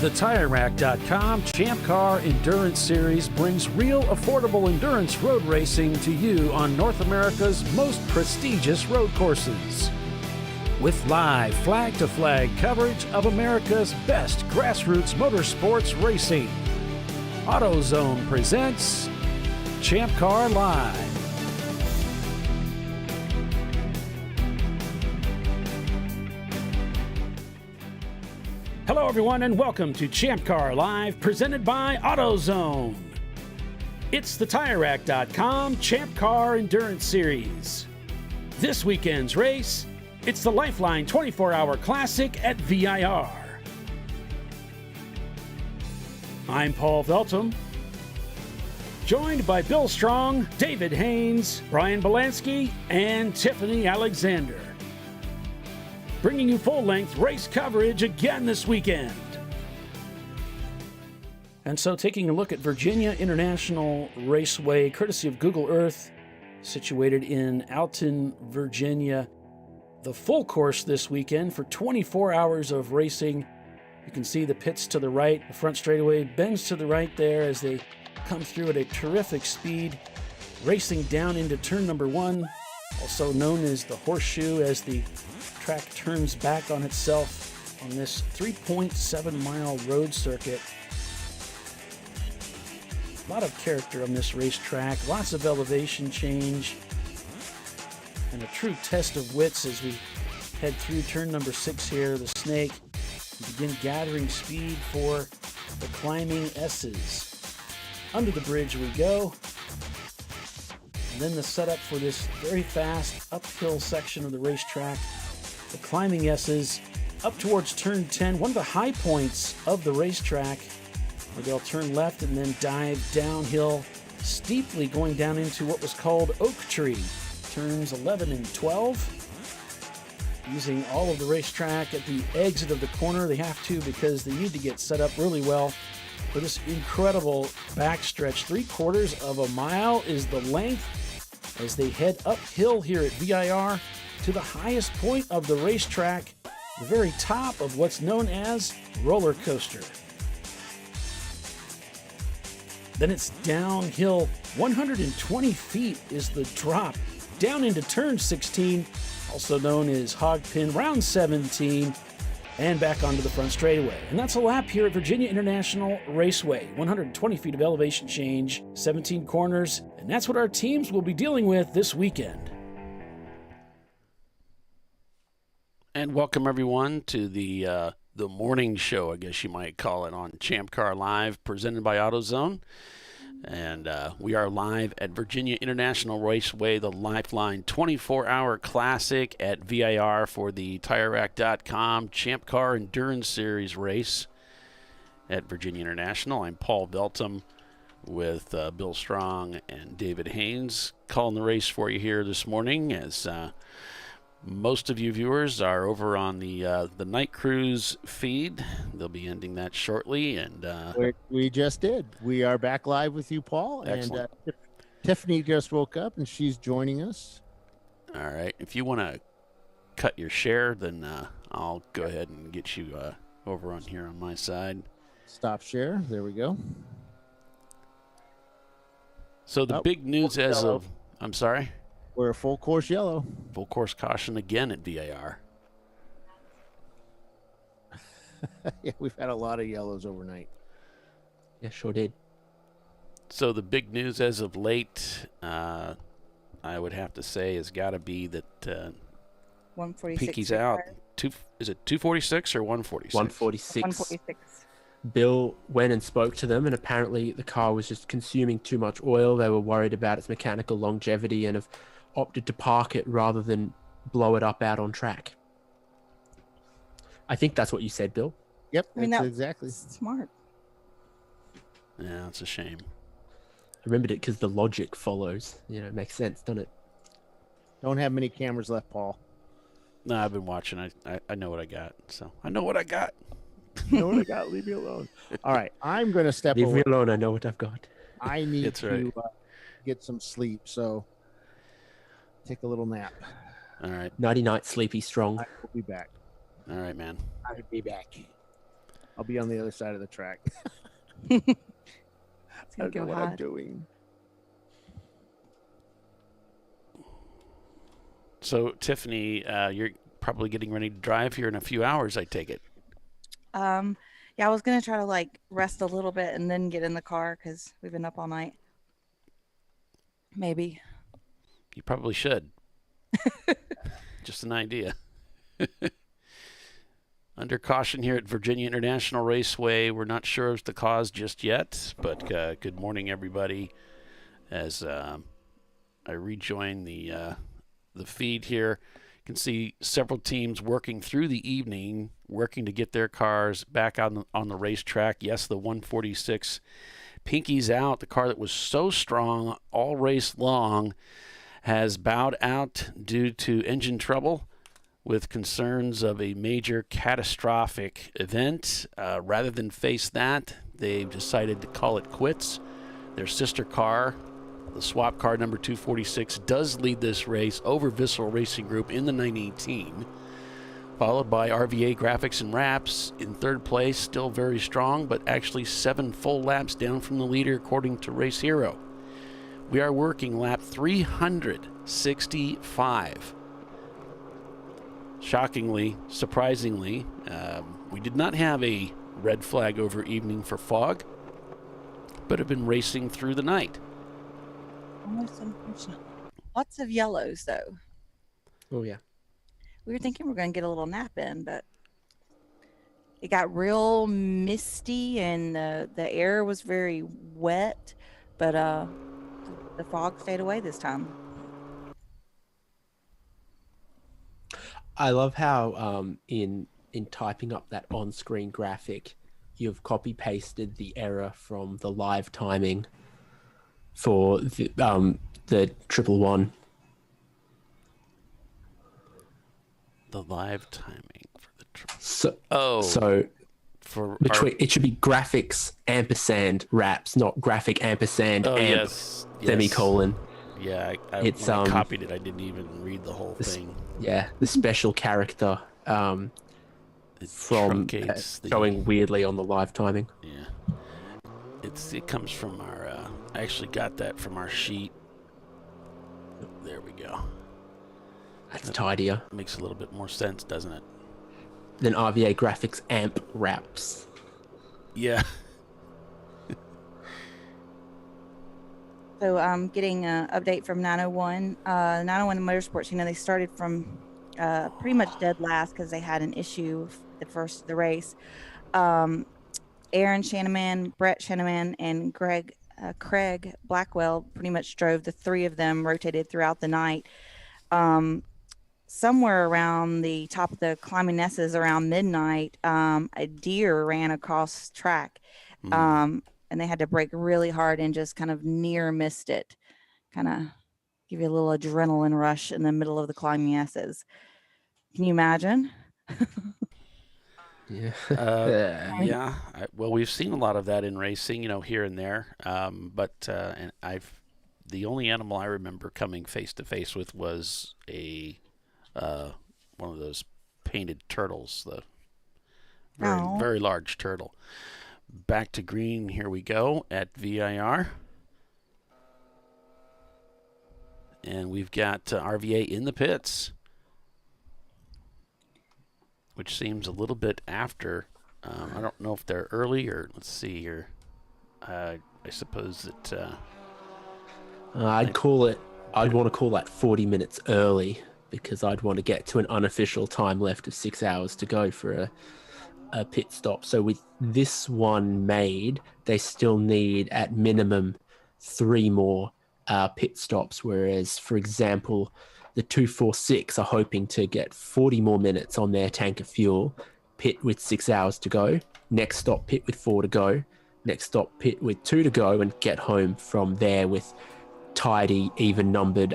The TireRack.com Champ Car Endurance Series brings real affordable endurance road racing to you on North America's most prestigious road courses. With live flag-to-flag coverage of America's best grassroots motorsports racing, AutoZone presents ChampCar.Live. Hello, everyone, and welcome to ChampCar.Live, presented by AutoZone. It's the TireRack.com Champ Car Endurance Series. This weekend's race, it's the Lifeline 24-Hour Classic at VIR. I'm Paul Veltum, joined by Bill Strong, David Haynes, Brian Belansky, and Tiffany Alexander, bringing you full-length race coverage again this weekend. And so taking a look at Virginia International Raceway, courtesy of Google Earth, situated in Alton, Virginia. The full course this weekend for 24 hours of racing. You can see the pits to the right, the front straightaway bends to the right there as they come through at a terrific speed, racing down into turn number one, also known as the horseshoe, as the track turns back on itself on this 3.7-mile road circuit. A lot of character on this racetrack, lots of elevation change, and a true test of wits as we head through turn number 6 here, the snake, and begin gathering speed for the climbing S's. Under the bridge we go. And then the setup for this very fast uphill section of the racetrack. The climbing S's up towards turn 10, one of the high points of the racetrack, where they'll turn left and then dive downhill, steeply going down into what was called Oak Tree. Turns 11 and 12. Using all of the racetrack at the exit of the corner. They have to because they need to get set up really well for this incredible backstretch. 3/4 of a mile is the length as they head uphill here at VIR to the highest point of the racetrack, the very top of what's known as roller coaster. Then it's downhill. 120 feet is the drop down into turn 16, also known as hog pin, round 17, and back onto the front straightaway. And that's a lap here at Virginia International Raceway. 120 feet of elevation change, 17 corners, and that's what our teams will be dealing with this weekend. And welcome everyone to the morning show, I guess you might call it, on ChampCar.Live, presented by AutoZone. And we are live at Virginia International Raceway, the Lifeline 24-Hour Classic at VIR for the TireRack.com Champ Car Endurance Series race at Virginia International. I'm Paul Veltum with Bill Strong and David Haynes calling the race for you here this morning, as most of you viewers are over on the Night Cruise feed. They'll be ending that shortly, and we just did. We are back live with you, Paul. Excellent. And Tiffany just woke up, and she's joining us. All right. If you want to cut your share, then I'll go ahead and get you over on here on my side. Stop share. There we go. So the big news as of... I'm sorry? We're a full course yellow. Full course caution again at VIR. Yeah, we've had a lot of yellows overnight. Yeah, sure did. So the big news as of late, I would have to say, has got to be that 146. Pinky's out. Is it 246 or 146? 146. 146. Bill went and spoke to them, and apparently the car was just consuming too much oil. They were worried about its mechanical longevity and have opted to park it rather than blow it up out on track. I think that's what you said, Bill. Yep, I mean, that's that exactly. Smart. Yeah, it's a shame. I remembered it because the logic follows. You know, it makes sense, doesn't it? Don't have many cameras left, Paul. No, I've been watching. I know what I got. So I know what I got. You know what I got? Leave me alone. All right, I'm going to step Leave away. me alone. I know what I've got. I need That's to right. get some sleep, so take a little nap. All right. Nighty night, sleepy strong. I will be back. All right, man. I'll be back. I'll be on the other side of the track. It's I gonna don't know go what I'm hide. doing. So, Tiffany, you're probably getting ready to drive here in a few hours, I take it. Yeah, I was gonna try to like rest a little bit and then get in the car because we've been up all night. Maybe. You probably should. Just an idea. Under caution here at Virginia International Raceway. We're not sure of the cause just yet, but good morning, everybody. As I rejoin the feed here, you can see several teams working through the evening, working to get their cars back on the racetrack. Yes, the 146 Pinky's out. The car that was so strong all race long has bowed out due to engine trouble with concerns of a major catastrophic event. Rather than face that, they've decided to call it quits. Their sister car, the swap car number 246, does lead this race over Visceral Racing Group in the 918, followed by RVA Graphics and Wraps in third place, still very strong, but actually 7 full laps down from the leader according to Race Hero. We are working lap 365. Shockingly, surprisingly, we did not have a red flag over evening for fog, but have been racing through the night. Almost unfortunate. Lots of yellows though. Oh yeah. We were thinking we are gonna get a little nap in, but it got real misty and the air was very wet, but the fog stayed away this time. I love how in typing up that on-screen graphic, you've copy pasted the error from the live timing for the 111. The live timing for the So for between it should be graphics ampersand wraps, not graphic ampersand amp yes, semicolon. Yeah, It's, when I copied it. I didn't even read the whole thing. Yeah, the special character It from truncates showing weirdly on the live timing. Yeah, it comes from our. I actually got that from our sheet. There we go. That's tidier Makes a little bit more sense, doesn't it? than RVA graphics amp wraps. Yeah. So I'm getting an update from 901. 901 Motorsports, they started from pretty much dead last because they had an issue the race. Aaron Shanaman, Brett Shanaman, and Craig Blackwell pretty much drove. The three of them rotated throughout the night. Somewhere around the top of the climbing Nesses around midnight, a deer ran across track. And they had to brake really hard and just kind of near missed it. Kind of give you a little adrenaline rush in the middle of the climbing S's. Can you imagine? Yeah. Yeah. Well, we've seen a lot of that in racing, here and there. But the only animal I remember coming face to face with was one of those painted turtles, the very large turtle. Back to green, here we go at VIR. And we've got RVA in the pits, which seems a little bit after. I don't know if they're early or, let's see here. I suppose that... I'd want to call that 40 minutes early because I'd want to get to an unofficial time left of 6 hours to go for a pit stop. So with this one made, they still need at minimum 3 more pit stops, whereas for example the 246 are hoping to get 40 more minutes on their tank of fuel, pit with 6 hours to go, next stop pit with 4 to go, next stop pit with 2 to go, and get home from there with tidy even numbered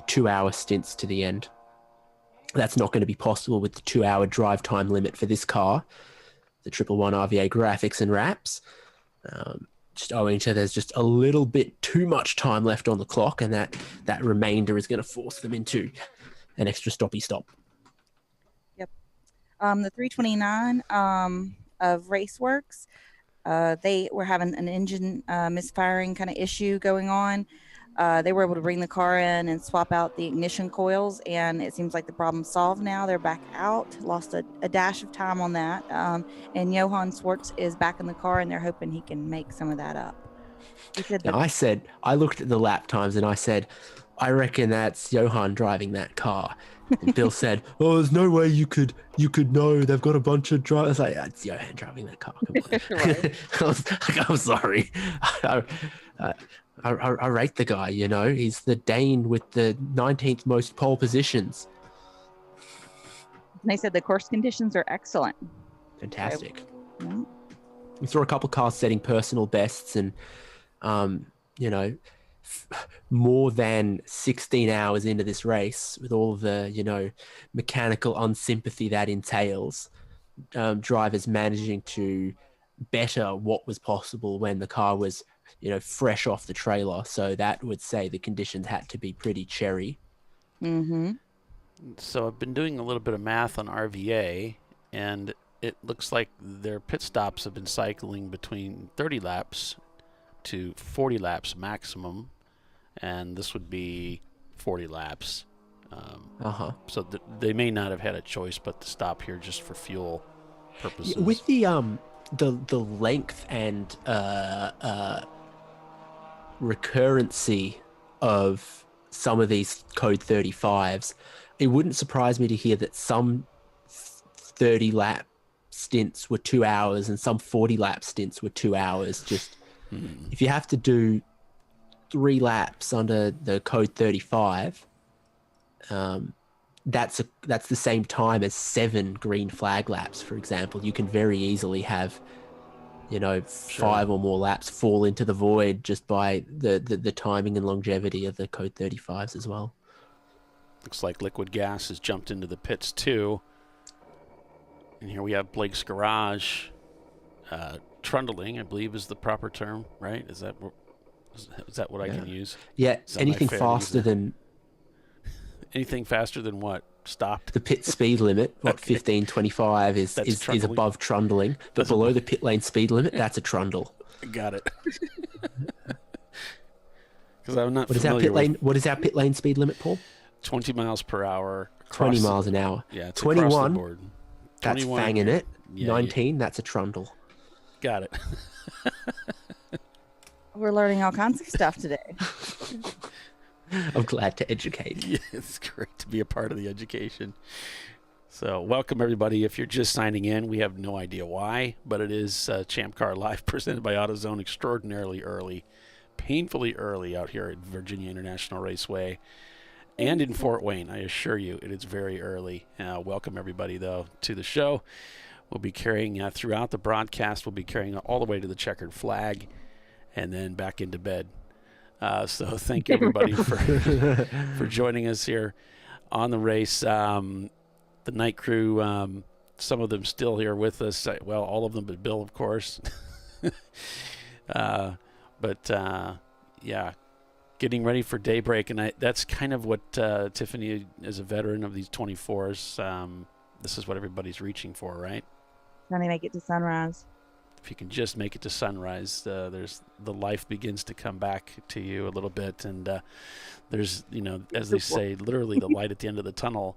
2 hour stints to the end. That's not going to be possible with the 2 hour drive time limit for this car, the 111 RVA graphics and wraps. Just owing to there's just a little bit too much time left on the clock, and that remainder is going to force them into an extra stoppy stop. Yep. The 329, of Raceworks. They were having an engine misfiring kind of issue going on. They were able to bring the car in and swap out the ignition coils, and it seems like the problem's solved now. They're back out. Lost a dash of time on that. And Johann Swartz is back in the car, and they're hoping he can make some of that up. He said Now, I looked at the lap times and I said, I reckon that's Johan driving that car. And Bill said, "Oh, there's no way you could know. They've got a bunch of drivers." Like, it's Johan driving that car. Come on. Right. I'm sorry. I rate the guy. You know, he's the Dane with the 19th most pole positions. And they said the course conditions are excellent. Fantastic. Yeah. We saw a couple cars setting personal bests, and you know, more than 16 hours into this race, with all the, you know, mechanical unsympathy that entails, drivers managing to better what was possible when the car was, you know, fresh off the trailer. So that would say the conditions had to be pretty cherry. Mm-hmm. So I've been doing a little bit of math on RVA, and it looks like their pit stops have been cycling between 30 laps to 40 laps maximum, and this would be 40 laps. So they may not have had a choice but to stop here just for fuel purposes. With the length and recurrency of some of these code 35s, it wouldn't surprise me to hear that some 30 lap stints were 2 hours and some 40 lap stints were 2 hours. Just if you have to do 3 laps under the code 35, that's the same time as 7 green flag laps, for example. You can very easily have, you know, 5 or more laps fall into the void just by the timing and longevity of the code 35s as well. Looks like Liquid Gas has jumped into the pits too. And here we have Blake's Garage. Trundling, I believe, is the proper term, right? Is that what I can use? Yeah, anything faster than... Anything faster than what? Stopped? The pit speed limit, what, Okay. 1525 is above trundling, but That's below the pit lane speed limit, that's a trundle. Got it. Because I'm not What is our familiar pit lane? What is our pit lane speed limit, Paul? 20 miles per hour. 20 miles an hour. Yeah, it's 21, across the board. That's 21, fanging it. yeah, 19, that's a trundle. Got it. We're learning all kinds of stuff today. I'm glad to educate. Yeah, it's great to be a part of the education. So welcome, everybody. If you're just signing in, we have no idea why, but it is Champ Car Live presented by AutoZone, extraordinarily early, painfully early out here at Virginia International Raceway and in Fort Wayne. I assure you, it is very early. Welcome, everybody, though, to the show. We'll be carrying throughout the broadcast, we'll be carrying all the way to the checkered flag and then back into bed. So thank you, everybody, for joining us here on the race. The night crew, some of them still here with us. Well, all of them but Bill, of course. Yeah, getting ready for daybreak. And that's kind of what Tiffany, as a veteran of these 24s, this is what everybody's reaching for, right? Trying to make it to sunrise. If you can just make it to sunrise, there's the life begins to come back to you a little bit, and there's, you know, as they say, literally the light at the end of the tunnel.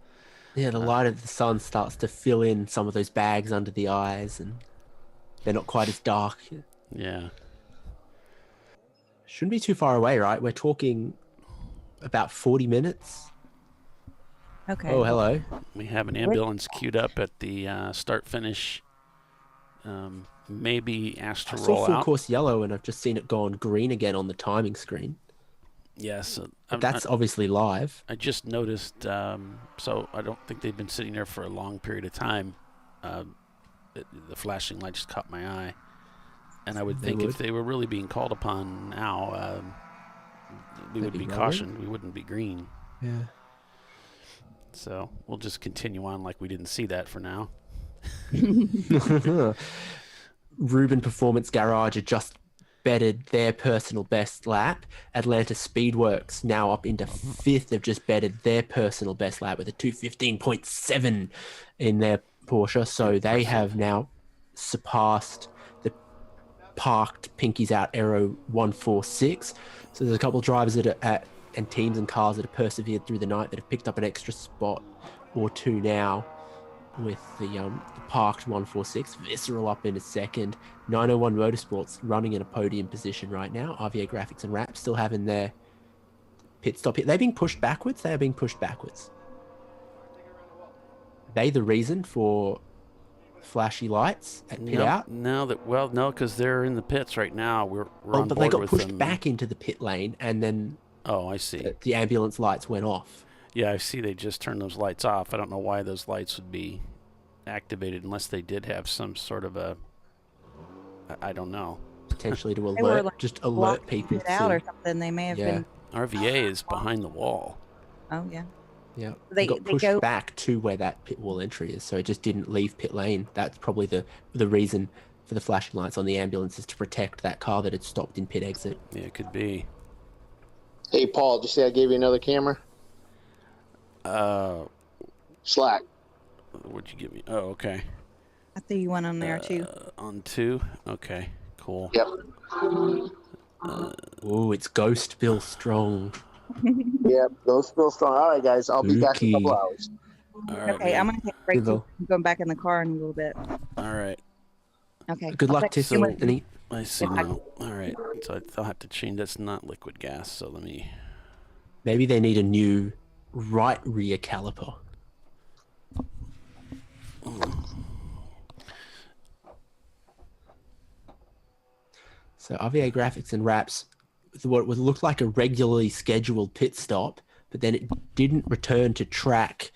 Yeah, the light of the sun starts to fill in some of those bags under the eyes, and they're not quite as dark. Yeah. Shouldn't be too far away, right? We're talking about 40 minutes. Okay. Oh, hello. We have an ambulance queued up at the start-finish. Maybe asked to I roll saw full out. course yellow, and I've just seen it go on green again on the timing screen. Yes. But that's obviously live. I just noticed, so I don't think they've been sitting there for a long period of time. The flashing light just caught my eye. And I would think if they were really being called upon now, we would be cautioned. We wouldn't be green. Yeah. So we'll just continue on like we didn't see that for now. Rubin Performance Garage had just betted their personal best lap. Atlanta Speedworks now up into 5th. They've just betted their personal best lap with a 2:15.7 in their Porsche. So they have now surpassed the parked Pinkies Out Aero 146. So there's a couple of drivers and teams and cars that have persevered through the night that have picked up an extra spot or two now with the parked 146. Visceral up in a second. 901 Motorsports running in a podium position right now. RVA Graphics and Wrap still having their pit stop here. They're being pushed backwards. They are being pushed backwards. Are they the reason for flashy lights at pit out? No, because they're in the pits right now. We're on but board they got with pushed them. back into the pit lane, and then Oh, I see. the ambulance lights went off. Yeah, I see. They just turned those lights off. I don't know why those lights would be activated unless they did have some sort of I don't know. Potentially to They were, alert, like, just alert Blocked people it out to. or something. They may have Yeah. been. RVA is behind the wall. Oh yeah. Yeah, They- got they pushed go- back to where that pit wall entry is, so it just didn't leave pit lane. That's probably the reason for the flashing lights on the ambulance, is to protect that car that had stopped in pit exit. Yeah, it could be. Hey, Paul, did you say I gave you another camera? Slack. What'd you give me? Oh, okay. I threw you one on there too. On 2. Okay, cool. Yep. Oh, it's Ghost Bill Strong. Yep. Go spill strong. All right, guys. I'll be back in a couple Spooky. hours. All right. Okay, man. I'm gonna take a break. Hello. Too. I'm going back in the car in a little bit. All right. Okay. Good I'll luck, text you when- Tiffany. I see If I- now. All right. So I'll have to change. That's not liquid gas. So let me. Maybe they need a new right rear caliper. So RVA Graphics and Wraps, what would look like a regularly scheduled pit stop, but then it didn't return to track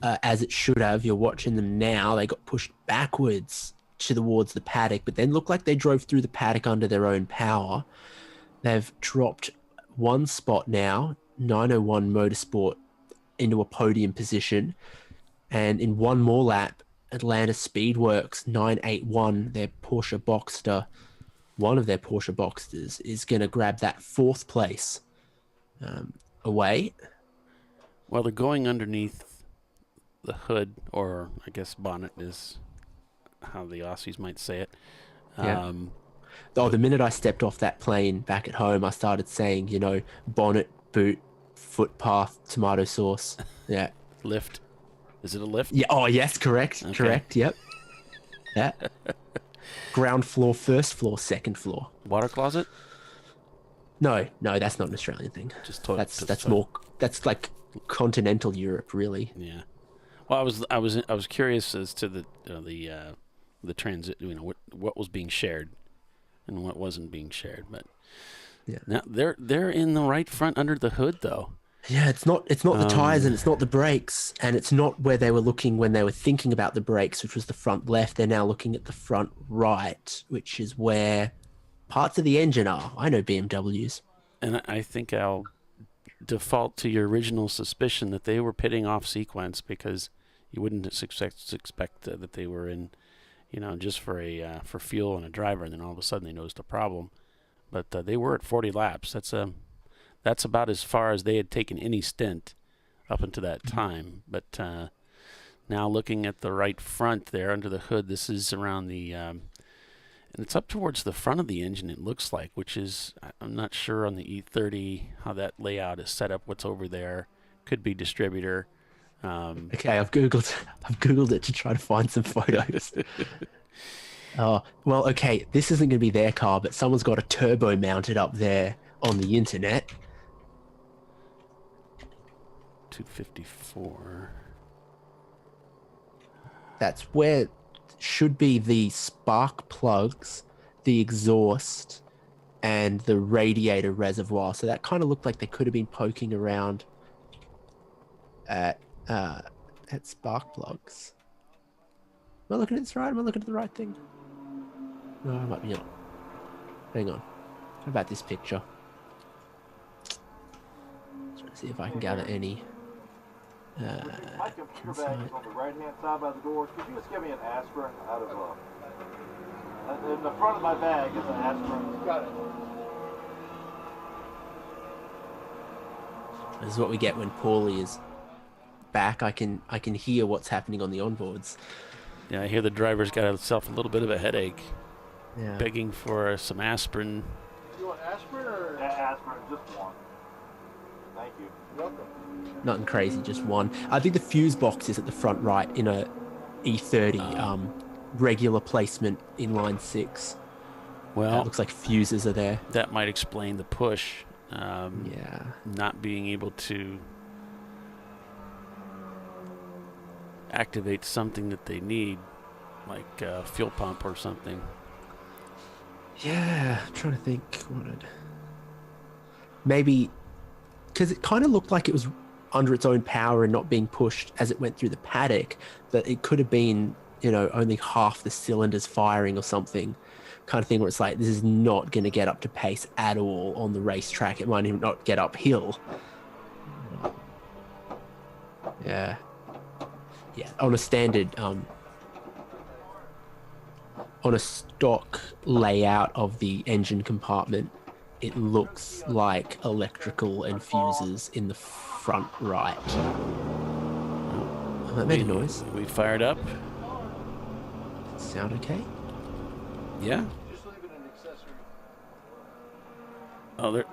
as it should have. You're watching them now. They got pushed backwards towards the paddock, but then looked like they drove through the paddock under their own power. They've dropped one spot now, 901 Motorsport, into a podium position. And in one more lap, Atlanta Speedworks 981, their Porsche Boxster, one of their Porsche Boxsters, is going to grab that 4th place away. Well, they're going underneath the hood, or I guess bonnet is how the Aussies might say it. Yeah. The minute I stepped off that plane back at home, I started saying, bonnet, boot, footpath, tomato sauce. Yeah. Lift. Is it a lift? Yeah. Oh, yes. Correct. Okay. Correct. Yep. Yeah. Ground floor, first floor, second floor. Water closet? No, that's not an Australian thing. Just toilet. That's like continental Europe, really. Yeah. Well, I was curious as to the transit. What was being shared, and what wasn't being shared. But Yeah. now they're in the right front under the hood though. Yeah, it's not the tires, and it's not the brakes, and it's not where they were looking when they were thinking about the brakes, which was the front left. They're now looking at the front right, which is where parts of the engine are. I know BMWs. And I think I'll default to your original suspicion that they were pitting off sequence, because you wouldn't expect that they were in, just for fuel and a driver, and then all of a sudden they noticed a problem. But they were at 40 laps. That's about as far as they had taken any stint up until that time. But now looking at the right front there under the hood, this is around the, and it's up towards the front of the engine, it looks like, which is, I'm not sure on the E30 how that layout is set up, what's over there. Could be distributor. Okay, I've googled it to try to find some photos. Oh, well, okay, this isn't going to be their car, but someone's got a turbo mounted up there on the internet. 254. That's where should be the spark plugs, the exhaust, and the radiator reservoir. So that kind of looked like they could have been poking around at spark plugs. Am I looking at this right? Am I looking at the right thing? No, I might be not. Hang on. How about this picture? Trying to see if I can gather any. My computer bag is on the right-hand side by the door. Could you just give me an aspirin out of in the front of my bag is an aspirin. Got it. This is what we get when Paulie is back. I can hear what's happening on the onboards. Yeah, I hear the driver's got himself a little bit of a headache, Yeah. begging for some aspirin. You want aspirin or? Aspirin, just one. Thank you. Welcome. Nothing crazy, just one. I think the fuse box is at the front right in a E30 regular placement in line 6. Well, It looks like fuses are there. that might explain the push. Yeah. Not being able to activate something that they need, like a fuel pump or something. Yeah, I'm trying to think what it... Maybe because it kind of looked like it was under its own power and not being pushed as it went through the paddock, that it could have been, only half the cylinders firing or something, kind of thing, where it's like, this is not going to get up to pace at all on the racetrack. It might even not get uphill. Yeah. On a standard, on a stock layout of the engine compartment, it looks like electrical and fuses in the front right. Oh, that made a noise. We fired up. Sound okay? Yeah. Just leave it an accessory. Oh,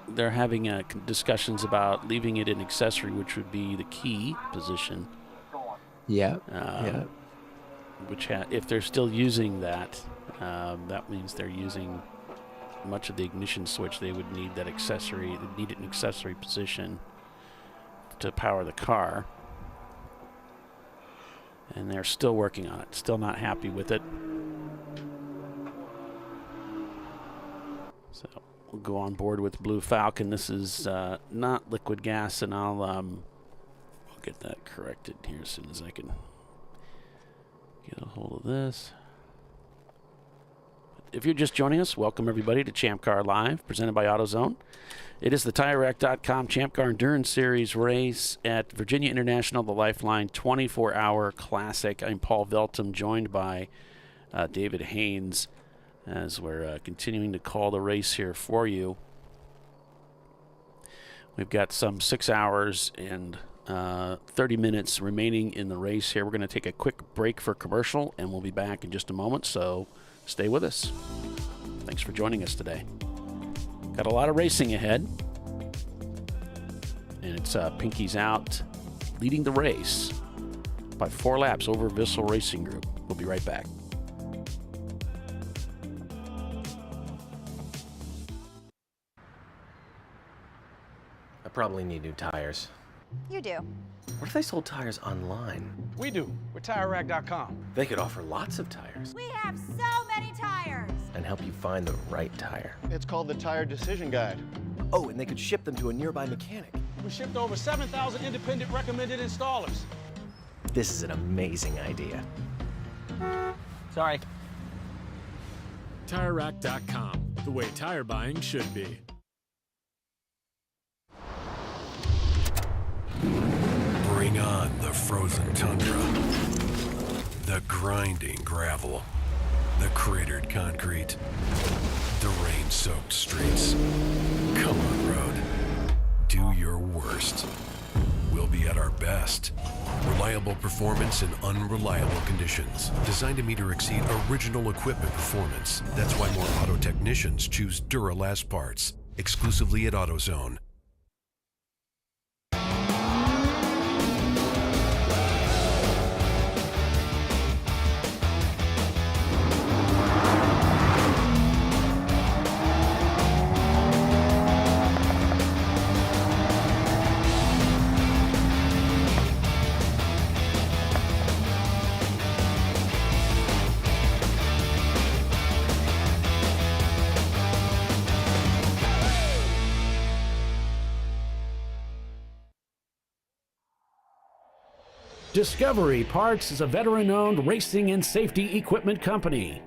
they're having discussions about leaving it in accessory, which would be the key position. Yeah. Which if they're still using that, that means they're using much of the ignition switch. They would need that accessory. They need an accessory position to power the car, and they're still working on it. Still not happy with it. So we'll go on board with Blue Falcon. This is not liquid gas, and I'll get that corrected here as soon as I can get a hold of this. If you're just joining us, welcome everybody to ChampCar.Live, presented by AutoZone. It is the TireRack.com Champ Car Endurance Series race at Virginia International, the Lifeline 24-hour classic. I'm Paul Veltum, joined by David Haynes, as we're continuing to call the race here for you. We've got some 6 hours and 30 minutes remaining in the race here. We're going to take a quick break for commercial, and we'll be back in just a moment, so stay with us. Thanks for joining us today. Got a lot of racing ahead, and it's Pinky's out leading the race by 4 laps over Vissel Racing Group. We'll be right back. I probably need new tires. You do. What if they sold tires online? We do. We're TireRack.com. They could offer lots of tires We have so many tires. and help you find the right tire. It's called the Tire Decision Guide. Oh, and they could ship them to a nearby mechanic. We shipped over 7,000 independent recommended installers. This is an amazing idea. Sorry. TireRack.com, the way tire buying should be. Bring on the frozen tundra, the grinding gravel, the cratered concrete, the rain-soaked streets. Come on, road. Do your worst. We'll be at our best. Reliable performance in unreliable conditions. Designed to meet or exceed original equipment performance. That's why more auto technicians choose Duralast parts. Exclusively at AutoZone. Discovery Parts is a veteran-owned racing and safety equipment company.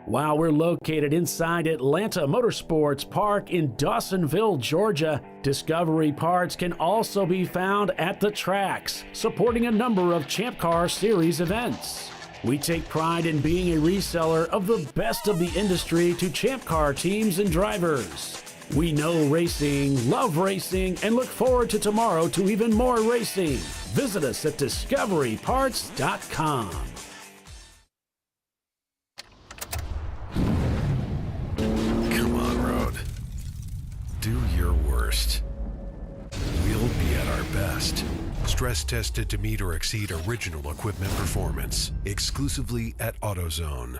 While we're located inside Atlanta Motorsports Park in Dawsonville, Georgia, Discovery Parts can also be found at the tracks, supporting a number of Champ Car Series events. We take pride in being a reseller of the best of the industry to Champ Car teams and drivers. We know racing, love racing, and look forward to tomorrow to even more racing. Visit us at discoveryparts.com. Come on, Road. Do your worst. We'll be at our best. Stress tested to meet or exceed original equipment performance. Exclusively at AutoZone.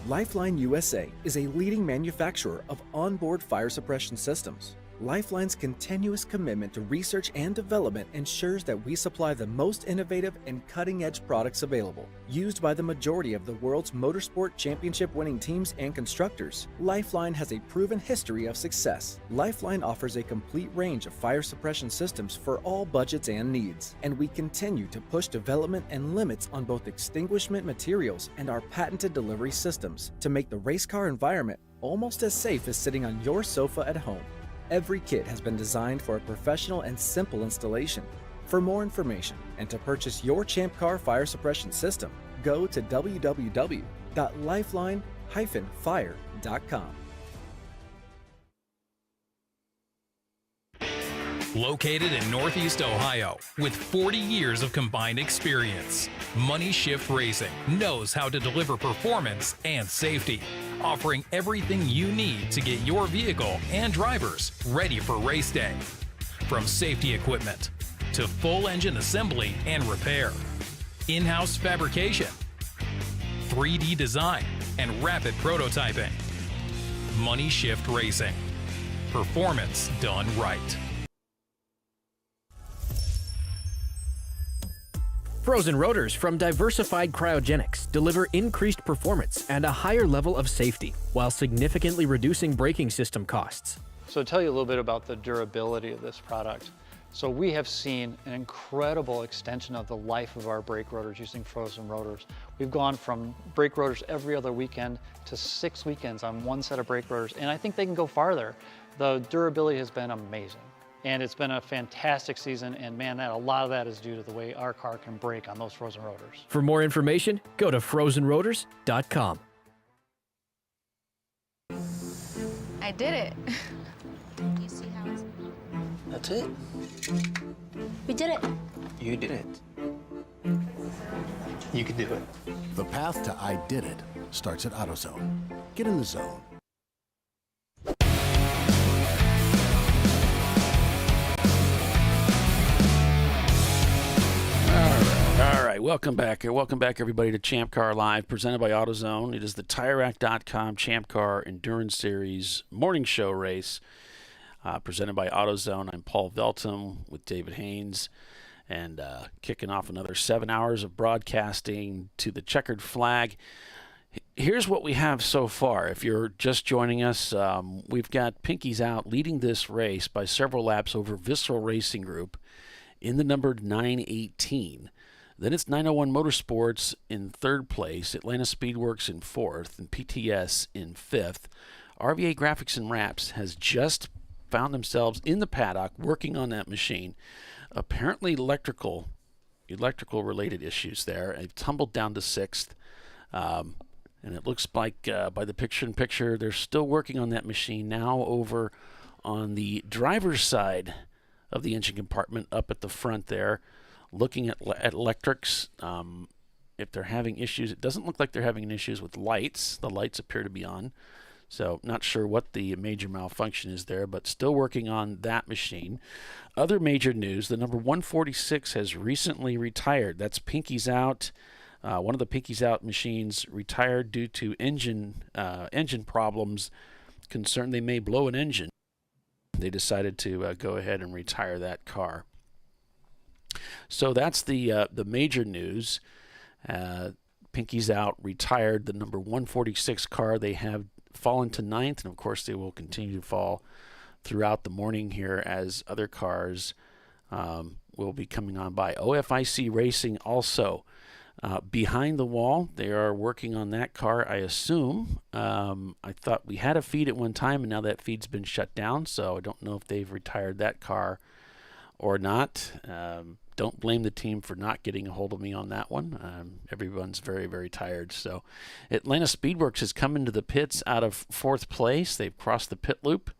Lifeline USA is a leading manufacturer of onboard fire suppression systems. Lifeline's continuous commitment to research and development ensures that we supply the most innovative and cutting-edge products available. Used by the majority of the world's motorsport championship-winning teams and constructors, Lifeline has a proven history of success. Lifeline offers a complete range of fire suppression systems for all budgets and needs, and we continue to push development and limits on both extinguishment materials and our patented delivery systems to make the race car environment almost as safe as sitting on your sofa at home. Every kit has been designed for a professional and simple installation. For more information and to purchase your ChampCar fire suppression system, go to www.lifeline-fire.com. Located in Northeast Ohio with 40 years of combined experience, Money Shift Racing knows how to deliver performance and safety, offering everything you need to get your vehicle and drivers ready for race day. From safety equipment to full engine assembly and repair, in-house fabrication, 3D design, and rapid prototyping. Money Shift Racing. Performance done right. Frozen rotors from Diversified Cryogenics deliver increased performance and a higher level of safety, while significantly reducing braking system costs. So to tell you a little bit about the durability of this product. So we have seen an incredible extension of the life of our brake rotors using frozen rotors. We've gone from brake rotors every other weekend to 6 weekends on one set of brake rotors, and I think they can go farther. The durability has been amazing. And it's been a fantastic season, and man, a lot of that is due to the way our car can brake on those frozen rotors. For more information, go to frozenrotors.com. I did it. You see how it's... That's it. We did it. You did it. You can do it. The path to I did it starts at AutoZone. Get in the zone. All right, welcome back. Welcome back, everybody, to Champ Car Live, presented by AutoZone. It is the TireRack.com Champ Car Endurance Series morning show race, presented by AutoZone. I'm Paul Veltum with David Haynes, and kicking off another 7 hours of broadcasting to the checkered flag. Here's what we have so far. If you're just joining us, we've got Pinky's Out leading this race by several laps over Visceral Racing Group in the number 918. Then it's 901 Motorsports in third place, Atlanta Speedworks in fourth, and PTS in fifth. RVA Graphics and Wraps has just found themselves in the paddock working on that machine. Apparently electrical related issues there. It tumbled down to sixth. And it looks like by the picture-in-picture, they're still working on that machine now over on the driver's side of the engine compartment up at the front there, looking at electrics. If they're having issues, it doesn't look like they're having issues with lights. The lights appear to be on. So not sure what the major malfunction is there, but still working on that machine. Other major news, the number 146 has recently retired. That's Pinky's Out. One of the Pinky's Out machines retired due to engine problems. Concerned they may blow an engine. They decided to go ahead and retire that car. So that's the major news. Pinky's Out retired the number 146 car. They have fallen to 9th, and of course they will continue to fall throughout the morning here as other cars will be coming on by. OFIC Racing also behind the wall. They are working on that car, I assume. I thought we had a feed at one time, and now that feed's been shut down, so I don't know if they've retired that car or not. Don't blame the team for not getting a hold of me on that one. Everyone's very, very tired. So Atlanta Speedworks has come into the pits out of 4th place. They've crossed the pit loop.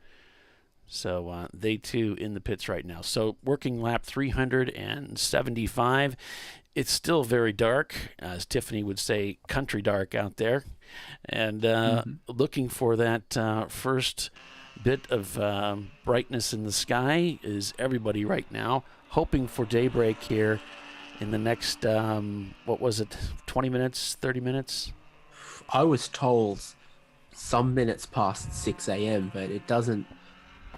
So they, too, in the pits right now. So working lap 375. It's still very dark, as Tiffany would say, country dark out there. And looking for that first bit of brightness in the sky is everybody right now, hoping for daybreak here in the next, 20 minutes, 30 minutes? I was told some minutes past 6 a.m., but it doesn't...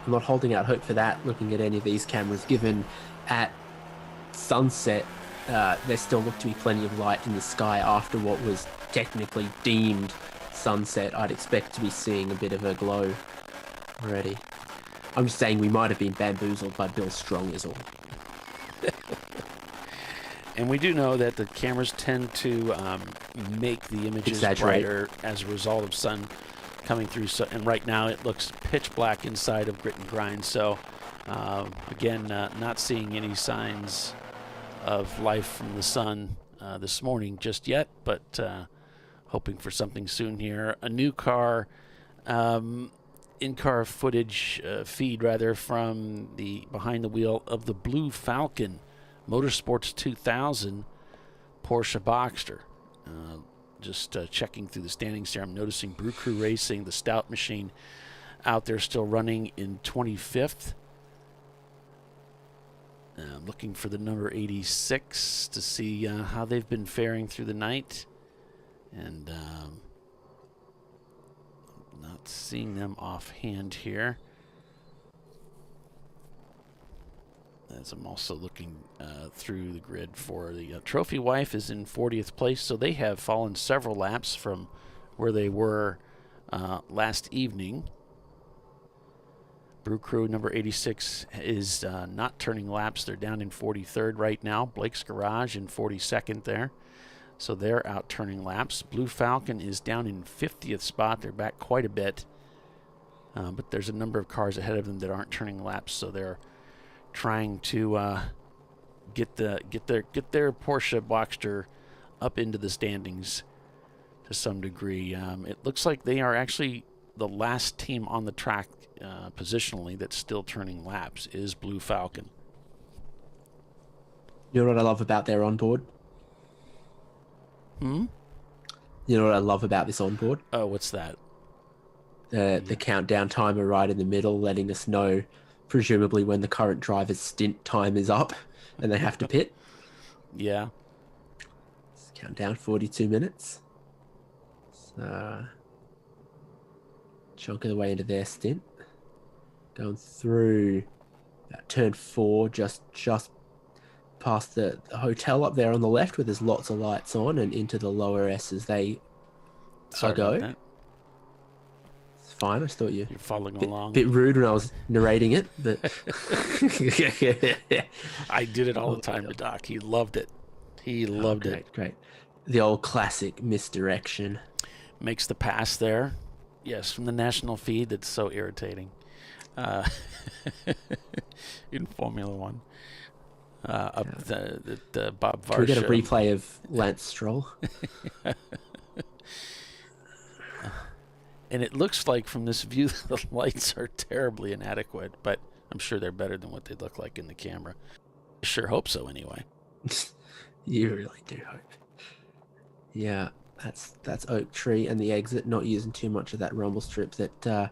I'm not holding out hope for that, looking at any of these cameras, given at sunset, there still looked to be plenty of light in the sky after what was technically deemed sunset. I'd expect to be seeing a bit of a glow already. I'm just saying we might have been bamboozled by Bill Strong is all. And we do know that the cameras tend to make the images brighter as a result of sun coming through. So, and right now it looks pitch black inside of Grit and Grind. So again, not seeing any signs of life from the sun this morning just yet, but hoping for something soon here. A new car, in-car footage feed rather, from the behind the wheel of the Blue Falcon Motorsports 2000 Porsche Boxster. Just checking through the standings here, I'm noticing Brew Crew Racing, the Stout machine, out there still running in 25th. I'm looking for the number 86 to see how they've been faring through the night. And not seeing them offhand here. As I'm also looking through the grid for the Trophy Wife is in 40th place, so they have fallen several laps from where they were last evening. Brew Crew number 86 is not turning laps. They're down in 43rd right now. Blake's Garage in 42nd there. So they're out turning laps. Blue Falcon is down in 50th spot. They're back quite a bit. But there's a number of cars ahead of them that aren't turning laps, so they're trying to get their Porsche Boxster up into the standings to some degree. It looks like they are actually the last team on the track positionally that's still turning laps is Blue Falcon. You know what I love about their onboard? You know what I love about this onboard? Oh, what's that? The countdown timer right in the middle, letting us know presumably when the current driver's stint time is up and they have to pit. Yeah. Let's count down 42 minutes. So, chunk of the way into their stint. Going through about turn 4, just past the hotel up there on the left where there's lots of lights on, and into the lower S as they go. It's fine. I thought you're following along. Bit rude when I was narrating it, but I did it all the time to Doc. He loved it. He loved it. Great. The old classic misdirection. Makes the pass there. Yes, from the national feed. That's so irritating. In Formula One. The Bob Varsh. Can we get a replay of Lance Stroll? And it looks like from this view the lights are terribly inadequate, but I'm sure they're better than what they look like in the camera. I sure hope so anyway. You really do hope. Yeah, that's Oak Tree and the exit, not using too much of that rumble strip that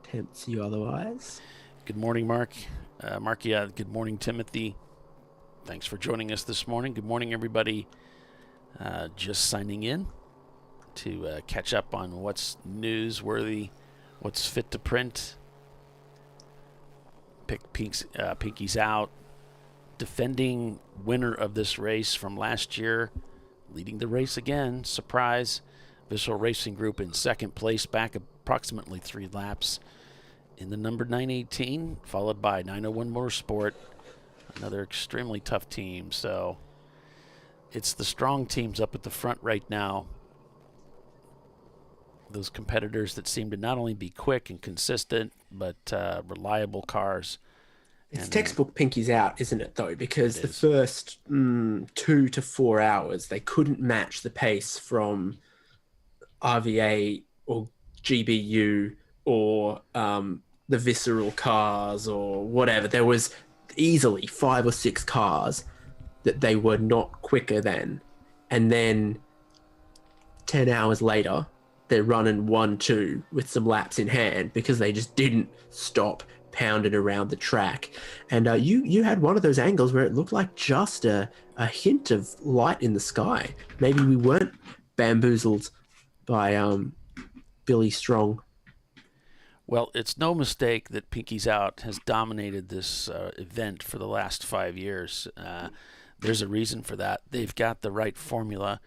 tempts you otherwise. Good morning, Mark. Good morning, Timothy. Thanks for joining us this morning. Good morning, everybody. Just signing in to catch up on what's newsworthy, what's fit to print. Pinky's Out, defending winner of this race from last year, leading the race again. Surprise. Visual Racing Group in second place, back approximately 3 laps in the number 918, followed by 901 Motorsport, another extremely tough team. So it's the strong teams up at the front right now. Those competitors that seem to not only be quick and consistent, but reliable cars. It's textbook pinkies out, isn't it, though? Because the first 2 to 4 hours, they couldn't match the pace from RVA or GBU or the visceral cars or whatever. There was easily 5 or 6 cars that they were not quicker than. And then 10 hours later, they're running 1-2 with some laps in hand because they just didn't stop pounding around the track. And you had one of those angles where it looked like just a hint of light in the sky. Maybe we weren't bamboozled by Billy Strong. Well, it's no mistake that Pinkies Out has dominated this event for the last 5 years. There's a reason for that. They've got the right formula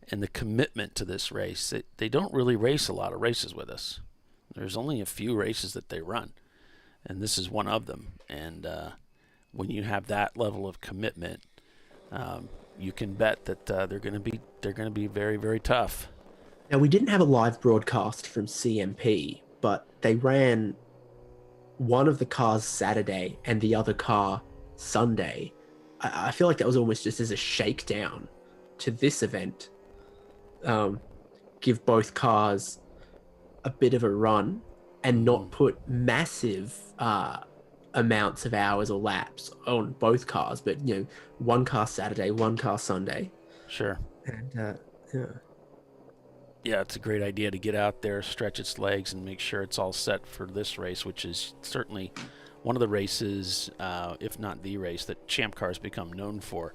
and the commitment to this race. They don't really race a lot of races with us. There's only a few races that they run, and this is one of them. And when you have that level of commitment, you can bet that they're going to be very, very tough. Now, we didn't have a live broadcast from CMP, but they ran one of the cars Saturday and the other car Sunday. I feel like that was almost just as a shakedown to this event. Give both cars a bit of a run and not put massive amounts of hours or laps on both cars, but one car Saturday, one car Sunday. Sure. And yeah, it's a great idea to get out there, stretch its legs, and make sure it's all set for this race, which is certainly one of the races, if not the race, that Champ Car's become known for.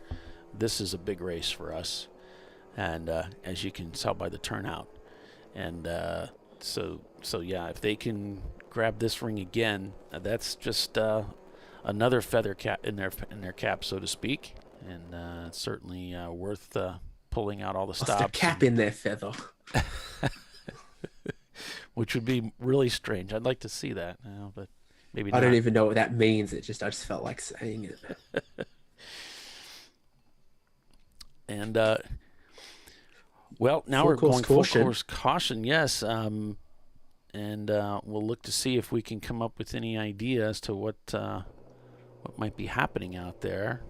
This is a big race for us, and as you can tell by the turnout. And so yeah, if they can grab this ring again, that's just another feather cap in their cap, so to speak, and it's certainly worth pulling out all the stops. The cap in their feather. Which would be really strange. I'd like to see that, but maybe not. I don't even know what that means. I just felt like saying it. And well, now we're going full course caution. Yes, and we'll look to see if we can come up with any idea as to what might be happening out there.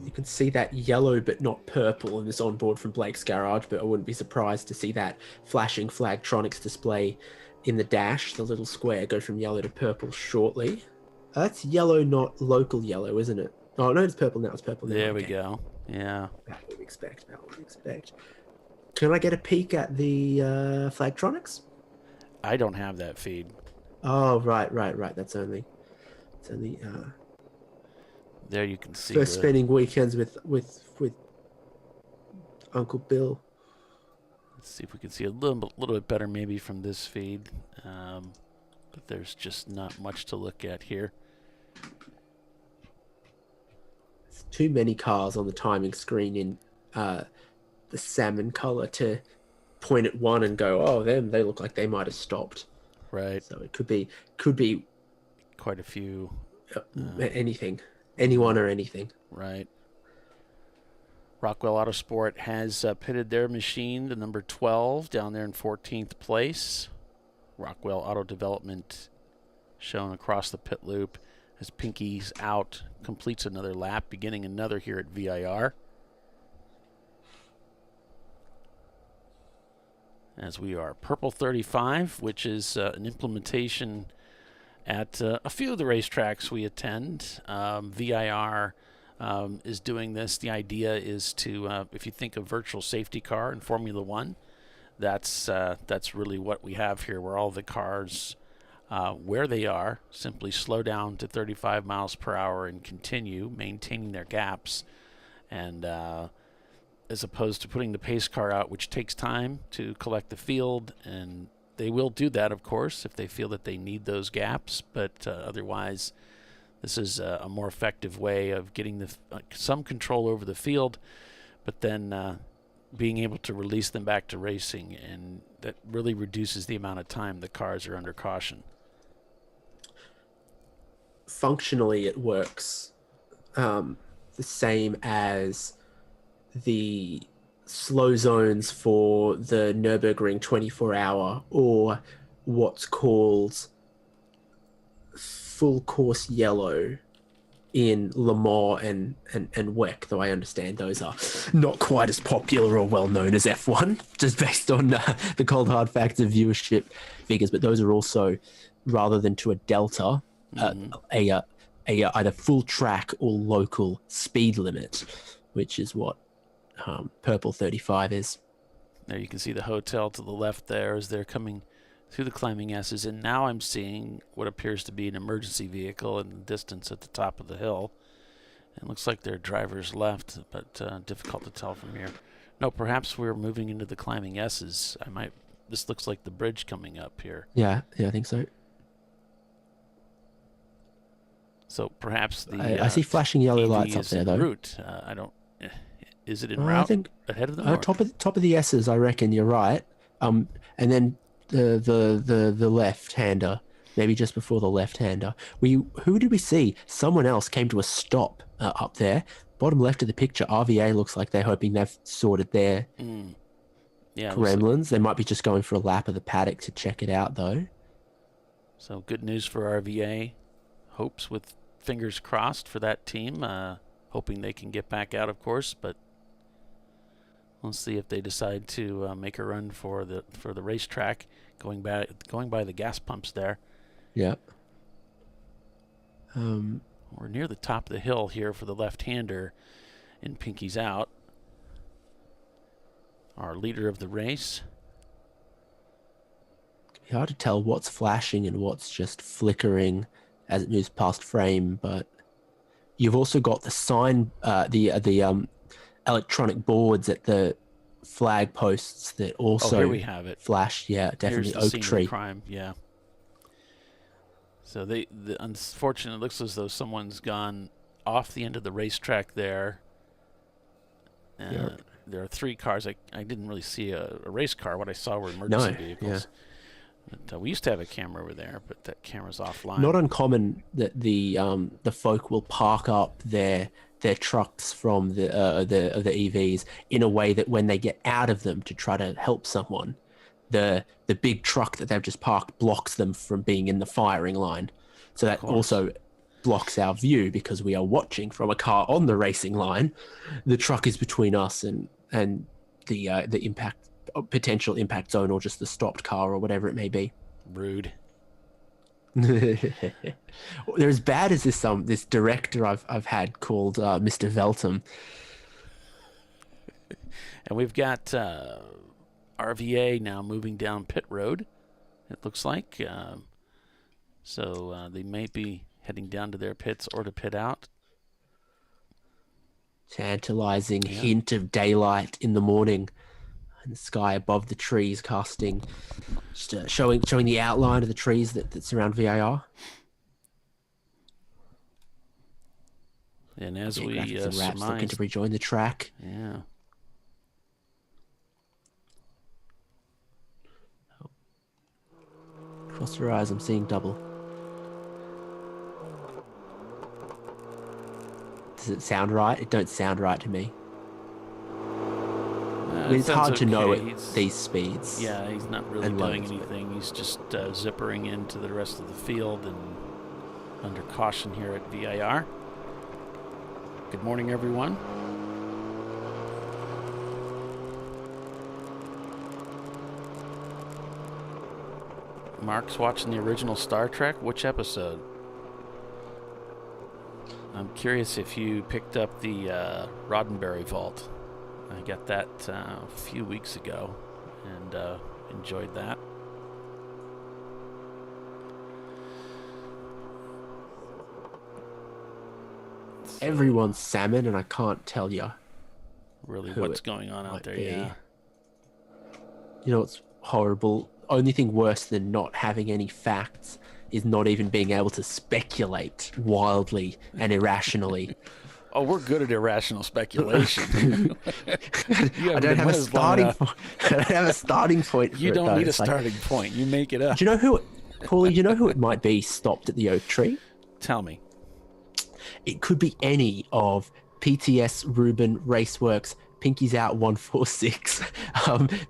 You can see that yellow but not purple in this onboard from Blake's garage, but I wouldn't be surprised to see that flashing Flagtronics display in the dash, the little square, go from yellow to purple shortly. That's yellow, not local yellow, isn't it? Oh, no, it's purple now. It's purple now. There we go. Yeah. That would expect. Can I get a peek at the Flagtronics? I don't have that feed. Oh, right. That's only there you can see. First spending weekends with Uncle Bill. Let's see if we can see a little bit better maybe from this feed. But there's just not much to look at here. There's too many cars on the timing screen in the salmon color to point at one and go, oh, they look like they might have stopped. Right. So it could be quite a few. Anything. Anyone or anything. Right. Rockwell Autosport has pitted their machine to number 12 down there in 14th place. Rockwell Auto Development shown across the pit loop as Pinkies Out completes another lap, beginning another here at VIR. As we are Purple 35, which is an implementation at a few of the racetracks we attend. VIR is doing this. The idea is to, if you think of virtual safety car in Formula One, that's really what we have here, where all the cars, where they are, simply slow down to 35 miles per hour and continue maintaining their gaps, and as opposed to putting the pace car out, which takes time to collect the field, and they will do that, of course, if they feel that they need those gaps. But otherwise, this is a more effective way of getting some control over the field, but then being able to release them back to racing, and that really reduces the amount of time the cars are under caution. Functionally, it works the same as the slow zones for the Nürburgring 24-hour, or what's called full course yellow in Le Mans and WEC, though I understand those are not quite as popular or well known as F1, just based on the cold hard facts of viewership figures. But those are also, rather than to a delta, a either full track or local speed limit, which is what Purple 35 is. There you can see the hotel to the left there as they're coming through the climbing S's, and now I'm seeing what appears to be an emergency vehicle in the distance at the top of the hill. It looks like their driver's left, but difficult to tell from here. No, perhaps we're moving into the climbing S's. This looks like the bridge coming up here. Yeah, I think so. So perhaps I see flashing yellow EV lights up is there, en though. route. I don't. Is it en route? I think ahead of them. top of the S's. I reckon you're right. And then the left-hander, maybe just before the left-hander. Who did we see? Someone else came to a stop up there. Bottom left of the picture, RVA looks like they're hoping they've sorted their gremlins. They might be just going for a lap of the paddock to check it out, though. So good news for RVA. Hopes with fingers crossed for that team. Hoping they can get back out, of course, but we'll see if they decide to make a run for the racetrack, going by the gas pumps there. Yeah. We're near the top of the hill here for the left-hander in Pinky's Out. Our leader of the race. It's hard to tell what's flashing and what's just flickering as it moves past frame, but you've also got the sign, the electronic boards at the flag posts that also here we have it. flash. Yeah, definitely. Here's the Oak scene of tree. the crime. Yeah. So unfortunately, it looks as though someone's gone off the end of the racetrack there. There are 3 cars. I didn't really see a race car. What I saw were emergency vehicles. But, we used to have a camera over there, but that camera's offline. Not uncommon that the folk will park up their trucks from the EVs in a way that when they get out of them to try to help someone, the big truck that they've just parked blocks them from being in the firing line. So that also blocks our view because we are watching from a car on the racing line. The truck is between us and the potential impact zone, or just the stopped car or whatever it may be. Rude. They're as bad as this director I've had called Mr. Veltum. And we've got RVA now moving down pit road, it looks like. So they may be heading down to their pits or to pit out. Tantalizing hint of daylight in the morning, and the sky above the trees casting, just showing the outline of the trees that surround VIR. And as we Rats looking surmised, to rejoin the track. Yeah. Cross your eyes, I'm seeing double. Does it sound right? It don't sound right to me. It's hard to know at these speeds. Yeah, he's not really doing anything. He's just zippering into the rest of the field and under caution here at VIR. Good morning, everyone. Mark's watching the original Star Trek. Which episode? I'm curious if you picked up the Roddenberry Vault. I got that a few weeks ago and enjoyed that. Everyone's salmon, and I can't tell you really what's going on out there. Yeah. You know what's horrible? Only thing worse than not having any facts is not even being able to speculate wildly and irrationally Oh, we're good at irrational speculation. I don't have a starting point. I don't have a starting point. You don't need a starting point. You make it up. Do you know who, Paulie? Do you know who it might be? Stopped at the oak tree. Tell me. It could be any of PTS, Reuben, Raceworks, Pinky's Out 146,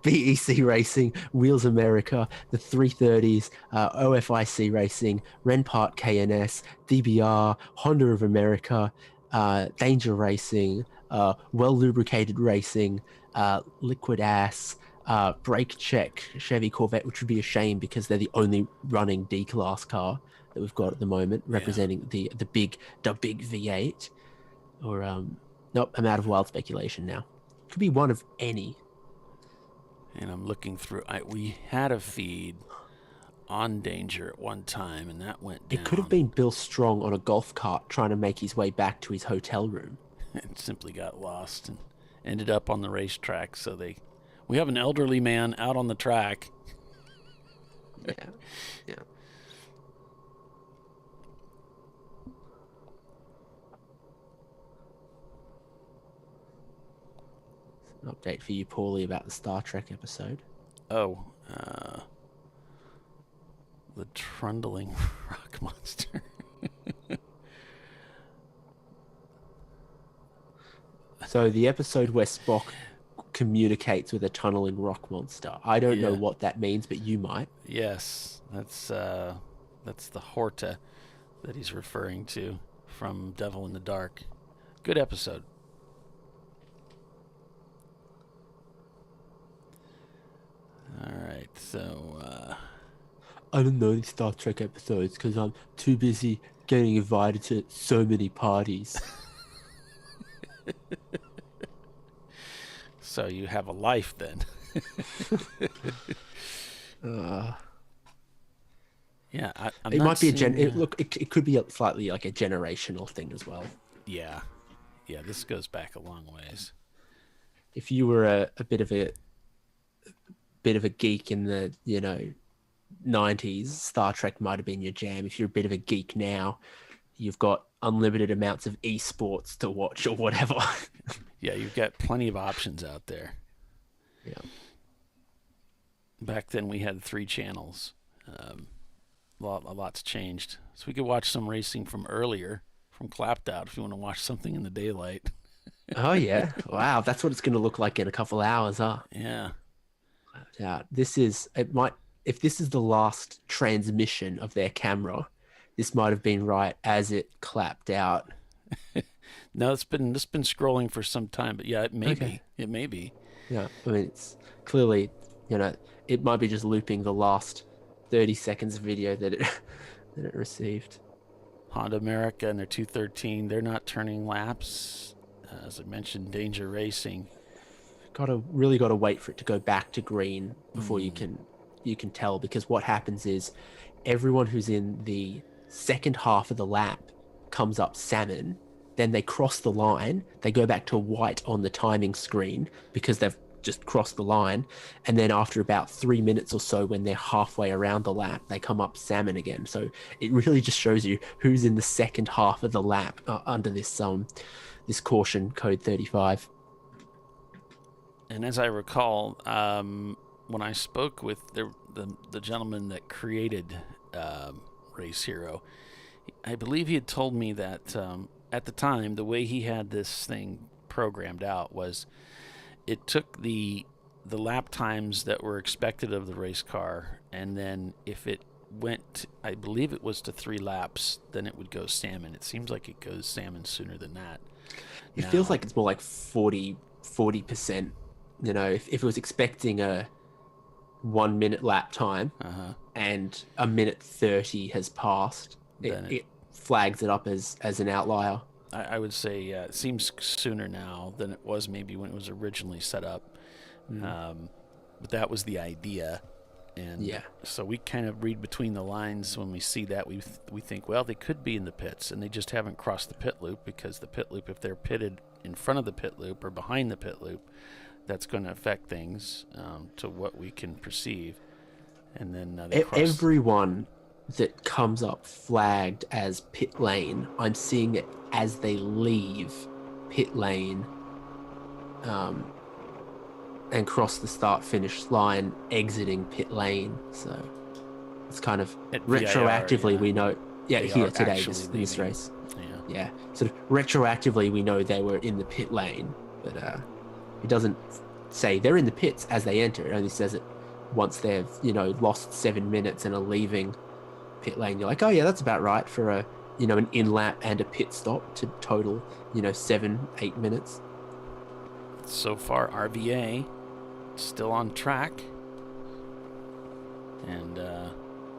BEC Racing, Wheels America, the 330s, OFIC Racing, Renpart KNS, DBR, Honda of America, Danger Racing, Well Lubricated Racing, Liquid Ass, Brake Check, Chevy Corvette, which would be a shame because they're the only running D-Class car that we've got at the moment, representing the big V8. Or, nope, I'm out of wild speculation now. Could be one of any. And I'm looking through. We had a feed on Danger at one time, and that went down. It could have been Bill Strong on a golf cart trying to make his way back to his hotel room. It simply got lost and ended up on the racetrack. So we have an elderly man out on the track. Yeah. An update for you, Paulie, about the Star Trek episode. Oh, the trundling rock monster. So the episode where Spock communicates with a tunneling rock monster. I don't know what that means, but you might. Yes, that's the Horta that he's referring to from Devil in the Dark. Good episode. All right, so I don't know these Star Trek episodes because I'm too busy getting invited to so many parties. So you have a life then. Yeah, I'm it not might be seeing, it could be slightly like a generational thing as well. Yeah, this goes back a long ways. If you were a bit of a geek in the 90s, Star Trek might have been your jam. If you're a bit of a geek now, you've got unlimited amounts of esports to watch or whatever. Yeah, you've got plenty of options out there. Yeah. Back then we had 3 channels. A lot's changed. So we could watch some racing from earlier, from Clapped Out, if you want to watch something in the daylight. Oh yeah! Wow, that's what it's going to look like in a couple hours, huh? Yeah. Yeah. If this is the last transmission of their camera, this might have been right as it clapped out. No, it's been scrolling for some time, but yeah, it may be. It may be. Yeah, I mean, it's clearly, it might be just looping the last 30 seconds of video that it received. Honda America and their 213, they're not turning laps. As I mentioned, Danger Racing. Really got to wait for it to go back to green before you can tell, because what happens is everyone who's in the second half of the lap comes up salmon, then they cross the line, they go back to white on the timing screen because they've just crossed the line, and then after about 3 minutes or so, when they're halfway around the lap, they come up salmon again. So it really just shows you who's in the second half of the lap under this caution code 35. And as I recall, when I spoke with the gentleman that created Race Hero, I believe he had told me that at the time, the way he had this thing programmed out was it took the lap times that were expected of the race car, and then if it went, I believe it was to 3 laps, then it would go salmon. It seems like it goes salmon sooner than that. It feels like it's more like 40%. If it was expecting a 1 minute lap time and a minute 30 has passed, it flags it up as an outlier. I would say, it seems sooner now than it was maybe when it was originally set up. But that was the idea. And so we kind of read between the lines when we see that. We think, well, they could be in the pits, and they just haven't crossed the pit loop, because the pit loop, if they're pitted in front of the pit loop or behind the pit loop, that's going to affect things to what we can perceive. And then everyone that comes up flagged as pit lane, I'm seeing it as they leave pit lane and cross the start-finish line exiting pit lane. So it's kind of At VIR, retroactively yeah. we know. Yeah, They here are today, actually in this leaving. race. Yeah. Yeah, sort of retroactively we know they were in the pit lane, but it doesn't say they're in the pits as they enter. It only says it once they've, lost 7 minutes and are leaving pit lane. You're like, oh yeah, that's about right for a, an in-lap and a pit stop to total, 7-8 minutes. So far, RVA still on track. And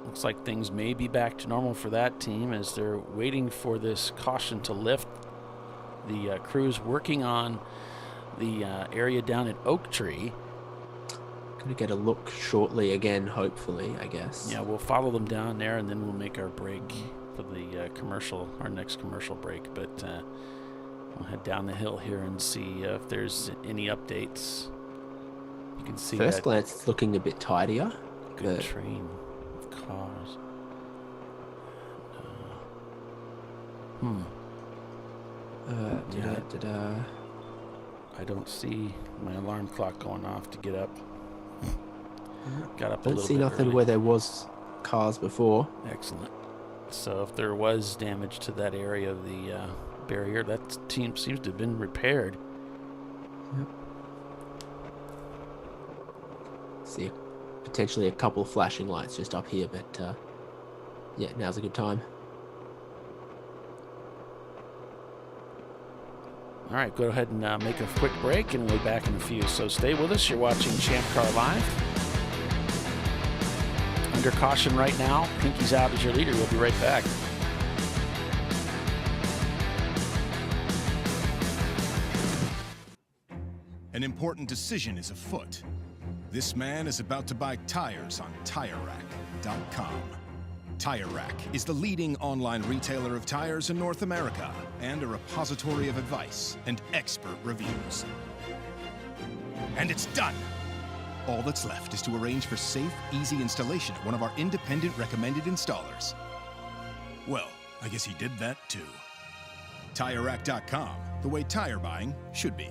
looks like things may be back to normal for that team as they're waiting for this caution to lift. The crew's working on the area down at Oak Tree. Gonna get a look shortly again, hopefully, I guess. Yeah, we'll follow them down there and then we'll make our break for the our next commercial break. But we'll head down the hill here and see if there's any updates. You can see First that glance, it's looking a bit tidier. good train of cars. I don't see my alarm clock going off to get up. Got up a Don't little see bit nothing early. where there was cars before. Excellent. So if there was damage to that area of the barrier, that team seems to have been repaired. Yep. See potentially a couple of flashing lights just up here, but yeah, now's a good time. All right, go ahead and make a quick break, and we'll be back in a few. So stay with us. You're watching ChampCar.Live. Under caution right now. Pinky's out as your leader. We'll be right back. An important decision is afoot. This man is about to buy tires on TireRack.com. Tire Rack is the leading online retailer of tires in North America and a repository of advice and expert reviews. And it's done! All that's left is to arrange for safe, easy installation at one of our independent recommended installers. Well, I guess he did that too. TireRack.com, the way tire buying should be.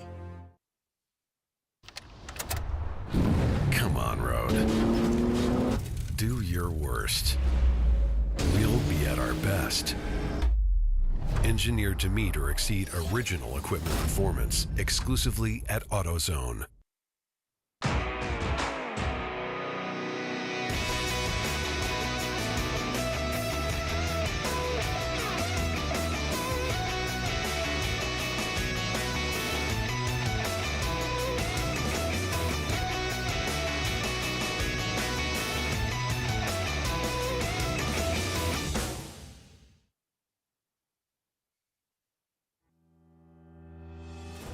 Come on, Road. Do your worst. We'll be at our best. Engineered to meet or exceed original equipment performance exclusively at AutoZone.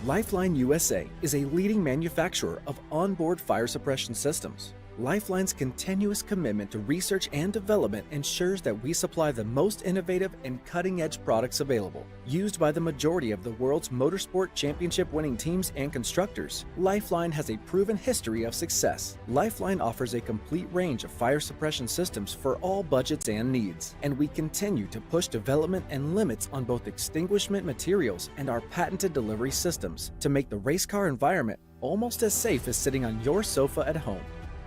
Lifeline USA is a leading manufacturer of onboard fire suppression systems. Lifeline's continuous commitment to research and development ensures that we supply the most innovative and cutting-edge products available. Used by the majority of the world's motorsport championship-winning teams and constructors, Lifeline has a proven history of success. Lifeline offers a complete range of fire suppression systems for all budgets and needs, and we continue to push development and limits on both extinguishment materials and our patented delivery systems to make the race car environment almost as safe as sitting on your sofa at home.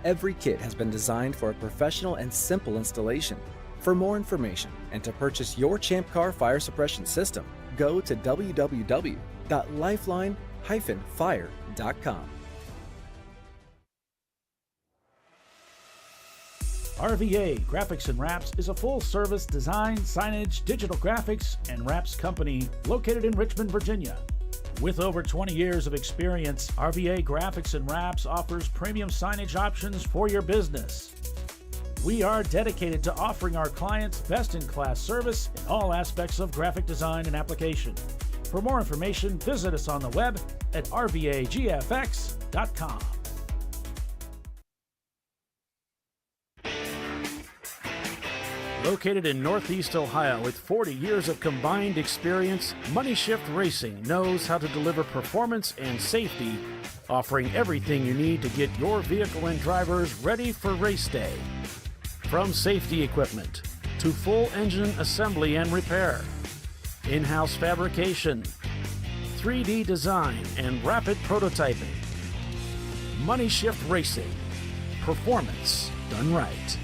Every kit has been designed for a professional and simple installation. For more information and to purchase your ChampCar fire suppression system, go to www.lifeline-fire.com. RVA Graphics and Wraps is a full-service design, signage, digital graphics, and wraps company located in Richmond, Virginia. With over 20 years of experience, RVA Graphics and Wraps offers premium signage options for your business. We are dedicated to offering our clients best-in-class service in all aspects of graphic design and application. For more information, visit us on the web at rvagfx.com. Located in Northeast Ohio with 40 years of combined experience, Money Shift Racing knows how to deliver performance and safety, offering everything you need to get your vehicle and drivers ready for race day. From safety equipment to full engine assembly and repair, in-house fabrication, 3D design and rapid prototyping. Money Shift Racing. Performance done right.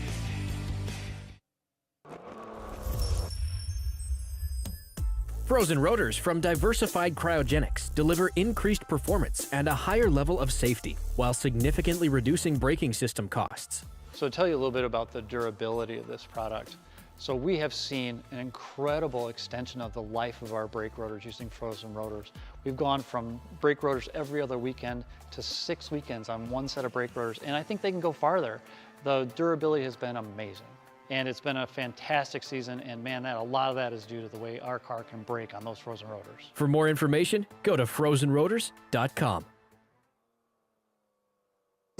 Frozen rotors from Diversified Cryogenics deliver increased performance and a higher level of safety, while significantly reducing braking system costs. So to tell you a little bit about the durability of this product. So we have seen an incredible extension of the life of our brake rotors using frozen rotors. We've gone from brake rotors every other weekend to 6 weekends on one set of brake rotors, and I think they can go farther. The durability has been amazing. And it's been a fantastic season, and man, a lot of that is due to the way our car can brake on those frozen rotors. For more information, go to frozenrotors.com.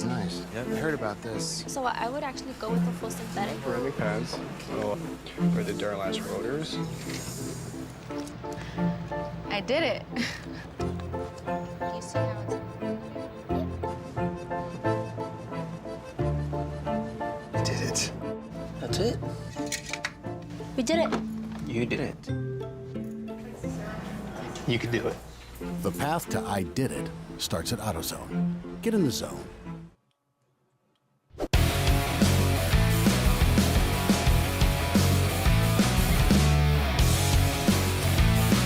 Nice. Yeah, I heard about this. So I would actually go with the full synthetic. Brake pads for the Duralast rotors. I did it. You see how it's... You did it. That's it. We did it. You did it. You can do it. The path to I did it starts at AutoZone. Get in the zone.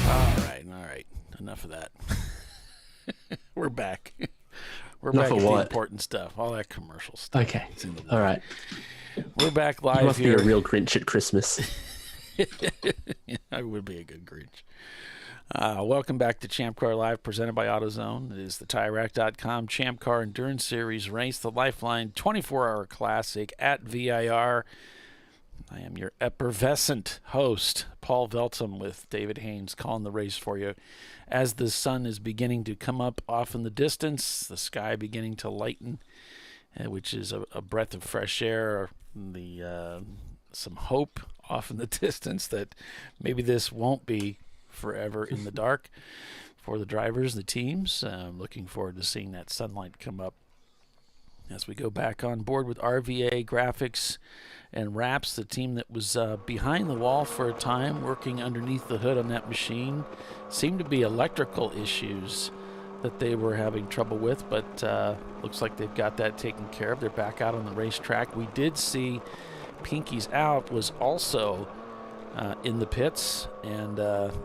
All right. Enough of that. We're back. We're Enough back of at the what? important stuff. All that commercial stuff. Okay. All right. We're back live You must here. be a real Grinch at Christmas. I would be a good Grinch. Welcome back to ChampCar.Live, presented by AutoZone. It is the TireRack.com Champ Car Endurance Series race, the Lifeline 24-hour classic at VIR. I am your effervescent host, Paul Veltum, with David Haynes calling the race for you. As the sun is beginning to come up off in the distance, the sky beginning to lighten, which is a breath of fresh air, some hope off in the distance that maybe this won't be forever in the dark for the drivers, the teams. Looking forward to seeing that sunlight come up as we go back on board with RVA Graphics and Wraps, the team that was behind the wall for a time, working underneath the hood on that machine. Seemed to be electrical issues that they were having trouble with, but looks like they've got that taken care of. They're back out on the racetrack. We did see Pinky's Out was also in the pits, and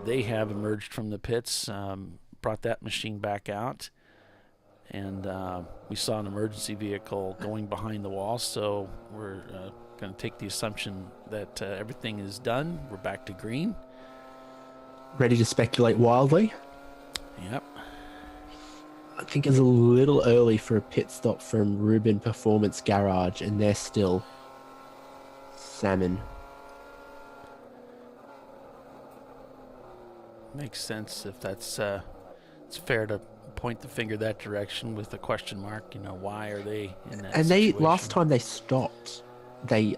they have emerged from the pits, brought that machine back out, and we saw an emergency vehicle going behind the wall, so we're going to take the assumption that everything is done. We're back to green. Ready to speculate wildly? Yep. I think it's a little early for a pit stop from Rubin Performance Garage, and they're still salmon. Makes sense if that's it's fair to point the finger that direction with a question mark. You know, why are they in that And situation? last time they stopped, they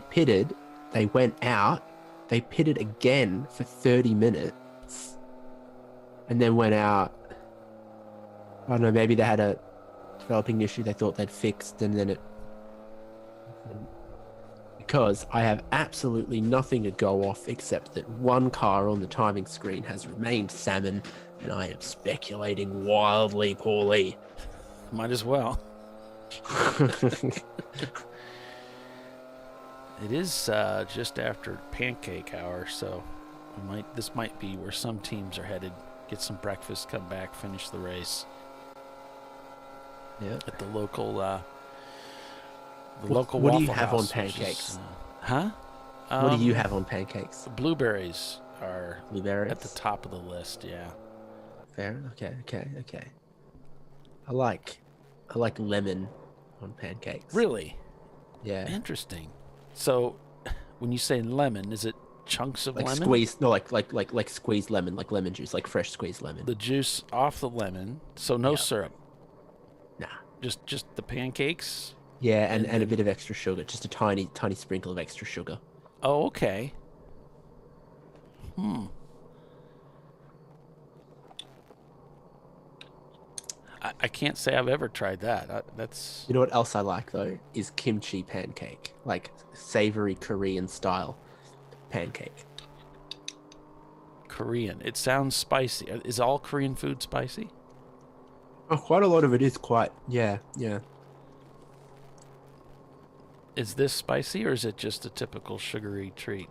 pitted, they went out, they pitted again for 30 minutes, and then went out. I don't know, maybe they had a developing issue they thought they'd fixed, and then because I have absolutely nothing to go off except that one car on the timing screen has remained salmon, and I am speculating wildly, Paulie. Might as well. It is just after pancake hour, so this might be where some teams are headed. Get some breakfast, come back, finish the race. Yeah. At the local What Waffle do you have House, on which is, pancakes? huh? What do you have on pancakes? Blueberries are Blueberries at the top of the list. Yeah. Fair. Okay. I like lemon on pancakes. Really? Yeah. Interesting. So, when you say lemon, is it chunks of Like lemon? squeezed, no, like squeezed lemon, like lemon juice, like fresh squeezed lemon. The juice off the lemon, so no syrup. Nah. Just the pancakes. Yeah, and a bit of extra sugar, just a tiny sprinkle of extra sugar. Oh, okay. I can't say I've ever tried that. That's You know what else I like though is kimchi pancake, like savory Korean style pancake. Korean. It sounds spicy. Is all Korean food spicy? Oh, quite a lot of it is quite. Yeah. Is this spicy, or is it just a typical sugary treat?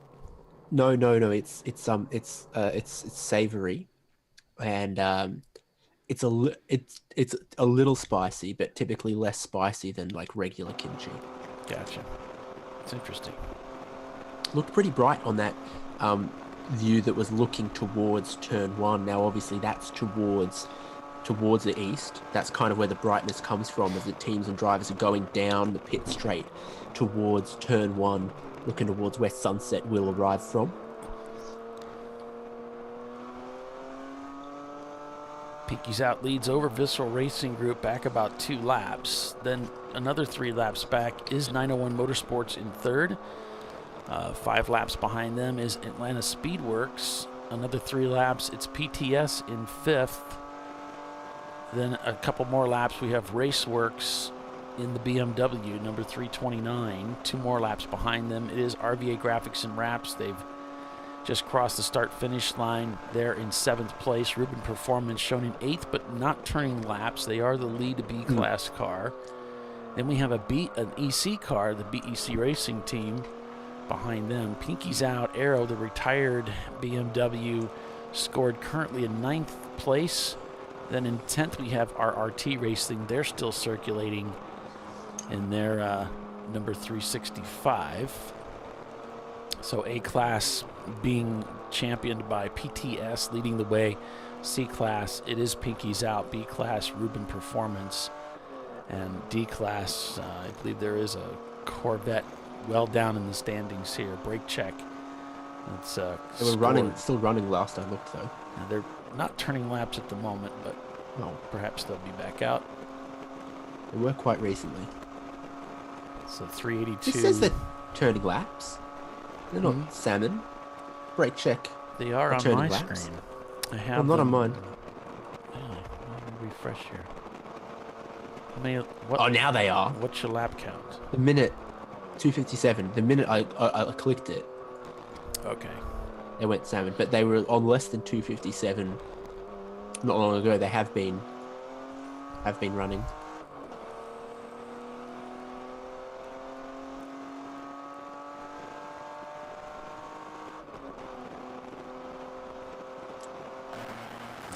No. It's savory, and it's a little spicy, but typically less spicy than like regular kimchi. Gotcha. It's interesting. Looked pretty bright on that view that was looking towards turn 1. Now, obviously, that's towards the east. That's kind of where the brightness comes from, as the teams and drivers are going down the pit straight towards turn 1, looking towards where sunset will arrive from. Pinky's Out leads over Visceral Racing Group back about 2 laps. Then another 3 laps back is 901 Motorsports in third. 5 laps behind them is Atlanta Speedworks. Another 3 laps, it's PTS in 5th. Then a couple more laps, we have Raceworks in the BMW, number 329. 2 more laps behind them, it is RVA Graphics and Wraps. They've just crossed the start-finish line. They're in 7th place. Ruben Performance shown in 8th, but not turning laps. They are the lead B-Class car. Then we have an EC car, the BEC Racing team, behind them. Pinky's Out, Arrow, the retired BMW, scored currently in 9th place. Then in 10th, we have RRT Racing. They're still circulating in their number 365. So A-Class being championed by PTS, leading the way. C-Class, it is Pinky's Out. B-Class, Ruben Performance. And D-Class, I believe there is a Corvette well down in the standings here. Brake check. It's they were still running last I looked, though. Now they're not turning laps at the moment, but perhaps they'll be back out. They were quite recently. So 382. It says they're turning laps. They're not salmon. Brake check. They are on my screen. I have not on mine. Let me refresh here. Now they are. What's your lap count? The minute 2:57. The minute I clicked it. Okay. They went salmon, but they were on less than 2:57 not long ago. They have been running.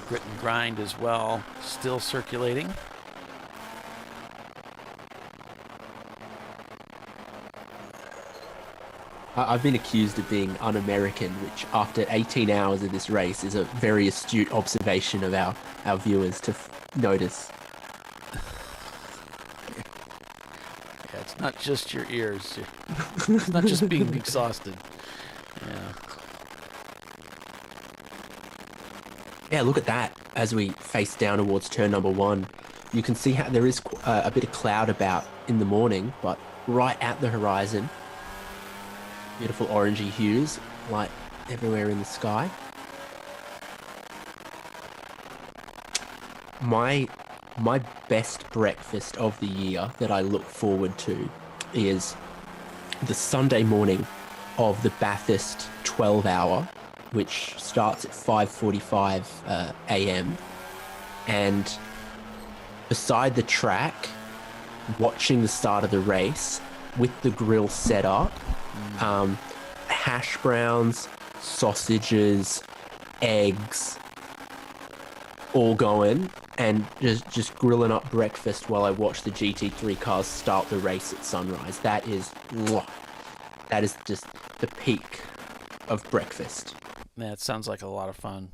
Grit and Grind as well, still circulating. I've been accused of being un-American, which after 18 hours of this race is a very astute observation of our viewers to notice. Yeah, it's not just your ears. It's not just being exhausted. Yeah, look at that. As we face down towards turn number 1, you can see how there is a bit of cloud about in the morning, but right at the horizon, beautiful orangey hues, light everywhere in the sky. My best breakfast of the year that I look forward to is the Sunday morning of the Bathurst 12-hour, which starts at 5:45 a.m. and beside the track, watching the start of the race with the grill set up, hash browns, sausages, eggs, all going, and just grilling up breakfast while I watch the GT3 cars start the race at sunrise. That is just the peak of breakfast. That sounds like a lot of fun.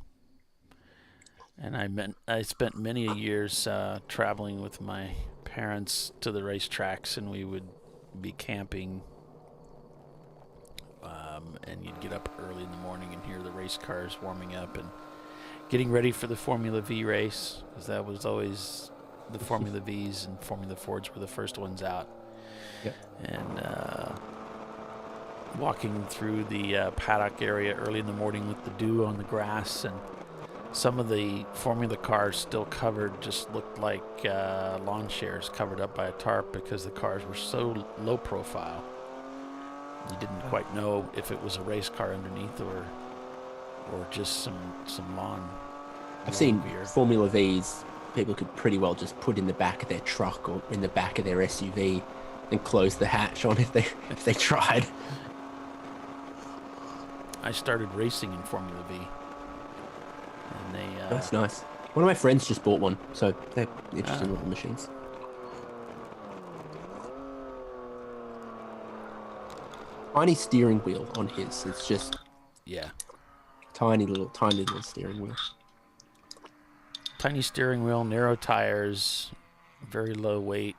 And I spent many years traveling with my parents to the racetracks, and we would be camping. And you'd get up early in the morning and hear the race cars warming up and getting ready for the Formula V race, because that was always the Formula Vs and Formula Fords were the first ones out. Yep. And walking through the paddock area early in the morning with the dew on the grass, and some of the Formula cars still covered, just looked like lawn chairs covered up by a tarp because the cars were so low profile. You didn't quite know if it was a race car underneath or or just some lawn. I've seen VIR. Formula Vs, people could pretty well just put in the back of their truck or in the back of their SUV and close the hatch on if they tried. I started racing in Formula V. And they... That's nice. One of my friends just bought one, so they're interesting little machines. Tiny steering wheel on his. It's just tiny little steering wheel. Tiny steering wheel, narrow tires, very low weight.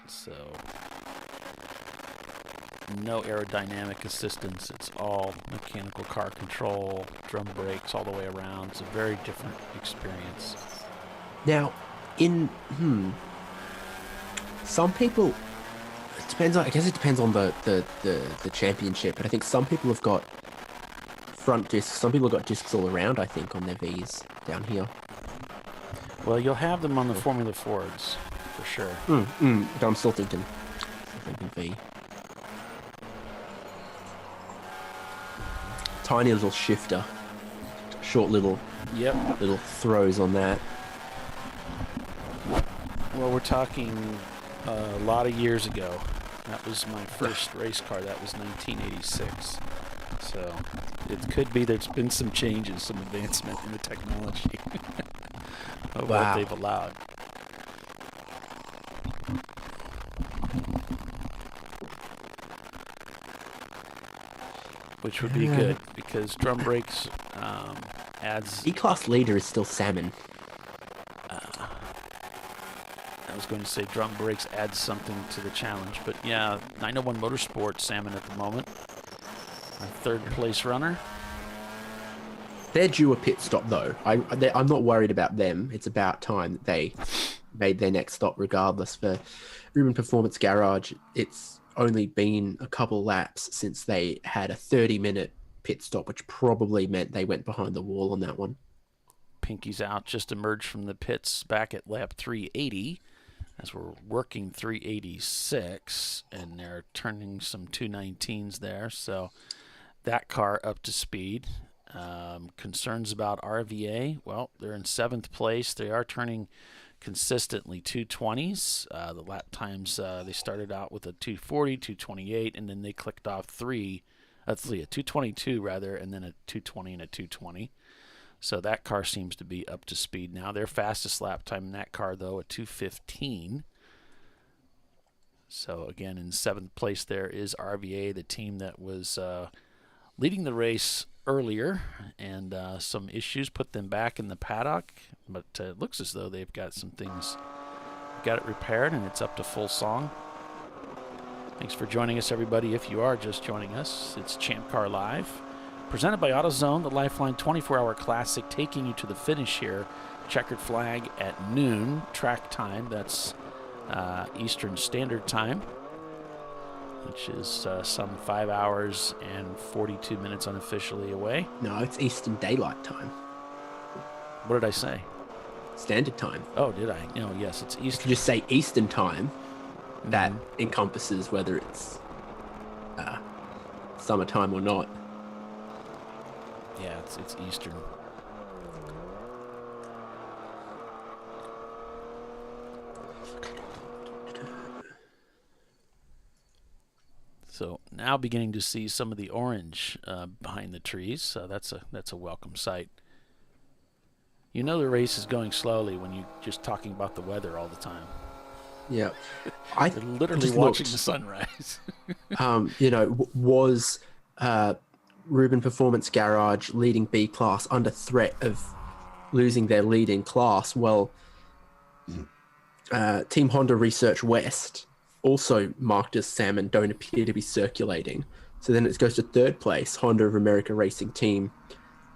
So no aerodynamic assistance. It's all mechanical car control, drum brakes all the way around. It's a very different experience. Now, some people, it depends on, I guess it depends on the championship, but I think some people have got front discs, some people have got discs all around, I think, on their Vs down here. Well, you'll have them on the Formula Fords, for sure. But I'm still thinking V. Tiny little shifter, short little throws on that. Well, we're talking a lot of years ago. That was my first race car. That was 1986. So it could be there's been some changes, some advancement in the technology of what they've allowed. Which would be good because drum brakes adds. E-class leader is still salmon. I was going to say drum brakes adds something to the challenge, but yeah, 901 Motorsport salmon at the moment. Our third place runner. They're due a pit stop though. I'm not worried about them. It's about time that they made their next stop regardless. For Rubin Performance Garage, it's only been a couple laps since they had a 30-minute pit stop, which probably meant they went behind the wall on that one. Pinky's out, just emerged from the pits back at lap 380 as we're working 386, and they're turning some 219s there, so that car up to speed. Concerns about RVA, well, they're in 7th place. They are turning consistently 220s. The lap times, they started out with a 240, 228, and then they clicked off a 222 rather, and then a 220 and a 220. So that car seems to be up to speed now. Their fastest lap time in that car, though, a 2:15. So again, in 7th place there is RVA, the team that was leading the race earlier, and some issues put them back in the paddock. But it looks as though they've got some things, got it repaired, and it's up to full song. Thanks for joining us, everybody. If you are just joining us, it's ChampCar.Live. Presented by AutoZone, the Lifeline 24-hour classic, taking you to the finish here. Checkered flag at noon, track time. That's Eastern Standard Time, which is some 5 hours and 42 minutes unofficially away. No, it's Eastern Daylight Time. What did I say? Standard Time. Oh, did I? No, yes, it's Eastern. If you just say Eastern Time, that encompasses whether it's summertime or not. Yeah, it's Eastern. So now beginning to see some of the orange behind the trees. So that's a welcome sight. You know the race is going slowly when you're just talking about the weather all the time. Yeah, They're literally watching the sunrise. Was Rubin Performance Garage leading B class under threat of losing their lead in class? Well, Team Honda Research West, also marked as salmon, don't appear to be circulating. So then it goes to 3rd place, Honda of America Racing Team,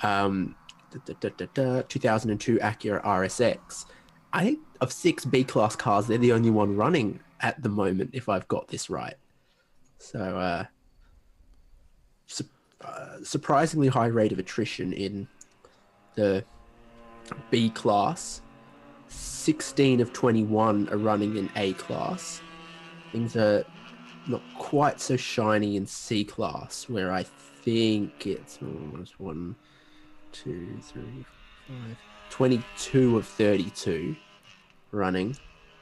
2002 Acura RSX. I think of 6 B-class cars, they're the only one running at the moment, if I've got this right. So, surprisingly high rate of attrition in the B-class. 16 of 21 are running in A-class. Things are not quite so shiny in C-class, where I think it's 1, 2, 3, 5, 22 of 32 running,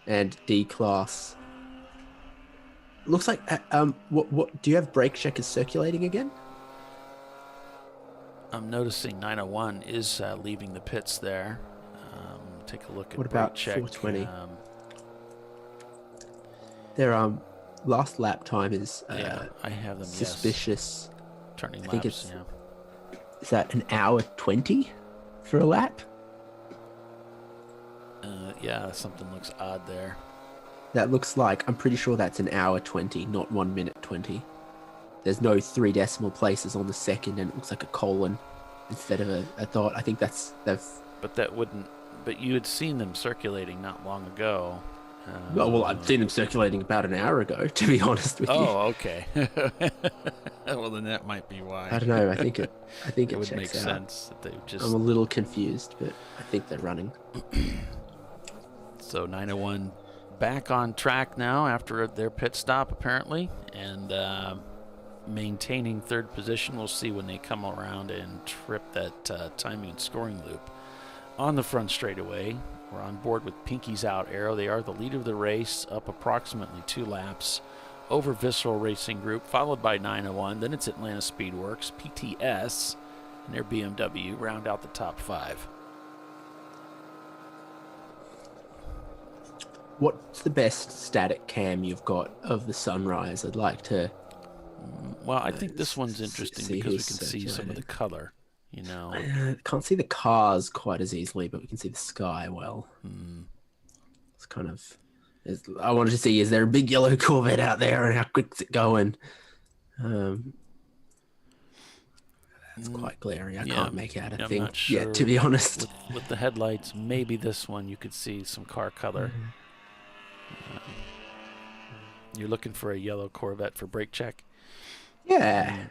and D class. Looks like what do you have brake checkers circulating again? I'm noticing 901 is leaving the pits there. Take a look at What brake about check. 420? Their last lap time is Yeah, I have them. suspicious. Yes. Turning I think laps. it's, Yeah. is that an hour 20 for a lap? Yeah, something looks odd there. That looks like, I'm pretty sure that's an hour 20, not 1 minute 20. There's no 3 decimal places on the second, and it looks like a colon instead of a dot. I think they've. But that wouldn't. But you had seen them circulating not long ago. Well, I've seen them circulating about an hour ago, to be honest with you. Oh, okay. Well, then that might be why. I don't know. I think it would checks make out. sense that they just. I'm a little confused, but I think they're running. So 901 back on track now after their pit stop, apparently, and maintaining third position. We'll see when they come around and trip that timing and scoring loop. On the front straightaway, we're on board with Pinky's Out Arrow. They are the leader of the race, up approximately 2 laps over Visceral Racing Group, followed by 901. Then it's Atlanta Speedworks, PTS, and their BMW round out the top 5. What's the best static cam you've got of the sunrise? I'd like to. Well, I think this one's interesting because we can see some of the color. You know, Can't see the cars quite as easily, but we can see the sky well. It's kind of. I wanted to see, is there a big yellow Corvette out there, and how quick's it going? It's quite glary. I can't make out a thing. Not sure. Yeah, to be honest. With the headlights, maybe this one you could see some car color. You're looking for a yellow Corvette for brake check? Yeah.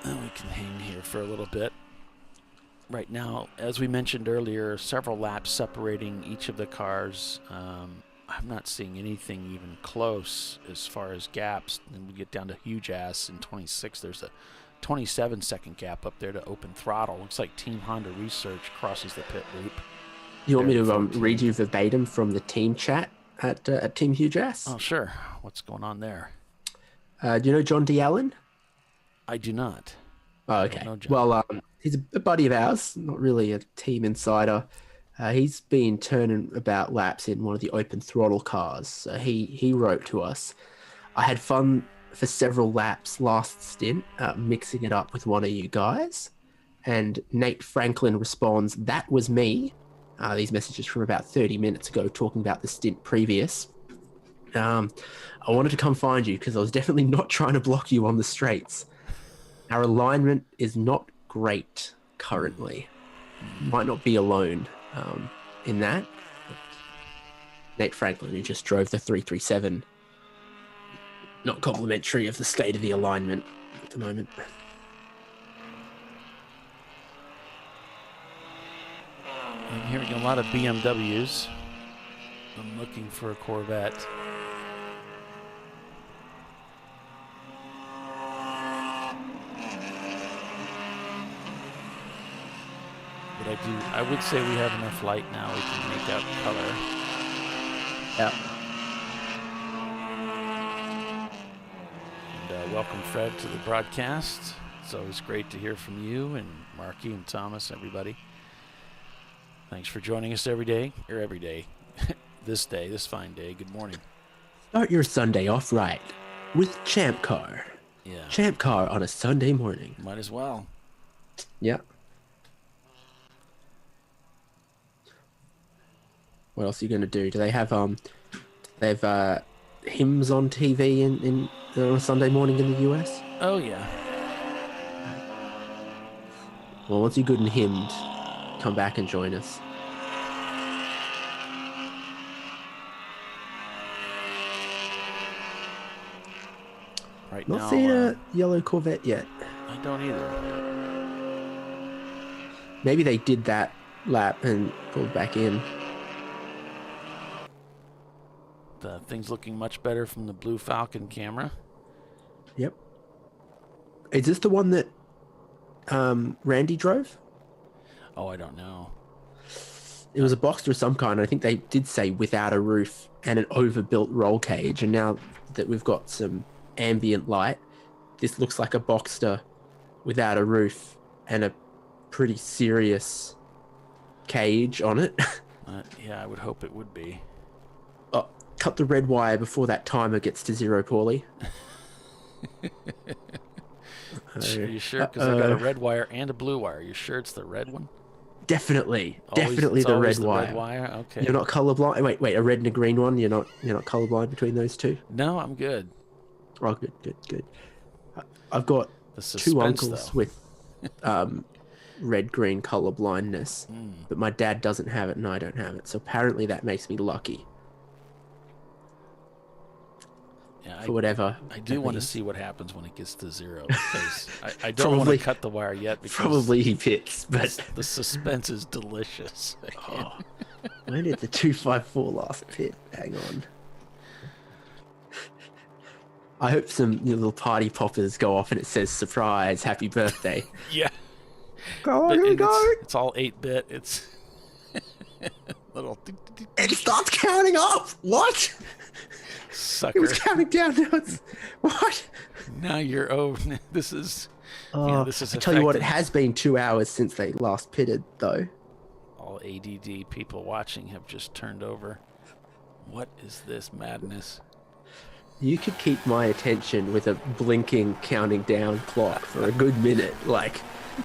We can hang here for a little bit. Right now, as we mentioned earlier, several laps separating each of the cars. I'm not seeing anything even close as far as gaps. Then we get down to huge ass in 26. There's a 27-second gap up there to open throttle. Looks like Team Honda Research crosses the pit loop. You want me to read you verbatim from the team chat at Team Huge Ass? Oh, sure. What's going on there? Do you know John D. Allen? I do not. Oh, okay. Well, he's a buddy of ours, not really a team insider. He's been turning about laps in one of the open throttle cars. So he wrote to us. I had fun for several laps last stint, mixing it up with one of you guys. And Nate Franklin responds, "That was me." These messages from about 30 minutes ago talking about the stint previous. I wanted to come find you because I was definitely not trying to block you on the straights. Our alignment is not great currently. Might not be alone in that. Nate Franklin, who just drove the 337, not complimentary of the state of the alignment at the moment. I'm hearing a lot of BMWs. I'm looking for a Corvette. But I would say we have enough light now. We can make out color. Yeah. And welcome, Fred, to the broadcast. It's always great to hear from you and Marky and Thomas, everybody. Thanks for joining us every day, this fine day. Good morning. Start your Sunday off right with Champ Car. Yeah. Champ Car on a Sunday morning. Might as well. Yeah. What else are you going to do? Do they have they've hymns on TV in on a Sunday morning in the US? Oh yeah. Well, once you're good and hymned, come back and join us. Right Not now, seen a yellow Corvette yet. I don't either. Maybe they did that lap and pulled back in. Things looking much better from the Blue Falcon camera. Yep. Is this the one that Randy drove? Oh, I don't know. It was a Boxster of some kind. I think they did say without a roof and an overbuilt roll cage. And now that we've got some ambient light, this looks like a Boxster without a roof and a pretty serious cage on it. Yeah, I would hope it would be. Oh, cut the red wire before that timer gets to 0, Paulie. You sure? Because I got a red wire and a blue wire. You sure it's the red one? Definitely, Always, definitely it's the always red the wire. Red wire. Okay. You're not colorblind. Wait, a red and a green one. You're not colorblind between those two. No, I'm good. Oh, good. I've got two uncles with red-green color blindness, but my dad doesn't have it and I don't have it. So apparently that makes me lucky. Yeah, for whatever. I do want to see what happens when it gets to 0. Because I don't want to cut the wire yet. Because probably he pits, but the suspense is delicious. When did the 254 last pit? Hang on. I hope some little party poppers go off and it says surprise, happy birthday. Yeah. Go on, here we go. It's all 8-bit. It's little. It starts counting up. What? Sucker. It was counting down now. What? Now you're this is. This is. I tell you what, it has been 2 hours since they last pitted, though. All ADD people watching have just turned over. What is this madness? You could keep my attention with a blinking counting down clock for a good minute. Like,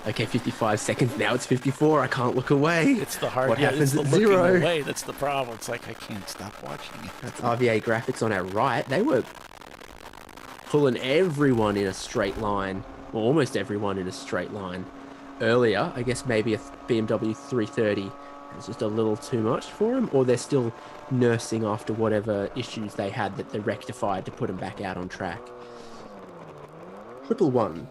okay, 55 seconds, now it's 54, I can't look away. It's the hard, what happens it's at the 0? Looking away, that's the problem. It's like I can't stop watching it. That's RVA graphics on our right. They were pulling everyone in a straight line, or almost everyone in a straight line. Earlier, I guess maybe a BMW 330 is just a little too much for them, or they're still nursing after whatever issues they had that they rectified to put them back out on track. 111,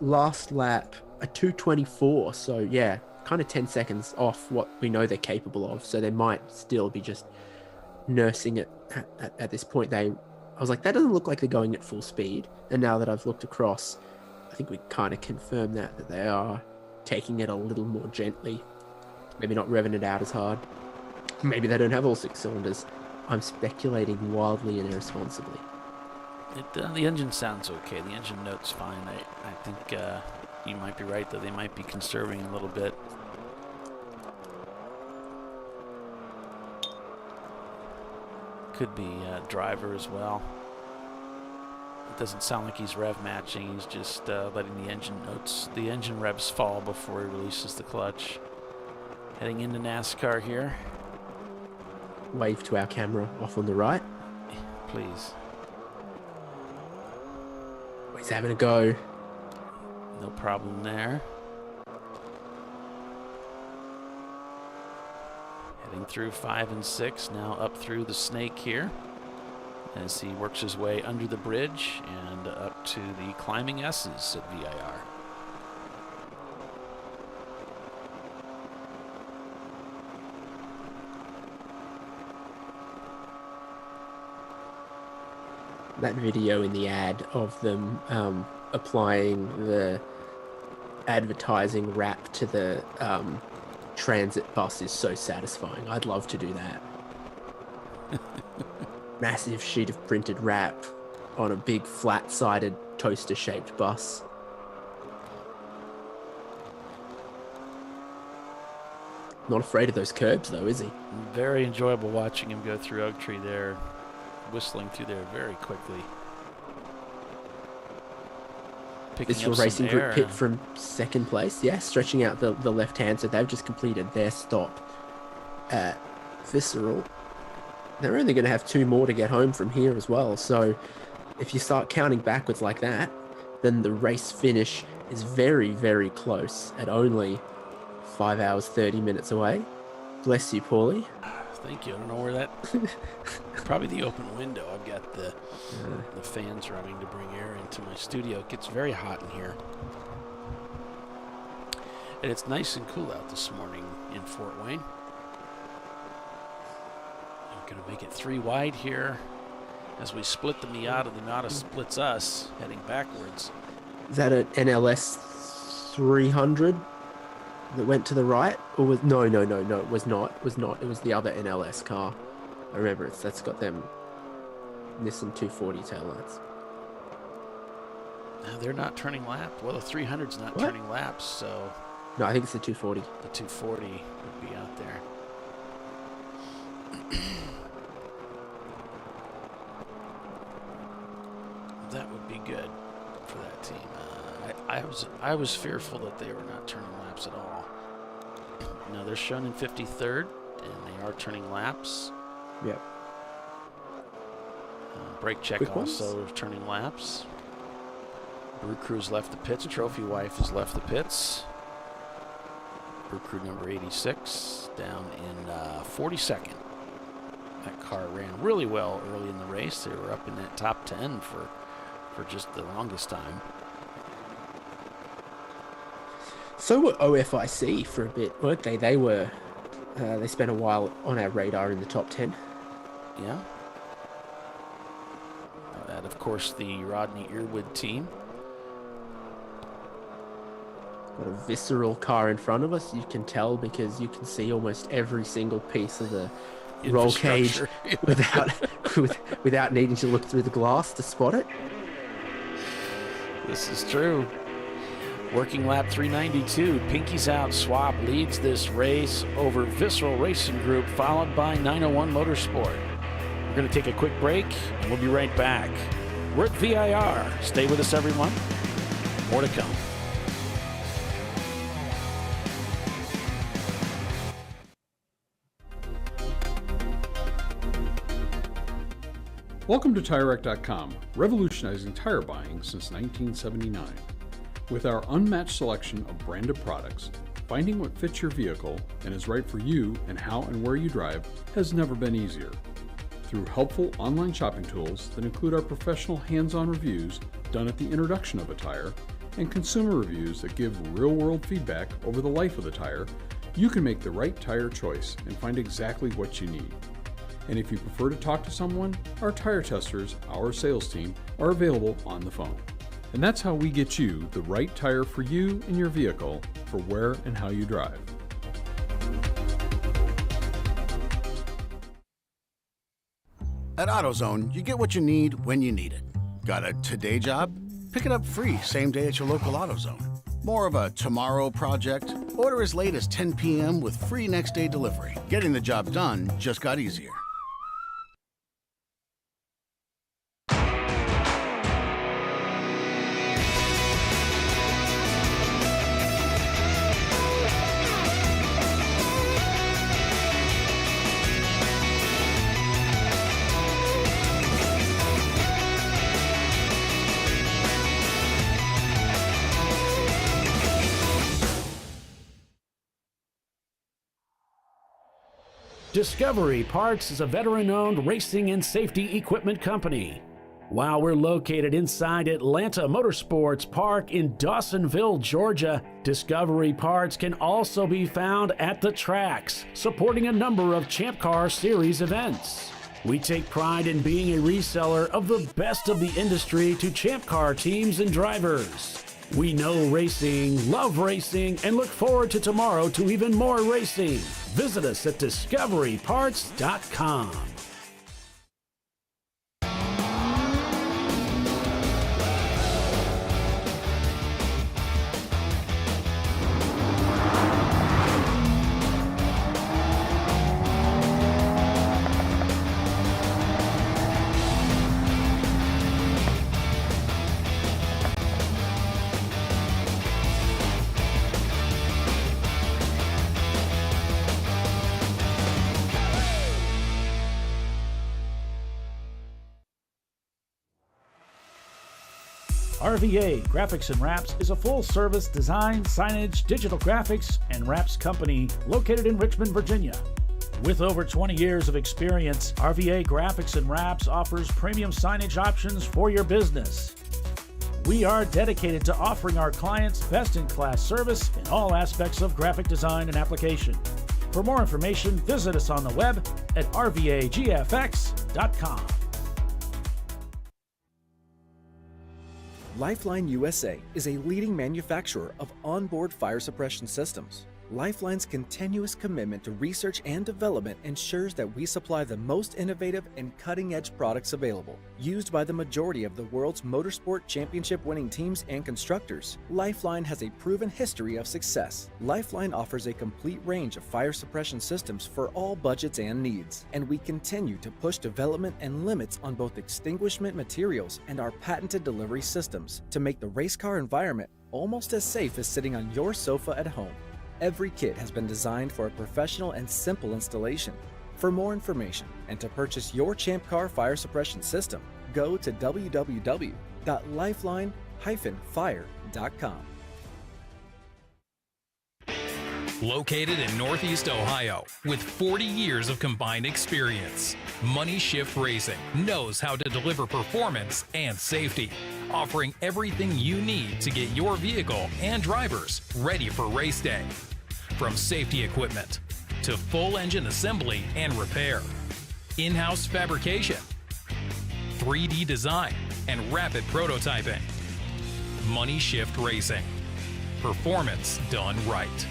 last lap a 224, so yeah, kind of 10 seconds off what we know they're capable of, so they might still be just nursing it at this point. I was like, that doesn't look like they're going at full speed, and now that I've looked across, I think we kind of confirm that they are taking it a little more gently. Maybe not revving it out as hard. Maybe they don't have all 6 cylinders. I'm speculating wildly and irresponsibly. The engine sounds okay. The engine note's fine. I think you might be right, though. They might be conserving a little bit. Could be driver as well. It doesn't sound like he's rev matching. He's just letting the engine revs fall before he releases the clutch. Heading into NASCAR here. Wave to our camera off on the right. Please. He's having a go. No problem there. Heading through 5 and 6, now up through the snake here as he works his way under the bridge and up to the climbing S's at VIR. That video in the ad of them applying the advertising wrap to the transit bus is so satisfying. I'd love to do that. Massive sheet of printed wrap on a big flat-sided toaster-shaped bus. Not afraid of those curbs though, is he? Very enjoyable watching him go through Oak Tree there. Whistling through there very quickly. Is your racing group pit from second place? Yeah, stretching out the left hand, so they've just completed their stop at Visceral. They're only going to have 2 more to get home from here as well, so if you start counting backwards like that, then the race finish is very, very close at only 5 hours, 30 minutes away. Bless you, Paulie. Thank you. I don't know where that... Probably the open window. I've got the fans running to bring air into my studio. It gets very hot in here. And it's nice and cool out this morning in Fort Wayne. I'm going to make it 3 wide here. As we split the Miata splits us, heading backwards. Is that an NLS 300 that went to the right? Or was no, it was not. It was not. It was the other NLS car. I remember that's got them Nissan 240 taillights. No, they're not turning laps. Well, the 300's not turning laps, so... No, I think it's the 240. The 240 would be out there. That would be good for that team. I was fearful that they were not turning laps at all. No, they're shown in 53rd, and they are turning laps. Yep. Brake check Quick also turning laps. Brew Crew's left the pits. Trophy Wife has left the pits. Brew Crew number 86 down in 42nd. That car ran really well early in the race. They were up in that top 10 for just the longest time. So were OFIC for a bit, weren't they? They were. They spent a while on our radar in the top 10. Yeah. That, of course, the Rodney Earwood team. Got a visceral car in front of us. You can tell because you can see almost every single piece of the roll cage without needing to look through the glass to spot it. This is true. Working lap 392, Pinky's Out Swap leads this race over Visceral Racing Group, followed by 901 Motorsport. We're going to take a quick break, and we'll be right back. We're at VIR. Stay with us, everyone. More to come. Welcome to TireRack.com, revolutionizing tire buying since 1979. With our unmatched selection of branded products, finding what fits your vehicle and is right for you and how and where you drive has never been easier. Through helpful online shopping tools that include our professional hands-on reviews done at the introduction of a tire and consumer reviews that give real-world feedback over the life of the tire, you can make the right tire choice and find exactly what you need. And if you prefer to talk to someone, our tire testers, our sales team, are available on the phone. And that's how we get you the right tire for you and your vehicle for where and how you drive. At AutoZone, you get what you need when you need it. Got a today job? Pick it up free same day at your local AutoZone. More of a tomorrow project? Order as late as 10 p.m. with free next day delivery. Getting the job done just got easier. Discovery Parts is a veteran-owned racing and safety equipment company. While we're located inside Atlanta Motorsports Park in Dawsonville, Georgia, Discovery Parts can also be found at the tracks, supporting a number of Champ Car Series events. We take pride in being a reseller of the best of the industry to Champ Car teams and drivers. We know racing, love racing, and look forward to tomorrow to even more racing. Visit us at discoveryparts.com. RVA Graphics and Wraps is a full-service design, signage, digital graphics, and wraps company located in Richmond, Virginia. With over 20 years of experience, RVA Graphics and Wraps offers premium signage options for your business. We are dedicated to offering our clients best-in-class service in all aspects of graphic design and application. For more information, visit us on the web at rvagfx.com. Lifeline USA is a leading manufacturer of onboard fire suppression systems. Lifeline's continuous commitment to research and development ensures that we supply the most innovative and cutting-edge products available. Used by the majority of the world's motorsport championship-winning teams and constructors, Lifeline has a proven history of success. Lifeline offers a complete range of fire suppression systems for all budgets and needs, and we continue to push development and limits on both extinguishment materials and our patented delivery systems to make the race car environment almost as safe as sitting on your sofa at home. Every kit has been designed for a professional and simple installation. For more information and to purchase your ChampCar fire suppression system, go to www.lifeline-fire.com. Located in Northeast Ohio, with 40 years of combined experience, Money Shift Racing knows how to deliver performance and safety, offering everything you need to get your vehicle and drivers ready for race day. From safety equipment to full engine assembly and repair, in-house fabrication, 3D design, and rapid prototyping. Money Shift Racing. Performance done right.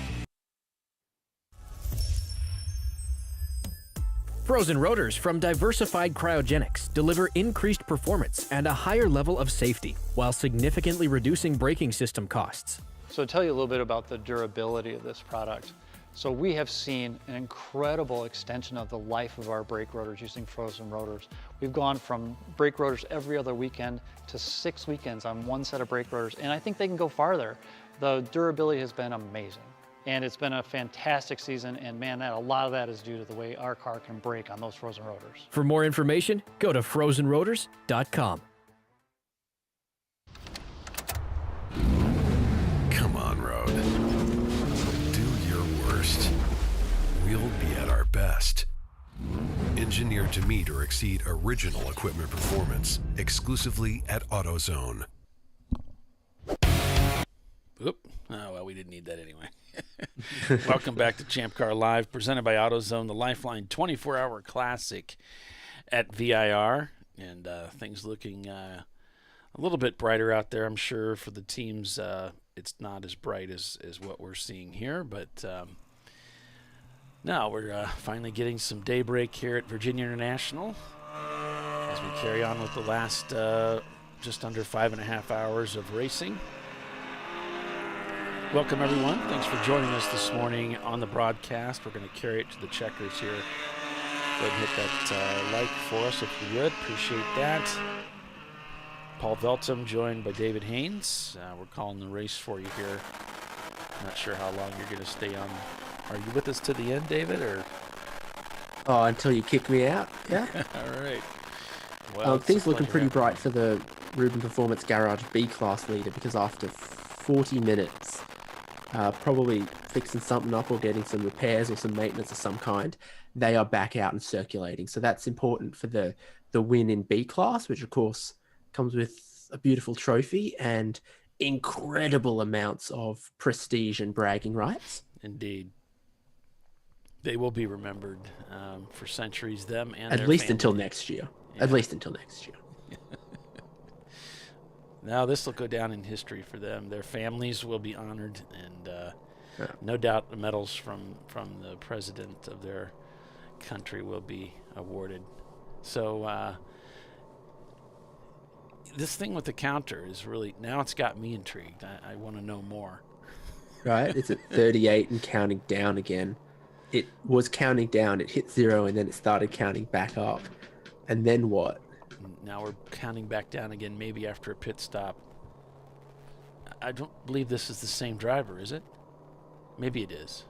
Frozen rotors from Diversified Cryogenics deliver increased performance and a higher level of safety, while significantly reducing braking system costs. So to tell you a little bit about the durability of this product. So we have seen an incredible extension of the life of our brake rotors using frozen rotors. We've gone from brake rotors every other weekend to 6 weekends on one set of brake rotors, and I think they can go farther. The durability has been amazing. And it's been a fantastic season, and man, a lot of that is due to the way our car can brake on those frozen rotors. For more information, go to frozenrotors.com. Come on, Road. Do your worst. We'll be at our best. Engineered to meet or exceed original equipment performance, exclusively at AutoZone. Oop. Oh, well, we didn't need that anyway. Welcome back to ChampCar.Live, presented by AutoZone, the Lifeline 24-hour classic at VIR. And things looking a little bit brighter out there, I'm sure, for the teams. It's not as bright as what we're seeing here, but now we're finally getting some daybreak here at Virginia International as we carry on with the last just under 5.5 hours of racing. Welcome, everyone. Thanks for joining us this morning on the broadcast. We're going to carry it to the checkers here. Go ahead and hit that like for us if you would. Appreciate that. Paul Veltum joined by David Haynes. We're calling the race for you here. Not sure how long you're going to stay on. Are you with us to the end, David, or? Oh, until you kick me out. Yeah. All right. Well, things looking pretty bright for the Rubin Performance Garage B-Class leader, because after 40 minutes, probably fixing something up or getting some repairs or some maintenance of some kind, they are back out and circulating. So that's important for the win in B-Class, which of course comes with a beautiful trophy and incredible amounts of prestige and bragging rights. Indeed. They will be remembered for centuries, them and at their least family. Until next year. Yeah. At least until next year. Now this will go down in history for them. Their families will be honored, and no doubt the medals from the president of their country will be awarded. So this thing with the counter is really, now it's got me intrigued. I want to know more. Right? It's at 38 and counting down again. It was counting down, it hit 0, and then it started counting back up. And then what? Now we're counting back down again, maybe after a pit stop. I don't believe this is the same driver, is it? Maybe it is.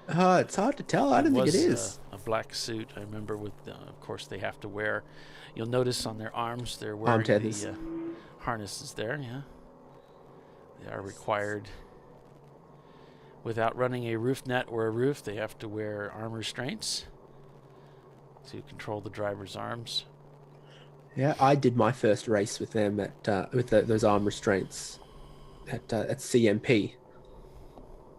It's hard to tell. I don't think it is. A black suit. I remember with, of course, they have to wear. You'll notice on their arms they're wearing the harnesses there. Yeah, they are required. Without running a roof net or a roof, they have to wear arm restraints to control the driver's arms. Yeah, I did my first race with them at with those arm restraints at CMP.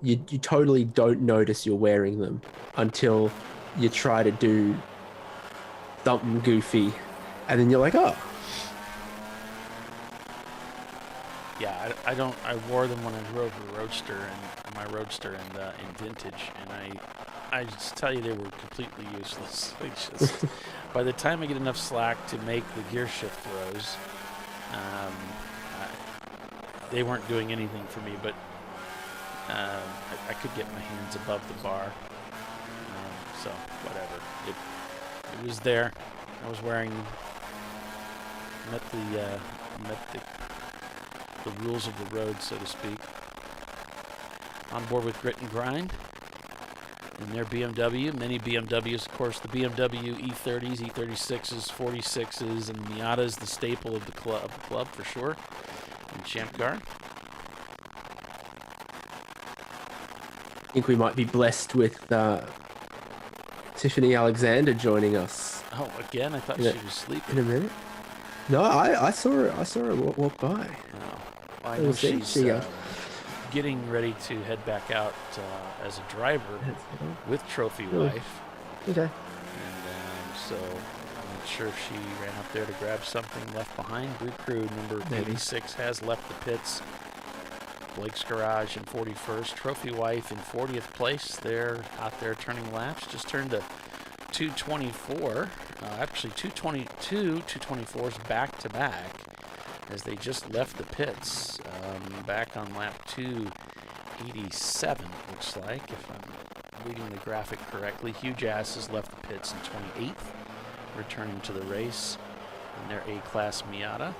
You totally don't notice you're wearing them until you try to do something goofy, and then you're like, oh. yeah, I don't. I wore them when I drove the Roadster and my Roadster in vintage, and I just tell you they were completely useless. Just by the time I get enough slack to make the gear shift throws, they weren't doing anything for me. But I could get my hands above the bar, so whatever. It was there. I was wearing met the rules of the road, so to speak. On board with Grit and Grind in their BMW. Many BMWs, of course, the BMW E30s, E36s, 46s, and Miatas, the staple of the club for sure. And ChampCar. I think we might be blessed with Tiffany Alexander joining us. Oh, again? I thought she was sleeping. In a minute. No, I saw her. I saw her walk by. Oh, well, I know she's getting ready to head back out as a driver with Trophy Wife. Okay. And so I'm not sure if she ran up there to grab something left behind. Blue Crew number 86 has left the pits. Blake's Garage in 41st. Trophy Wife in 40th place. They're out there turning laps. Just turned to 224. Actually, 222, 224s back to back as they just left the pits. Back on lap 287, looks like, if I'm reading the graphic correctly. Hugh Jass has left the pits in 28th, returning to the race in their A-Class Miata.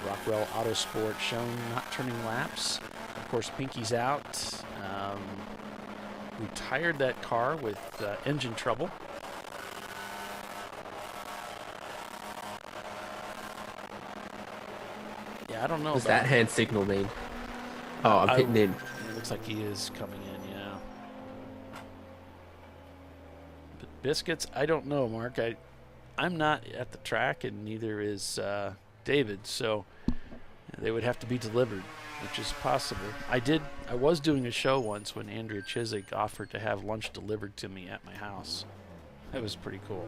Rockwell Autosport shown not turning laps. Of course, Pinky's out. Retired that car with engine trouble. Yeah, I don't know. What does that hand signal mean? Oh, I'm hitting in. It looks like he is coming in, yeah. But Biscuits, I don't know, Mark. I'm not at the track, and neither is David, so they would have to be delivered, which is possible. I was doing a show once when Andrea Chiswick offered to have lunch delivered to me at my house. That was pretty cool.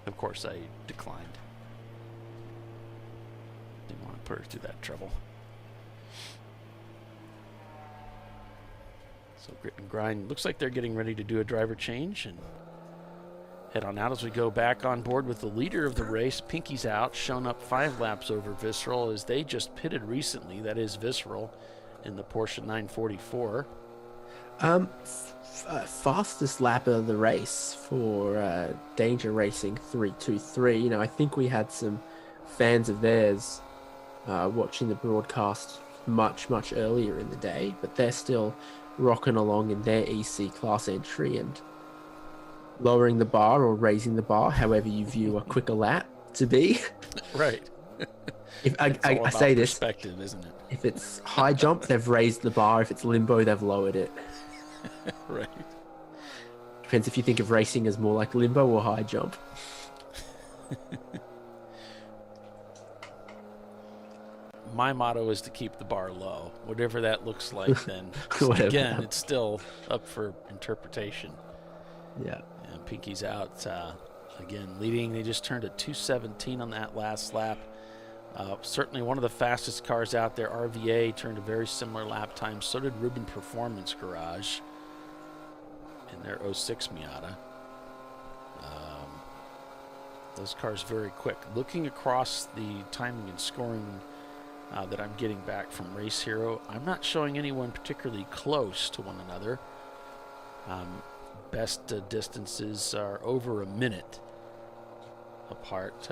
Of course, I declined. Didn't want to put her through that trouble. So Grit and Grind looks like they're getting ready to do a driver change and head on out as we go back on board with the leader of the race. Pinky's out, shown up 5 laps over Visceral as they just pitted recently. That is Visceral in the Porsche 944. Fastest lap of the race for Danger Racing 323. You know, I think we had some fans of theirs watching the broadcast much earlier in the day, but they're still rocking along in their EC class entry and lowering the bar or raising the bar, however you view a quicker lap to be. Right. If I say this, perspective, isn't it? If it's high jump, they've raised the bar. If it's limbo, they've lowered it. Right. Depends if you think of racing as more like limbo or high jump. My motto is to keep the bar low. Whatever that looks like, then again, it's still up for interpretation. Yeah. And Pinky's out again, leading. They just turned a 217 on that last lap. Certainly one of the fastest cars out there. RVA turned a very similar lap time. So did Ruben Performance Garage in their 06 Miata. Those cars very quick. Looking across the timing and scoring that I'm getting back from Race Hero, I'm not showing anyone particularly close to one another. Best distances are over a minute apart.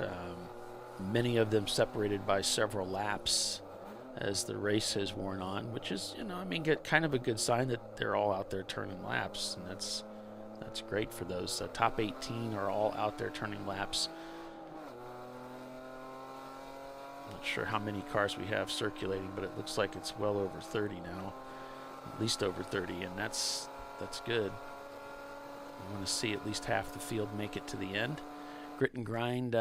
Many of them separated by several laps as the race has worn on, which is, get kind of a good sign that they're all out there turning laps, and that's great for those. Top 18 are all out there turning laps. Not sure how many cars we have circulating, but it looks like it's well over 30 now, at least over 30, and that's good. We want to see at least half the field make it to the end. Grit and Grind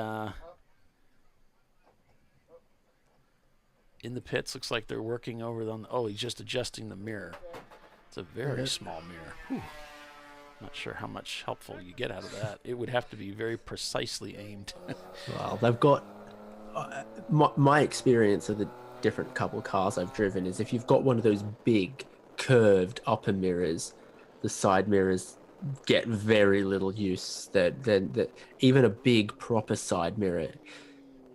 in the pits. Looks like they're working over on. Oh, he's just adjusting the mirror. It's a very small mirror. Whew. Not sure how much helpful you get out of that. It would have to be very precisely aimed. Well, they've got my experience of the different couple cars I've driven is if you've got one of those big curved upper mirrors, the side mirrors get very little use. That even a big proper side mirror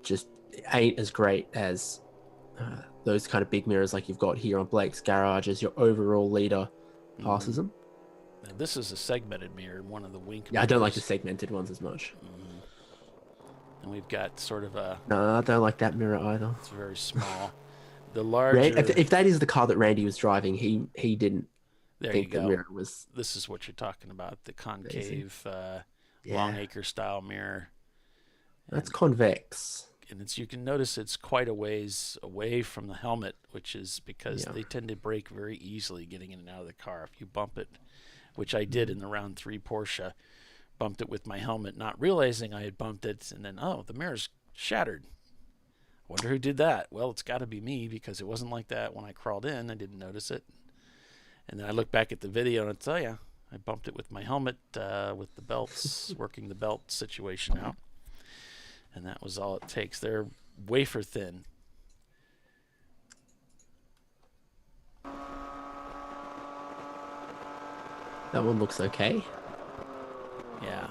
just ain't as great as those kind of big mirrors like you've got here on Blake's garage as your overall leader passes them. Now, this is a segmented mirror, one of the wink Yeah, I don't like the mirrors. segmented ones as much. And we've got sort of a... No, I don't like that mirror either. It's very small. The larger... If that is the car that Randy was driving, he didn't think the mirror was... This is what you're talking about, the concave Longacre style mirror. That's convex. And you can notice it's quite a ways away from the helmet, which is because they tend to break very easily getting in and out of the car. If you bump it, which I did in the round 3 Porsche, bumped it with my helmet, not realizing I had bumped it, and then, oh, the mirror's shattered. Wonder who did that? Well, it's got to be me, because it wasn't like that when I crawled in. I didn't notice it. And then I look back at the video, and I tell you, I bumped it with my helmet, with the belts, working the belt situation out. And that was all it takes. They're wafer thin. That one looks okay. Yeah.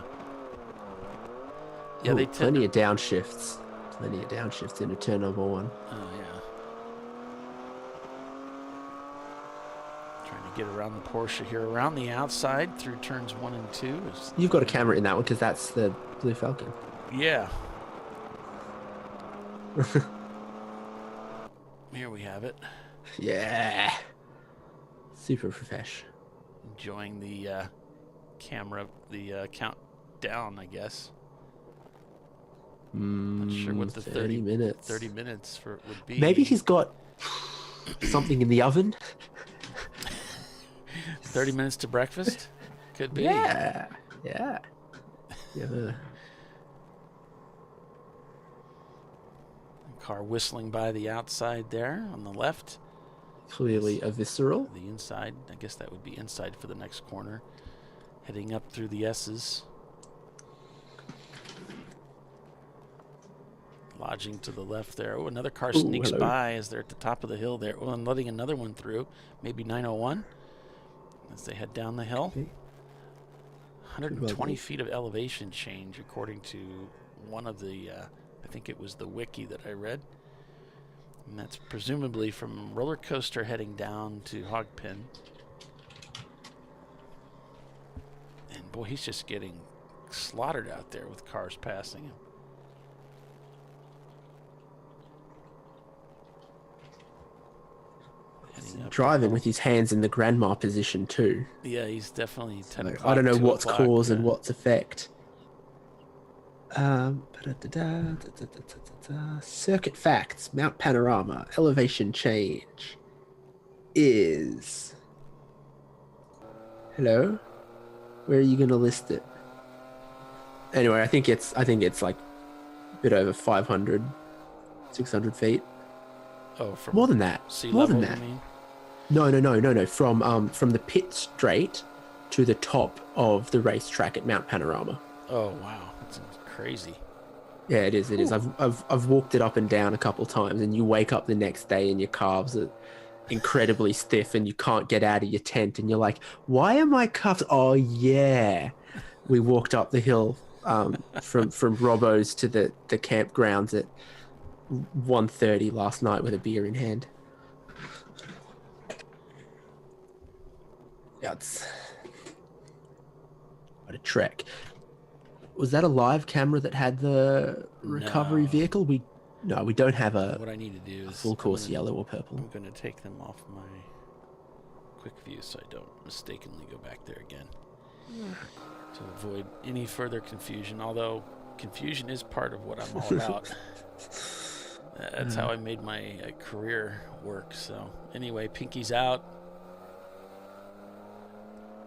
Yeah, they plenty of downshifts. Plenty of downshifts into turn number 1. Oh, yeah. Trying to get around the Porsche here, around the outside through turns 1 and 2. You've got a camera in that one because that's the Blue Falcon. Yeah. Here we have it. Yeah. Super profesh. Enjoying the camera, the countdown, I guess. Not sure what the 30 minutes. 30 minutes for it would be. Maybe he's got something in the oven. 30 minutes to breakfast? Could be. Yeah. Yeah. Yeah. Car whistling by the outside there on the left. Clearly a visceral. The inside, I guess that would be inside for the next corner. Heading up through the S's. Lodging to the left there. Oh, another car sneaks by as they're at the top of the hill there. Oh, and letting another one through. Maybe 901 as they head down the hill. 120 feet of elevation change according to one of the... I think it was the wiki that I read. And that's presumably from roller coaster heading down to Hogpen. And boy, he's just getting slaughtered out there with cars passing him. Driving with his hands in the grandma position too. Yeah, he's definitely 10 o'clock. I don't know 2 what's o'clock, cause and what's effect. Circuit facts, Mount Panorama, elevation change is... Hello? Where are you going to list it? Anyway, I think it's like a bit over 500, 600 feet. Oh, from more than that. Sea More level, than that. you mean? No. From the pit straight to the top of the racetrack at Mount Panorama. Oh wow, that's crazy. Yeah, it is. It is. I've walked it up and down a couple times, and you wake up the next day and your calves are incredibly stiff, and you can't get out of your tent, and you're like, "Why are my calves?" Oh yeah, we walked up the hill from Robbo's to the campgrounds at 1:30 last night with a beer in hand. Yeah, it's what a trek. Was that a live camera that had the recovery vehicle? We don't have a. What I need to do is full course yellow or purple. I'm going to take them off my quick view so I don't mistakenly go back there again to avoid any further confusion. Although confusion is part of what I'm all about. That's how I made my career work. So anyway, Pinky's out.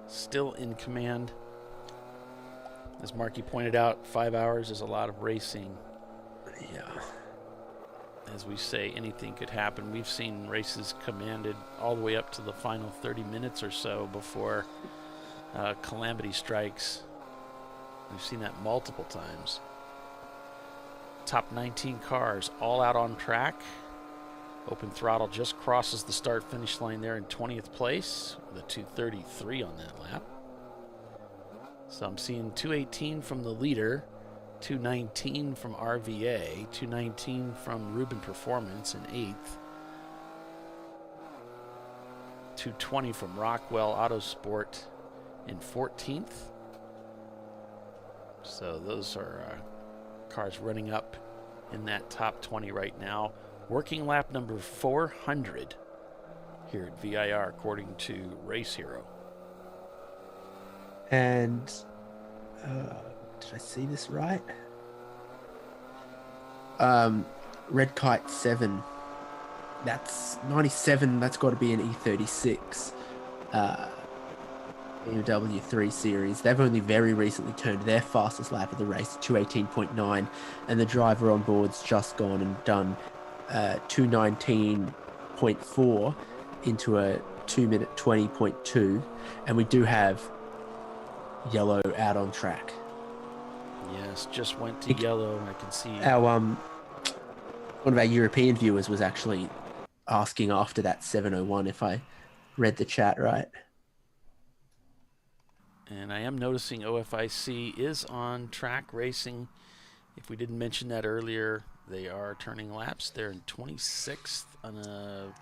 Still in command. As Marky pointed out, 5 hours is a lot of racing. Yeah. As we say, anything could happen. We've seen races commanded all the way up to the final 30 minutes or so before calamity strikes. We've seen that multiple times. Top 19 cars all out on track. Open Throttle just crosses the start-finish line there in 20th place with a 2:33 on that lap. So I'm seeing 2:18 from the leader, 2:19 from RVA, 2:19 from Rubin Performance in 8th, 2:20 from Rockwell Autosport in 14th. So those are cars running up in that top 20 right now. Working lap number 400 here at VIR, according to Race Hero. And did I see this right? Red Kite 7. That's 97. That's got to be an E36 BMW 3 Series. They've only very recently turned their fastest lap of the race, 2:18.9, and the driver on board's just gone and done 2:19.4 into a 2-minute 20.2, and we do have yellow out on track. Yes, just went to yellow. I can see our one of our European viewers was actually asking after that 701 if I read the chat right. And I am noticing OFIC is on track racing. If we didn't mention that earlier, they are turning laps. They're in 26th on a,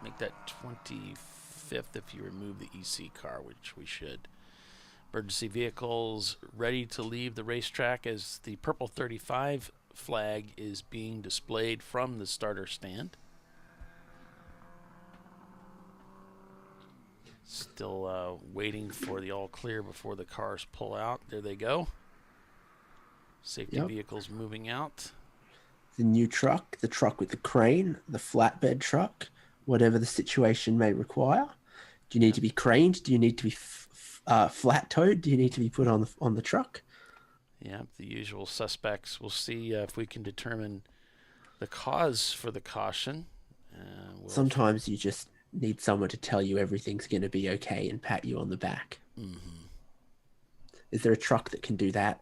make that 25th if you remove the EC car, which we should. Emergency vehicles ready to leave the racetrack as the purple 35 flag is being displayed from the starter stand. Still waiting for the all clear before the cars pull out. There they go. Safety vehicles moving out. The new truck, the truck with the crane, the flatbed truck, whatever the situation may require. Do you need to be craned? Do you need to be flat-towed? Do you need to be put on the truck? Yeah, the usual suspects. We'll see if we can determine the cause for the caution. Sometimes you just need someone to tell you everything's going to be okay and pat you on the back. Mm-hmm. Is there a truck that can do that?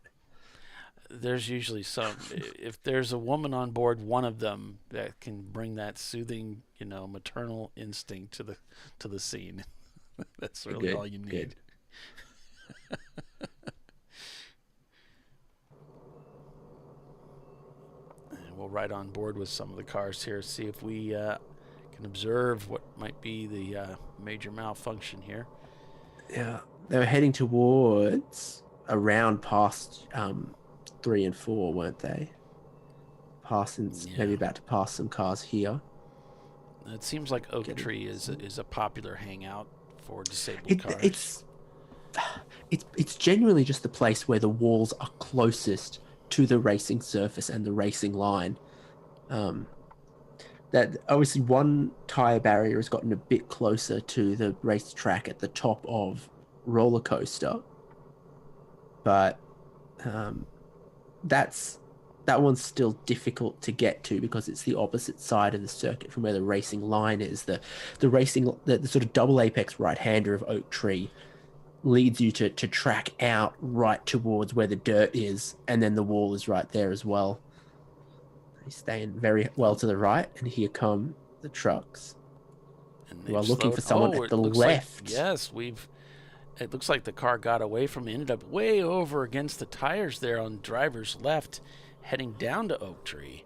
There's usually some. If there's a woman on board, one of them that can bring that soothing, maternal instinct to the scene. That's really all you need. And we'll ride on board with some of the cars here, see if we can observe what might be the major malfunction here. Yeah, they were heading towards around past 3 and 4, weren't they? Maybe about to pass some cars here. It seems like Oak Tree is a popular hangout for disabled cars. It's genuinely just the place where the walls are closest to the racing surface and the racing line. That obviously one tire barrier has gotten a bit closer to the racetrack at the top of Roller Coaster, but that one's still difficult to get to because it's the opposite side of the circuit from where the racing line is. The sort of double apex right-hander of Oak Tree leads you to track out right towards where the dirt is, and then the wall is right there as well. He's staying very well to the right, and here come the trucks. We're looking for someone at the left. It looks like the car got away from it, ended up way over against the tires there on driver's left, heading down to Oak Tree.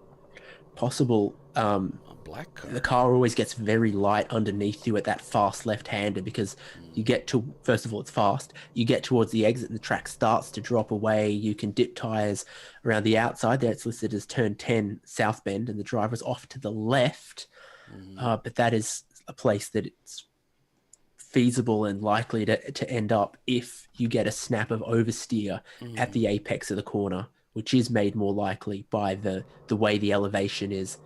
Possible. A black car. The car always gets very light underneath you at that fast left-hander because you get to, first of all, it's fast. You get towards the exit and the track starts to drop away. You can dip tires around the outside. There it's listed as turn 10 South Bend and the driver's off to the left. But that is a place that it's feasible and likely to end up if you get a snap of oversteer at the apex of the corner, which is made more likely by the way the elevation is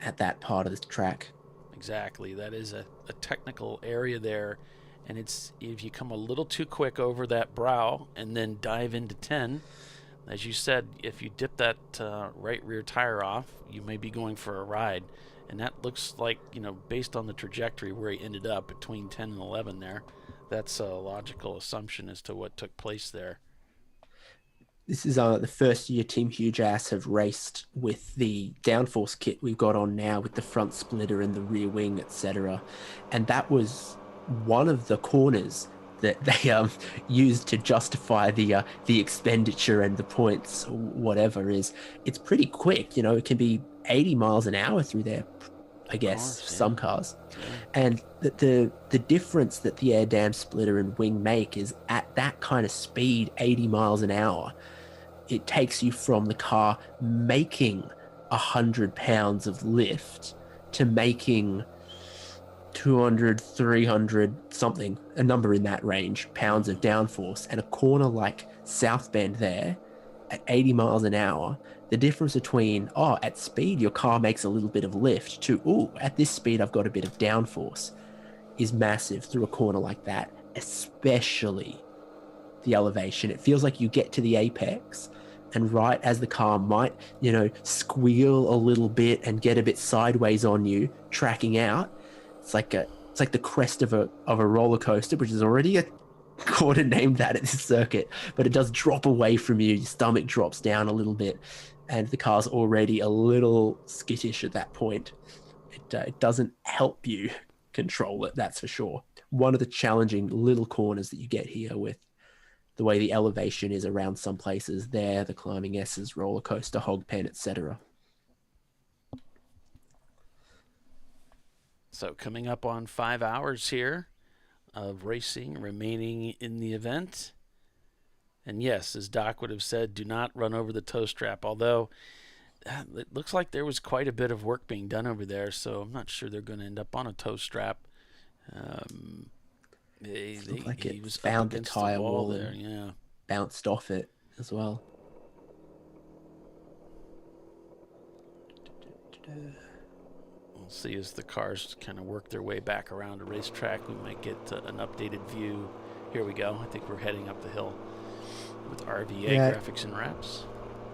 at that part of the track. Exactly. That is a technical area there, and it's if you come a little too quick over that brow and then dive into 10, as you said, if you dip that right rear tire off, you may be going for a ride. And that looks like, based on the trajectory where he ended up between 10 and 11 there, that's a logical assumption as to what took place there. This is the first year Team Huge Ass have raced with the downforce kit we've got on now, with the front splitter and the rear wing, etc. And that was one of the corners that they used to justify the expenditure and the points, whatever. Is it's pretty quick, it can be 80 miles an hour through there, I guess, some cars. And the difference that the air dam splitter and wing make is at that kind of speed, 80 miles an hour, it takes you from the car making 100 pounds of lift to making 200, 300 something, a number in that range, pounds of downforce. And a corner like South Bend there at 80 miles an hour, the difference between, at speed your car makes a little bit of lift to, at this speed I've got a bit of downforce, is massive through a corner like that, especially the elevation. It feels like you get to the apex, and right as the car might, squeal a little bit and get a bit sideways on you, tracking out, it's like the crest of a roller coaster, which is already a corner named that at this circuit, but it does drop away from you. Your stomach drops down a little bit, and the car's already a little skittish at that point. It doesn't help you control it, that's for sure. One of the challenging little corners that you get here, with the way the elevation is around some places there, the climbing S's, roller coaster, hog pen, etc. So coming up on 5 hours here of racing remaining in the event. And yes, as Doc would have said, do not run over the toe strap, although it looks like there was quite a bit of work being done over there, so I'm not sure they're going to end up on a toe strap. He was found the tire wall there, bounced off it as well. We'll see as the cars kind of work their way back around the racetrack. We might get an updated view. Here we go. I think we're heading up the hill with RVA graphics and wraps.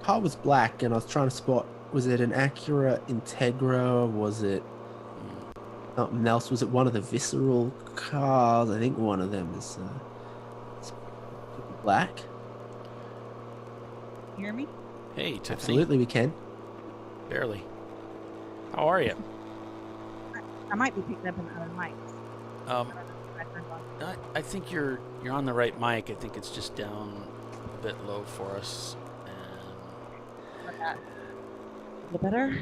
Car was black, and I was trying to spot, was it an Acura Integra? Was it something else? Was it one of the Visceral cars? I think one of them is black. You hear me? Hey, Tiffany. Absolutely, we can. Barely. How are you? I might be picking up an other mic. I think you're on the right mic. I think it's just down a bit low for us. A little better?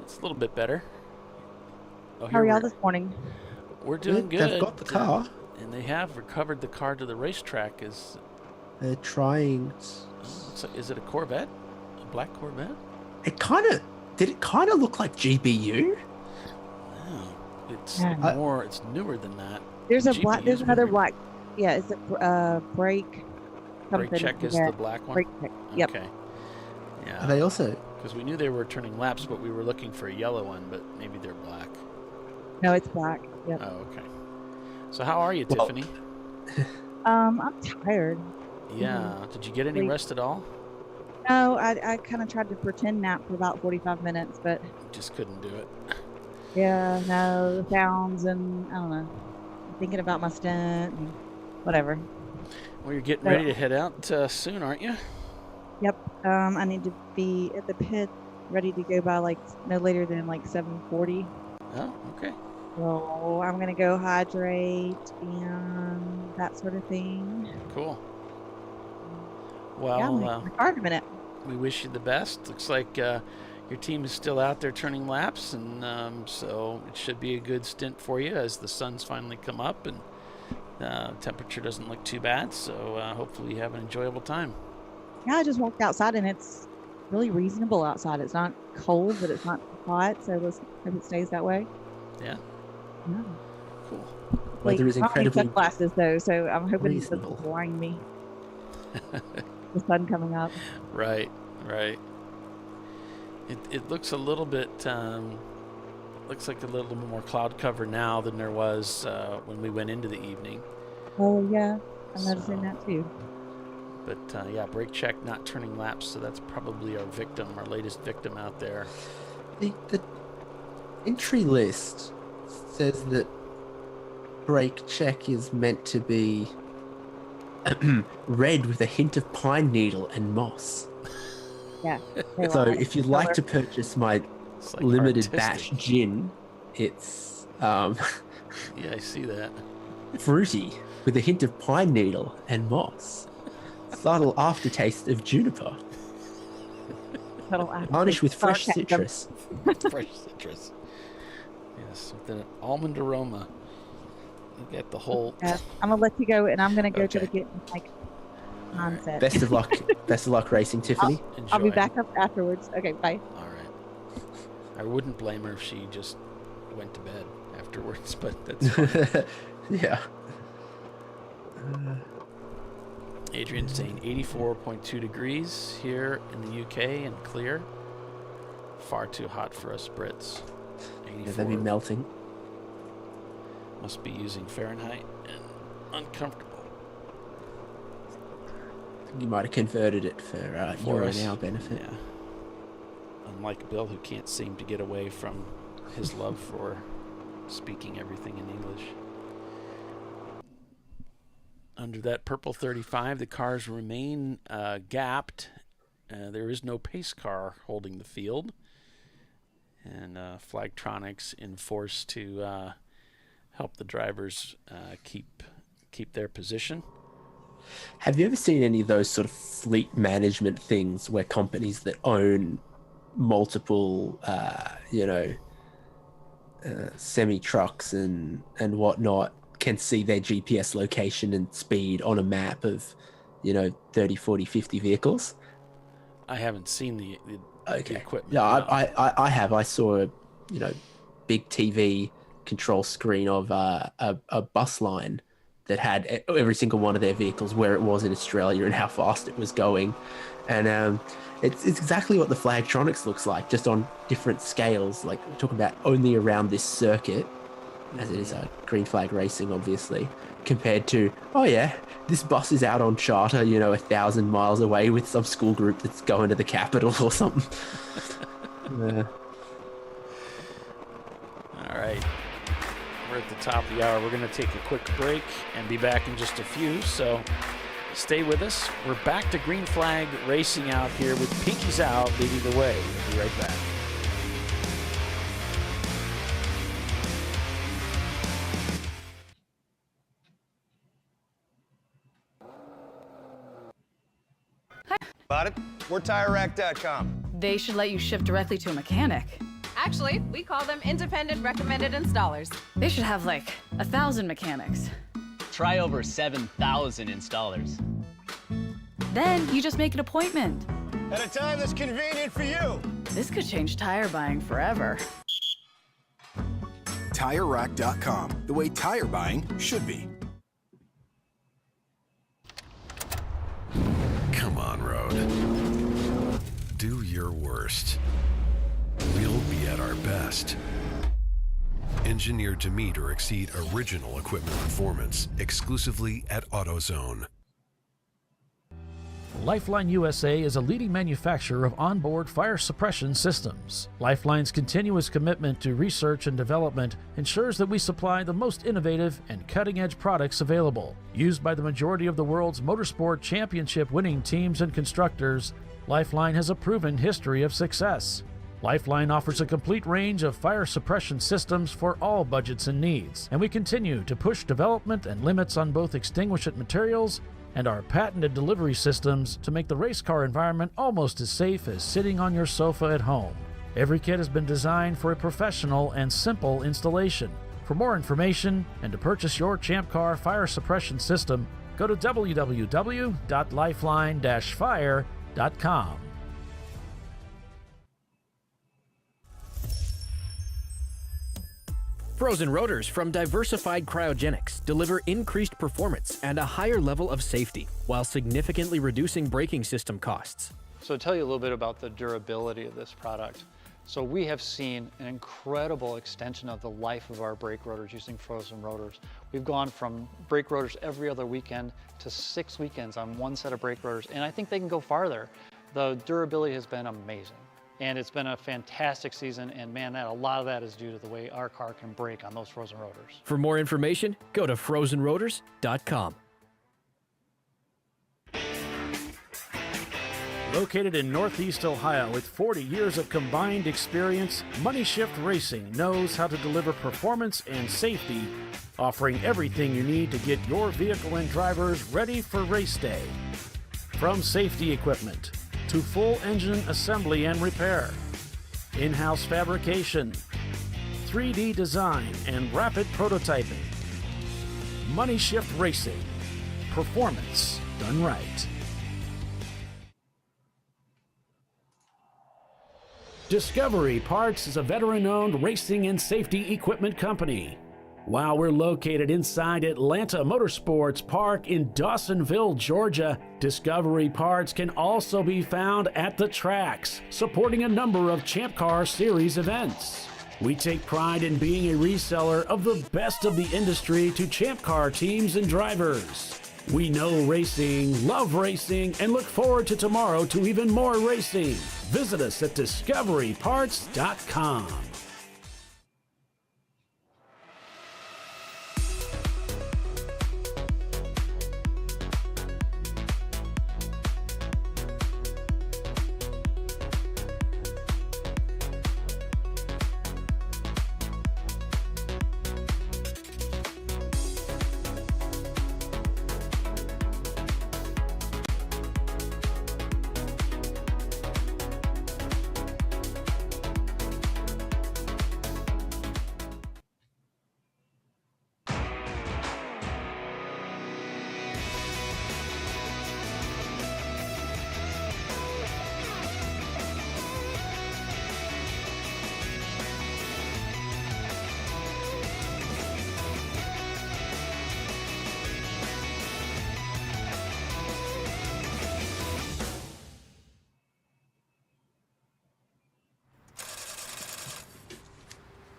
It's a little bit better. How are y'all this morning? We're doing good. They've got the car. And they have recovered the car to the racetrack. They're trying. So is it a Corvette? A black Corvette? It kind of look like GBU? No, it's Yeah. It's newer than that. There's a GPUs black. There's were another new. black. Yeah, it's a brake. Brake check is the black one? Brake check. Yep. Okay. Yeah. Are they also? Because we knew they were turning laps, but we were looking for a yellow one, but maybe they're black. No, it's black. Yep. Oh, okay. So how are you, Tiffany? I'm tired. Yeah. Did you get any rest at all? No, I kind of tried to pretend nap for about 45 minutes, but Just couldn't do it. yeah, no, the sounds and I don't know, thinking about my stunt and whatever. Well, you're getting So- ready to head out soon, aren't you? Yep. I need to be at the pit, ready to go by like no later than like 7:40. Oh, okay. So I'm gonna go hydrate and that sort of thing. Cool. Yeah, I'm Well, gonna get my car in a minute. we wish you the best. Looks like your team is still out there turning laps, and so it should be a good stint for you as the sun's finally come up and temperature doesn't look too bad. So hopefully you have an enjoyable time. Yeah, I just walked outside and it's really reasonable outside. It's not cold, but it's not hot, so let's hope it stays that way. Yeah. Yeah. Cool. Weather is I'm wearing incredibly sunglasses though, so I'm hoping it reasonable. doesn't blind me. The sun coming up. Right. It looks a little bit looks like a little more cloud cover now than there was when we went into the evening. Oh yeah, I'm noticing that too. But yeah, brake check not turning laps, so that's probably our victim, our latest victim out there. The entry list says that brake check is meant to be red with a hint of pine needle and moss. Yeah. So if you'd like to purchase my It's like limited artistic. batch gin, it's Yeah, I see that. fruity with a hint of pine needle and moss. Subtle aftertaste of juniper. Garnished with fresh citrus. Fresh citrus. Yes, with an almond aroma. You get the whole. I'm gonna let you go, and I'm gonna go Okay. to the get like mindset. Best of luck. Best of luck racing, Tiffany. I'll be Enjoy. back up afterwards. Okay, bye. All right. I wouldn't blame her if she just went to bed afterwards, but that's fine. Yeah. Adrian's saying 84.2 degrees here in the UK and clear. Far too hot for us Brits. 84. Yeah, they'd be melting. Must be using Fahrenheit and uncomfortable. You might have converted it for your us. and our benefit. Yeah. Unlike Bill, who can't seem to get away from his love for speaking everything in English. Under that purple 35, the cars remain gapped. There is no pace car holding the field. And Flagtronics enforced to help the drivers keep their position. Have you ever seen any of those sort of fleet management things where companies that own multiple, semi trucks and whatnot can see their GPS location and speed on a map of, 30, 40, 50 vehicles? I haven't seen the equipment. Yeah, no. I have. I saw a, big TV control screen of a bus line that had every single one of their vehicles, where it was in Australia and how fast it was going. And it's exactly what the Flagtronics looks like, just on different scales. Like, we're talking about only around this circuit, as it is green flag racing, obviously, compared to, oh yeah, this bus is out on charter, 1,000 miles away with some school group that's going to the capital or something. All right. We're at the top of the hour. We're going to take a quick break and be back in just a few, so stay with us. We're back to green flag racing out here with Pinkies out leading the way. We'll be right back. About it? We're TireRack.com. They should let you ship directly to a mechanic. Actually, we call them independent recommended installers. They should have like 1,000 mechanics. Try over 7,000 installers. Then you just make an appointment. At a time that's convenient for you. This could change tire buying forever. TireRack.com, the way tire buying should be. Come on, Road. Do your worst. We'll be at our best. Engineered to meet or exceed original equipment performance, exclusively at AutoZone. Lifeline USA is a leading manufacturer of onboard fire suppression systems. Lifeline's continuous commitment to research and development ensures that we supply the most innovative and cutting-edge products available. Used by the majority of the world's motorsport championship-winning teams and constructors, Lifeline has a proven history of success. Lifeline offers a complete range of fire suppression systems for all budgets and needs, and we continue to push development and limits on both extinguishant materials and our patented delivery systems to make the race car environment almost as safe as sitting on your sofa at home. Every kit has been designed for a professional and simple installation. For more information and to purchase your ChampCar fire suppression system, go to www.lifeline-fire.com. Frozen rotors from Diversified Cryogenics deliver increased performance and a higher level of safety, while significantly reducing braking system costs. So to tell you a little bit about the durability of this product. So we have seen an incredible extension of the life of our brake rotors using frozen rotors. We've gone from brake rotors every other weekend to 6 weekends on one set of brake rotors, and I think they can go farther. The durability has been amazing. And it's been a fantastic season, and man, a lot of that is due to the way our car can brake on those frozen rotors. For more information, go to frozenrotors.com. Located in Northeast Ohio with 40 years of combined experience, Money Shift Racing knows how to deliver performance and safety, offering everything you need to get your vehicle and drivers ready for race day. From safety equipment to full engine assembly and repair, in-house fabrication, 3D design, and rapid prototyping. Money Shift Racing. Performance done right. Discovery Parts is a veteran-owned racing and safety equipment company. While we're located inside Atlanta Motorsports Park in Dawsonville, Georgia, Discovery Parts can also be found at the tracks, supporting a number of Champ Car Series events. We take pride in being a reseller of the best of the industry to Champ Car teams and drivers. We know racing, love racing, and look forward to tomorrow to even more racing. Visit us at discoveryparts.com.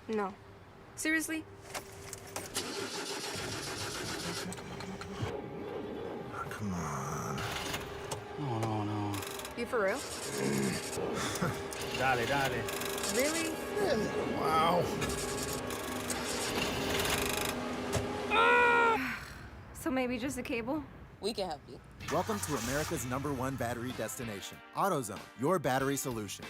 No. Seriously? Come on. Oh, no. You for real? Dale. Really? Wow. So maybe just a cable? We can help you. Welcome to America's #1 battery destination, AutoZone, your battery solution.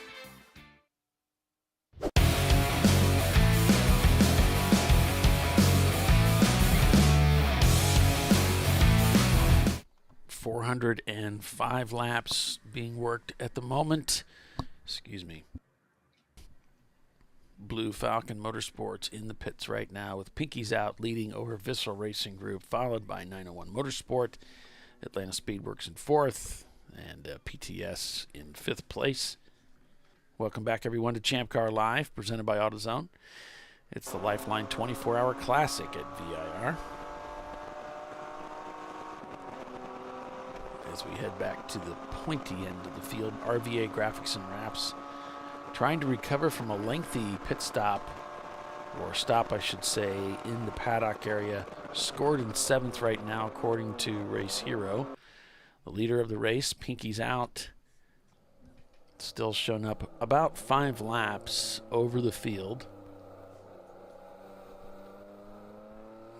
.405 laps being worked at the moment. Excuse me. Blue Falcon Motorsports in the pits right now with Pinkies out leading over Vissel Racing Group, followed by 901 Motorsport, Atlanta Speedworks in 4th, and PTS in 5th place. Welcome back, everyone, to ChampCar.Live, presented by AutoZone. It's the Lifeline 24-hour classic at VIR. As we head back to the pointy end of the field, RVA Graphics and Wraps trying to recover from a lengthy pit stop, or stop I should say, in the paddock area. Scored in 7th right now according to Race Hero. The leader of the race, Pinky's out, still shown up about 5 laps over the field.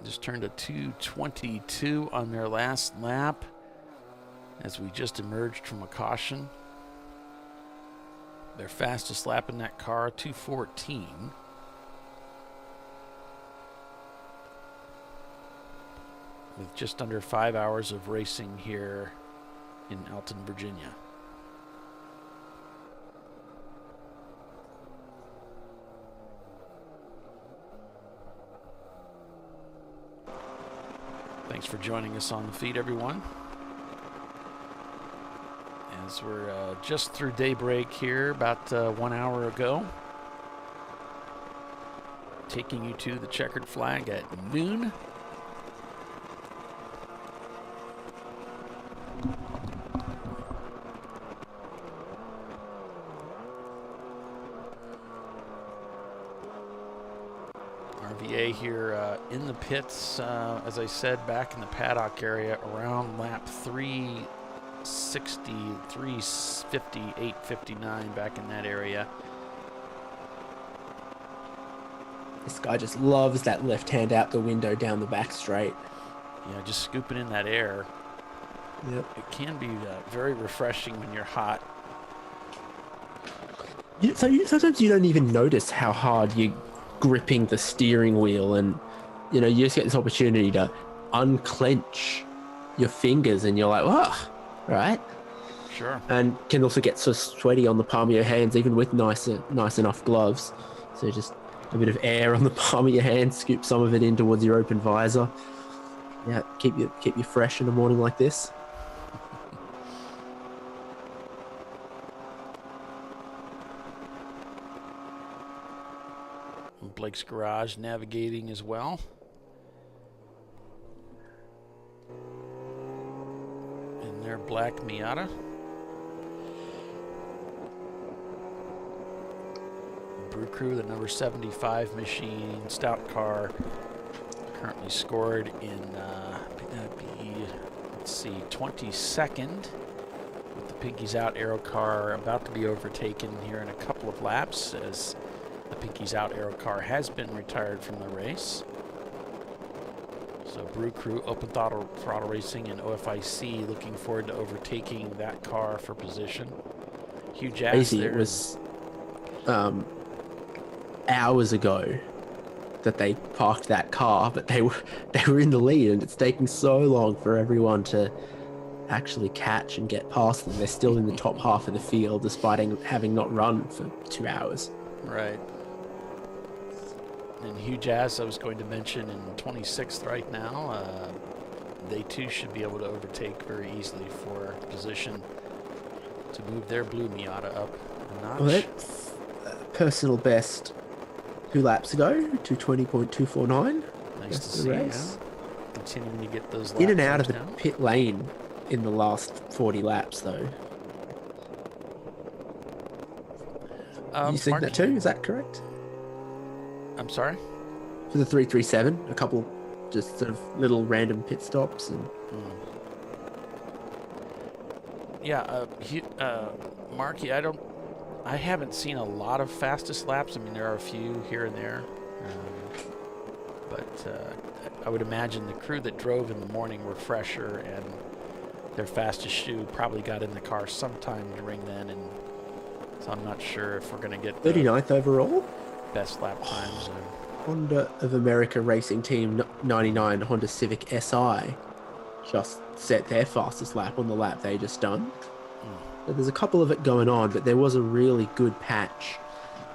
Just turned a 2:22 on their last lap as we just emerged from a caution. Their fastest lap in that car, 2:14. With just under 5 hours of racing here in Elton, Virginia. Thanks for joining us on the feed, everyone. As we're just through daybreak here, about 1 hour ago. Taking you to the checkered flag at noon. RVA here in the pits, as I said, back in the paddock area around lap 3 63.50, 8:59 back in that area. This guy just loves that left hand out the window down the back straight. Yeah, just scooping in that air. Yep. It can be very refreshing when you're hot. Sometimes you don't even notice how hard you're gripping the steering wheel, and you just get this opportunity to unclench your fingers, and you're like, "Wow, right?" Sure. And can also get so sweaty on the palm of your hands, even with nice enough gloves. So just a bit of air on the palm of your hand, scoop some of it in towards your open visor. Yeah, keep you fresh in a morning like this. Blake's garage navigating as well. In their black Miata. Brew Crew, the number 75 machine, stout car, currently scored in, that'd be, let's see, 22nd. With the Pinkies Out Aero car about to be overtaken here in a couple of laps, as the Pinkies Out Aero car has been retired from the race. So Brew Crew, Open Throttle Racing, and OFIC looking forward to overtaking that car for position. Huge ass Crazy. there. It was hours ago that they parked that car, but they were in the lead, and it's taking so long for everyone to actually catch and get past them. They're still in the top half of the field despite having not run for 2 hours. Right. And Huge Ass, I was going to mention, in 26th right now. They too should be able to overtake very easily for position to move their blue Miata up a notch. Well, that's personal best 2 laps ago, 2:20.249. Nice to see. Yeah. Continuing to get those laps in and out of the down. pit lane in the last 40 laps, though. You think that too? Is that correct? I'm sorry? For the 337, a couple just sort of little random pit stops and. Yeah, Marky, I haven't seen a lot of fastest laps. I mean, there are a few here and there, but I would imagine the crew that drove in the morning were fresher, and their fastest shoe probably got in the car sometime during then, and so I'm not sure if we're going to get 39th overall. Best lap times. Honda of America Racing Team 99 Honda Civic SI just set their fastest lap on the lap they just done. So there's a couple of it going on, but there was a really good patch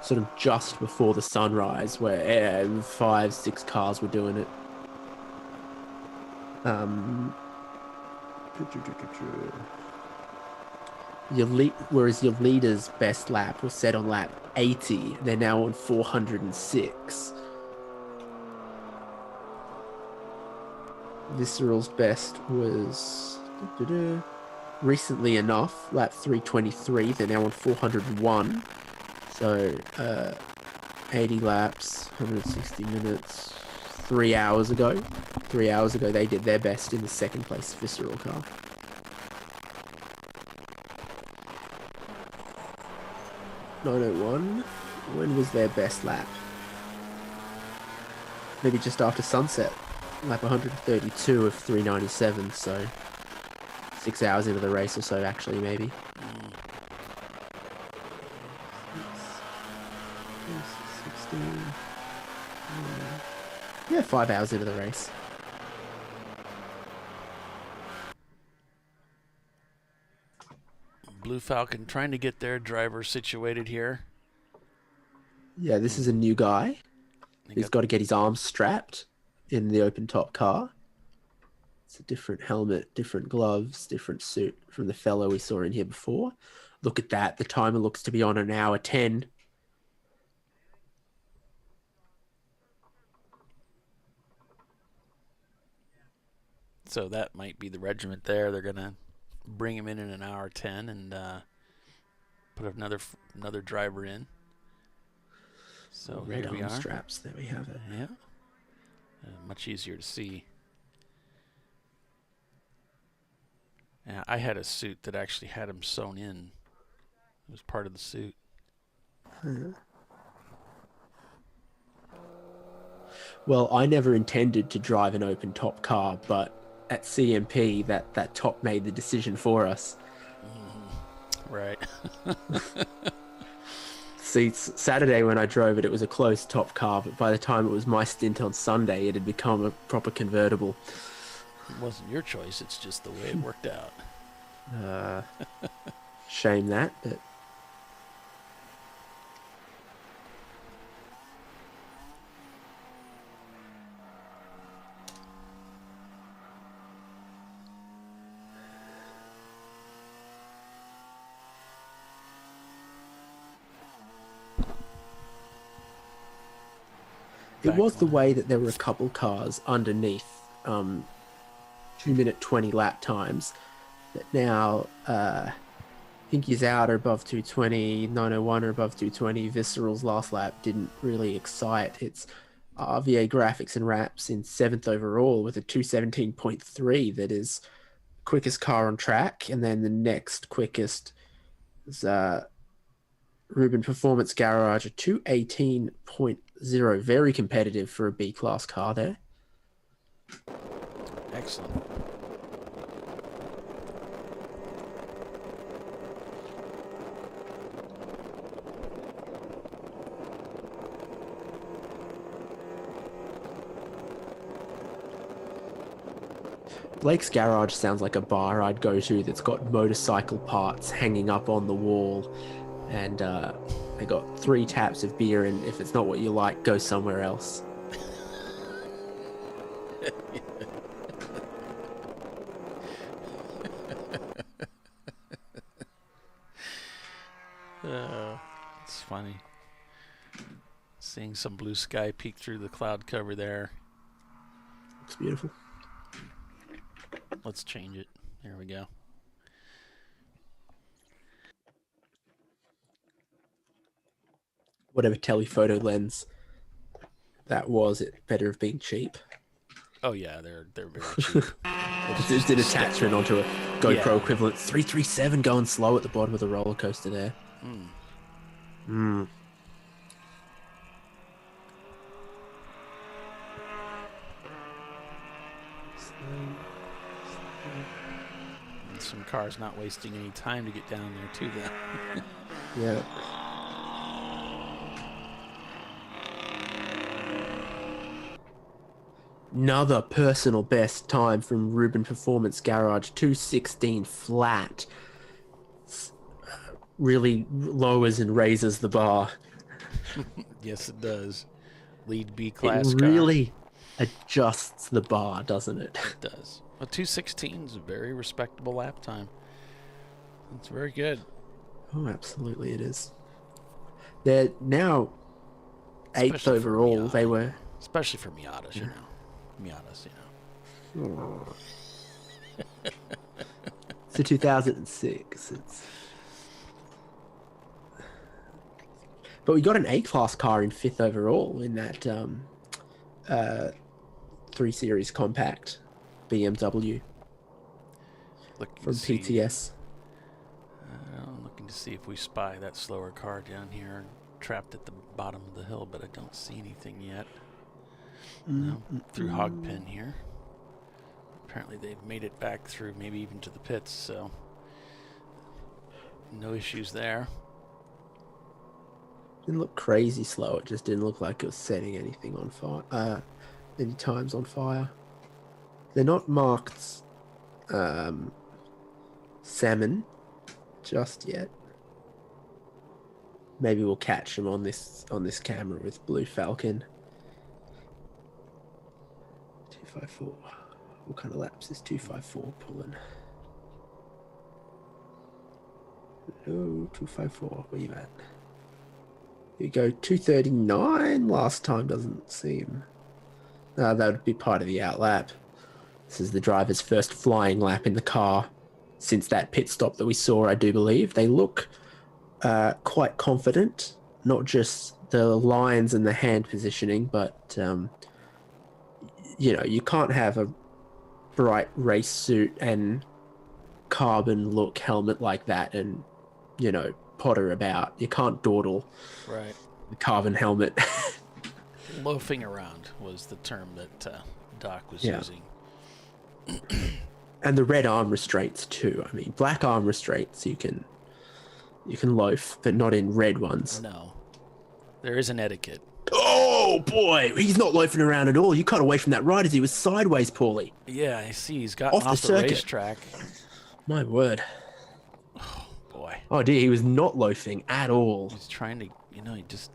sort of just before the sunrise where 5-6 cars were doing it. Whereas your leader's best lap was set on lap 80, they're now on 406. Visceral's best was recently enough, lap 323, they're now on 401. So 80 laps, 160 minutes, 3 hours ago. 3 hours ago they did their best in the second place Visceral car. .901, when was their best lap? Maybe just after sunset. Lap 132 of 397, so 6 hours into the race or so, actually, maybe. Yeah, 5 hours into the race. Blue Falcon trying to get their driver situated here. Yeah, this is a new guy. He's got to get his arms strapped in the open top car. It's a different helmet, different gloves, different suit from the fellow we saw in here before. Look at that. The timer looks to be on 1:10. So that might be the regiment there. They're going to bring him in 1:10 and put another driver in. So red here we arm are. straps. There we have it. Yeah, I had a suit that actually had him sewn in. It was part of the suit. Well, I never intended to drive an open top car, but at CMP, that top made the decision for us. Right. See, Saturday when I drove it, it was a closed top car, but by the time it was my stint on Sunday, it had become a proper convertible. It wasn't your choice, it's just the way it worked out. Shame that, but... It was the way that there were a couple cars underneath 2-minute 20 lap times that now Pinky's out are above 220, 901 are above 220, Visceral's last lap didn't really excite. It's RVA Graphics and Wraps in 7th overall with a 217.3 that is quickest car on track, and then the next quickest is Rubin Performance Garage, a 218.0, very competitive for a B-class car there. Excellent. Blake's Garage sounds like a bar I'd go to that's got motorcycle parts hanging up on the wall, and they got 3 taps of beer, and if it's not what you like, go somewhere else. It's funny. Seeing some blue sky peek through the cloud cover there. Looks beautiful. Let's change it. There we go. Whatever telephoto lens that was, it better have been cheap. Oh yeah, they're very cheap. Just an attachment onto a GoPro equivalent 337 going slow at the bottom of the roller coaster there. And some cars not wasting any time to get down there too then. Yeah. Another personal best time from Rubin Performance Garage, 216 flat. Really lowers and raises the bar. Yes, it does. Lead B class It really adjusts the bar, doesn't it? It does. A 216 is a very respectable lap time. It's very good. Oh, absolutely it is. They're now 8th Especially overall. Miata. They were... Especially for Miatas, you know. Miatas, you know. It's a 2006. But we got an A-class car in 5th overall in that 3 Series compact BMW from PTS. I'm looking to see if we spy that slower car down here, trapped at the bottom of the hill, but I don't see anything yet. No, through Hogpen here. Apparently they've made it back through, maybe even to the pits, so no issues there. Didn't look crazy slow. It just didn't look like it was setting anything on fire. Any times on fire. They're not marked salmon just yet. Maybe we'll catch them on this camera with Blue Falcon. 254. What kind of laps is 254 pulling? Hello, 254. Where you at? Here you go, 239 last time, doesn't seem. That would be part of the outlap. This is the driver's first flying lap in the car since that pit stop that we saw, I do believe. They look quite confident, not just the lines and the hand positioning, but, you know, you can't have a bright race suit and carbon look helmet like that and, potter about. You can't dawdle Right. the carbon helmet. Loafing around was the term that Doc was Yeah. using. And the red arm restraints too. I mean, black arm restraints you can loaf, but not in red ones. No. There is an etiquette. Oh boy, he's not loafing around at all. You cut away from that ride as he was sideways, Paulie. Yeah, I see. He's gotten Off the off the circuit. racetrack. My word. Oh, boy. Oh dear, he was not loafing at all. He's trying to, he just...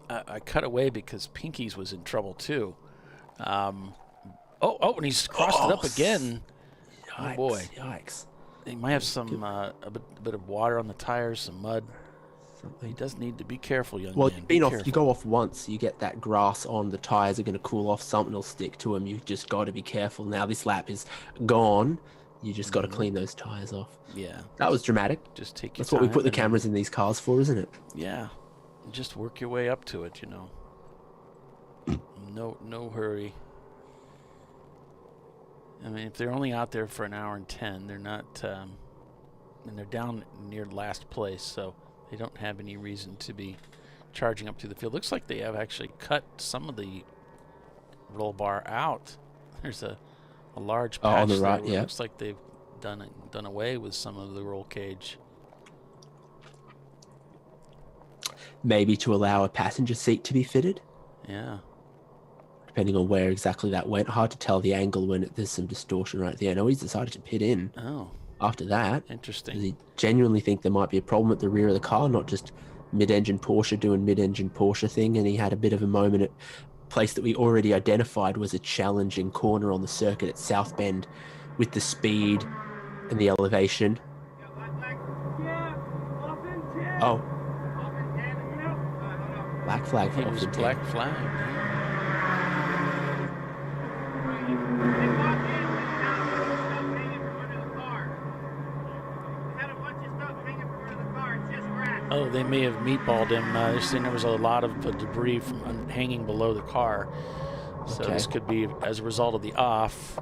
I cut away because Pinky's was in trouble, too. And he's crossed it up again. Yikes, Oh, boy. Yikes. He might have some a bit of water on the tires, some mud. He does need to be careful, young Well, man. you go off once, you get that grass on, the tires are going to cool off, something will stick to them. You've just got to be careful. Now this lap is gone. You just got to clean those tires off. Yeah. That was dramatic. Just take your That's what we time put the and- cameras in these cars for, isn't it? Yeah. Just work your way up to it, No hurry. I mean, if they're only out there for an hour and 10, they're not, and they're down near last place, so they don't have any reason to be charging up to the field. Looks like they have actually cut some of the roll bar out. There's a large patch on the there right, where it yeah. looks like they've done away with some of the roll cage. Maybe to allow a passenger seat to be fitted, Yeah. depending on where exactly that went. Hard to tell the angle when there's some distortion right there. No, he's decided to pit in. Oh. After that. Interesting. Does he genuinely think there might be a problem at the rear of the car, not just mid-engine Porsche doing mid-engine Porsche thing? And he had a bit of a moment at a place that we already identified was a challenging corner on the circuit at South Bend with the speed and the elevation. Oh. Black flag for It was off black intent. flag. Oh, they may have meatballed him. They're saying there was a lot of debris from hanging below the car. So Okay. this could be as a result of the off.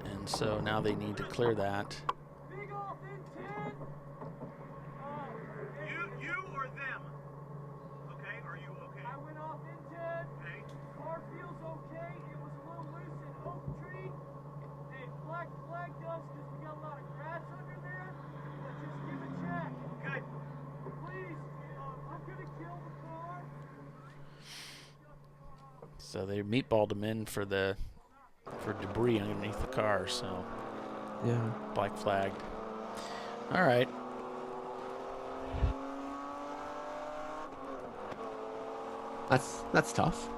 And so now they need to clear that. So they meatballed him in for debris underneath the car. So Yeah. black flagged. All right. That's tough.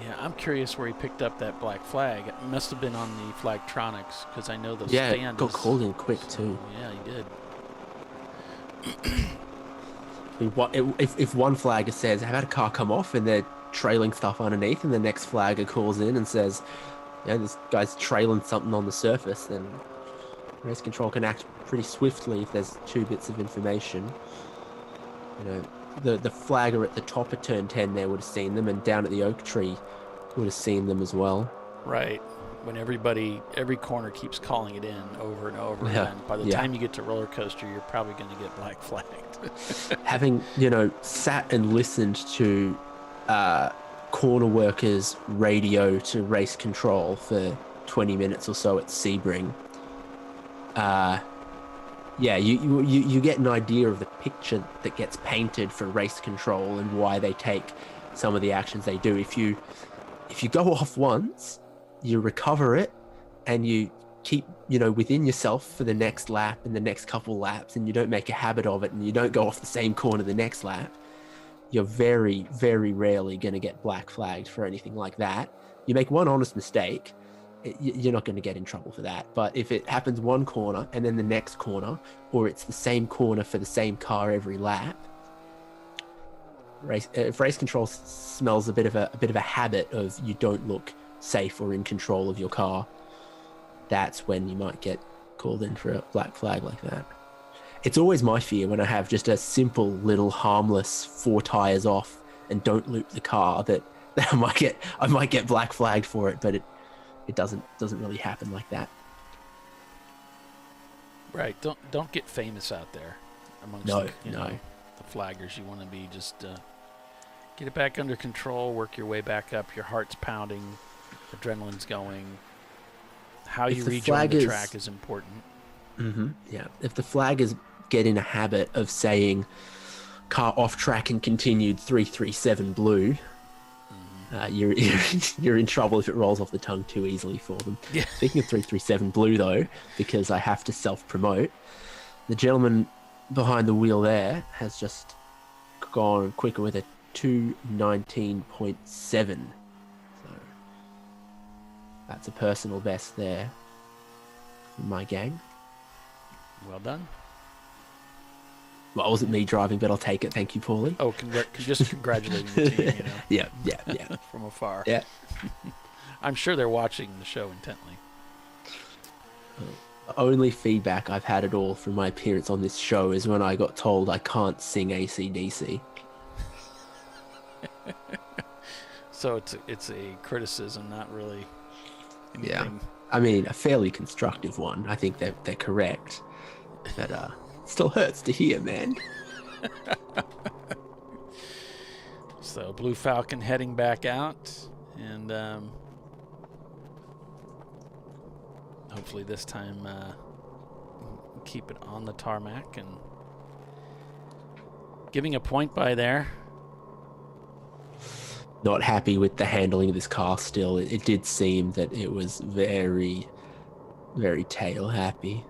Yeah, I'm curious where he picked up that black flag. It must have been on the Flagtronics because I know the Yeah, stand it got is- called in quick too. Yeah, he did. I mean, if one flagger says, "How about a car come off?" and they're trailing stuff underneath, and the next flagger calls in and says, "Yeah, this guy's trailing something on the surface," then race control can act pretty swiftly if there's two bits of information. The flagger at the top of turn 10 there would have seen them, and down at the oak tree would have seen them as well. Right. When every corner keeps calling it in over and over, Yeah, and by the yeah. time you get to roller coaster, you're probably going to get black flagged. Having sat and listened to corner workers radio to race control for 20 minutes or so at Sebring, you get an idea of the picture that gets painted for race control and why they take some of the actions they do. If you go off once, you recover it and you keep within yourself for the next lap and the next couple laps, and you don't make a habit of it and you don't go off the same corner the next lap, you're very, very rarely going to get black flagged for anything like that. You make one honest mistake, you're not going to get in trouble for that. But if it happens one corner and then the next corner, or it's the same corner for the same car every lap, if race control smells a bit of a habit of you don't look safe or in control of your car, that's when you might get called in for a black flag like that. It's always my fear when I have just a simple little harmless 4 tires off and don't loop the car that I might get black flagged for it, but it doesn't really happen like that. Right. Don't get famous out there amongst the flaggers. You want to be just get it back under control, work your way back up. Your heart's pounding, adrenaline's going. How you rejoin the track is important. Yeah. If the flaggers get in a habit of saying car off track and continued 337 blue, you're in trouble if it rolls off the tongue too easily for them. Yeah. Speaking of 337 blue though, because I have to self-promote, the gentleman behind the wheel there has just gone quicker with a 2:19.7. So that's a personal best there for my gang. Well done. Well, it wasn't me driving, but I'll take it. Thank you, Paulie. Oh, just congratulating the team, you know. Yeah. From afar. Yeah. I'm sure they're watching the show intently. The only feedback I've had at all from my appearance on this show is when I got told I can't sing AC/DC. So it's a criticism, not really anything. Yeah. I mean, a fairly constructive one. I think they're correct. But still hurts to hear, man. So Blue Falcon heading back out, and hopefully this time keep it on the tarmac and giving a point by there. Not happy with the handling of this car still. It did seem that it was very, very tail happy.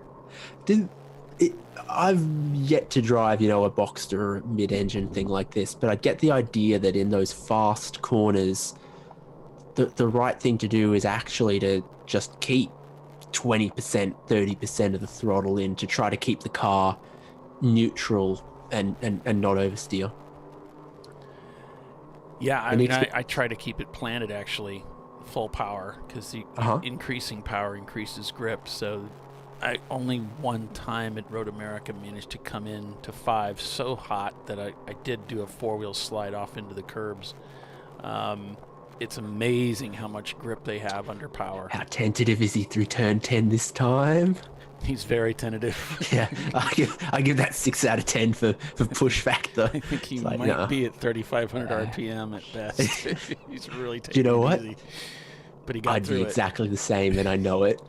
I've yet to drive, a Boxster mid-engine thing like this, but I get the idea that in those fast corners, the right thing to do is actually to just keep 20%, 30% of the throttle in to try to keep the car neutral and not oversteer. Yeah, I mean, I try to keep it planted actually, full power, because increasing power increases grip. So I only one time at Road America managed to come in to 5 so hot that I did do a 4-wheel slide off into the curbs. It's amazing how much grip they have under power. How tentative is he through turn 10 this time? He's very tentative. Yeah, I give that 6 out of 10 for push factor. I think he might be at 3,500 RPM at best. He's really taking Do you know what? easy. But he got I'd through be it. exactly the same, and I know it.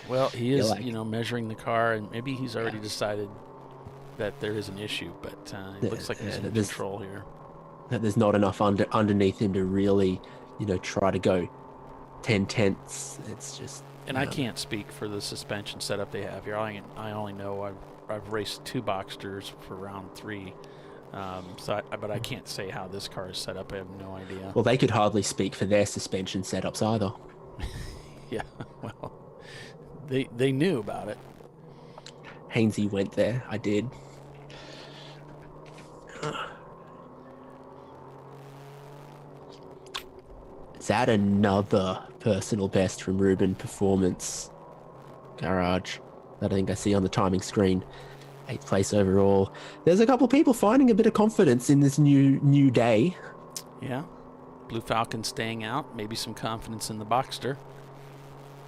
Well, he is, measuring the car, and maybe he's already decided that there is an issue, but it looks like he's in control here. That there's not enough underneath him to really, try to go 10/10. It's just. And I can't speak for the suspension setup they have here. I only know I've raced 2 Boxsters for round 3. But I can't say how this car is set up. I have no idea. Well, they could hardly speak for their suspension setups either. Yeah, well, they knew about it. Hainsey went there. I did. Is that another personal best from Ruben Performance Garage that I think I see on the timing screen? 8th place overall. There's a couple of people finding a bit of confidence in this new day. Yeah. Blue Falcon staying out. Maybe some confidence in the Boxster.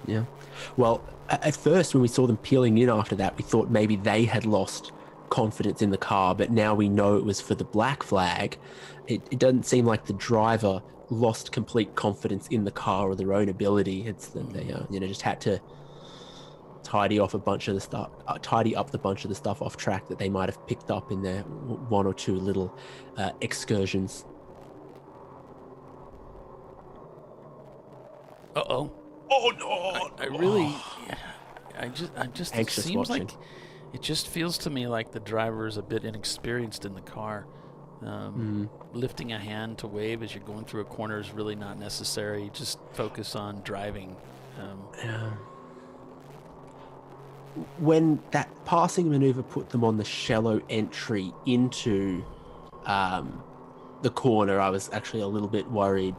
Yeah. Well, at first when we saw them peeling in after that, we thought maybe they had lost confidence in the car, but now we know it was for the black flag. It doesn't seem like the driver lost complete confidence in the car or their own ability. It's that they just had to tidy up the bunch of the stuff off track that they might have picked up in their 1 or 2 little excursions. Uh-oh. Oh no! I really, I just it Anxious seems watching. like it just feels to me like the driver is a bit inexperienced in the car. Lifting a hand to wave as you're going through a corner is really not necessary. Just focus on driving. When that passing maneuver put them on the shallow entry into the corner, I was actually a little bit worried.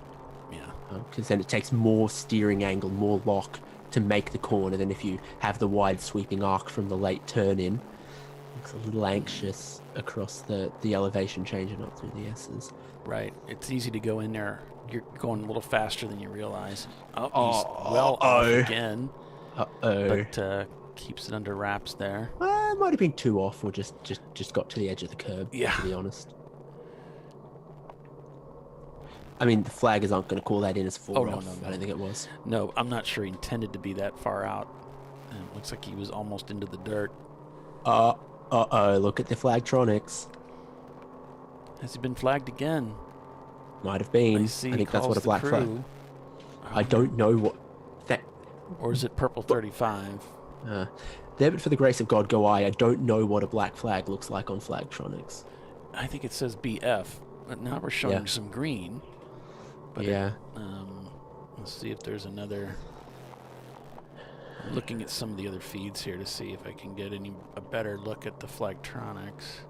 Yeah. Because then it takes more steering angle, more lock to make the corner than if you have the wide sweeping arc from the late turn in. Looks a little anxious across the elevation change and not through the S's. Right. It's easy to go in there. You're going a little faster than you realize. He's well off again. Uh-oh. But Keeps it under wraps there. It might have been 2 off, or just got to the edge of the curb. Yeah. To be honest. I mean, the flaggers aren't going to call that in as 4 off. No. I don't think it was. No, I'm not sure he intended to be that far out. And it looks like he was almost into the dirt. Uh-oh, look at the flagtronics. Has he been flagged again? Might have been. I think that's what a black flag. I don't know what that. Or is it purple 35? There, but for the grace of God, go I don't know what a black flag looks like on flagtronics. I think it says BF, but now we're showing some green. But yeah. Let's see if there's another. I'm looking at some of the other feeds here to see if I can get a better look at the flagtronics.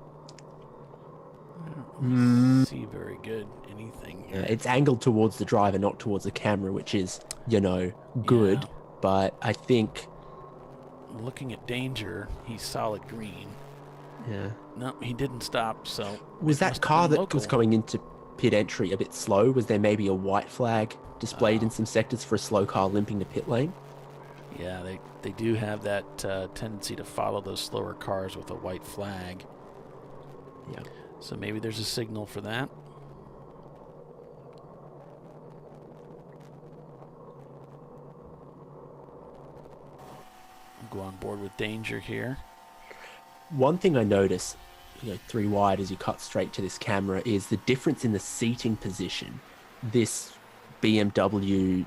I don't see very good anything here. It's angled towards the driver, not towards the camera, which is, good. Yeah. But I think... Looking at danger, he's solid green. Yeah. No, he didn't stop, so... Was that car that was coming into pit entry a bit slow? Was there maybe a white flag displayed in some sectors for a slow car limping to pit lane? Yeah, they do have that tendency to follow those slower cars with a white flag. Yeah. So maybe there's a signal for that. I'll go on board with danger here. One thing I notice, 3 wide as you cut straight to this camera, is the difference in the seating position. This BMW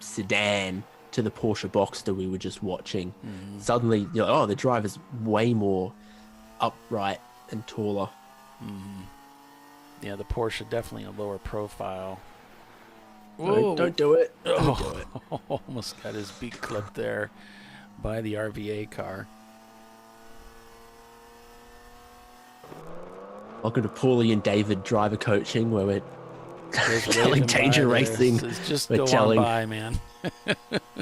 sedan to the Porsche Boxster we were just watching. Suddenly, the driver's way more upright and taller. Yeah, the Porsche definitely a lower profile. Don't do it. Don't do it. Almost got his beak clipped there by the RVA car. Welcome to Paulie and David driver coaching, where we're telling Danger Racing. Just go on by, man.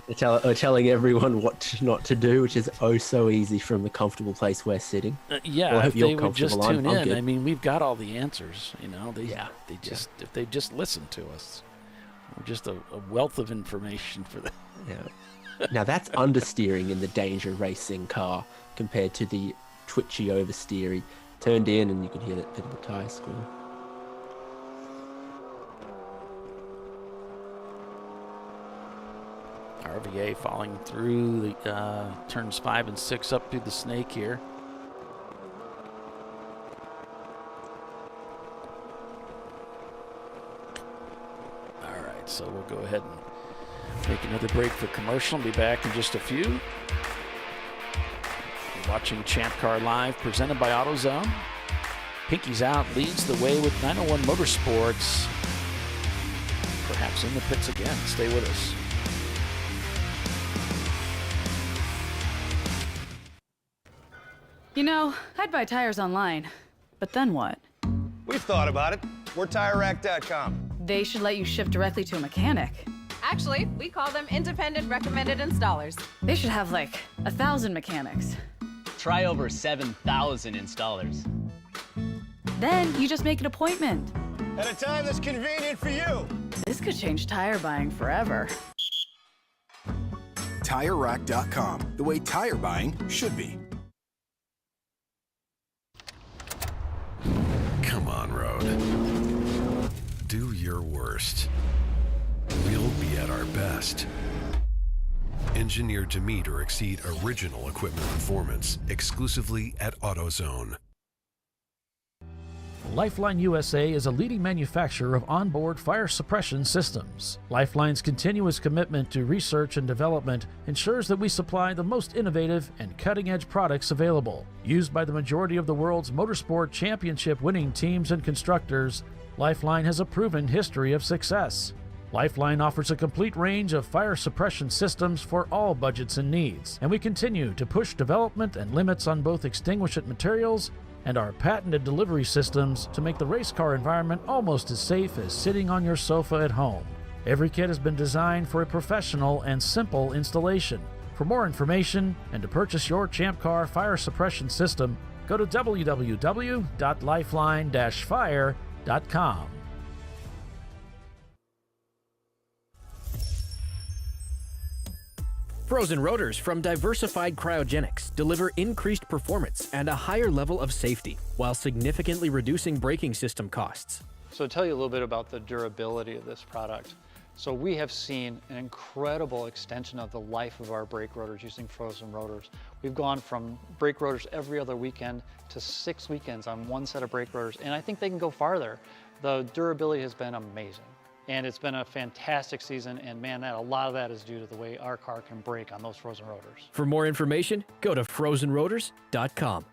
We're telling everyone what not to do, which is so easy from the comfortable place we're sitting. Yeah, well, I hope if you're they would just comfortable. tune in. Good. I mean, we've got all the answers. If they just listen to us, we're just a wealth of information for them. Yeah. Now that's understeering in the Danger Racing car compared to the twitchy oversteery. Turned in, and you could hear that bit of the tire squeal. RVA falling through the turns 5 and 6 up through the snake here. All right, so we'll go ahead and take another break for commercial and be back in just a few. You're watching ChampCar.Live presented by AutoZone. Pinky's Out leads the way with 901 Motorsports. Perhaps in the pits again. Stay with us. I'd buy tires online, but then what? We've thought about it. We're TireRack.com. They should let you ship directly to a mechanic. Actually, we call them independent recommended installers. They should have 1,000 mechanics. Try over 7,000 installers. Then you just make an appointment. At a time that's convenient for you. This could change tire buying forever. TireRack.com, the way tire buying should be. Come on, Road. Do your worst. We'll be at our best. Engineered to meet or exceed original equipment performance exclusively at AutoZone. Lifeline USA is a leading manufacturer of onboard fire suppression systems. Lifeline's continuous commitment to research and development ensures that we supply the most innovative and cutting-edge products available. Used by the majority of the world's motorsport championship-winning teams and constructors, Lifeline has a proven history of success. Lifeline offers a complete range of fire suppression systems for all budgets and needs, and we continue to push development and limits on both extinguishant materials and our patented delivery systems to make the race car environment almost as safe as sitting on your sofa at home. Every kit has been designed for a professional and simple installation. For more information and to purchase your Champ Car fire suppression system, go to www.lifeline-fire.com. Frozen rotors from Diversified Cryogenics deliver increased performance and a higher level of safety, while significantly reducing braking system costs. So to tell you a little bit about the durability of this product. So we have seen an incredible extension of the life of our brake rotors using frozen rotors. We've gone from brake rotors every other weekend to 6 weekends on one set of brake rotors, and I think they can go farther. The durability has been amazing. And it's been a fantastic season, and man, a lot of that is due to the way our car can brake on those frozen rotors. For more information, go to frozenrotors.com.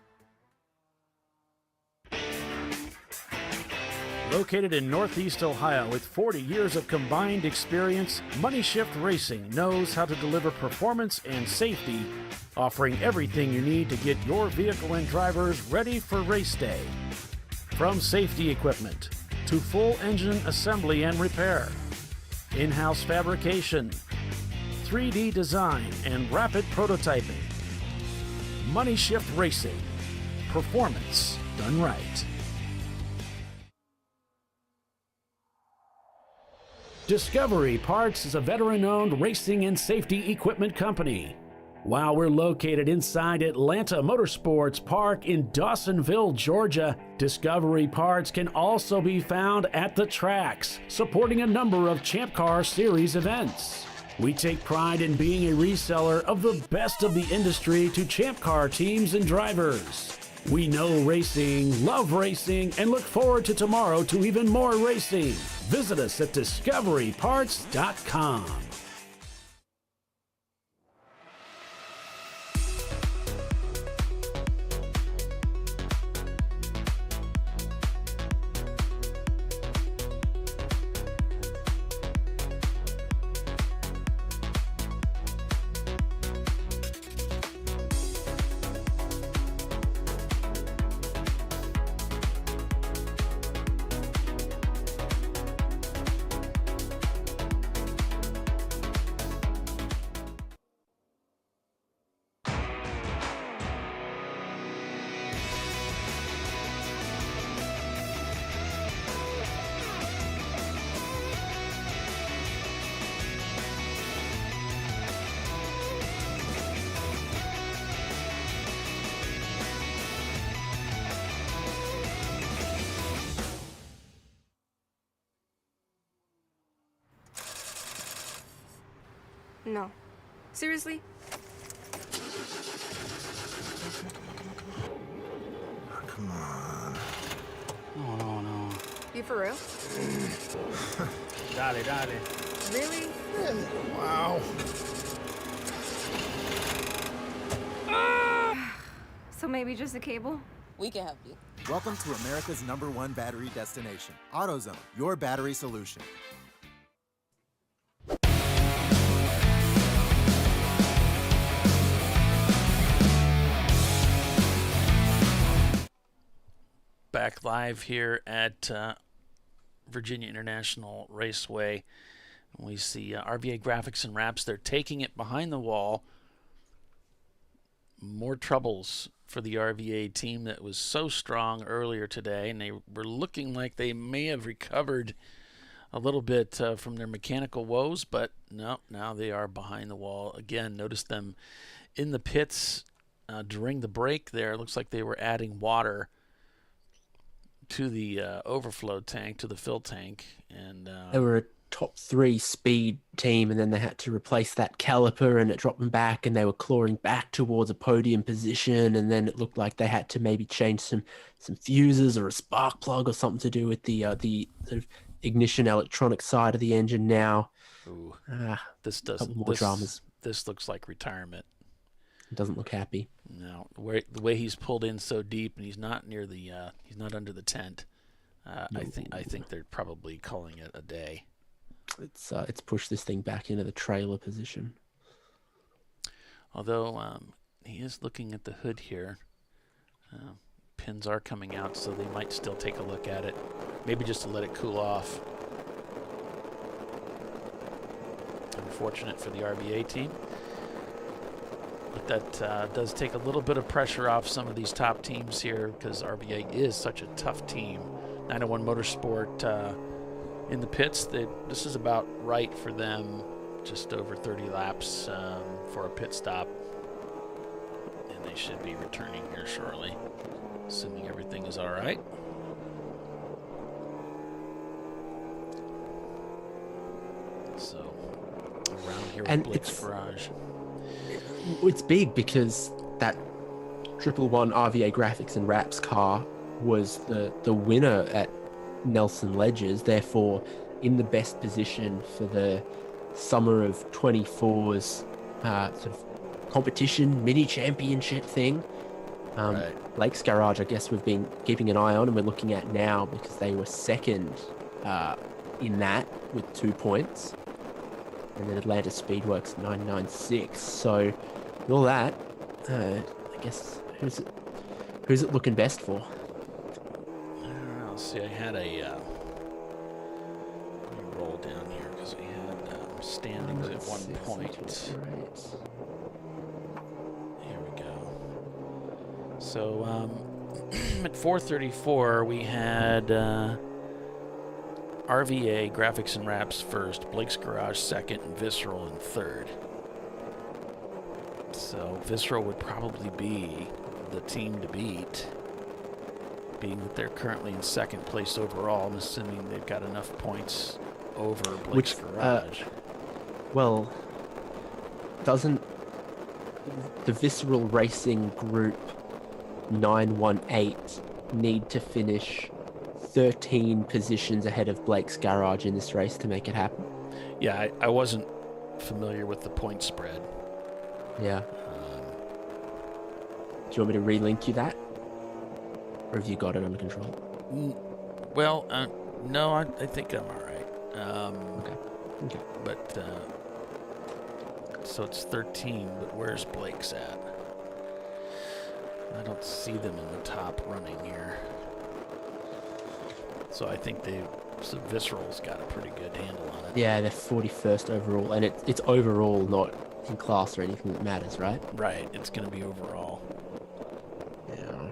Located in Northeast Ohio with 40 years of combined experience, Money Shift Racing knows how to deliver performance and safety, offering everything you need to get your vehicle and drivers ready for race day. From safety equipment to full engine assembly and repair, in-house fabrication, 3D design, and rapid prototyping. Money Shift Racing. Performance done right. Discovery Parts is a veteran-owned racing and safety equipment company. While we're located inside Atlanta Motorsports Park in Dawsonville, Georgia, Discovery Parts can also be found at the tracks, supporting a number of Champ Car Series events. We take pride in being a reseller of the best of the industry to Champ Car teams and drivers. We know racing, love racing, and look forward to tomorrow to even more racing. Visit us at discoveryparts.com. No. Seriously? Come on. No. You for real? Dale. Really? Wow. So maybe just a cable? We can help you. Welcome to America's #1 battery destination, AutoZone, your battery solution. Back live here at Virginia International Raceway. We see RVA Graphics and Wraps. They're taking it behind the wall. More troubles for the RVA team that was so strong earlier today, and they were looking like they may have recovered a little bit from their mechanical woes, but no, now they are behind the wall. Again, notice them in the pits during the break there. It looks like they were adding water to the overflow tank, to the fill tank. And they were a top 3 speed team, and then they had to replace that caliper, and it dropped them back, and they were clawing back towards a podium position, and then it looked like they had to maybe change some fuses or a spark plug or something to do with the sort of ignition electronic side of the engine now. Ooh, this dramas. This looks like retirement. It doesn't look happy. No, the way he's pulled in so deep, and he's not near the he's not under the tent. No. I think they're probably calling it a day. It's pushed this thing back into the trailer position. Although he is looking at the hood here. Pins are coming out, so they might still take a look at it. Maybe just to let it cool off. Unfortunate for the RVA team. But that does take a little bit of pressure off some of these top teams here, because RVA is such a tough team. 901 Motorsport in the pits, this is about right for them just over 30 laps for a pit stop. And they should be returning here shortly, assuming everything is all right. So, around here with Blake's Garage. It's big because that 111 RVA Graphics and Wraps car was the winner at Nelson Ledgers, therefore in the best position for the summer of 24's sort of competition mini championship thing. Right. Blake's Garage, I guess we've been keeping an eye on and we're looking at now because they were second in that with 2 points. And then Atlanta Speedworks 996. So with all that, I guess who's it looking best for? Let's see, I had a let me roll down here because we had standings at 1 point. Here we go. So at 4:34 we had RVA Graphics and Wraps first, Blake's Garage second, and Visceral in third. So Visceral would probably be the team to beat, being that they're currently in second place overall. I'm assuming they've got enough points over Blake's Garage. Well, doesn't the Visceral Racing Group 918 need to finish 13 positions ahead of Blake's Garage in this race to make it happen? Yeah, I wasn't familiar with the point spread. Yeah. Do you want me to relink you that? Or have you got it under control? Well, no, I think I'm all right. Okay. But, so it's 13, but where's Blake's at? I don't see them in the top running here. So I think Visceral's got a pretty good handle on it. Yeah, they're 41st overall, and it's overall, not in class or anything that matters, right? Right, it's going to be overall. Yeah.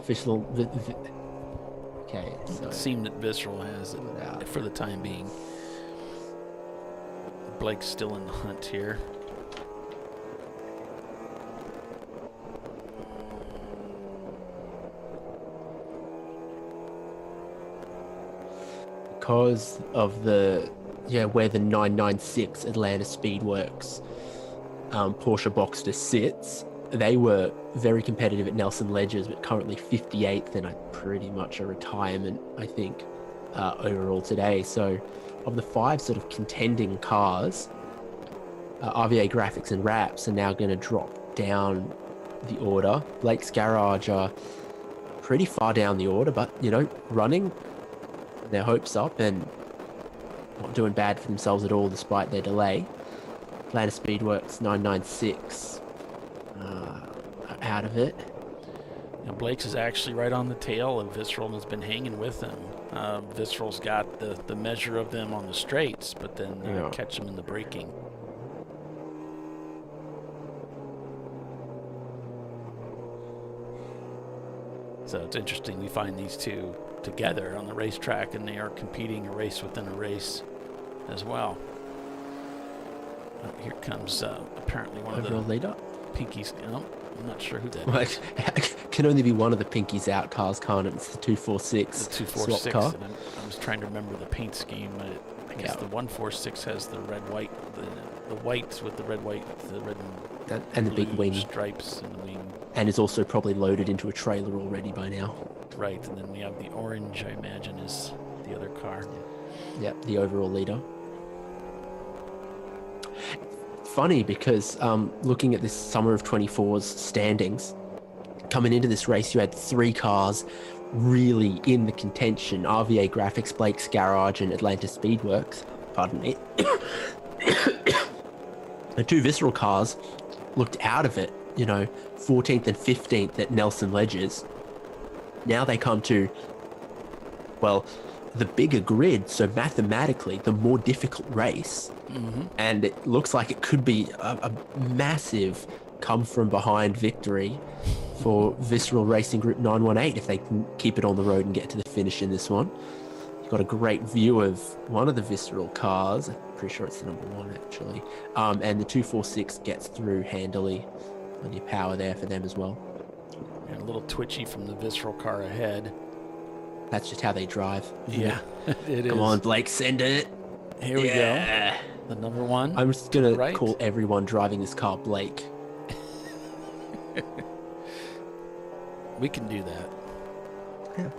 Visceral. Okay, so. It seemed that Visceral has it for the time being. Blake's still in the hunt here. Because of where the 996 Atlanta Speedworks Porsche Boxster sits, they were very competitive at Nelson Ledgers, but currently 58th, and pretty much a retirement, I think, overall today. So of the 5 sort of contending cars, RVA Graphics and Wraps are now going to drop down the order. Blake's Garage are pretty far down the order, but, running their hopes up and not doing bad for themselves at all despite their delay. Atlanta Speedworks 996 out of it. Now Blake's is actually right on the tail of Visceral and has been hanging with them. Visceral's got the measure of them on the straights, but then catch them in the braking. So it's interesting, we find these two together on the racetrack, and they are competing a race within a race as well. Here comes apparently one Overall of the leader? Pinkies. No, I'm not sure who that is. Can only be one of the Pinkies out cars, can't it? It's the 246 The 246, swap car. and I was trying to remember the paint scheme. I guess the 146 has the red white, the whites with the red white, the red and the big blue wing stripes and the wing. And is also probably loaded into a trailer already by now. Right, and then we have the orange, I imagine, is the other car. Yep, the overall leader. Funny because looking at this summer of 24's standings, coming into this race, you had 3 cars really in the contention: RVA Graphics, Blake's Garage, and Atlanta Speedworks. Pardon me. The 2 Visceral cars looked out of it, 14th and 15th at Nelson Ledgers. Now they come to, well, the bigger grid, so mathematically the more difficult race. And it looks like it could be a massive come from behind victory for Visceral Racing Group 918 if they can keep it on the road and get to the finish in this one. got a great view of one of the visceral cars. I'm pretty sure it's the number 1 actually. And the 246 gets through handily. Plenty of power there for them as well. And a little twitchy from the visceral car ahead. That's just how they drive. Yeah, it is. Come on, Blake, send it. Here we go. The number 1. I'm just going to call everyone driving this car Blake. We can do that. Yeah.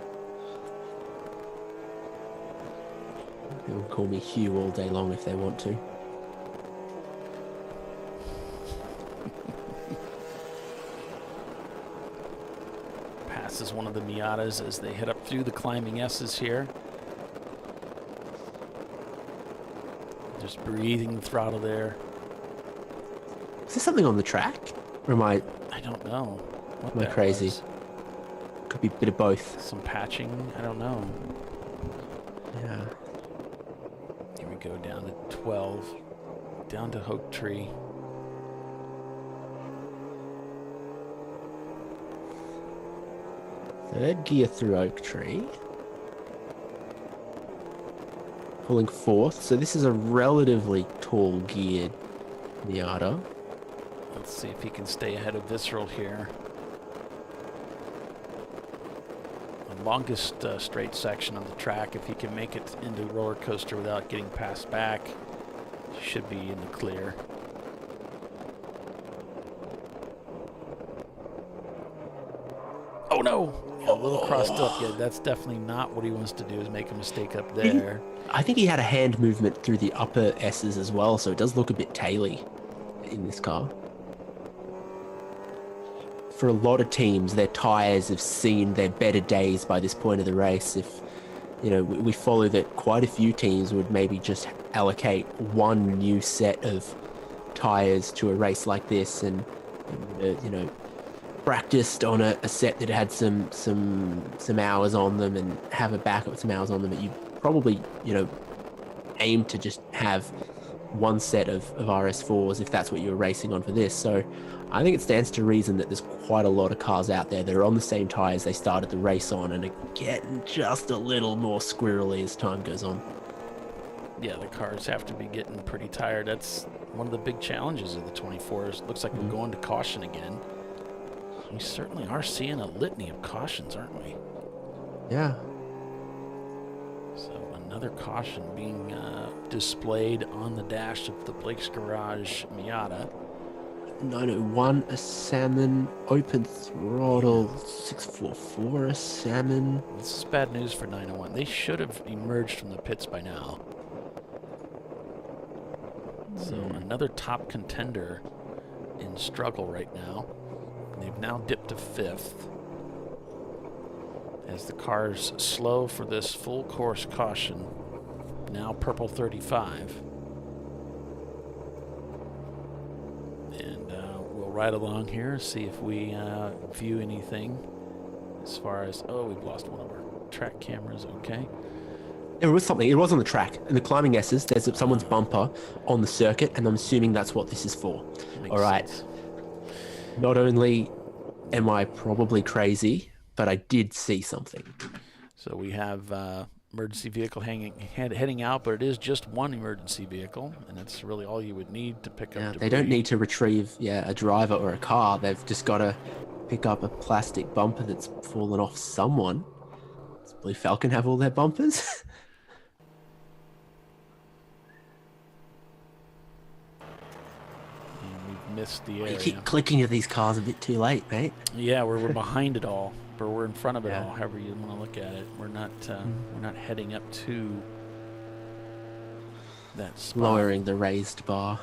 They will call me Hugh all day long if they want to. Passes one of the Miatas as they head up through the climbing S's here. Just breathing the throttle there. Is there something on the track? Or am I... I don't know. What am I crazy? Could be a bit of both. Some patching? I don't know. Yeah. Here we go down to 12. Down to Oak Tree. Third gear through Oak Tree. Pulling 4th. So this is a relatively tall geared Miata. Let's see if he can stay ahead of Visceral here. The longest straight section of the track, if he can make it into roller coaster without getting passed back, should be in the clear. Oh no! Yeah, a little crossed up. Yeah, that's definitely not what he wants to do, is make a mistake up there. I think he had a hand movement through the upper S's as well, so it does look a bit taily in this car. For a lot of teams, their tyres have seen their better days by this point of the race. If, you know, we follow that quite a few teams would maybe just allocate one new set of tyres to a race like this and you know, practiced on a set that had some hours on them and have a backup with some hours on them, that you probably, you know, aim to just have one set of RS4s if that's what you're racing on for this. So I think it stands to reason that there's quite a lot of cars out there that are on the same tyres they started the race on and are getting just a little more squirrely as time goes on. Yeah, the cars have to be getting pretty tired. That's one of the big challenges of the 24s. Looks like we're going to caution again. We certainly are seeing a litany of cautions, aren't we? Yeah. So another caution being displayed on the dash of the Blake's Garage Miata. 901 a Salmon, open throttle 644 a Salmon. This is bad news for 901. They should have emerged from the pits by now. So another top contender in struggle right now. They've now dipped to 5th as the cars slow for this full course caution. Now purple 35. And we'll ride along here, see if we view anything as far as, oh, we've lost one of our track cameras. Okay. There was something. It was on the track. In the climbing S's, there's someone's bumper on the circuit, and I'm assuming that's what this is for. All right. Sense. Not only am I probably crazy, but I did see something. So we have emergency vehicle heading out, but it is just one emergency vehicle, and that's really all you would need to pick up debris. They don't need to retrieve a driver or a car. They've just got to pick up a plastic bumper that's fallen off someone. Does Blue Falcon have all their bumpers? Missed the area. You keep clicking at these cars a bit too late, mate. Yeah, we're behind it all, but we're in front of it all. However you want to look at it, we're not heading up to that spot. Lowering the raised bar.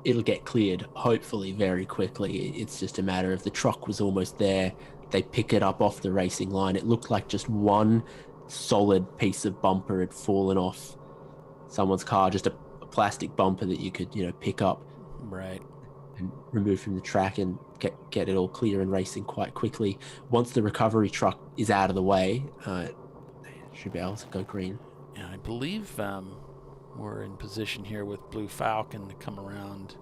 It'll get cleared, hopefully, very quickly. It's just a matter of the truck was almost there. They pick it up off the racing line. It looked like just one solid piece of bumper had fallen off someone's car, just a plastic bumper that you could, pick up, right, and remove from the track and get it all clear and racing quite quickly. Once the recovery truck is out of the way, they should be able to go green. Yeah, I believe we're in position here with Blue Falcon to come around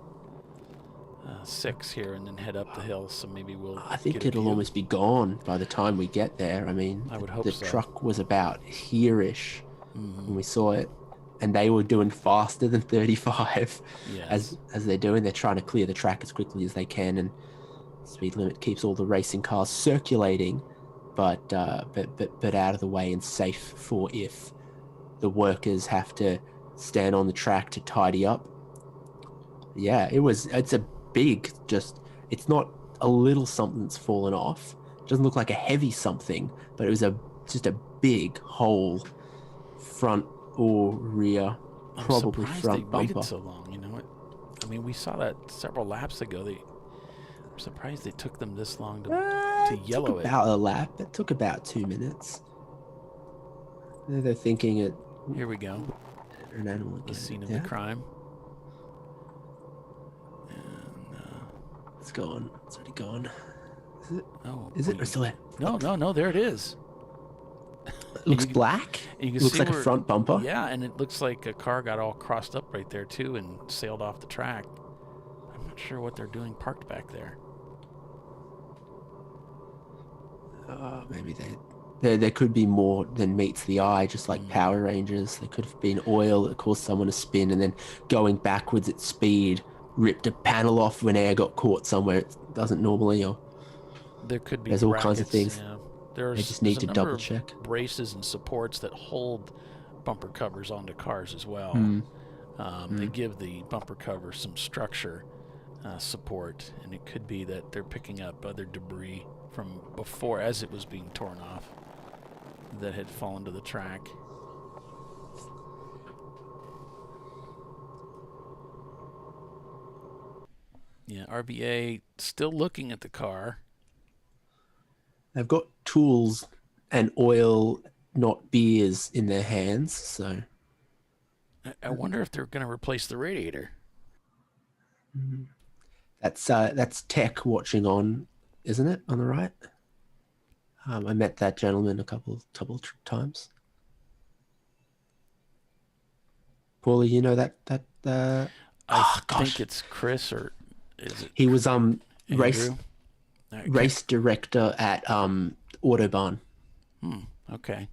6 here and then head up the hill. So maybe we'll. I think get a it'll view. almost be gone by the time we get there. I mean, I would hope the so. truck was about here-ish when we saw it, and they were doing faster than 35. Yes. As they're doing, they're trying to clear the track as quickly as they can, and speed limit keeps all the racing cars circulating, but out of the way and safe for if the workers have to stand on the track to tidy up. Yeah, it's a big, it's not a little something that's fallen off. It doesn't look like a heavy something, but it was just a big hole, front or rear, probably I'm surprised front they waited bumper. so long. You know, I mean, we saw that several laps ago. I'm surprised they took them this long to yellow it. About a lap. It took about 2 minutes. They're thinking it. Here we go. An animal. The scene of the crime. It's gone. It's already gone. Is it? Oh, is it? Or still there? No. There it is. It looks black. You can Looks see like a where- front bumper. Yeah, and it looks like a car got all crossed up right there too and sailed off the track. I'm not sure what they're doing parked back there. Maybe there could be more than meets the eye, just like Power Rangers. There could have been oil that caused someone to spin, and then going backwards at speed ripped a panel off when air got caught somewhere it doesn't normally. Or There could be there's all kinds of brackets, things. Yeah. They just need there's to a number double of check. braces and supports that hold bumper covers onto cars as well. They give the bumper cover some structure support, and it could be that they're picking up other debris from before as it was being torn off that had fallen to the track. Yeah, RVA still looking at the car. They've got tools and oil, not beers, in their hands. So I wonder if they're going to replace the radiator. that's Tech watching on, isn't it? On the right. I met that gentleman a couple times. Paulie, you know that. I think it's Chris, or is it? He was race Okay. race director at Autobahn. Okay.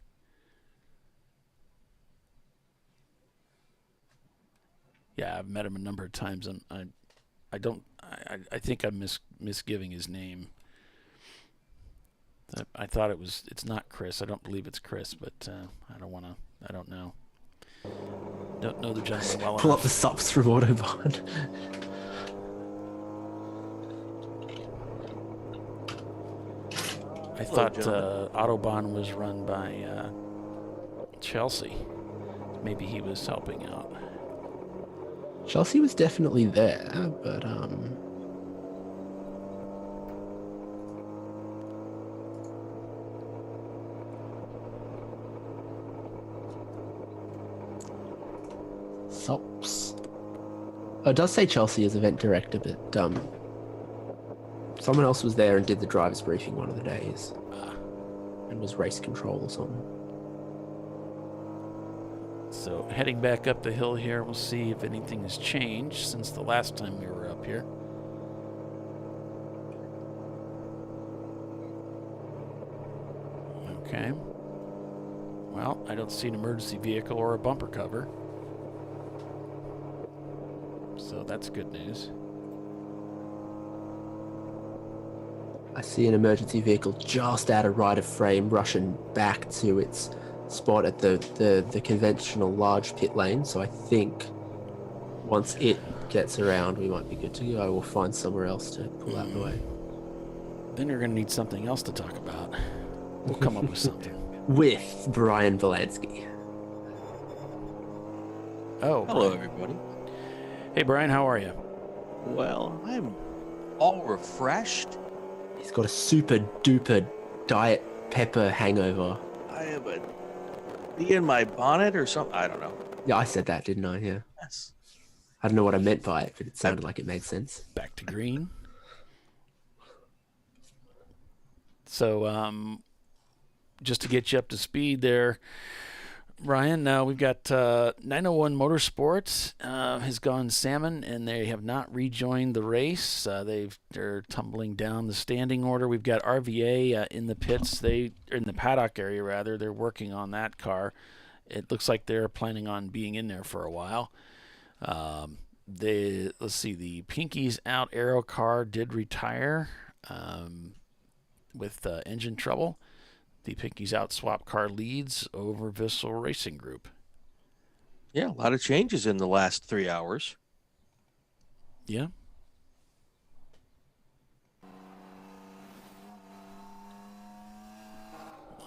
Yeah, I've met him a number of times, and I think I'm misgiving his name. I thought it's not Chris. I don't believe it's Chris, but I don't know. Don't know the gentleman well Pull enough. up the subs from Autobahn. I thought Autobahn was run by Chelsea. Maybe he was helping out. Chelsea was definitely there, but Sops. Oh, it does say Chelsea as event director, but someone else was there and did the driver's briefing one of the days, and was race control or something. So heading back up the hill here, we'll see if anything has changed since the last time we were up here. Okay. Well, I don't see an emergency vehicle or a bumper cover. So that's good news. I see an emergency vehicle just out of right of frame rushing back to its spot at the conventional large pit lane, so I think once it gets around we might be good to go. We'll find somewhere else to pull out the way. Then you're going to need something else to talk about. We'll come up with something. With Brian Volansky. Oh, Hello, Brian. everybody. Hey, Brian, how are you? Well, I'm all refreshed. He's got a super duper Diet Pepper hangover. I have a bee in my bonnet or something. I don't know. Yeah, I said that, didn't I? Yeah. Yes. I don't know what I meant by it, but it sounded like it made sense. Back to green. So, just to get you up to speed there, Ryan, we've got 901 Motorsports has gone salmon, and they have not rejoined the race. They're tumbling down the standing order. We've got RVA in the pits. They in the paddock area rather. They're working on that car. It looks like they're planning on being in there for a while. Let's see, the Pinkies Out Aero car did retire with engine trouble. The Pinkies Out swap car leads over Vissel Racing Group. Yeah, a lot of changes in the last 3 hours. Yeah.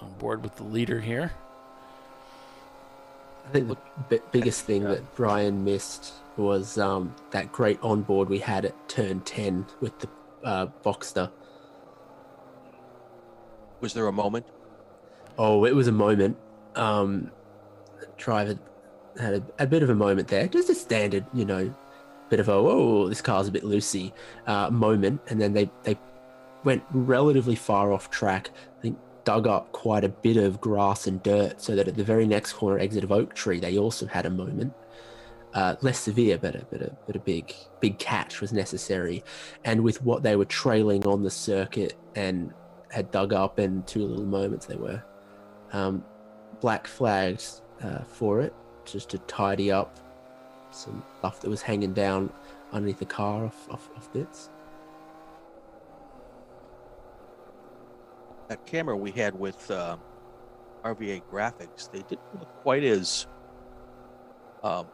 On board with the leader here. I think the biggest thing that Brian missed was that great onboard we had at turn 10 with the Boxster. Was there a moment? Oh, it was a moment. Driver had a bit of a moment there. Just a standard, bit of a, whoa, this car's a bit loosey moment. And then they went relatively far off track. I think dug up quite a bit of grass and dirt so that at the very next corner exit of Oak Tree, they also had a moment. Less severe, but a big catch was necessary. And with what they were trailing on the circuit and had dug up and two little moments they were black flagged for it, just to tidy up some stuff that was hanging down underneath the car off bits. That camera we had with RVA Graphics, they didn't look quite as on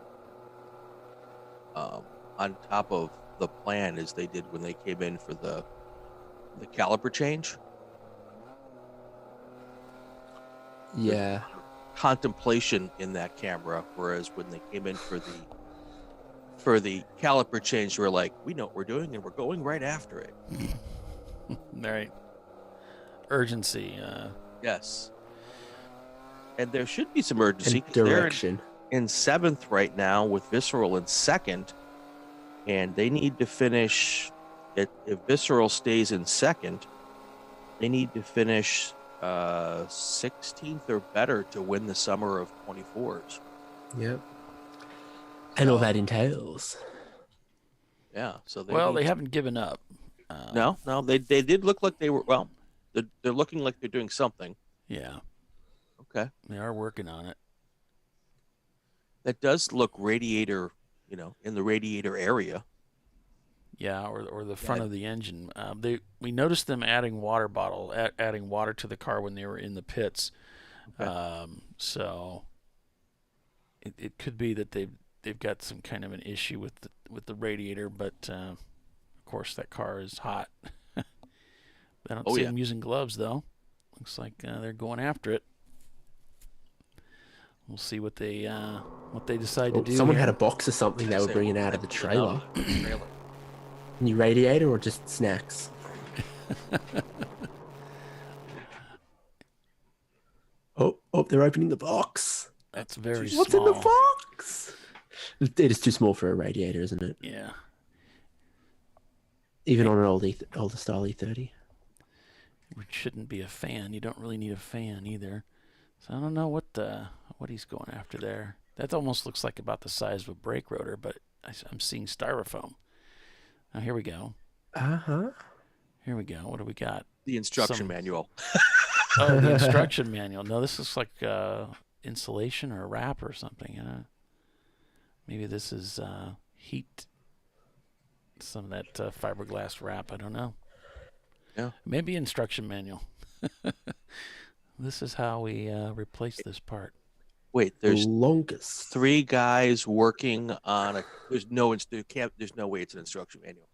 top of the plan as they did when they came in for the caliper change. Yeah. Contemplation in that camera, whereas when they came in for the caliper change, we're like, we know what we're doing and we're going right after it. Right. Urgency. Yes. And there should be some urgency. And direction. They're in seventh right now with Visceral in second, and they need to finish. If Visceral stays in second, they need to finish 16th or better to win the summer of 24s. Yep. And all that entails. Yeah. So they haven't given up. No, they did look like they were. Well, they're looking like they're doing something. Yeah. Okay. They are working on it. That does look radiator, in the radiator area. Yeah, or the front of the engine. We noticed them adding water to the car when they were in the pits. Okay. So it could be that they've got some kind of an issue with the radiator, but of course that car is hot. I don't see them using gloves though. Looks like they're going after it. We'll see what they decide to do. Someone here. had a box or something they were bringing out of the trailer. New radiator or just snacks? Oh, they're opening the box. That's very What's small. in the box? It is too small for a radiator, isn't it? Yeah. Even on an older style E30. It shouldn't be a fan. You don't really need a fan either. So I don't know what he's going after there. That almost looks like about the size of a brake rotor, but I'm seeing styrofoam. Now here we go. Uh-huh. Here we go. What do we got? The instruction manual. Oh, the instruction manual. No, this looks like insulation or wrap or something. Maybe this is heat. Some of that fiberglass wrap. I don't know. Yeah. Maybe instruction manual. This is how we replace this part. Wait, there's longest 3 guys working on a. There's no way it's an instruction manual.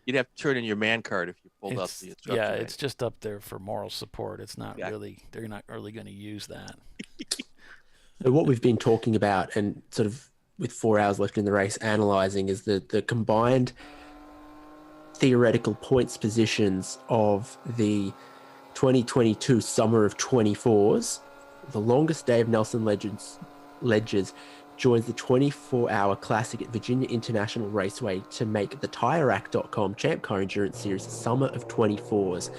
You'd have to turn in your man card if you pulled up the instruction manual. It's just up there for moral support. It's not really. They're not really going to use that. So what we've been talking about, and sort of with 4 hours left in the race, analysing is the combined theoretical points positions of the 2022 summer of 24s, the longest Dave Nelson Ledger's joins the 24-hour classic at Virginia International Raceway to make the TireRack.com Champ Car Endurance Series Summer of 24s.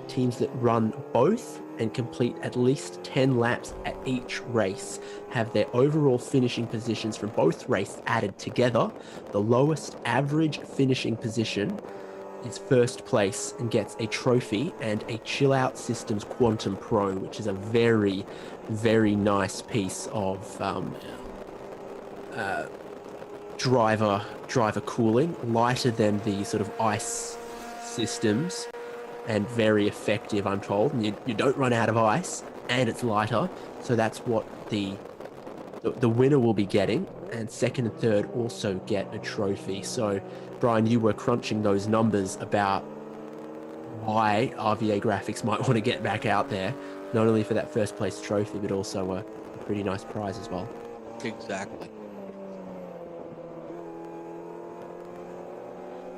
Teams that run both and complete at least 10 laps at each race have their overall finishing positions from both races added together. The lowest average finishing position is first place and gets a trophy and a Chill Out Systems Quantum Pro, which is a very, very nice piece of driver cooling, lighter than the sort of ice systems and very effective, I'm told. And you don't run out of ice, and it's lighter, so that's what the winner will be getting, and second and third also get a trophy. So Brian, you were crunching those numbers about why RVA Graphics might want to get back out there, not only for that first place trophy, but also a pretty nice prize as well. Exactly.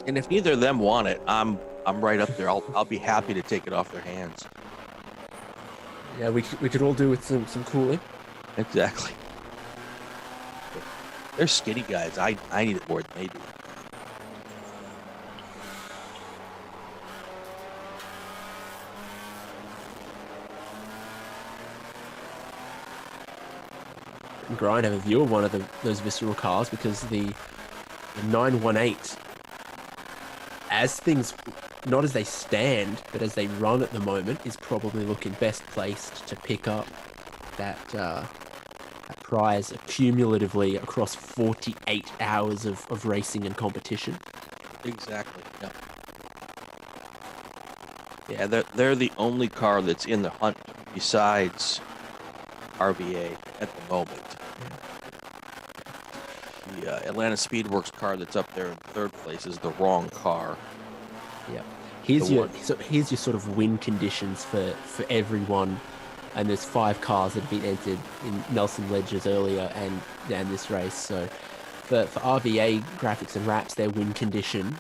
And if neither of them want it, I'm right up there. I'll be happy to take it off their hands. Yeah, we could all do with some cooling. Exactly. They're skinny guys. I need it more than they do. Grind have a view of one of those visceral cars, because the 918, as things, not as they stand, but as they run at the moment, is probably looking best placed to pick up that prize cumulatively across 48 hours of racing and competition. Exactly. Yeah, they're the only car that's in the hunt besides RVA at the moment. The Atlanta Speedworks car that's up there in third place is the wrong car. Yeah. Here's your sort of win conditions for everyone, and there's 5 cars that have been entered in Nelson Ledger's earlier and this race. So for RVA Graphics and Wraps, their win condition,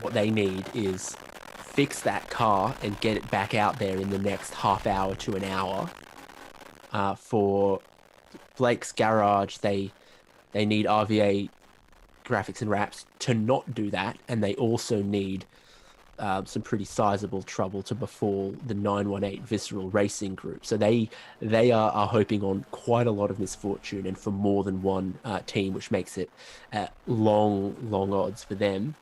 what they need is fix that car and get it back out there in the next half hour to an hour. For Blake's Garage, they need RVA Graphics and Wraps to not do that, and they also need some pretty sizable trouble to befall the 918 Visceral Racing Group. So they are hoping on quite a lot of misfortune and for more than one team, which makes it long odds for them.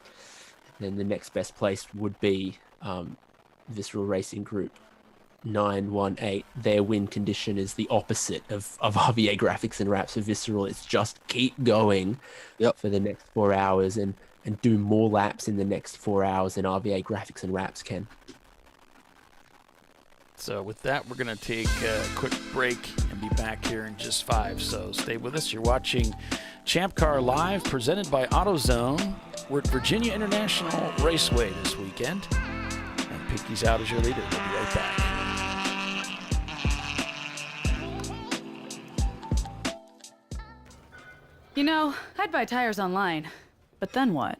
Then the next best place would be Visceral Racing Group 918. Their win condition is the opposite of RVA Graphics and Wraps. For Visceral, it's just keep going for the next 4 hours and do more laps in the next 4 hours than RVA Graphics and Wraps can. So with that, we're going to take a quick break and be back here in just 5. So stay with us. You're watching Champ Car Live, presented by AutoZone. We're at Virginia International Raceway this weekend. And Pinky's out as your leader. We'll be right back. You know, I'd buy tires online, but then what?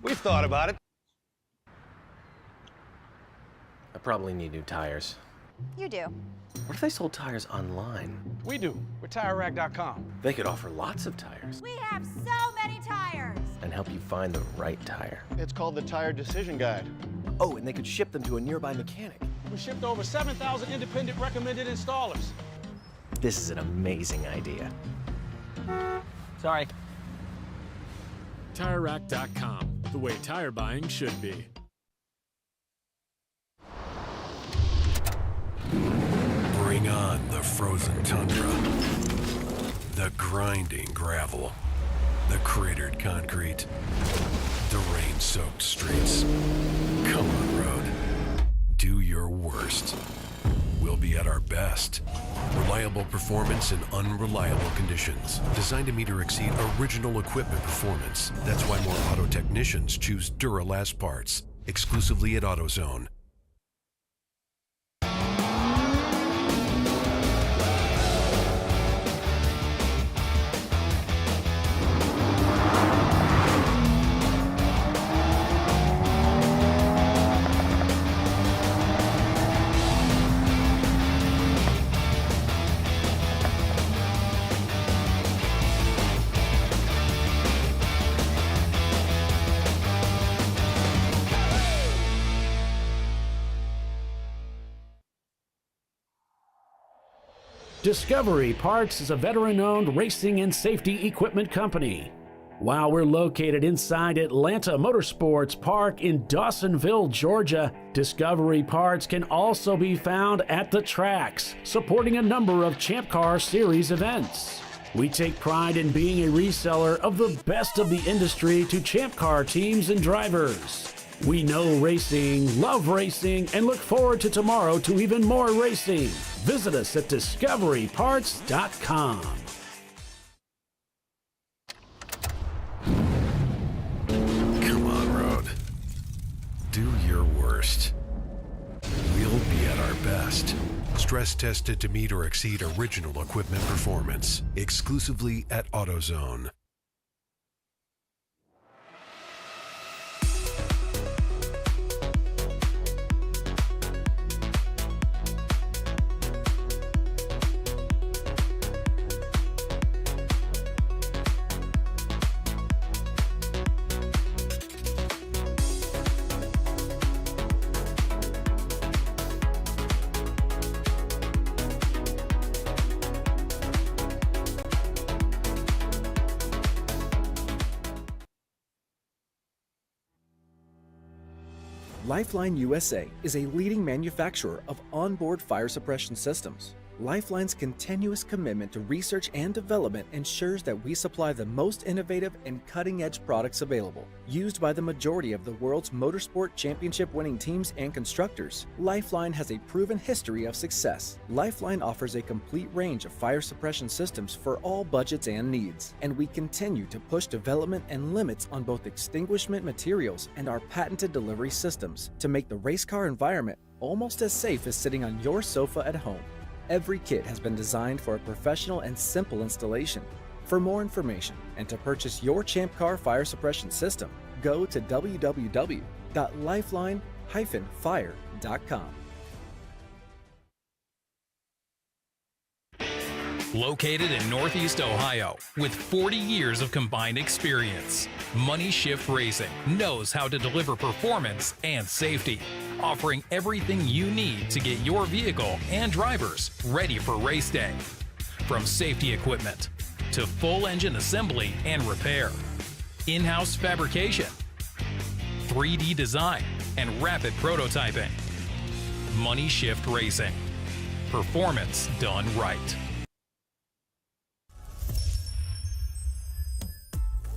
We've thought about it. I probably need new tires. You do. What if they sold tires online? We do. We're TireRack.com. They could offer lots of tires We have so many tires. and help you find the right tire. It's called the Tire Decision Guide. Oh, and they could ship them to a nearby mechanic. We shipped over 7,000 independent recommended installers. This is an amazing idea. Sorry. TireRack.com, the way tire buying should be. Bring on the frozen tundra, the grinding gravel, the cratered concrete, the rain-soaked streets. Come on, road. Do your worst. We'll be at our best. Reliable performance in unreliable conditions. Designed to meet or exceed original equipment performance. That's why more auto technicians choose Duralast parts. Exclusively at AutoZone. Discovery Parts is a veteran-owned racing and safety equipment company. While we're located inside Atlanta Motorsports Park in Dawsonville, Georgia, Discovery Parts can also be found at the tracks, supporting a number of Champ Car Series events. We take pride in being a reseller of the best of the industry to Champ Car teams and drivers. We know racing, love racing, and look forward to tomorrow to even more racing. Visit us at discoveryparts.com. Come on, Road. Do your worst. We'll be at our best. Stress tested to meet or exceed original equipment performance. Exclusively at AutoZone. Lifeline USA is a leading manufacturer of onboard fire suppression systems. Lifeline's continuous commitment to research and development ensures that we supply the most innovative and cutting-edge products available. Used by the majority of the world's motorsport championship-winning teams and constructors, Lifeline has a proven history of success. Lifeline offers a complete range of fire suppression systems for all budgets and needs, and we continue to push development and limits on both extinguishment materials and our patented delivery systems to make the race car environment almost as safe as sitting on your sofa at home. Every kit has been designed for a professional and simple installation. For more information and to purchase your Champ Car fire suppression system, go to www.lifeline-fire.com. Located in Northeast Ohio, with 40 years of combined experience, Money Shift Racing knows how to deliver performance and safety, offering everything you need to get your vehicle and drivers ready for race day. From safety equipment to full engine assembly and repair, in-house fabrication, 3D design, and rapid prototyping. Money Shift Racing. Performance done right.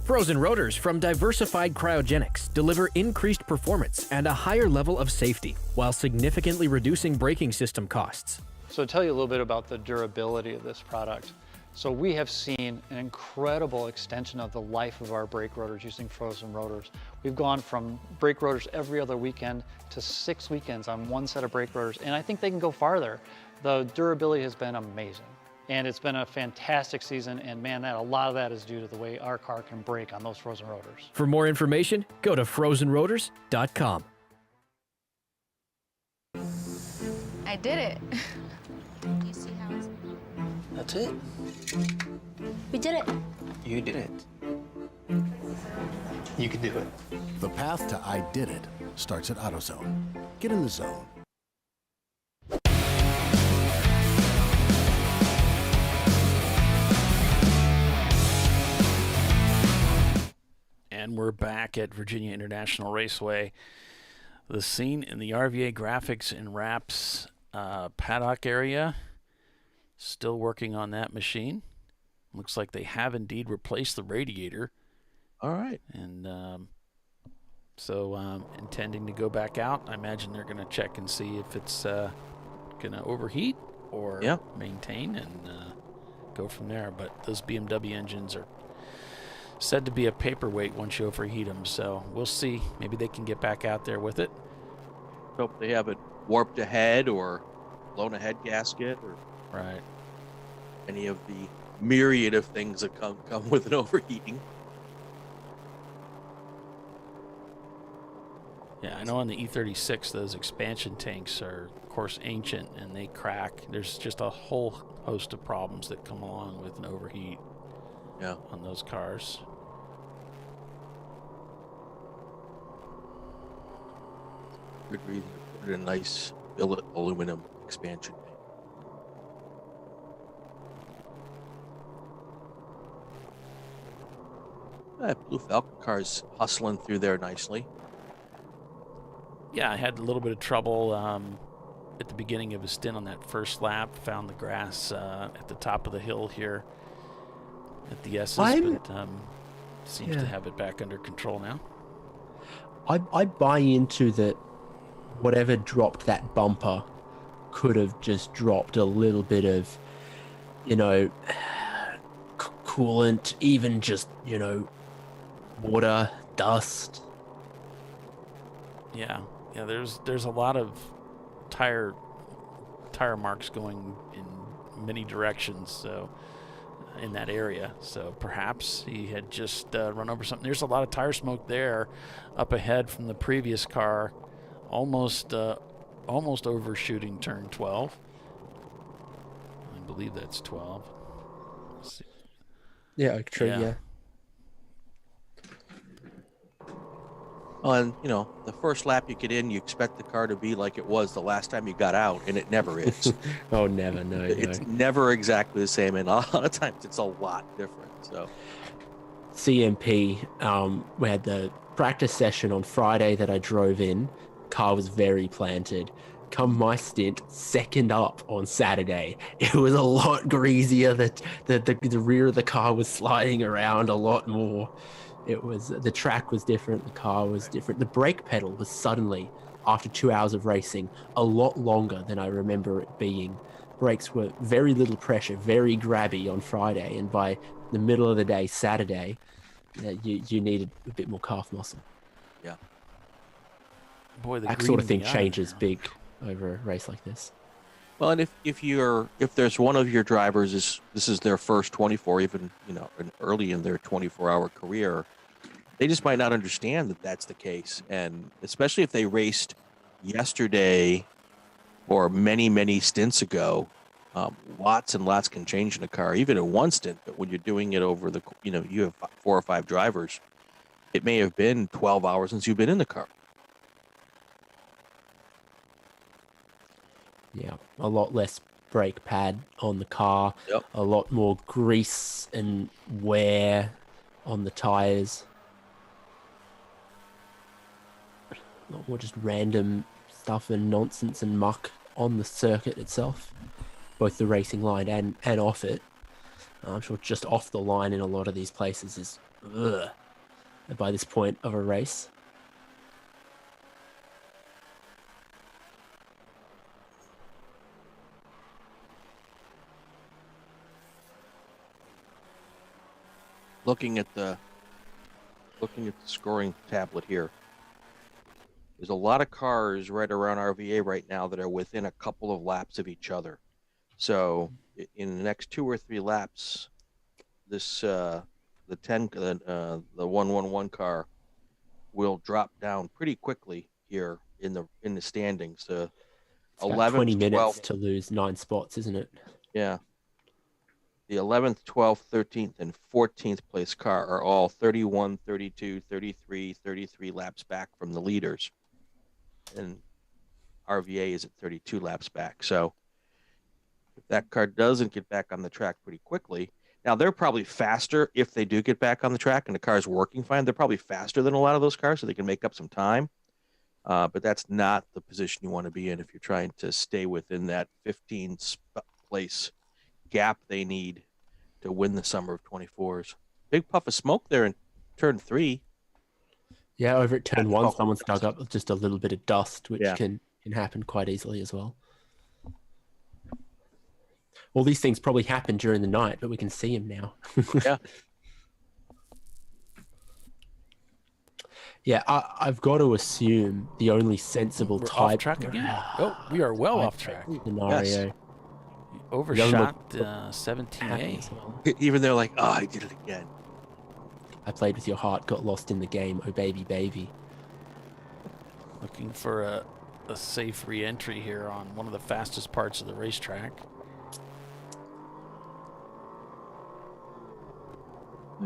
Frozen rotors from Diversified Cryogenics deliver increased performance and a higher level of safety, while significantly reducing braking system costs. So to tell you a little bit about the durability of this product. So we have seen an incredible extension of the life of our brake rotors using frozen rotors. We've gone from brake rotors every other weekend to 6 weekends on one set of brake rotors, and I think they can go farther. The durability has been amazing. And it's been a fantastic season, and man, a lot of that is due to the way our car can brake on those frozen rotors. For more information, go to frozenrotors.com. I did it. You see how it's... That's it. We did it. You did it. You can do it. The path to I did it starts at AutoZone. Get in the zone. And we're back at Virginia International Raceway. The scene in the RVA Graphics and Wraps paddock area. Still working on that machine. Looks like they have indeed replaced the radiator. All right. And so intending to go back out. I imagine they're going to check and see if it's going to overheat or maintain and go from there. But those BMW engines are said to be a paperweight once you overheat them, so we'll see. Maybe they can get back out there with it. Hope they haven't warped a head or blown a head gasket or any of the myriad of things that come with an overheating. Yeah, I know on the E36 those expansion tanks are, of course, ancient and they crack. There's just a whole host of problems that come along with an overheat on those cars. Good reason to put in a nice billet aluminum expansion tank. That Blue Falcon car's hustling through there nicely. Yeah, I had a little bit of trouble at the beginning of his stint on that first lap. Found the grass at the top of the hill here at the S's, but seems to have it back under control now. I buy into that. Whatever dropped that bumper could have just dropped a little bit of, coolant, even just, water, dust. Yeah, there's a lot of tire marks going in many directions, so in that area. So perhaps he had just run over something. There's a lot of tire smoke there up ahead from the previous car, almost overshooting turn 12. I believe that's 12. Let's see. Yeah, true. Yeah. And the first lap you get in, you expect the car to be like it was the last time you got out, and it never is. Oh, never. No, it's never exactly the same, and a lot of times it's a lot different. So, CMP, we had the practice session on Friday that I drove in. Car was very planted. Come my stint, second up on Saturday, it was a lot greasier. The rear of the car was sliding around a lot more. The track was different, the car was different. The brake pedal was suddenly, after 2 hours of racing, a lot longer than I remember it being. Brakes were very little pressure, very grabby on Friday, and by the middle of the day, Saturday, you needed a bit more calf muscle. Yeah. Boy, that sort of thing changes big over a race like this. Well, and if there's one of your drivers this is their first 24, even early in their 24-hour career, they just might not understand that that's the case, and especially if they raced yesterday or many stints ago, lots and lots can change in a car, even in one stint. But when you're doing it over you have 4 or 5 drivers, it may have been 12 hours since you've been in the car. Yeah, a lot less brake pad on the car, a lot more grease and wear on the tires, a lot more just random stuff and nonsense and muck on the circuit itself, both the racing line and off it. I'm sure just off the line in a lot of these places is by this point of a race. Looking at the scoring tablet here, there's a lot of cars right around RVA right now that are within a couple of laps of each other. So in the next 2 or 3 laps, this the 111 car will drop down pretty quickly here in the standings. 11, 20 minutes to lose 9 spots, isn't it? Yeah. The 11th, 12th, 13th, and 14th place car are all 31, 32, 33, 33 laps back from the leaders. And RVA is at 32 laps back. So if that car doesn't get back on the track pretty quickly, now they're probably faster if they do get back on the track and the car's working fine. They're probably faster than a lot of those cars, so they can make up some time. But that's not the position you want to be in if you're trying to stay within that 15th place gap they need to win the summer of 24s. Big puff of smoke there in turn 3. Yeah, over at turn 1, someone's dug up just a little bit of dust, which can happen quite easily as well. All these things probably happen during the night, but we can see them now. Yeah. Yeah, I've got to assume the only sensible type... Off track again? Oh, we are well off track. Scenario. Yes. Overshot 17A. Even they're like, I did it again. I played with your heart, got lost in the game. Oh, baby, baby. Looking for a safe re-entry here on one of the fastest parts of the racetrack.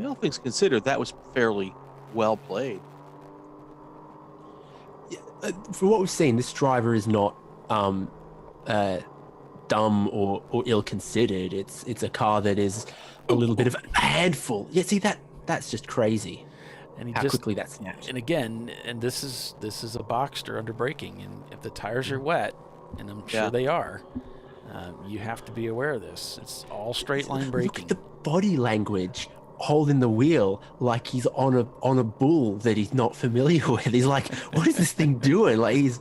All things considered, that was fairly well played. Yeah, for what we've seen, this driver is not dumb or ill-considered. It's a car that is a little bit of a handful. Yeah, see that That's just crazy. And how quickly that snapped. And again, and this is a Boxster under braking, and if the tires are wet, and I'm sure they are, you have to be aware of this. It's all straight line braking. Look at the body language, holding the wheel like he's on a bull that he's not familiar with. He's like, what is this thing doing? Like he's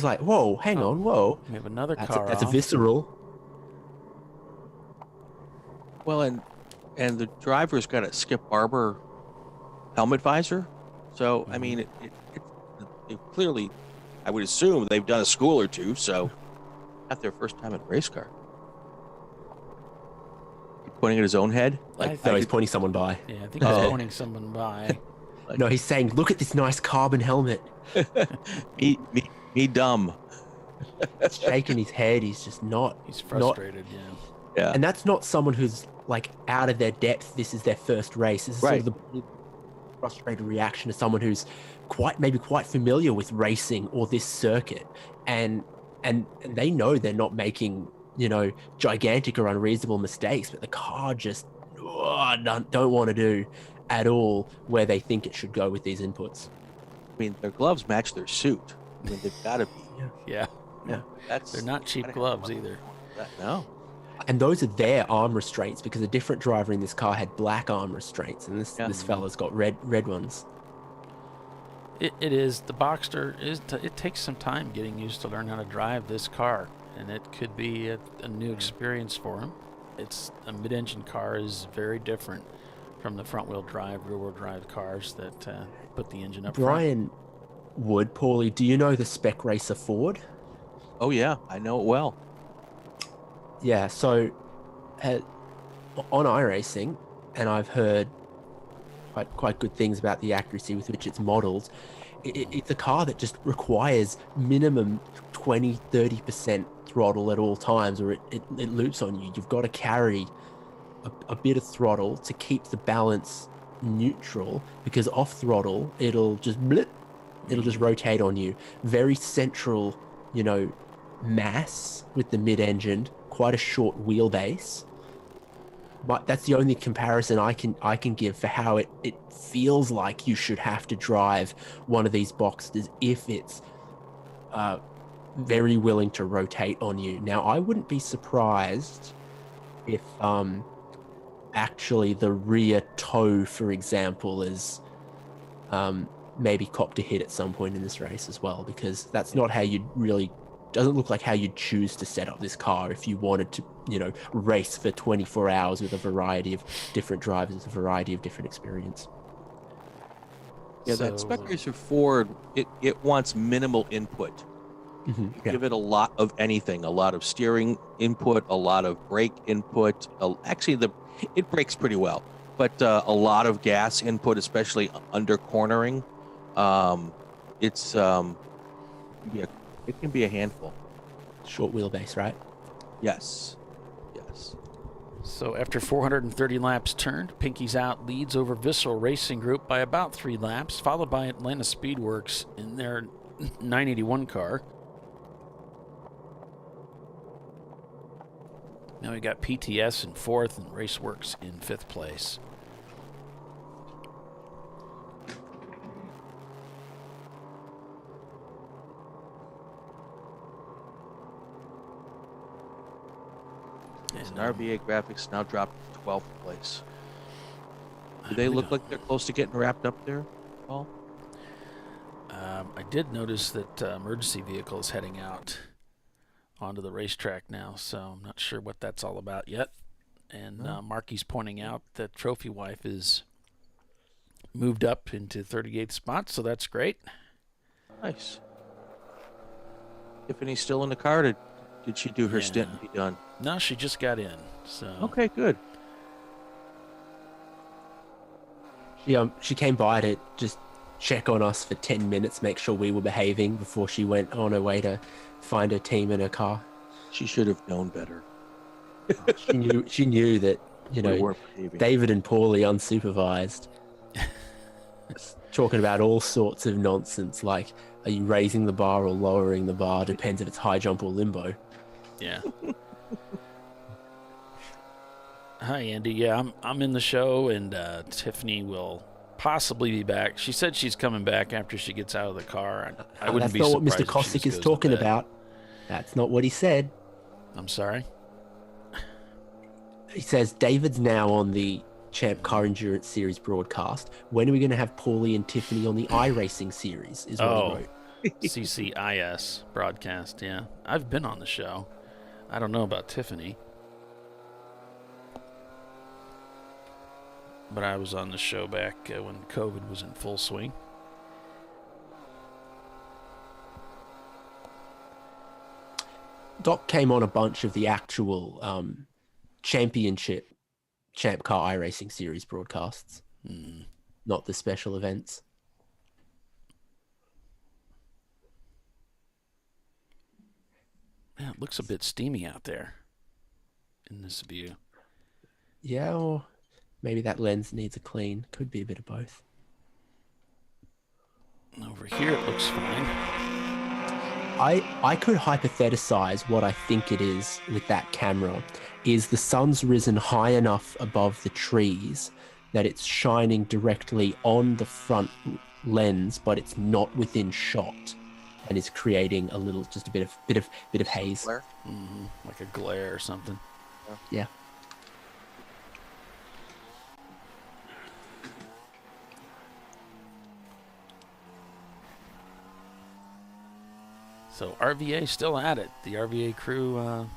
like, whoa, hang on, whoa. We have another car. That's off. a visceral. Well, and the driver's got a Skip Barber helmet visor, so I mean, it clearly, I would assume they've done a school or two, so not their first time in a race car. Pointing at his own head? No, he's pointing someone by. Yeah, I think he's pointing someone by. No, he's saying, look at this nice carbon helmet. me dumb. He's shaking his head. He's just not. He's frustrated, yeah. And that's not someone who's like out of their depth. This is their first race. This is sort of the frustrated reaction to someone who's maybe quite familiar with racing or this circuit, and they know they're not making, you know, gigantic or unreasonable mistakes, but the car just don't want to do at all where they think it should go with these inputs. I mean, their gloves match their suit. I mean, they've got to be. Yeah. They're not cheap gloves either. No. And those are their arm restraints, because a different driver in this car had black arm restraints, and this fella's got red ones. It is. The Boxster it takes some time getting used to learn how to drive this car, and it could be a new experience for him. A mid-engine car is very different from the front-wheel drive, rear-wheel drive cars that put the engine up Brian Wood, Paulie, do you know the Spec Racer Ford? Oh yeah, I know it well. Yeah, so on iRacing, and I've heard quite good things about the accuracy with which it's modeled. It's a car that just requires minimum 20-30% throttle at all times, or it loops on you. You've got to carry a bit of throttle to keep the balance neutral, because off throttle it'll just rotate on you. Very central, you know, mass with the mid-engine, quite a short wheelbase. But that's the only comparison I can give for how it feels like you should have to drive one of these Boxsters if it's very willing to rotate on you. Now, I wouldn't be surprised if actually the rear toe, for example, is maybe copped a hit at some point in this race as well, because that's not how you'd really... doesn't look like how you'd choose to set up this car if you wanted to, you know, race for 24 hours with a variety of different drivers, a variety of different experience. Yeah, that Spec Racer Ford, it wants minimal input. Mm-hmm. Give it a lot of anything, a lot of steering input, a lot of brake input. Actually, it brakes pretty well, but a lot of gas input, especially under cornering. It can be a handful. Short wheelbase, right? Yes. So after 430 laps turned, Pinky's Out leads over Visceral Racing Group by about 3 laps, followed by Atlanta Speedworks in their 981 car. Now we got PTS in 4th and Raceworks in 5th place. And RVA Graphics now dropped to 12th place. Do they look like they're close to getting wrapped up there, Paul? I did notice that emergency vehicle is heading out onto the racetrack now, so I'm not sure what that's all about yet. And Marky's pointing out that Trophy Wife is moved up into 38th spot, so that's great. Nice. Tiffany's still in the car. Did she do her stint and be done? No, she just got in. So okay, good. She came by to just check on us for 10 minutes, make sure we were behaving before she went on her way to find her team in her car. She should have known better. She knew that, you know, David and Paulie unsupervised, talking about all sorts of nonsense, like, are you raising the bar or lowering the bar? Depends if it's high jump or limbo. Yeah. Hi, Andy. Yeah, I'm in the show, and Tiffany will possibly be back. She said she's coming back after she gets out of the car. I wouldn't That's be not what surprised Mr. if she Cossack just is goes to talking bed. about. That's not what he said. I'm sorry? He says David's now on the Champ Car Endurance Series broadcast. When are we going to have Paulie and Tiffany on the iRacing Series, is what he wrote. CCIS broadcast, yeah. I've been on the show. I don't know about Tiffany. But I was on the show back when COVID was in full swing. Doc came on a bunch of the actual championship Champ Car iRacing Series broadcasts, not the special events. Yeah, it looks a bit steamy out there in this view. Yeah, or maybe that lens needs a clean. Could be a bit of both. Over here it looks fine. I could hypothesize what I think it is with that camera is the sun's risen high enough above the trees that it's shining directly on the front lens, but it's not within shot, and is creating a little, just a bit of haze. Glare? Like a glare or something. Yeah. So RVA still at it. The RVA crew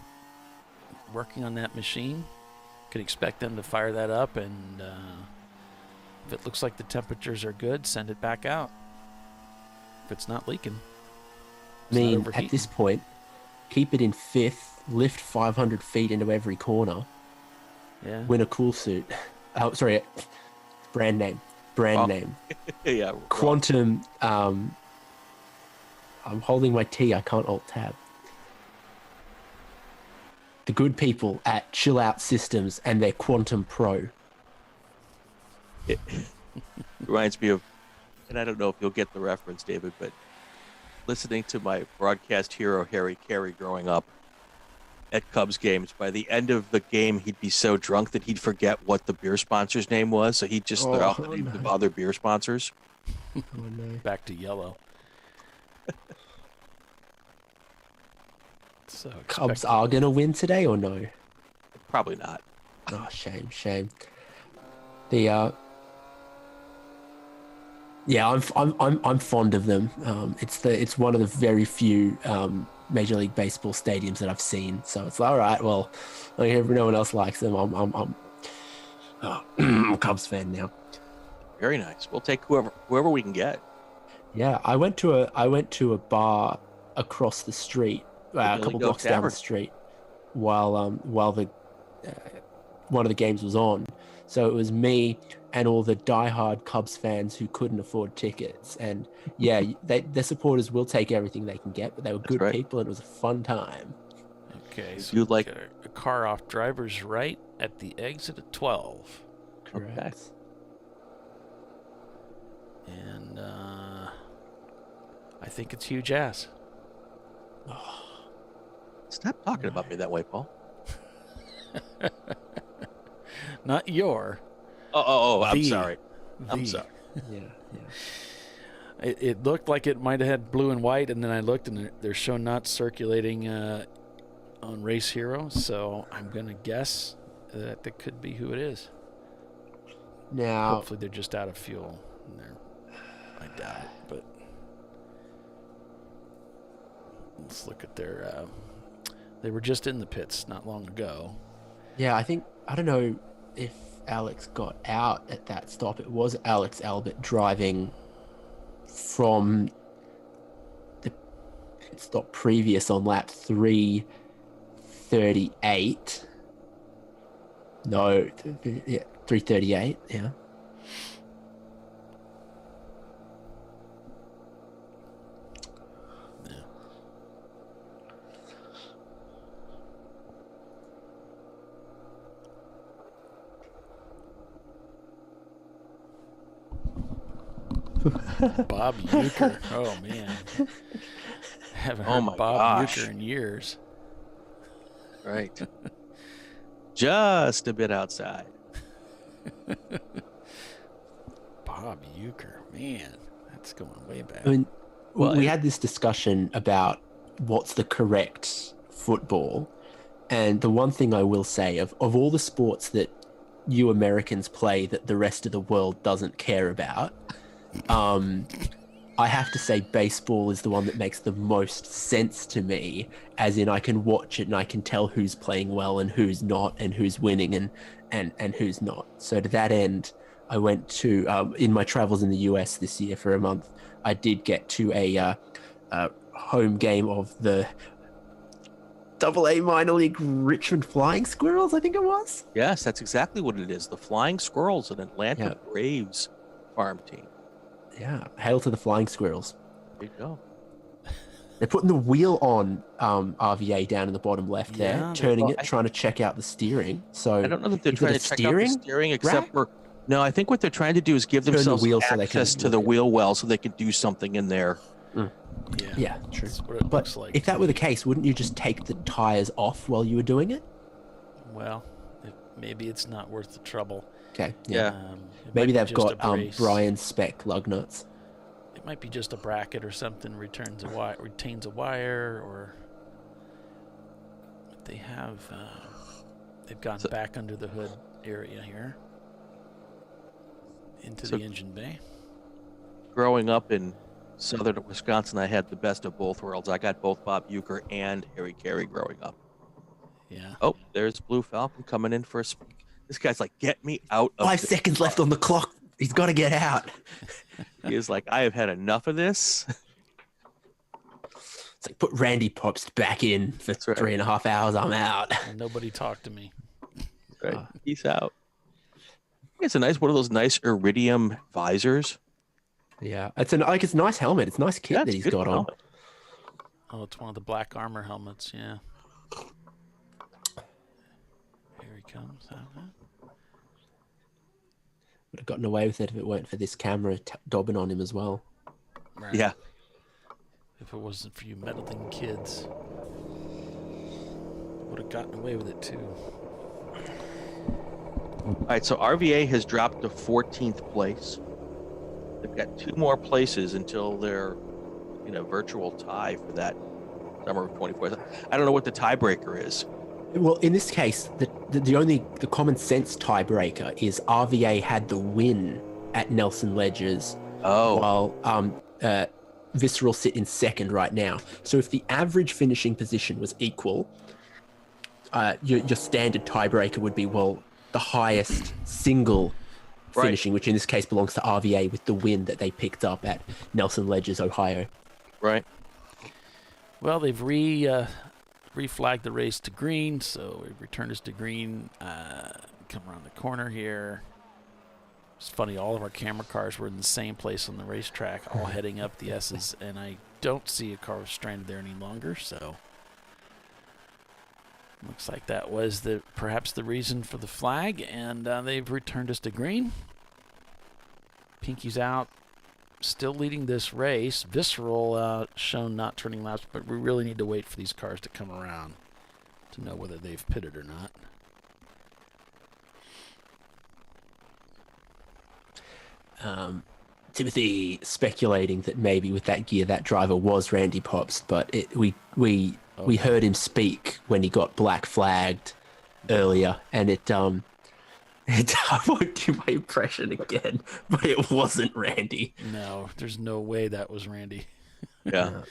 working on that machine. Could expect them to fire that up, and if it looks like the temperatures are good, send it back out. If it's not leaking. I mean, at this point, keep it in fifth, lift 500 feet into every corner, win a cool suit. Oh, sorry, brand name. Yeah. Quantum. I'm holding my T. I can't alt tab. The good people at Chill Out Systems and their Quantum Pro. It reminds me of, and I don't know if you'll get the reference, David, but listening to my broadcast hero, Harry Carey, growing up at Cubs games, by the end of the game, he'd be so drunk that he'd forget what the beer sponsor's name was, so he'd just throw out the names of other beer sponsors. Oh, no. Back to yellow. So Cubs are going to win today or no? Probably not. Oh, shame. The yeah, I'm fond of them. It's one of the very few Major League Baseball stadiums that I've seen. So it's all right. Well, no one else likes them. I'm a Cubs fan now. Very nice. We'll take whoever we can get. Yeah, I went to a bar across the street, a couple blocks down the street, while the one of the games was on. So it was me and all the diehard Cubs fans who couldn't afford tickets. And yeah, their supporters will take everything they can get, but they were good people and it was a fun time. Okay, so you like a car off driver's right at the exit at 12. Correct. Okay. And I think it's huge ass. Stop talking about me that way, Paul. Not your. Oh, I'm sorry. I'm sorry. Yeah. It looked like it might have had blue and white, and then I looked, and they're shown not circulating on Race Hero, so I'm going to guess that could be who it is. Now, hopefully they're just out of fuel. I doubt it, but let's look at their... they were just in the pits not long ago. Yeah, I don't know if Alex got out at that stop. It was Alex Albert driving from the pit stop previous on lap 338. No, 338, yeah. Bob Uecker. Oh, man. Haven't heard Bob Uecker in years. Right. just a bit outside. Bob Euchre, man, that's going way back. I mean, we had this discussion about what's the correct football, and the one thing I will say, of all the sports that you Americans play that the rest of the world doesn't care about, I have to say baseball is the one that makes the most sense to me, as in I can watch it and I can tell who's playing well and who's not, and who's winning and who's not. So to that end, I went to, in my travels in the US this year for a month, I did get to a home game of the AA minor league Richmond Flying Squirrels, I think it was. Yes, that's exactly what it is. The Flying Squirrels, an Atlanta Braves farm team. Yeah, hail to the Flying Squirrels. There you go. They're putting the wheel on RVA down in the bottom left there, turning it, trying to check out the steering. So I don't know that they're trying to check out the steering, except for... No, I think what they're trying to do is give themselves access to the wheel well so they can do something in there. Yeah, true. That's what it But looks like. if that were the case, wouldn't you just take the tires off while you were doing it? Well, maybe it's not worth the trouble. Okay. Yeah. Maybe they've got Brian's spec lug nuts. It might be just a bracket or something retains a wire, or they have they've gone back under the hood area here into the engine bay. Growing up in southern Wisconsin, I had the best of both worlds. I got both Bob Euchre and Harry Carey growing up. Yeah. Oh, there's Blue Falcon coming in for a This guy's like, get me out of 5 seconds left on the clock. He's got to get out. He is like, I have had enough of this. It's like, put Randy Popst back in for 3.5 hours. I'm out. And nobody talked to me. Right. Peace out. It's one of those nice iridium visors. Yeah, it's a nice helmet. It's a nice kit that he's got on. Oh, it's one of the black armor helmets. Yeah. Here he comes. Would have gotten away with it if it weren't for this camera dobbing on him as well. Right. Yeah. If it wasn't for you meddling kids, would have gotten away with it too. All right, so RVA has dropped to 14th place. They've got 2 more places until they're in a virtual tie for that summer of 24. I don't know what the tiebreaker is. Well, in this case, the common sense tiebreaker is RVA had the win at Nelson Ledges, while Visceral sit in second right now. So if the average finishing position was equal, your standard tiebreaker would be, well, the highest single finishing, which in this case belongs to RVA with the win that they picked up at Nelson Ledges, Ohio. Right. Well, they've reflagged the race to green, so we return us to green. Come around the corner here. It's funny, all of our camera cars were in the same place on the racetrack, all heading up the S's, and I don't see a car stranded there any longer, so looks like that was perhaps the reason for the flag, and they've returned us to green. Pinky's out, still leading this race. Visceral shown not turning laps, but we really need to wait for these cars to come around to know whether they've pitted or not. Timothy speculating that maybe with that gear that driver was Randy Popst, but we heard him speak when he got black flagged earlier, and I won't do my impression again, but it wasn't Randy. No, there's no way that was Randy. Yeah.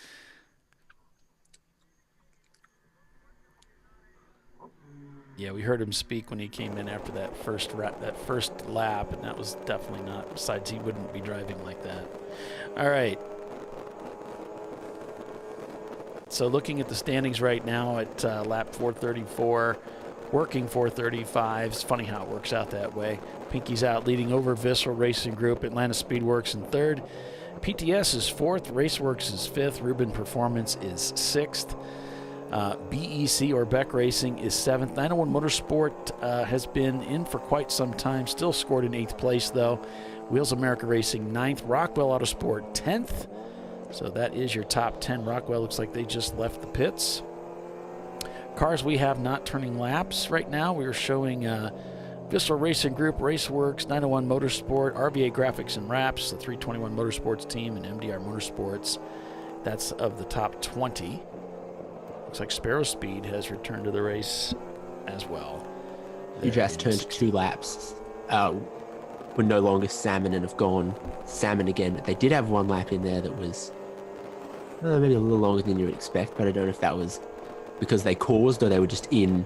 Yeah, we heard him speak when he came in after that first lap, and that was definitely not. Besides, he wouldn't be driving like that. All right. So looking at the standings right now at lap 434, working 435. It's funny how it works out that way. Pinky's out leading over Visceral Racing Group. Atlanta Speedworks in third. PTS is fourth. Raceworks is fifth. Ruben Performance is sixth. BEC or Beck Racing is 7th. 901 Motorsport has been in for quite some time. Still scored in 8th place, though. Wheels America Racing 9th. Rockwell Autosport 10th. So that is your top 10. Rockwell looks like they just left the pits. cars we have not turning laps right now. We are showing Visceral Racing Group, Raceworks, 901 Motorsport, RVA Graphics and Wraps, the 321 Motorsports team, and MDR Motorsports. That's of the top 20. Looks like Sparrow Speed has returned to the race as well. You just turned 2 laps. We're no longer salmon and have gone salmon again, but they did have 1 lap in there that was maybe a little longer than you would expect, but I don't know if that was because they caused or they were just in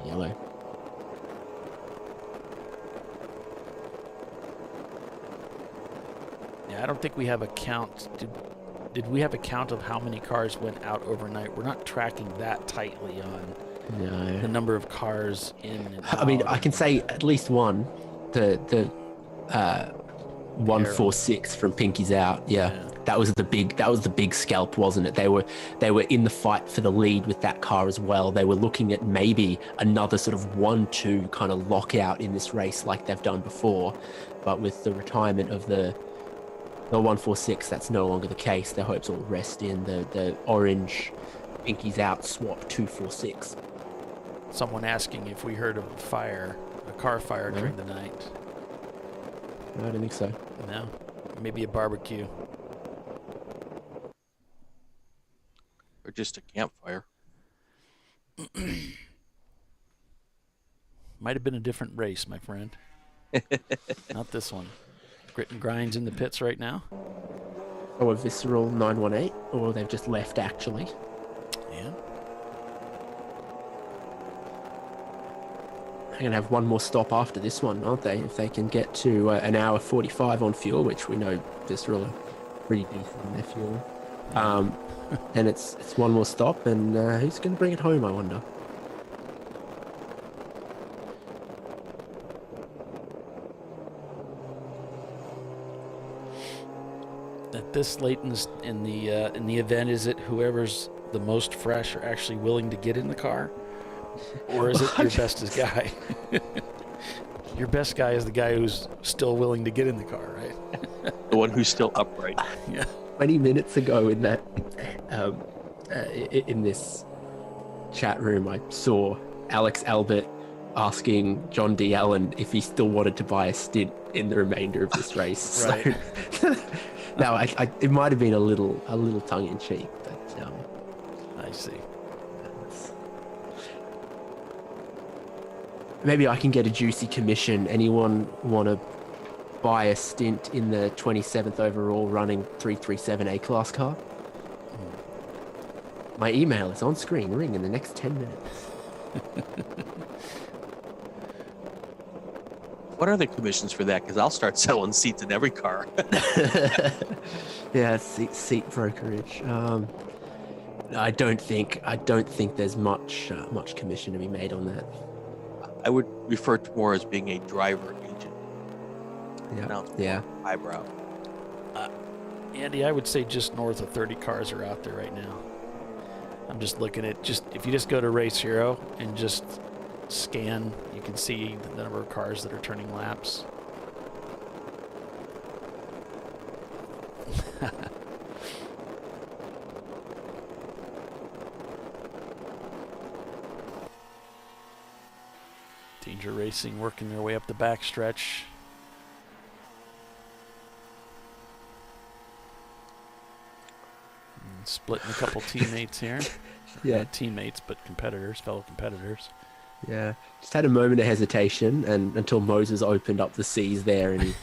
yellow. Yeah, I don't think we have a count. Did we have a count of how many cars went out overnight? We're not tracking that tightly on the number of cars in and out. I mean, I can say at least one. The 146 from Pinky's Out. Yeah. That was the big scalp, wasn't it? They were in the fight for the lead with that car as well. They were looking at maybe another sort of 1-2 kind of lockout in this race like they've done before, but with the retirement of the 146, that's no longer the case. Their hopes all rest in the orange Pinky's Out swap 246. Someone asking if we heard of a car fire during the night. No, I don't think so. No, maybe a barbecue. Or just a campfire. Might have been a different race, my friend. Not this one. Grit and Grind's in the pits right now. Or a Visceral 918, or they've just left actually. Yeah. They're going to have one more stop after this one, aren't they? If they can get to an hour 45 on fuel, which we know Visceral are pretty decent in their fuel. And it's one more stop, and who's going to bring it home, I wonder? At this late in the event, is it whoever's the most fresh or actually willing to get in the car? Or is it your bestest guy? Your best guy is the guy who's still willing to get in the car, right? The one who's still upright. Yeah. 20 minutes ago in that in this chat room, I saw Alex Albert asking John D. Allen if he still wanted to buy a stint in the remainder of this race. Right. So, no, it might have been a little tongue in cheek, but I see. Maybe I can get a juicy commission. Anyone want to buy a stint in the 27th overall running 337 A-Class car? My email is on screen. Ring in the next 10 minutes. What are the commissions for that? Because I'll start selling seats in every car. Yeah, seat brokerage. I don't think there's much commission to be made on that. I would refer to more as being a driver agent. Yeah. Eyebrow. Andy, I would say just north of 30 cars are out there right now. I'm just looking at if you just go to Race Hero and just scan, you can see the number of cars that are turning laps. Danger Racing working their way up the backstretch. Splitting a couple teammates here. Yeah. Not teammates, but fellow competitors. Yeah. Just had a moment of hesitation and until Moses opened up the seas there and he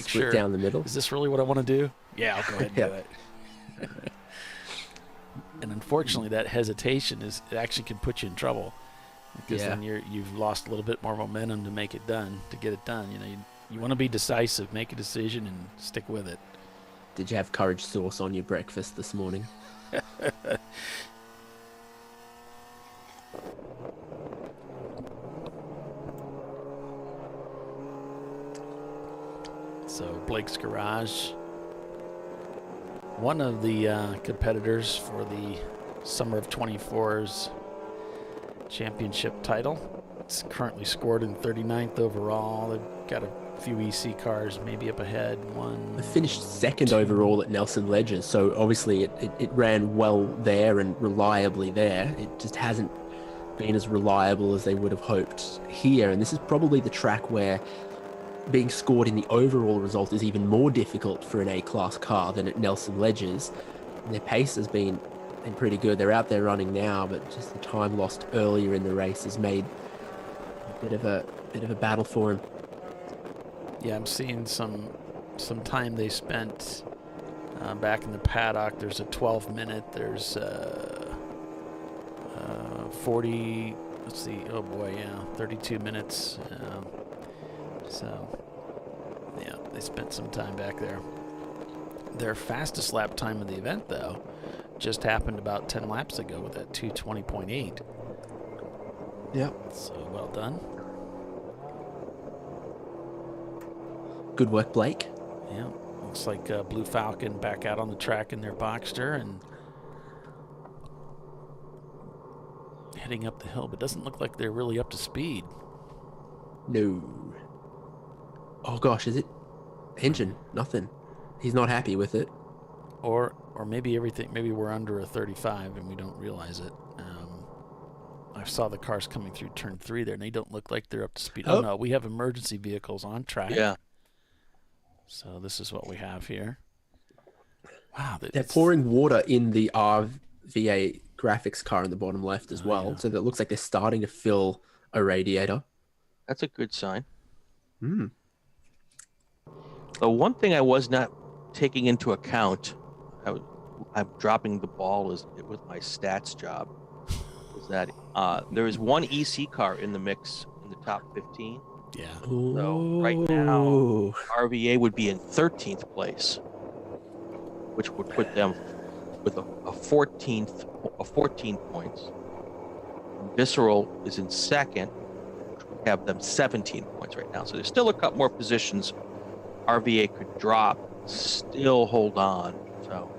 split down the middle. Is this really what I want to do? Yeah, I'll go ahead and do it. And unfortunately, that hesitation it actually can put you in trouble. Because then you've lost a little bit more momentum to get it done. You want to be decisive, make a decision, and stick with it. Did you have courage sauce on your breakfast this morning? So Blake's Garage, one of the competitors for the Summer of 24's championship title. It's currently scored in 39th overall. They've got a few EC cars maybe up ahead. It finished second overall at Nelson Ledges, so obviously it ran well there and reliably there. It just hasn't been as reliable as they would have hoped here, and this is probably the track where being scored in the overall result is even more difficult for an A-class car than at Nelson Ledges. And their pace has been pretty good. They're out there running now, but just the time lost earlier in the race has made a bit of a battle for him. Yeah, I'm seeing some time they spent back in the paddock. There's a 12-minute. There's 40. Let's see. Oh boy, yeah, 32 minutes. So yeah, they spent some time back there. Their fastest lap time of the event, though, just happened about 10 laps ago with that 2:20.8. Yeah. So well done. Good work, Blake. Yeah. Looks like Blue Falcon back out on the track in their Boxster and heading up the hill, but doesn't look like they're really up to speed. No. Oh gosh, is it engine? Nothing. He's not happy with it. Or maybe maybe we're under a 35 and we don't realize it. I saw the cars coming through turn 3 there, and they don't look like they're up to speed. Oh no, we have emergency vehicles on track. Yeah. So this is what we have here. Wow. They're pouring water in the RVA graphics car in the bottom left as well. Yeah. So that looks like they're starting to fill a radiator. That's a good sign. Hmm. The one thing I was not taking into account, I'm dropping the ball with my stats job, is that there is one EC car in the mix in the top 15. Yeah. So right now, RVA would be in 13th place, which would put them with a 14 points. Visceral is in second, which would have them 17 points right now. So there's still a couple more positions RVA could drop, still hold on. So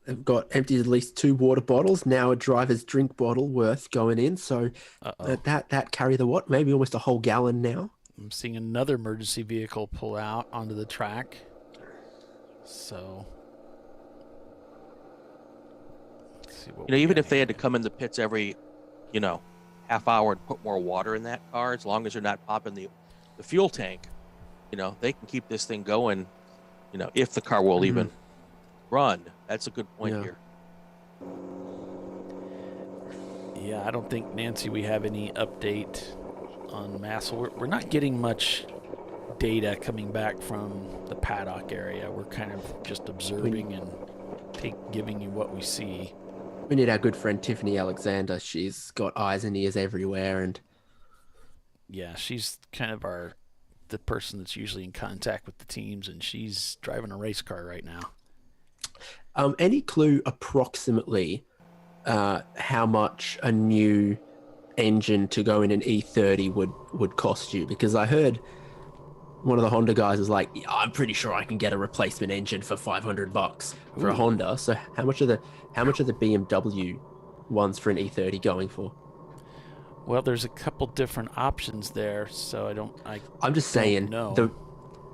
they've got emptied at least 2 water bottles, now a driver's drink bottle worth going in. So that carry the what? Maybe almost a whole gallon now. I'm seeing another emergency vehicle pull out onto the track. So let's see what even if they had to come in the pits every, half hour and put more water in that car, as long as they're not popping the fuel tank, they can keep this thing going, if the car will even run. That's a good point here. Yeah, I don't think, Nancy, we have any update on Massel. We're not getting much data coming back from the paddock area. We're kind of just observing and giving you what we see. We need our good friend Tiffany Alexander. She's got eyes and ears everywhere, and yeah, she's kind of the person that's usually in contact with the teams, and she's driving a race car right now. Any clue approximately how much a new engine to go in an E30 would cost you? Because I heard one of the Honda guys was like, yeah, I'm pretty sure I can get a replacement engine for $500 for a Honda. So how much are the BMW ones for an E30 going for? Well, there's a couple different options there, so I'm just saying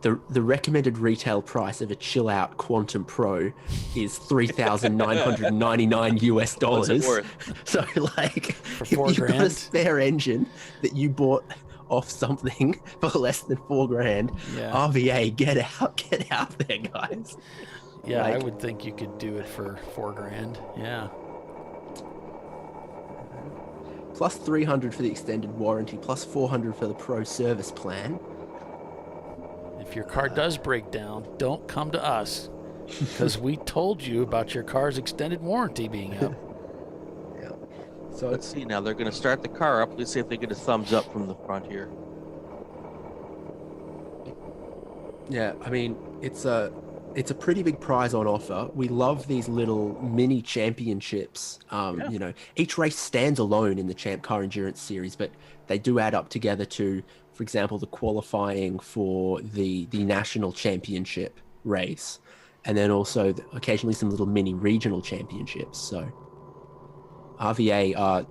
the recommended retail price of a Chill Out Quantum Pro is $3,999 US. What's it worth? So like, for if you've $4,000 got a spare engine that you bought off something for less than $4,000, yeah. RVA, get out there, guys. Yeah, I would think you could do it for $4,000. Yeah. Plus $300 for the extended warranty, plus $400 for the pro service plan. If your car does break down, don't come to us, because we told you about your car's extended warranty being up. Yeah. So let's see now. They're going to start the car up. Let's see if they get a thumbs up from the front here. Yeah, I mean, it's a pretty big prize on offer. We love these little mini championships. Each race stands alone in the Champ Car Endurance Series, but they do add up together to, for example, the qualifying for the national championship race, and then also occasionally some little mini regional championships. So RVA are,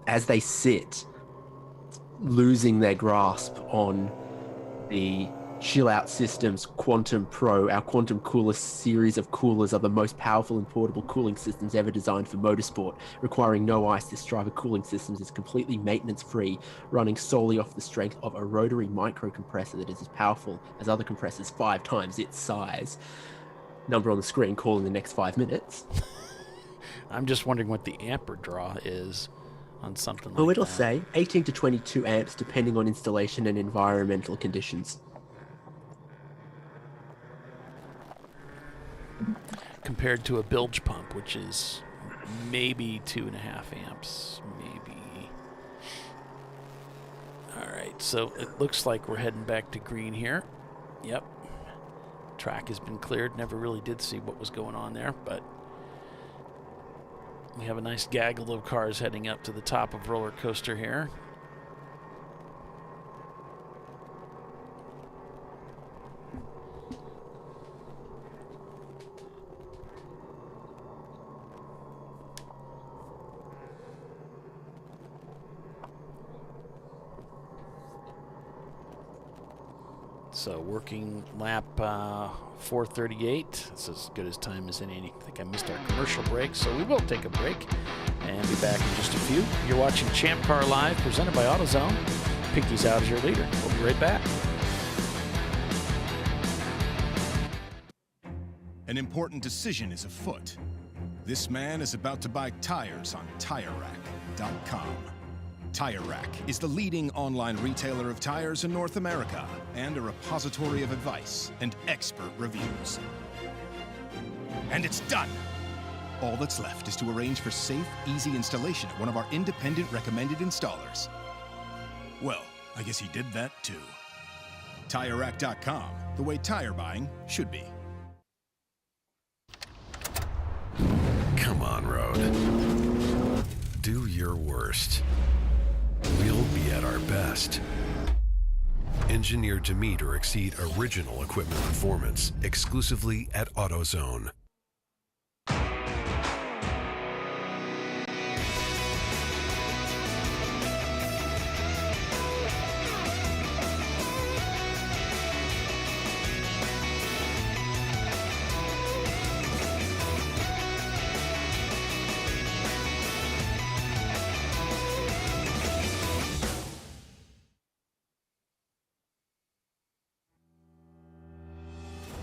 as they sit, losing their grasp on The Chill Out Systems Quantum Pro, our Quantum Cooler series of coolers, are the most powerful and portable cooling systems ever designed for motorsport. Requiring no ice, this driver cooling system is completely maintenance-free, running solely off the strength of a rotary microcompressor that is as powerful as other compressors 5 times its size. Number on the screen, call in the next 5 minutes. I'm just wondering what the ampere draw is on something like that. Oh, it'll say 18 to 22 amps depending on installation and environmental conditions. Compared to a bilge pump, which is maybe 2.5 amps, maybe. All right, so it looks like we're heading back to green here. Yep. Track has been cleared. Never really did see what was going on there, but we have a nice gaggle of cars heading up to the top of roller coaster here. So working lap 4:38. It's as good as time as any. I think I missed our commercial break, so we will take a break and be back in just a few. You're watching Champ Car Live, presented by AutoZone. Pinky's out as your leader. We'll be right back. An important decision is afoot. This man is about to buy tires on TireRack.com. Tire Rack is the leading online retailer of tires in North America and a repository of advice and expert reviews. And it's done! All that's left is to arrange for safe, easy installation at one of our independent recommended installers. Well, I guess he did that too. TireRack.com, the way tire buying should be. Come on, Road. Do your worst. We'll be at our best. Engineered to meet or exceed original equipment performance, exclusively at AutoZone.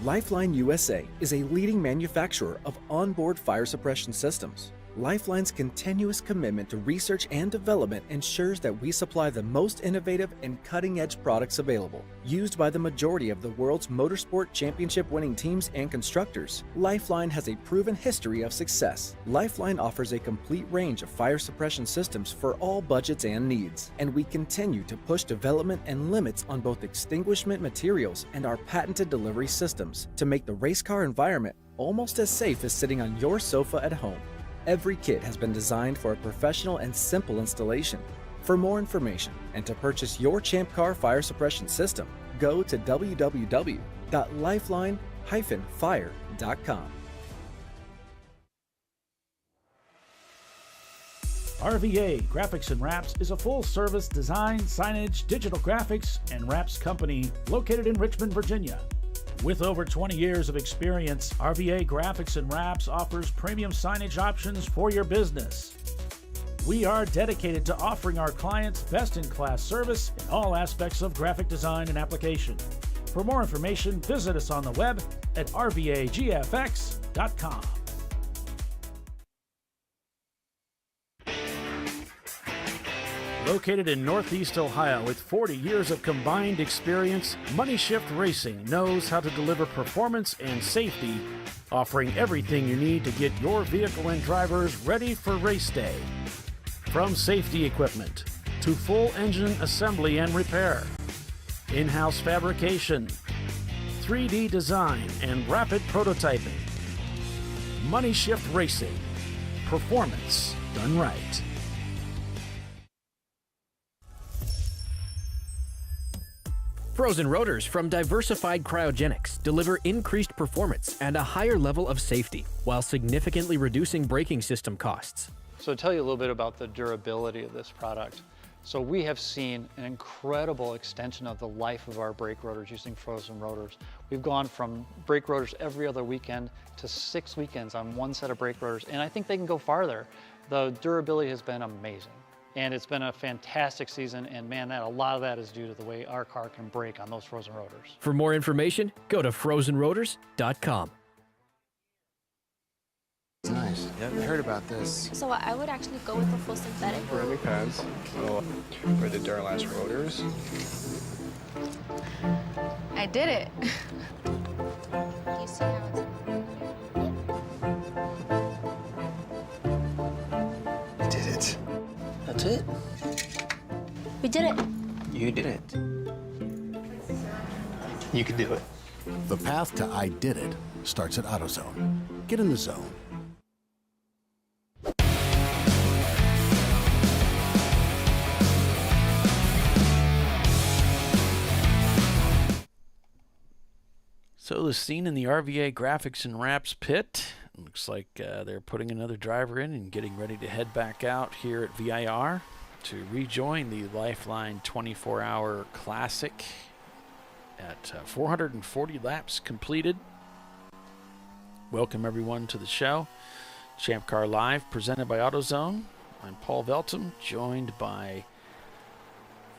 Lifeline USA is a leading manufacturer of onboard fire suppression systems. Lifeline's continuous commitment to research and development ensures that we supply the most innovative and cutting-edge products available. Used by the majority of the world's motorsport championship-winning teams and constructors, Lifeline has a proven history of success. Lifeline offers a complete range of fire suppression systems for all budgets and needs, and we continue to push development and limits on both extinguishment materials and our patented delivery systems to make the race car environment almost as safe as sitting on your sofa at home. Every kit has been designed for a professional and simple installation. For more information and to purchase your Champ Car fire suppression system, go to www.lifeline-fire.com. RVA Graphics and Wraps is a full-service design, signage, digital graphics, and wraps company located in Richmond, Virginia. With over 20 years of experience, RVA Graphics and Wraps offers premium signage options for your business. We are dedicated to offering our clients best-in-class service in all aspects of graphic design and application. For more information, visit us on the web at rvagfx.com. Located in Northeast Ohio with 40 years of combined experience, Money Shift Racing knows how to deliver performance and safety, offering everything you need to get your vehicle and drivers ready for race day. From safety equipment to full engine assembly and repair, in-house fabrication, 3D design, and rapid prototyping. Money Shift Racing. Performance done right. Frozen rotors from Diversified Cryogenics deliver increased performance and a higher level of safety, while significantly reducing braking system costs. So to tell you a little bit about the durability of this product. So we have seen an incredible extension of the life of our brake rotors using frozen rotors. We've gone from brake rotors every other weekend to 6 weekends on one set of brake rotors, and I think they can go farther. The durability has been amazing, and it's been a fantastic season, and man, a lot of that is due to the way our car can brake on those frozen rotors. For more information, go to frozenrotors.com. Nice. Yeah, I heard about this. So I would actually go with the full synthetic. Ceramic pads. So for the Duralast rotors. I did it. You see how it's... You did it. That's it. We did it. You did it. You can do it. The path to I did it starts at AutoZone. Get in the zone. So the scene in the RVA Graphics and Wraps pit. Looks like they're putting another driver in and getting ready to head back out here at VIR to rejoin the Lifeline 24-hour Classic at 440 laps completed. Welcome everyone to the show. ChampCar.Live presented by AutoZone. I'm Paul Veltum, joined by...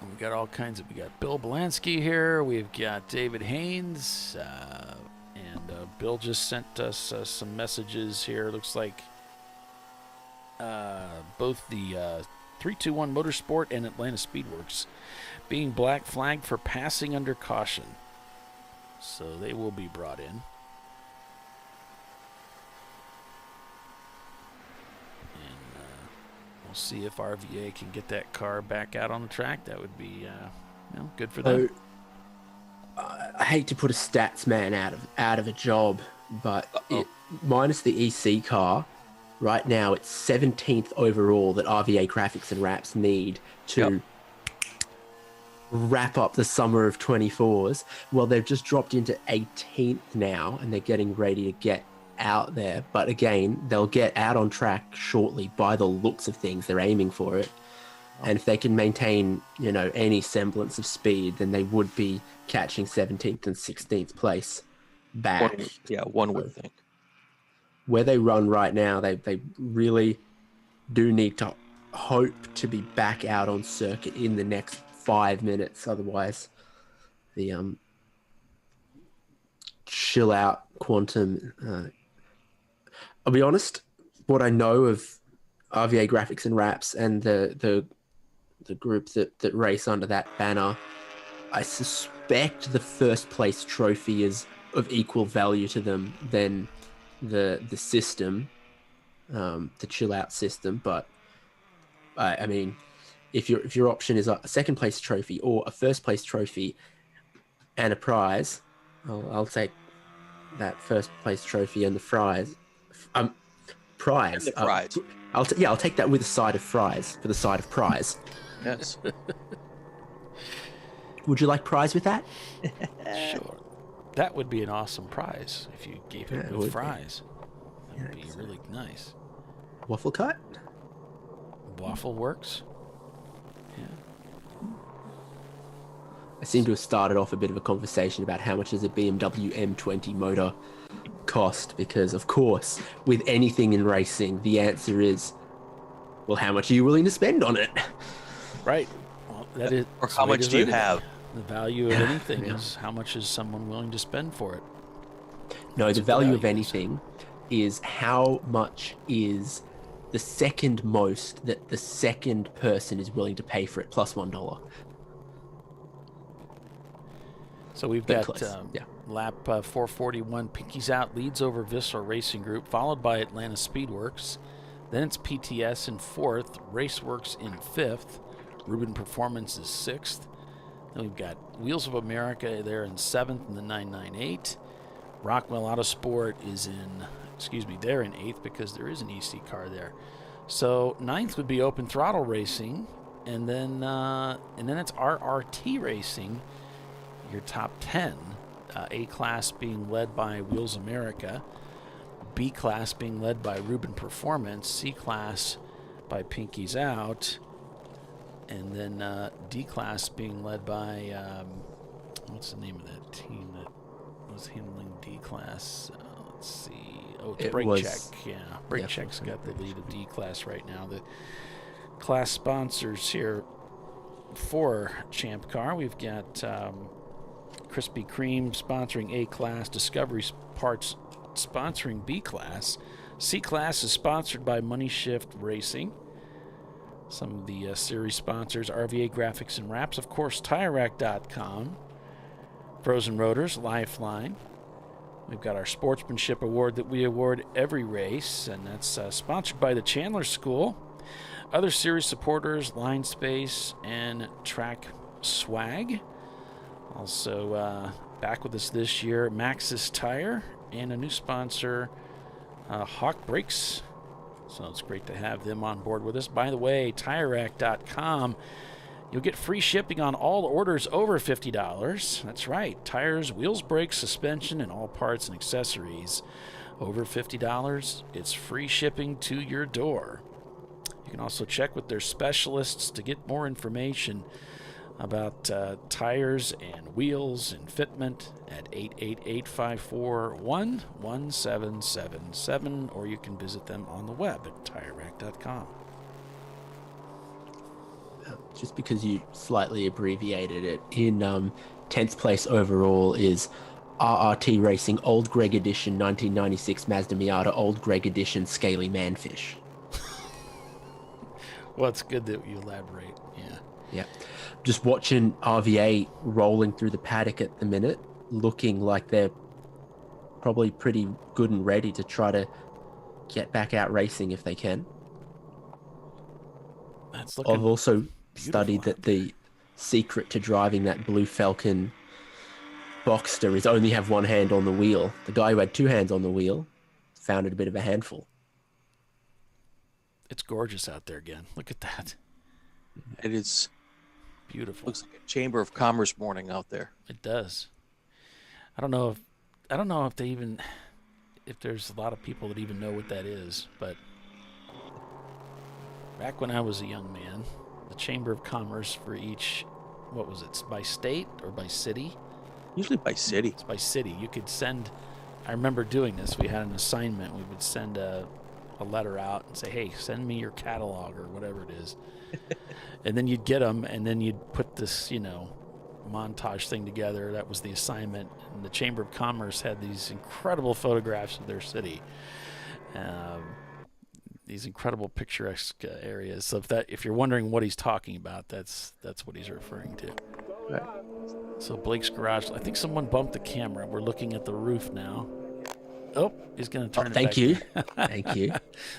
we got all kinds of... we got Bill Belansky here. We've got David Haynes. And Bill just sent us some messages here. Looks like both the 321 Motorsport and Atlanta Speedworks being black flagged for passing under caution. So they will be brought in. We'll see if RVA can get that car back out on the track. That would be good for them. I hate to put a stats man out of a job, but minus the EC car, right now it's 17th overall that RVA Graphics and Wraps need to wrap up the summer of 24s. Well, they've just dropped into 18th now, and they're getting ready to get out there. But again, they'll get out on track shortly by the looks of things. They're aiming for it. And if they can maintain, any semblance of speed, then they would be catching 17th and 16th place back. One would think. Where they run right now, they really do need to hope to be back out on circuit in the next 5 minutes. Otherwise, the chill out quantum. I'll be honest, what I know of RVA Graphics and Wraps and the group that race under that banner, I suspect the first place trophy is of equal value to them than the system, the chill out system. But I mean, if your option is a second place trophy or a first place trophy and a prize, I'll take that first place trophy and the prize. Prize. And the prize. I'll take that with a side of fries for the side of prize. Yes. Would you like prize with that? Sure. That would be an awesome prize if you gave it with fries. That would be really nice. Waffle cut? Waffle works. Yeah. I seem to have started off a bit of a conversation about how much does a BMW M20 motor cost, because of course, with anything in racing, the answer is, well, how much are you willing to spend on it? Right. Well, that is. Or how much do you have? The value of anything is how much is someone willing to spend for it. No, the value of anything is how much is the second most that the second person is willing to pay for it, plus $1. So we've got lap 441, Pinkies Out leads over Viscera Racing Group, followed by Atlanta Speedworks. Then it's PTS in 4th, Raceworks in 5th, Rubin Performance is 6th. Then we've got Wheels of America there in 7th in the 998. Rockwell Autosport is they're in 8th because there is an EC car there. So 9th would be Open Throttle Racing, and then it's RRT Racing, your top 10. A class being led by Wheels America, B class being led by Rubin Performance, C class by Pinkies Out, And then D-Class being led by, what's the name of that team that was handling D-Class? Let's see. Oh, it's Brake Check. Yeah, Brake Check's got the lead of D-Class right now. The class sponsors here for Champ Car, we've got Krispy Kreme sponsoring A-Class, Discovery Parts sponsoring B-Class. C-Class is sponsored by Money Shift Racing. Some of the series sponsors, RVA Graphics and Wraps, of course, TireRack.com, Frozen Rotors, Lifeline. We've got our Sportsmanship Award that we award every race, and that's sponsored by the Chandler School. Other series supporters, Line Space and Track Swag. Also back with us this year, Maxxis Tire, and a new sponsor, Hawk Brakes. So it's great to have them on board with us. By the way, TireRack.com, you'll get free shipping on all orders over $50. That's right. Tires, wheels, brakes, suspension, and all parts and accessories over $50. It's free shipping to your door. You can also check with their specialists to get more information about tires and wheels and fitment at 888-541-1777, or you can visit them on the web at TireRack.com. Just because you slightly abbreviated it, in 10th place overall is RRT Racing Old Greg Edition 1996 Mazda Miata Old Greg Edition Scaly Manfish. Well, it's good that you elaborate. Yeah. Just watching RVA rolling through the paddock at the minute, looking like they're probably pretty good and ready to try to get back out racing if they can. That's looking I've also studied that the secret to driving that Blue Falcon Boxster is only have one hand on the wheel. The guy who had two hands on the wheel found it a bit of a handful. It's gorgeous out there again. Look at that. It is beautiful. Looks like a Chamber of Commerce morning out there. It does. I don't know if they even, if there's a lot of people that even know what that is, but back when I was a young man, the Chamber of Commerce for each, what was it, by state or by city? Usually by city. It's by city. You could send, I remember doing this. We had an assignment. We would send a letter out and say, hey, send me your catalog or whatever it is. And then you'd get them, and then you'd put this, montage thing together. That was the assignment. And the Chamber of Commerce had these incredible photographs of their city. These incredible picturesque areas. So if you're wondering what he's talking about, that's what he's referring to. Right. So Blake's garage. I think someone bumped the camera. We're looking at the roof now. Oh, he's going to turn it back. Thank you. Thank you.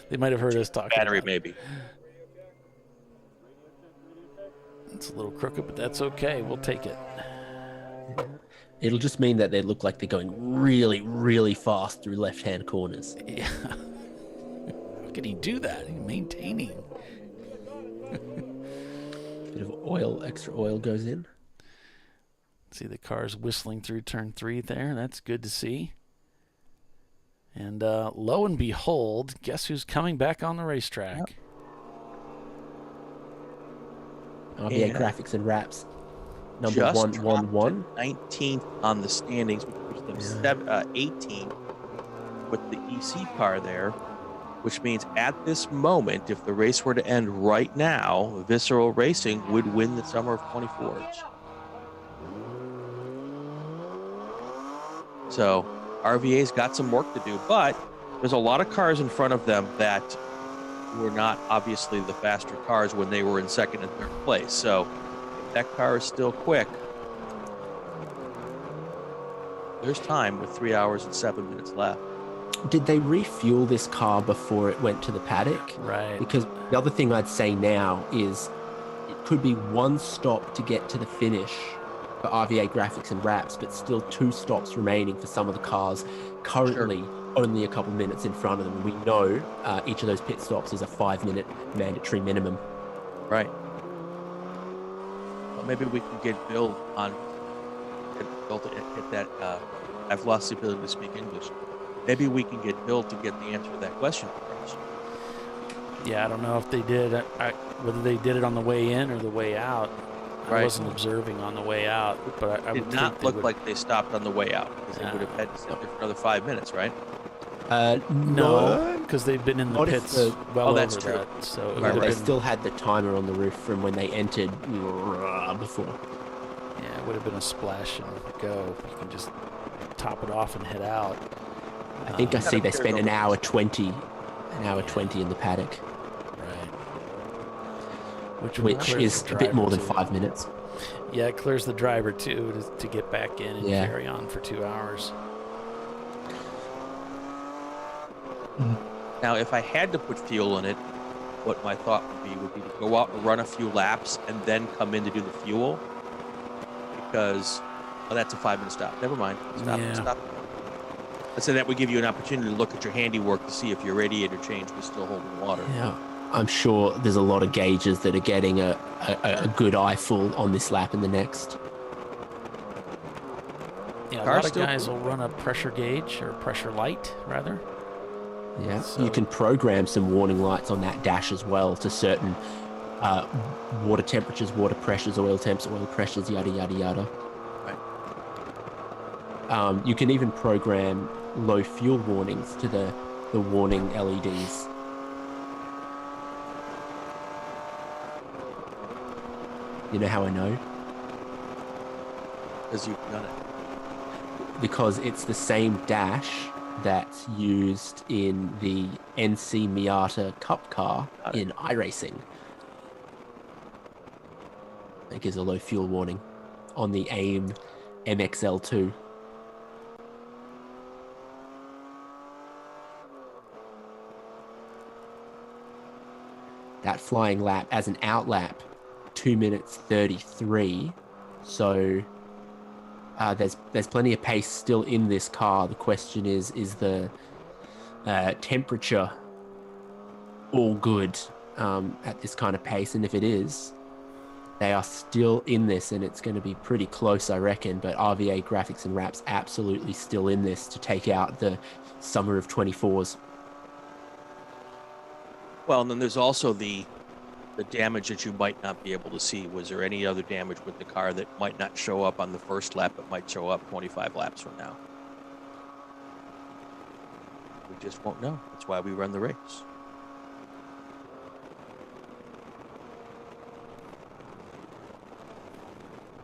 They might have heard us talking. Battery, maybe. It's a little crooked, but that's okay. We'll take it. It'll just mean that they look like they're going really, really fast through left-hand corners. Yeah. How can he do that? He's maintaining. Bit of oil, extra oil goes in. See the cars whistling through turn 3 there. That's good to see. And lo and behold, guess who's coming back on the racetrack? Yep. RVA Graphics and Wraps. Number just 111. 19th on the standings, which puts them 18 with the EC car there, which means at this moment, if the race were to end right now, Visceral Racing would win the Summer of 24s. So RVA's got some work to do, but there's a lot of cars in front of them that were not obviously the faster cars when they were in second and third place. So if that car is still quick, there's time with 3 hours and 7 minutes left. Did they refuel this car before it went to the paddock? Right. Because the other thing I'd say now is it could be one stop to get to the finish for RVA Graphics and Wraps, but still 2 stops remaining for some of the cars currently only a couple minutes in front of them. We know each of those pit stops is a 5-minute mandatory minimum. Right. Well, maybe we can get Bill on. Bill to hit that. I've lost the ability to speak English. Maybe we can get Bill to get the answer to that question for us. Yeah, I don't know if they did. Whether they did it on the way in or the way out. Right. I wasn't observing on the way out, but I It would did not think look like they stopped on the way out because they would have had to sit there for another 5 minutes, right? No, because they've been in the Not if pits the- well Oh, that's over true. that. So it Yeah, would have they been, still had the timer on the roof from when they entered before. yeah, it would have been a splash and go. You can just top it off and head out. I think I see they spent an hour 20 in the paddock. Right. Which clears is the a bit more driver, than too. 5 minutes. Yeah, it clears the driver too to get back in and Yeah. carry on for 2 hours. Now, if I had to put fuel in it, what my thought would be to go out and run a few laps and then come in to do the fuel. Because, well, that's a 5-minute stop. Never mind. Stop. So that would give you an opportunity to look at your handiwork to see if your radiator change was still holding water. Yeah, I'm sure there's a lot of gauges that are getting a good eyeful on this lap and the next. Yeah, a Car's lot of still guys will run a pressure gauge or pressure light, rather. Yeah, So- you can program some warning lights on that dash as well to certain water temperatures, water pressures, oil temps, oil pressures, yada, yada, yada. Right. You can even program low fuel warnings to the warning LEDs. You know how I know? Because you've done it. Because it's the same dash that's used in the NC Miata Cup car in iRacing. It gives a low fuel warning on the AIM MXL2. That flying lap as an out lap, 2 minutes 33. So there's plenty of pace still in this car. The question is the temperature all good at this kind of pace? And if it is, they are still in this, and it's going to be pretty close, I reckon. But RVA Graphics and Wraps absolutely still in this to take out the summer of 24s. Well, and then there's also the damage that you might not be able to see. Was there any other damage with the car that might not show up on the first lap, but might show up 25 laps from now? We just won't know. That's why we run the race.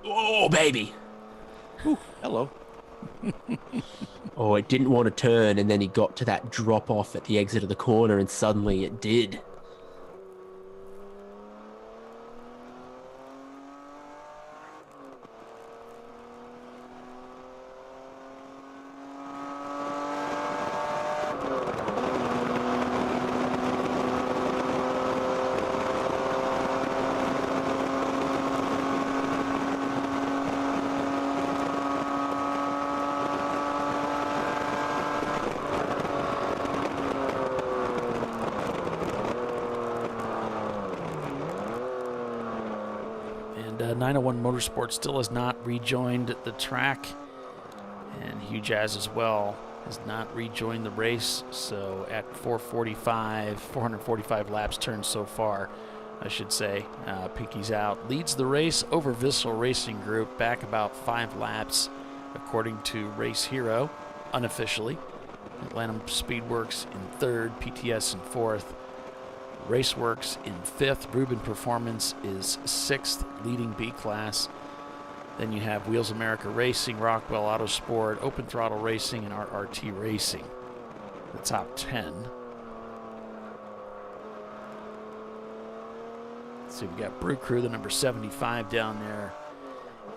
Oh, baby. Ooh, hello. Oh, it didn't want to turn, and then he got to that drop off at the exit of the corner, and suddenly it did. And 901 Motorsports still has not rejoined the track, and Hugh Jazz as well has not rejoined the race. So at 445 laps turned so far, I should say. Pinky's out, leads the race over Visceral Racing Group, back about 5 laps, according to Race Hero, unofficially. Atlanta Speedworks in 3rd, PTS in 4th. Raceworks in 5th. Rubin Performance is 6th, leading B class. Then you have Wheels America Racing, Rockwell Autosport, Open Throttle Racing, and RRT Racing. The top 10. So we've got Brew Crew, the number 75 down there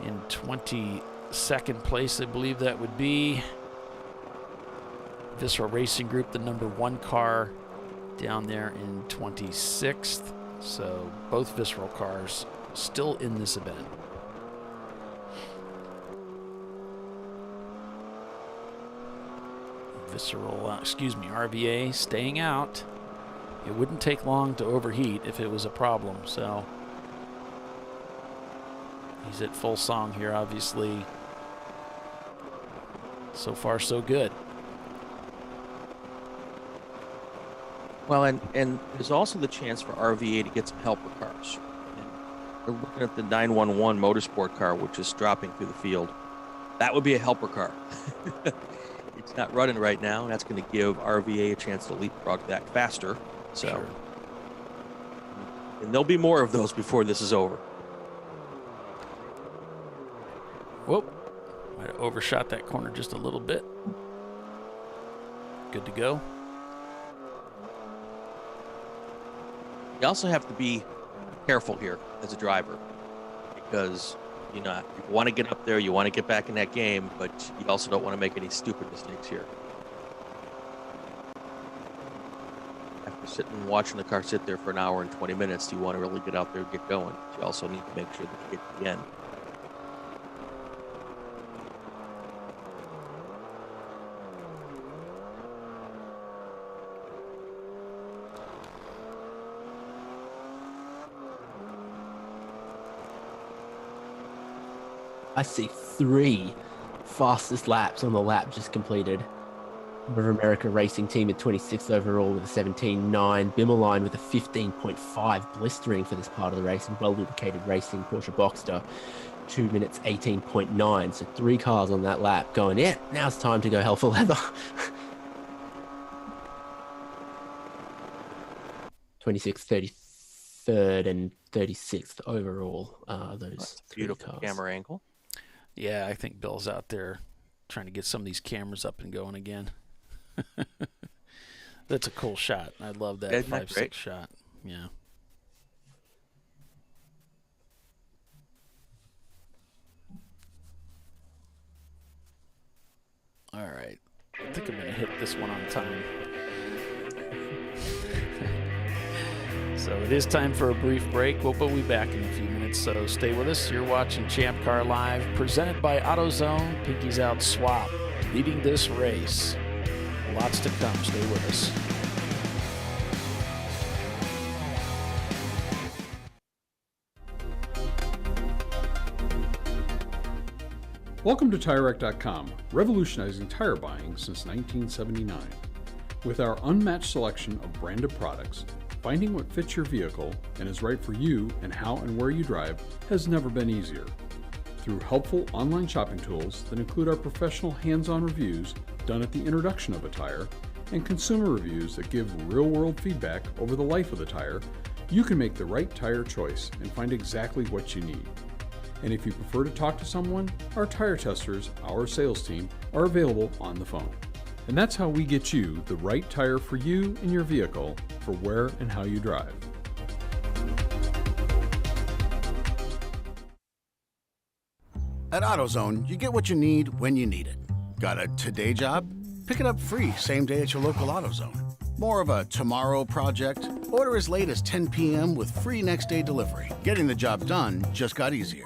in 22nd place, I believe that would be. Visceral Racing Group, the number 1 car, down there in 26th. So both Visceral cars still in this event. RVA staying out. It wouldn't take long to overheat if it was a problem, so he's at full song here, obviously. So far, so good. Well, and there's also the chance for RVA to get some helper cars. And we're looking at the 911 Motorsport car, which is dropping through the field. That would be a helper car. It's not running right now, and that's going to give RVA a chance to leapfrog that faster. So, Sure. And there'll be more of those before this is over. Whoop. Might have overshot that corner just a little bit. Good to go. You also have to be careful here as a driver because, you want to get up there, you want to get back in that game, but you also don't want to make any stupid mistakes here. After sitting and watching the car sit there for an hour and 20 minutes, you want to really get out there and get going. You also need to make sure that you get to the end. I see 3 fastest laps on the lap just completed. North America Racing Team at 26th overall with a 17.9. Bimmerline with a 15.5 blistering for this part of the race. And Well Lubricated Racing Porsche Boxster 2 minutes 18.9. So 3 cars on that lap going, yeah, now it's time to go hell for leather. 26th, 33rd, and 36th overall. Those That's a beautiful camera angle. Yeah, I think Bill's out there trying to get some of these cameras up and going again. That's a cool shot. I love that 5.6 shot. Yeah. All right. I think I'm going to hit this one on time. So it is time for a brief break. We'll be back in a few minutes, so stay with us. You're watching Champ Car Live, presented by AutoZone. Pinky's Out Swap, leading this race. Lots to come. Stay with us. Welcome to TireRack.com, revolutionizing tire buying since 1979. With our unmatched selection of branded products, finding what fits your vehicle and is right for you and how and where you drive has never been easier. Through helpful online shopping tools that include our professional hands-on reviews done at the introduction of a tire and consumer reviews that give real-world feedback over the life of the tire, you can make the right tire choice and find exactly what you need. And if you prefer to talk to someone, our tire testers, our sales team, are available on the phone. And that's how we get you the right tire for you and your vehicle for where and how you drive. At AutoZone, you get what you need when you need it. Got a today job? Pick it up free same day at your local AutoZone. More of a tomorrow project? Order as late as 10 p.m. with free next day delivery. Getting the job done just got easier.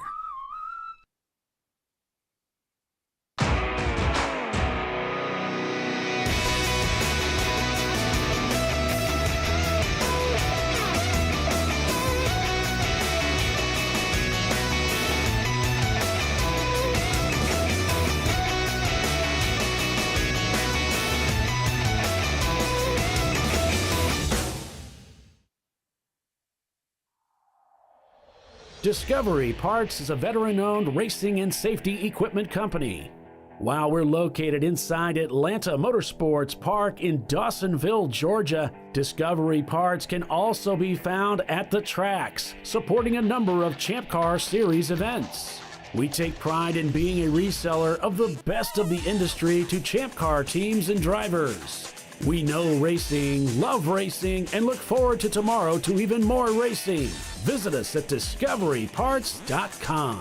Discovery Parts is a veteran-owned racing and safety equipment company. While we're located inside Atlanta Motorsports Park in Dawsonville, Georgia, Discovery Parts can also be found at the tracks, supporting a number of Champ Car Series events. We take pride in being a reseller of the best of the industry to Champ Car teams and drivers. We know racing, love racing, and look forward to tomorrow to even more racing. Visit us at discoveryparts.com.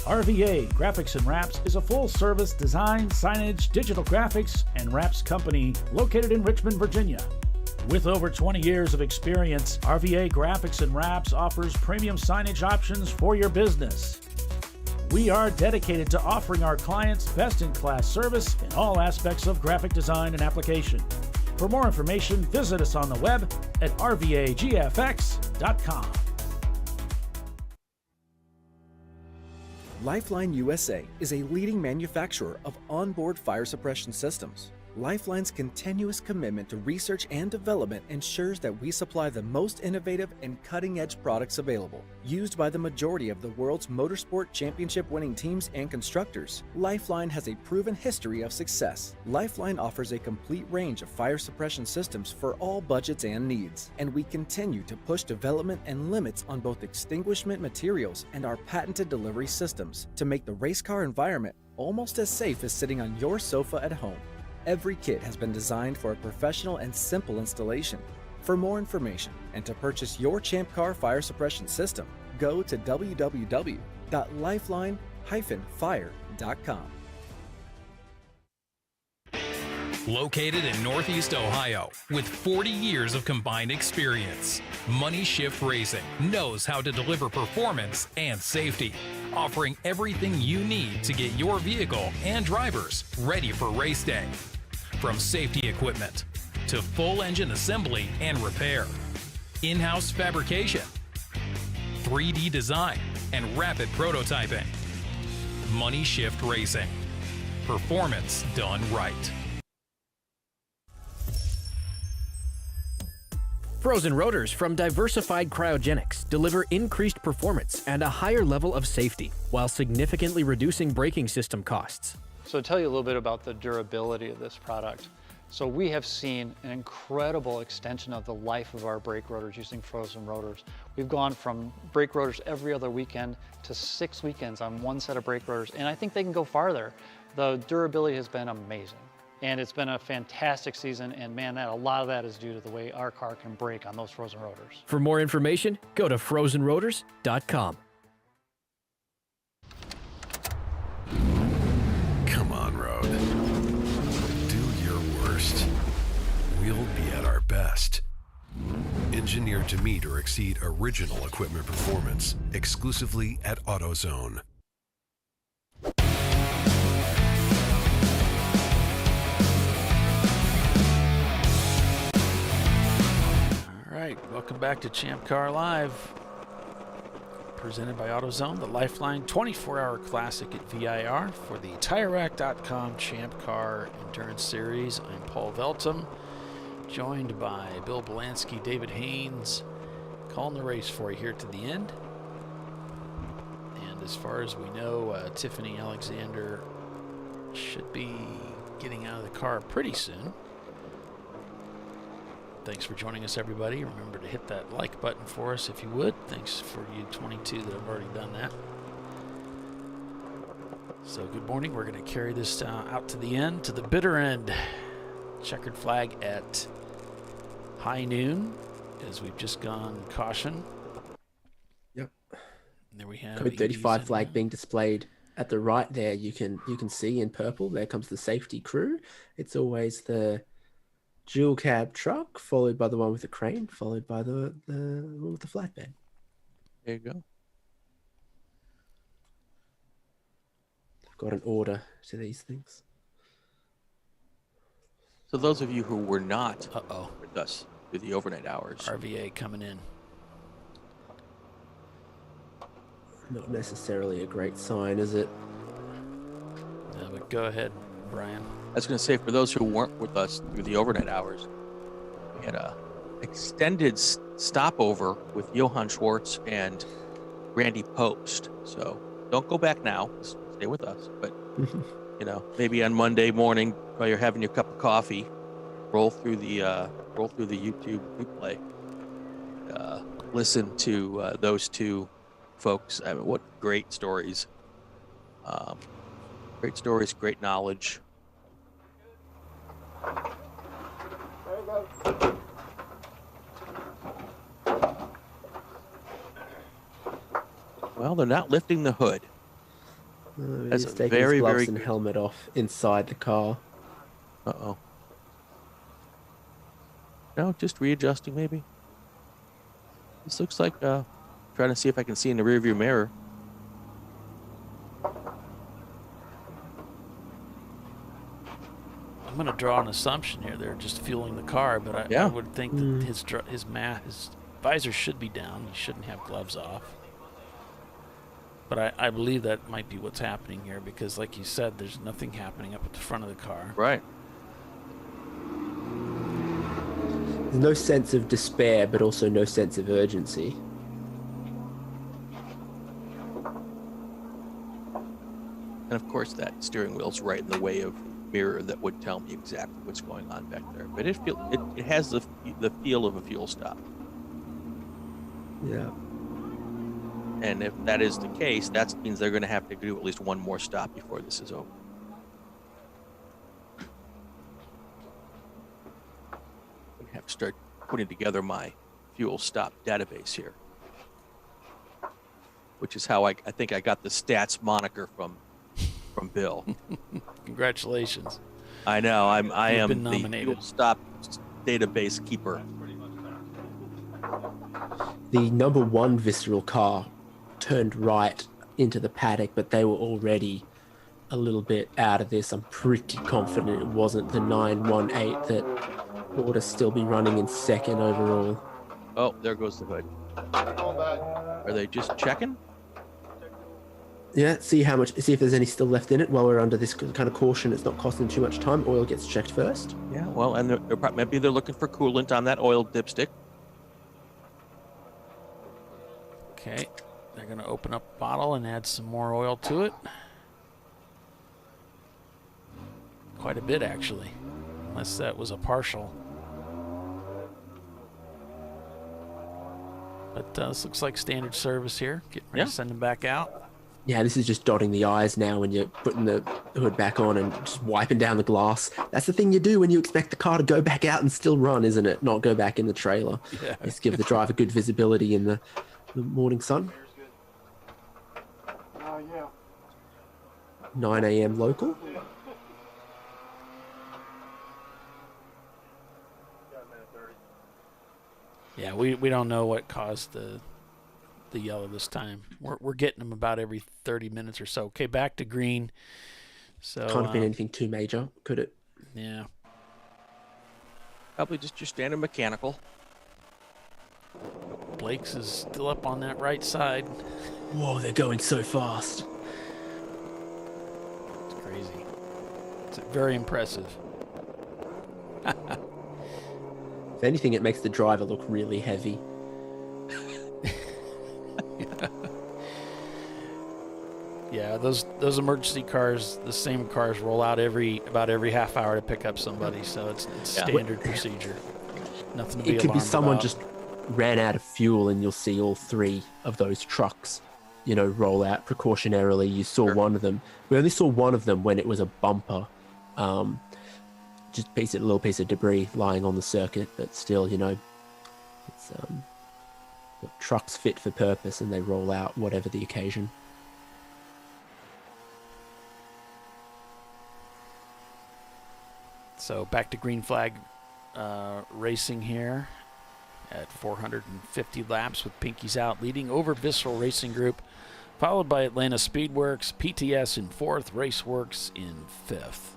RVA Graphics and Wraps is a full-service design, signage, digital graphics, and wraps company located in Richmond, Virginia. With over 20 years of experience, RVA Graphics and Wraps offers premium signage options for your business. We are dedicated to offering our clients best-in-class service in all aspects of graphic design and application. For more information, visit us on the web at rvagfx.com. Lifeline USA is a leading manufacturer of onboard fire suppression systems. Lifeline's continuous commitment to research and development ensures that we supply the most innovative and cutting-edge products available. Used by the majority of the world's motorsport championship-winning teams and constructors, Lifeline has a proven history of success. Lifeline offers a complete range of fire suppression systems for all budgets and needs, and we continue to push development and limits on both extinguishment materials and our patented delivery systems to make the race car environment almost as safe as sitting on your sofa at home. Every kit has been designed for a professional and simple installation. For more information and to purchase your ChampCar fire suppression system, go to www.lifeline-fire.com. Located in Northeast Ohio, with 40 years of combined experience, Money Shift Racing knows how to deliver performance and safety, offering everything you need to get your vehicle and drivers ready for race day. From safety equipment to full engine assembly and repair, in-house fabrication, 3D design, and rapid prototyping. Money Shift Racing. Performance done right. Frozen rotors from Diversified Cryogenics deliver increased performance and a higher level of safety, while significantly reducing braking system costs. So to tell you a little bit about the durability of this product. So we have seen an incredible extension of the life of our brake rotors using frozen rotors. We've gone from brake rotors every other weekend to 6 weekends on one set of brake rotors, and I think they can go farther. The durability has been amazing. And it's been a fantastic season, and man, a lot of that is due to the way our car can brake on those frozen rotors. For more information, go to frozenrotors.com. Come on, Road. Do your worst. We'll be at our best. Engineered to meet or exceed original equipment performance, exclusively at AutoZone. All right, welcome back to ChampCar.Live. Presented by AutoZone, the Lifeline 24-hour classic at VIR for the TireRack.com Champ Car Endurance Series. I'm Paul Veltum, joined by Bill Belansky, David Haynes, calling the race for you here to the end. And as far as we know, Tiffany Alexander should be getting out of the car pretty soon. Thanks for joining us, everybody. Remember to hit that like button for us if you would. Thanks for you 22 that have already done that. So good morning. We're going to carry this out to the end, to the bitter end. Checkered flag at high noon, as we've just gone caution. Yep. And there we have Code 35 flag being displayed at the right there. You can see in purple. There comes the safety crew. It's always the dual cab truck, followed by the one with the crane, followed by the one with the flatbed. There you go. I've got an order to these things. So those of you who were not with us through the overnight hours. RVA coming in. Not necessarily a great sign, is it? No, but go ahead, Brian. I was going to say, for those who weren't with us through the overnight hours, we had a extended stopover with Johann Schwartz and Randy Post. So don't go back now. Just stay with us. But, you know, maybe on Monday morning while you're having your cup of coffee, roll through the YouTube replay. Listen to those two folks. I mean, what great stories. Great stories, great knowledge. Well, they're not lifting the hood. That's He's a taking very, his gloves very and good. helmet off inside the car. Uh-oh. No, just readjusting maybe. This looks like trying to see if I can see in the rearview mirror. I'm going to draw an assumption here. They're just fueling the car, but I would think that his visor should be down. He shouldn't have gloves off. But I believe that might be what's happening here because, like you said, there's nothing happening up at the front of the car. Right. There's no sense of despair, but also no sense of urgency. And of course, that steering wheel's right in the way of mirror that would tell me exactly what's going on back there. But it has the feel of a fuel stop. Yeah. And if that is the case, that means they're going to have to do at least one more stop before this is over. I have to start putting together my fuel stop database here, which is how I think I got the stats moniker from Bill. Congratulations. I know. I am been the nominated. fuel stop database keeper. The number one Visceral car turned right into the paddock, but they were already a little bit out of this. I'm pretty confident it wasn't the 918 that ought to still be running in second overall. Oh, there goes the hood. Are they just checking? Yeah, see if there's any still left in it while we're under this kind of caution. It's not costing too much time. Oil gets checked first. Yeah, well, and maybe they're looking for coolant on that oil dipstick. Okay, they're going to open up a bottle and add some more oil to it. Quite a bit, actually, unless that was a partial. But this looks like standard service here. Getting ready to send them back out. Yeah, this is just dotting the I's now when you're putting the hood back on and just wiping down the glass. That's the thing you do when you expect the car to go back out and still run, isn't it? Not go back in the trailer. Yeah. Just give the driver good visibility in the morning sun. 9 a.m. local. Yeah, we don't know what caused the yellow this time. We're getting them about every 30 minutes or so. Okay, back to green. So Can't have been anything too major, could it? Yeah. Probably just your standard mechanical. Blake's is still up on that right side. Whoa, they're going so fast. It's crazy. It's very impressive. If anything, it makes the driver look really heavy. Yeah, those emergency cars, the same cars roll out about every half hour to pick up somebody, so it's standard procedure. Nothing to be It could be alarmed someone about. just ran out of fuel, and you'll see all three of those trucks, roll out precautionarily. You saw one of them. We only saw one of them when it was a bumper, just a little piece of debris lying on the circuit. But still, it's trucks fit for purpose, and they roll out whatever the occasion. So back to green flag racing here at 450 laps with Pinkies out, leading over Visceral Racing Group, followed by Atlanta Speedworks, PTS in fourth, Raceworks in fifth.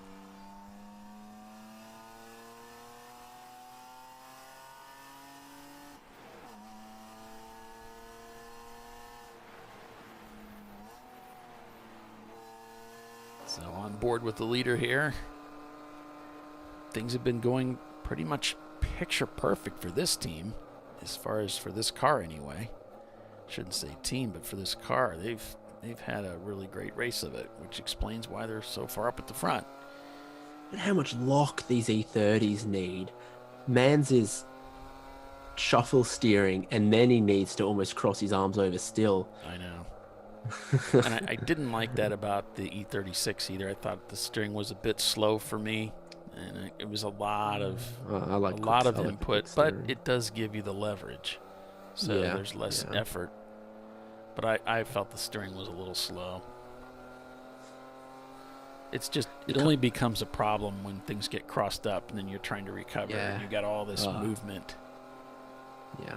So on board with the leader here. Things have been going pretty much picture perfect for this team, as far as for this car anyway. Shouldn't say team, but for this car, they've had a really great race of it, which explains why they're so far up at the front. And how much lock these E30s need. Mans is shuffle steering, and then he needs to almost cross his arms over still. I know. And I didn't like that about the E36 either. I thought the steering was a bit slow for me. And it was a lot of input, but it does give you the leverage, so there's less effort. But I felt the steering was a little slow. it only becomes a problem when things get crossed up and then you're trying to recover and you got all this movement. Yeah.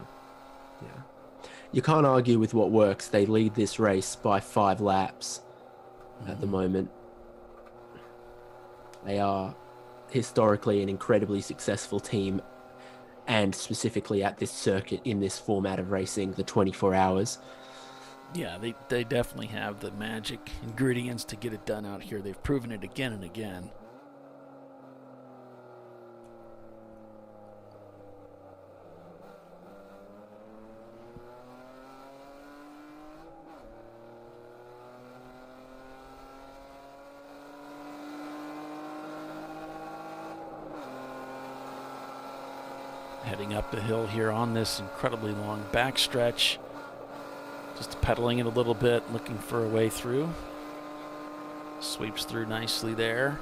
You can't argue with what works. They lead this race by 5 laps at the moment. They are historically an incredibly successful team, and specifically at this circuit in this format of racing, the 24 hours. Yeah, they definitely have the magic ingredients to get it done out here. They've proven it again and again. Heading up the hill here on this incredibly long backstretch. Just pedaling it a little bit, looking for a way through. Sweeps through nicely there.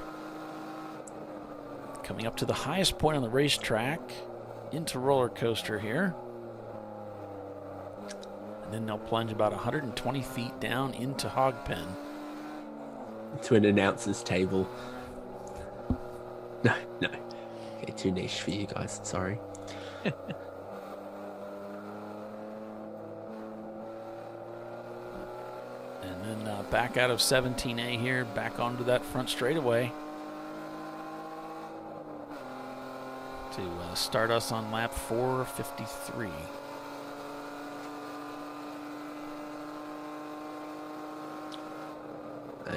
Coming up to the highest point on the racetrack, into roller coaster here. And then they'll plunge about 120 feet down into hog pen. To an announcer's table. No. Okay, too niche for you guys, sorry. And then back out of 17A here, back onto that front straightaway to start us on lap 453.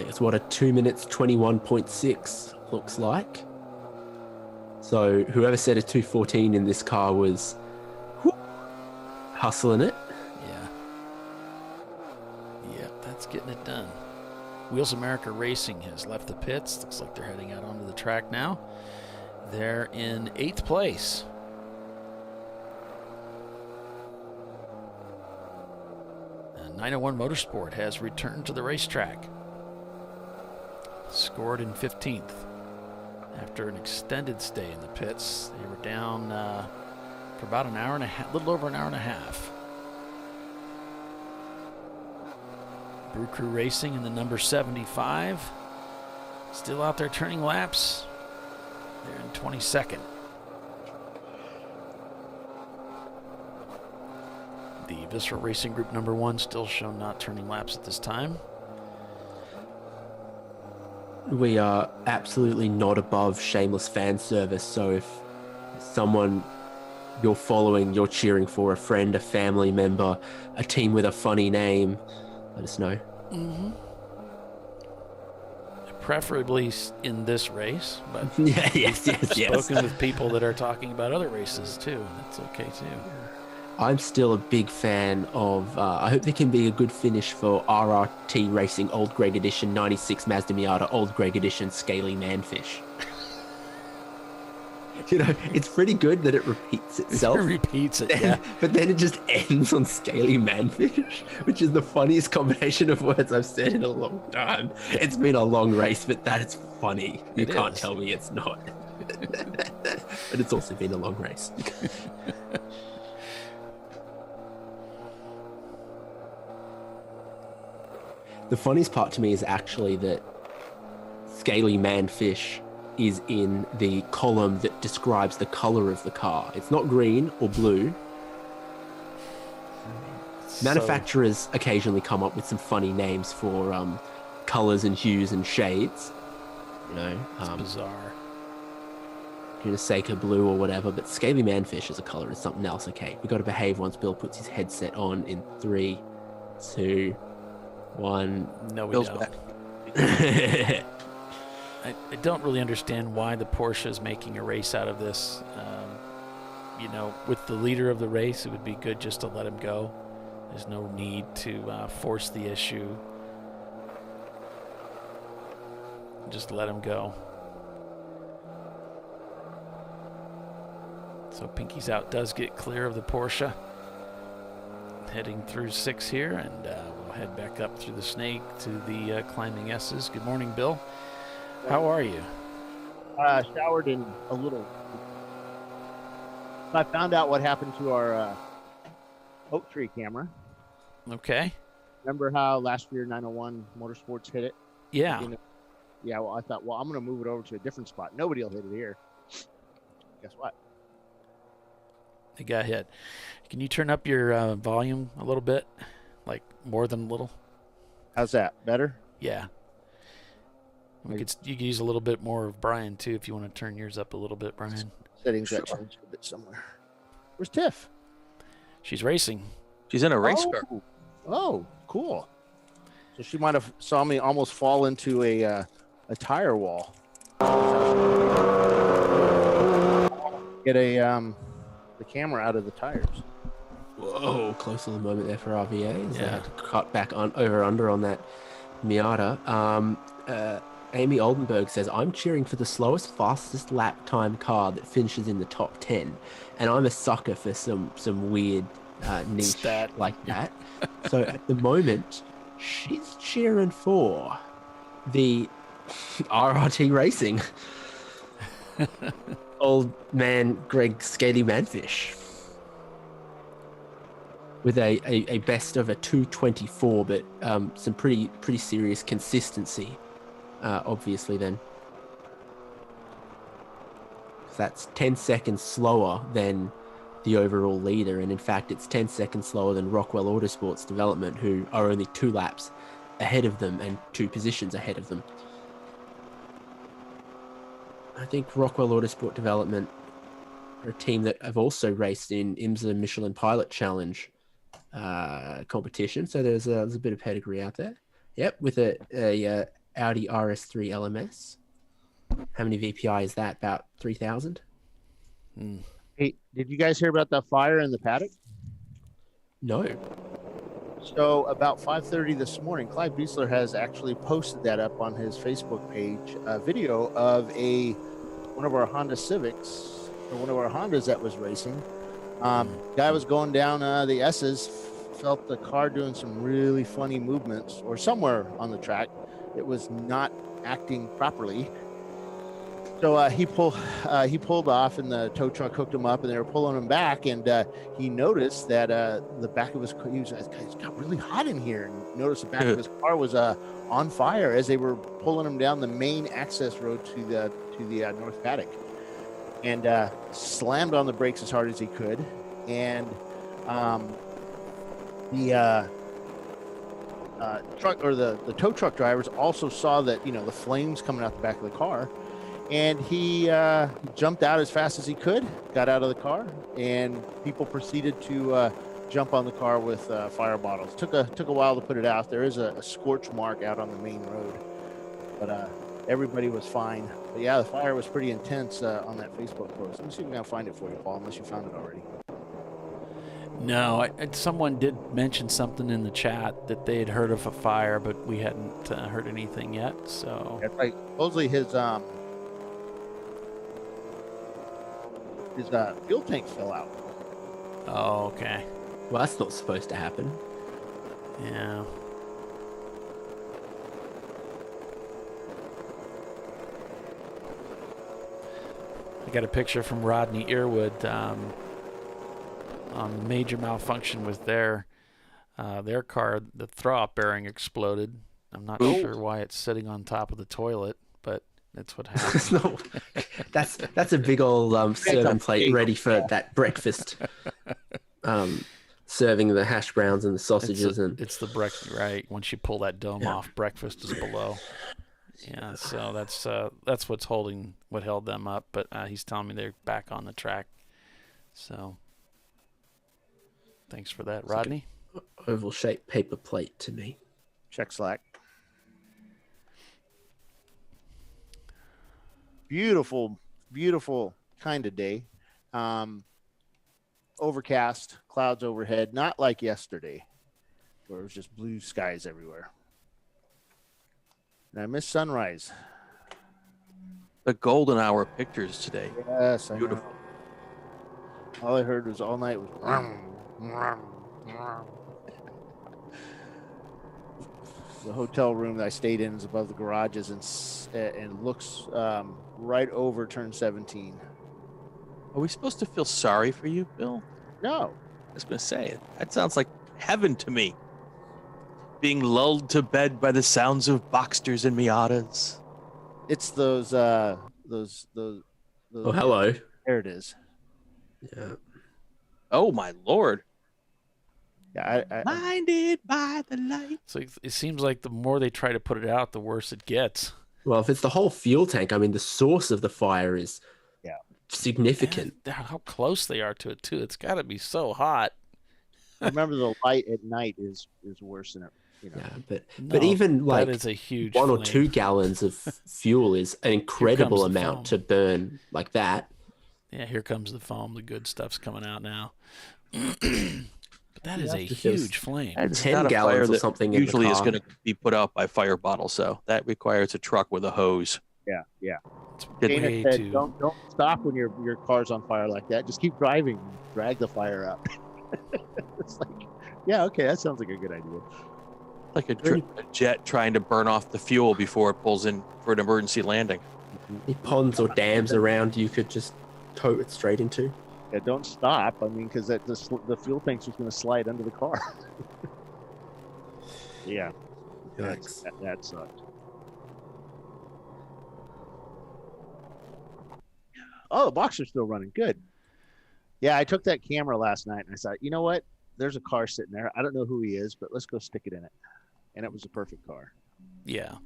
It's what a 2 minutes 21.6 looks like. So whoever said a 2:14 in this car was hustling it. Yeah, that's getting it done. Wheels America Racing has left the pits. Looks like they're heading out onto the track now. They're in 8th place. And 901 Motorsport has returned to the racetrack. Scored in 15th. After an extended stay in the pits, they were down for about an hour and a half, a little over an hour and a half. Brew Crew Racing in the number 75, still out there turning laps. They're in 22nd. The Visceral Racing Group number 1 still shown not turning laps at this time. We are absolutely not above shameless fan service, so if someone you're following, you're cheering for, a friend, a family member, a team with a funny name, let us know. Mm-hmm. Preferably in this race, but yes. Spoken with people that are talking about other races too, and that's okay too. I'm still a big fan of, I hope there can be a good finish for RRT Racing Old Greg Edition 96 Mazda Miata Old Greg Edition Scaly Manfish. You know, it's pretty good that it repeats itself. It repeats it, yeah. But then it just ends on Scaly Manfish, which is the funniest combination of words I've said in a long time. It's been a long race, but that is funny. You can't tell me it's not. But it's also been a long race. The funniest part to me is actually that Scaly Manfish is in the column that describes the color of the car. It's not green or blue. Manufacturers occasionally come up with some funny names for colors and hues and shades. You know, it's bizarre. Seika blue or whatever, but Scaly Manfish as a color is something else. Okay, we got to behave once Bill puts his headset on in 3, 2, 1. No, we don't. I don't really understand why the Porsche is making a race out of this. You know, with the leader of the race, it would be good just to let him go. There's no need to force the issue. Just let him go. So Pinky's Out does get clear of the Porsche. Heading through 6 here, and we'll head back up through the Snake to the Climbing S's. Good morning, Bill. How are you? Showered in a little. I found out what happened to our oak tree camera. Okay. Remember how last year 901 Motorsports hit it? Yeah. Yeah, well, I thought, well, I'm going to move it over to a different spot. Nobody will hit it here. Guess what? They got hit. Can you turn up your volume a little bit? Like more than a little? How's that? Better? Yeah. You could use a little bit more of Brian, too, if you want to turn yours up a little bit, Brian. Settings got changed a bit somewhere. Where's Tiff? She's racing. She's in a race car. Oh, cool. So she might have saw me almost fall into a tire wall. Get the camera out of the tires. Whoa, close to the moment there for RVA. Yeah. Cut back on over under on that Miata. Amy Oldenburg says, I'm cheering for the slowest, fastest lap time car that finishes in the top 10. And I'm a sucker for some weird niche stat like that. So at the moment, she's cheering for the RRT Racing. Old man Greg Scaly Manfish. With a best of a 224, but some pretty serious consistency. Obviously then. That's 10 seconds slower than the overall leader, and in fact it's 10 seconds slower than Rockwell Autosports Development, who are only 2 laps ahead of them and 2 positions ahead of them. I think Rockwell Autosport Development are a team that have also raced in IMSA Michelin Pilot Challenge competition, so there's a bit of pedigree out there. Yep, with a Audi RS3 LMS. How many VPI is that? About 3,000? Hey, did you guys hear about that fire in the paddock? No. So about 5:30 this morning, Clive Biesler has actually posted that up on his Facebook page, a video of one of our Honda Civics, or one of our Hondas that was racing. Guy was going down the S's, felt the car doing some really funny movements, or somewhere on the track. It was not acting properly. So he pulled off, and the tow truck hooked him up, and they were pulling him back. And he noticed that the back of his car, it got really hot in here. And noticed the back of his car was on fire as they were pulling him down the main access road to the North Paddock, and slammed on the brakes as hard as he could. And the truck, or the tow truck drivers, also saw that, the flames coming out the back of the car, and he jumped out as fast as he could, got out of the car, and people proceeded to jump on the car with fire bottles. Took a while to put it out. There is a scorch mark out on the main road, but everybody was fine. But yeah, the fire was pretty intense on that Facebook post. Let me see if we can find it for you, Paul, unless you found it already. No, someone did mention something in the chat that they had heard of a fire, but we hadn't heard anything yet. So that's right. Supposedly his fuel tank fell out. Oh, okay. Well, that's not supposed to happen. Yeah. I got a picture from Rodney Earwood on major malfunction with their car. The throw-out bearing exploded. I'm not sure why it's sitting on top of the toilet, but that's what happened. That's a big old serving plate ready for that breakfast. Serving the hash browns and the sausages. It's the breakfast, right? Once you pull that dome off, breakfast is below. Yeah, so that's what held them up. But he's telling me they're back on the track. So thanks for that, Rodney. Like oval shaped paper plate to me. Check Slack. Beautiful kind of day. Overcast, clouds overhead, not like yesterday, where it was just blue skies everywhere. And I miss sunrise. The golden hour pictures today. Yes, beautiful. All I heard was all night was. The hotel room that I stayed in is above the garages and looks right over turn 17. Are we supposed to feel sorry for you, Bill? No. I was going to say, that sounds like heaven to me. Being lulled to bed by the sounds of Boxsters and Miatas. It's those. Oh, hello. There it is. Yeah. Oh my lord. Yeah, Blinded by the light. So it seems like the more they try to put it out, the worse it gets. Well, if it's the whole fuel tank, I mean, the source of the fire is significant. And how close they are to it too. It's got to be so hot. Remember, the light at night is worse than it. Yeah, but even like that is a huge 1 or flame. 2 gallons of fuel is an incredible the amount foam. to burn like that. Yeah, here comes the foam. The good stuff's coming out now. But that is a Just huge flame. It's 10 not a gallons fire or that something in the usually is car. going to be put out by fire bottle, so that requires a truck with a hose. Yeah. Dana Dana said, don't stop when your car's on fire like that. Just keep driving. And drag the fire up. It's like, yeah, okay, that sounds like a good idea. Like a jet trying to burn off the fuel before it pulls in for an emergency landing. Any ponds or dams around you could just tow it straight into. Yeah, don't stop. I mean, because the fuel tank's just going to slide under the car. Yeah, that sucked. Oh, the boxer's still running. Good. Yeah, I took that camera last night and I thought, you know what? There's a car sitting there. I don't know who he is, but let's go stick it in it. And it was a perfect car. Yeah.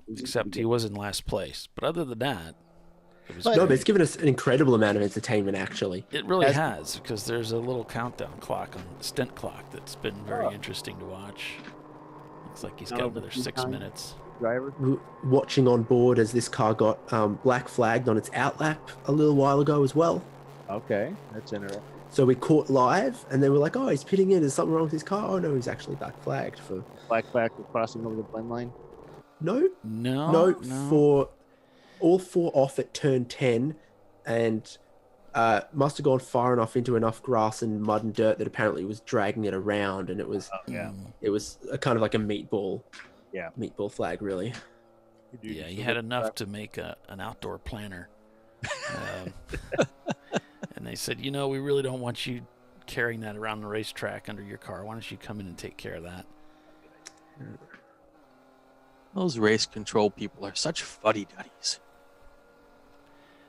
Except he was in last place. But other than that, it was But it's given us an incredible amount of entertainment, actually. It really has, because there's a little countdown clock on the stint clock that's been very interesting to watch. Looks like he's got another 6 minutes. Driver watching on board as this car got black flagged on its outlap a little while ago as well. Okay, that's interesting. So we caught live, and then we're like, "Oh, he's pitting in. Is something wrong with his car?" Oh no, he's actually black flagged for crossing over the blend line. No. For all 4 off at turn 10, and must have gone far enough into enough grass and mud and dirt that apparently it was dragging it around, and it was it was a kind of like a meatball flag, really. Yeah, he had enough to make an outdoor planner. And they said, we really don't want you carrying that around the racetrack under your car. Why don't you come in and take care of that? Those race control people are such fuddy-duddies.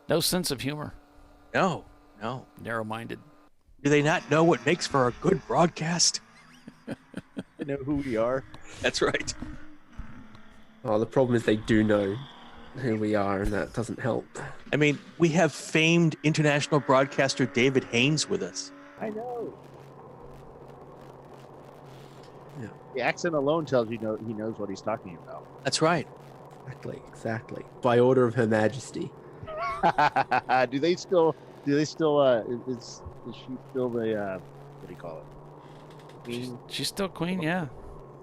No sense of humor. No. Narrow-minded. Do they not know what makes for a good broadcast? They know who we are. That's right. Oh, the problem is they do know who we are, and that doesn't help. I mean, we have famed international broadcaster David Haynes with us. I know. Yeah. The accent alone tells you he knows what he's talking about. That's right. Exactly. By order of Her Majesty. Do they still is she still the what do you call it? Queen? She's still queen, yeah.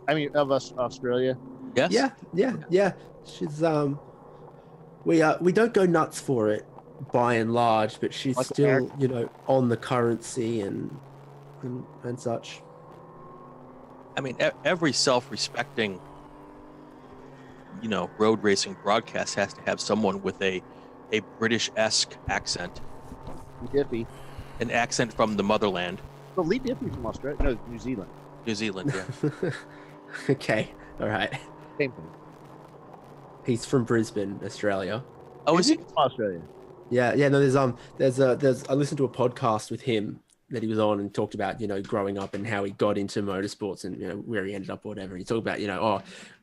I mean, of Australia. Yes. Yeah. She's we don't go nuts for it by and large, but she's still on the currency and such. I mean, every self-respecting road racing broadcast has to have someone with a British-esque accent. Lee Diffie. An accent from the motherland. Well, Lee Diffie from Australia. No, New Zealand. New Zealand, yeah. Okay, all right. Same thing. He's from Brisbane, Australia. Oh, is he from Australia? Yeah. No, there's I listened to a podcast with him that he was on and talked about, growing up and how he got into motorsports and, where he ended up or whatever. And he talked about,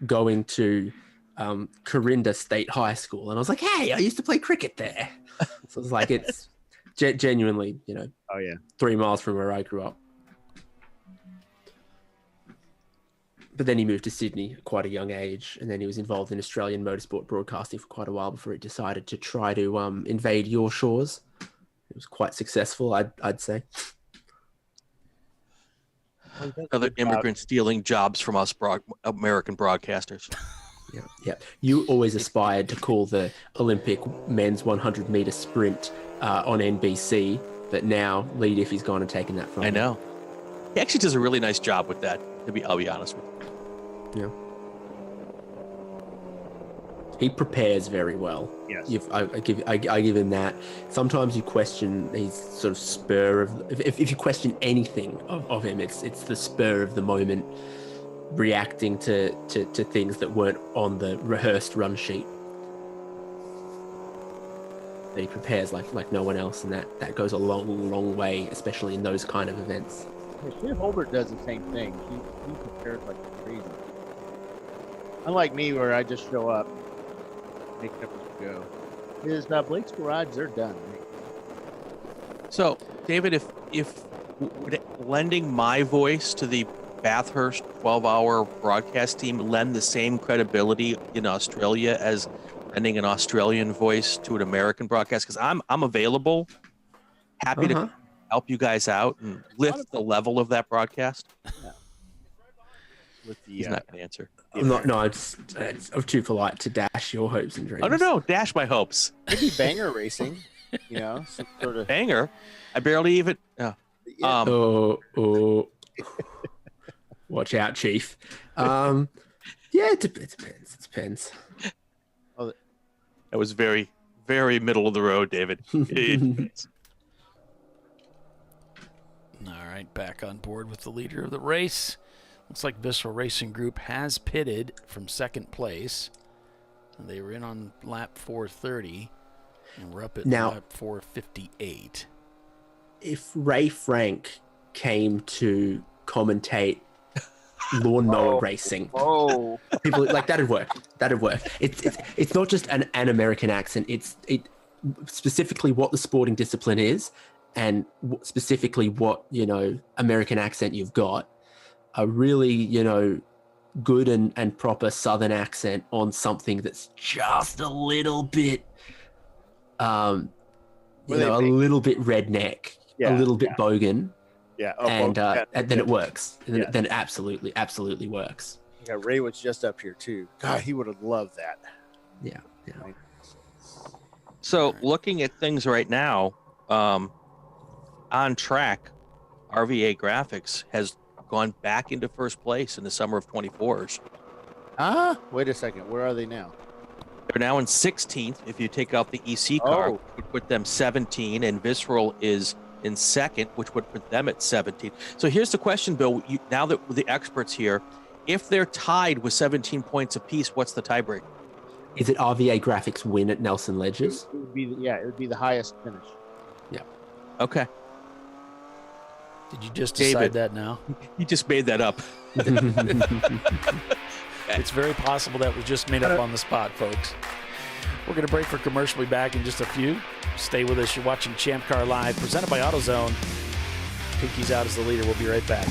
going to Corinda State High School. And I was like, hey, I used to play cricket there. So it's like, it's genuinely, oh yeah, 3 miles from where I grew up. But then he moved to Sydney at quite a young age, and then he was involved in Australian motorsport broadcasting for quite a while before he decided to try to invade your shores. It was quite successful, I'd say. Other immigrants stealing jobs from us American broadcasters. Yeah. You always aspired to call the Olympic men's 100-meter sprint on NBC, but now Lee Diffie's gone and taken that from him. I know. He actually does a really nice job with that. I'll be honest with you. Yeah. He prepares very well. Yes. I give him that. Sometimes you question his sort of spur of. If you question anything of him, it's the spur of the moment, reacting to things that weren't on the rehearsed run sheet. He prepares like no one else, and that goes a long way, especially in those kind of events. Steve Holbert does the same thing. He prepares like crazy. Unlike me, where I just show up, make it up as we go. Is Blake's Garage? They're done. Right? So, David, if would lending my voice to the Bathurst 12-hour broadcast team lend the same credibility in Australia as lending an Australian voice to an American broadcast? Because I'm available, happy to help you guys out and lift the level of that broadcast. Yeah. With the, He's not going to answer. It's too polite to dash your hopes and dreams. Oh, no, dash my hopes. Maybe banger racing, some sort of banger. I barely even. Watch out, Chief. It depends. Oh, that was very, very middle of the road, David. All right, back on board with the leader of the race. Looks like Visceral Racing Group has pitted from second place. They were in on lap 430, and we're up at lap 458. If Ray Frank came to commentate lawnmower racing, people like that'd work. It's not just an American accent. It's specifically what the sporting discipline is, and specifically what American accent you've got. A really good and proper Southern accent on something that's just a little bit, a little bit redneck, a little bit bogan. Yeah, and then it works. And then it absolutely works. Yeah, Ray was just up here too. God, he would have loved that. Yeah. So looking at things right now, on track, RVA Graphics has gone back into first place in the summer of 24s. Wait a second. Where are they now? They're now in 16th. If you take out the EC car, which would put them 17, and Visceral is in second, which would put them at 17. So here's the question, Bill. Now that we're the experts here, if they're tied with 17 points apiece, what's the tiebreak? Is it RVA Graphics win at Nelson Ledges? It would be the highest finish. Yeah. Okay. Did you just decide that now? You just made that up. It's very possible that was just made up on the spot, folks. We're going to break for commercial. We'll be back in just a few. Stay with us. You're watching Champ Car Live, presented by AutoZone. Pinky's out as the leader. We'll be right back.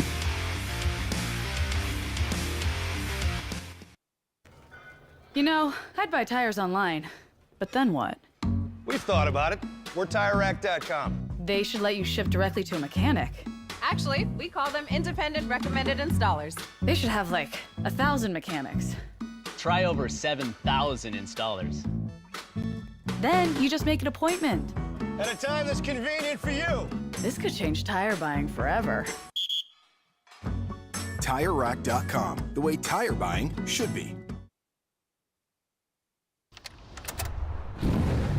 I'd buy tires online, but then what? We've thought about it. We're TireRack.com. They should let you ship directly to a mechanic. Actually, we call them independent recommended installers. They should have 1,000 mechanics. Try over 7,000 installers. Then you just make an appointment. At a time that's convenient for you. This could change tire buying forever. TireRack.com, the way tire buying should be.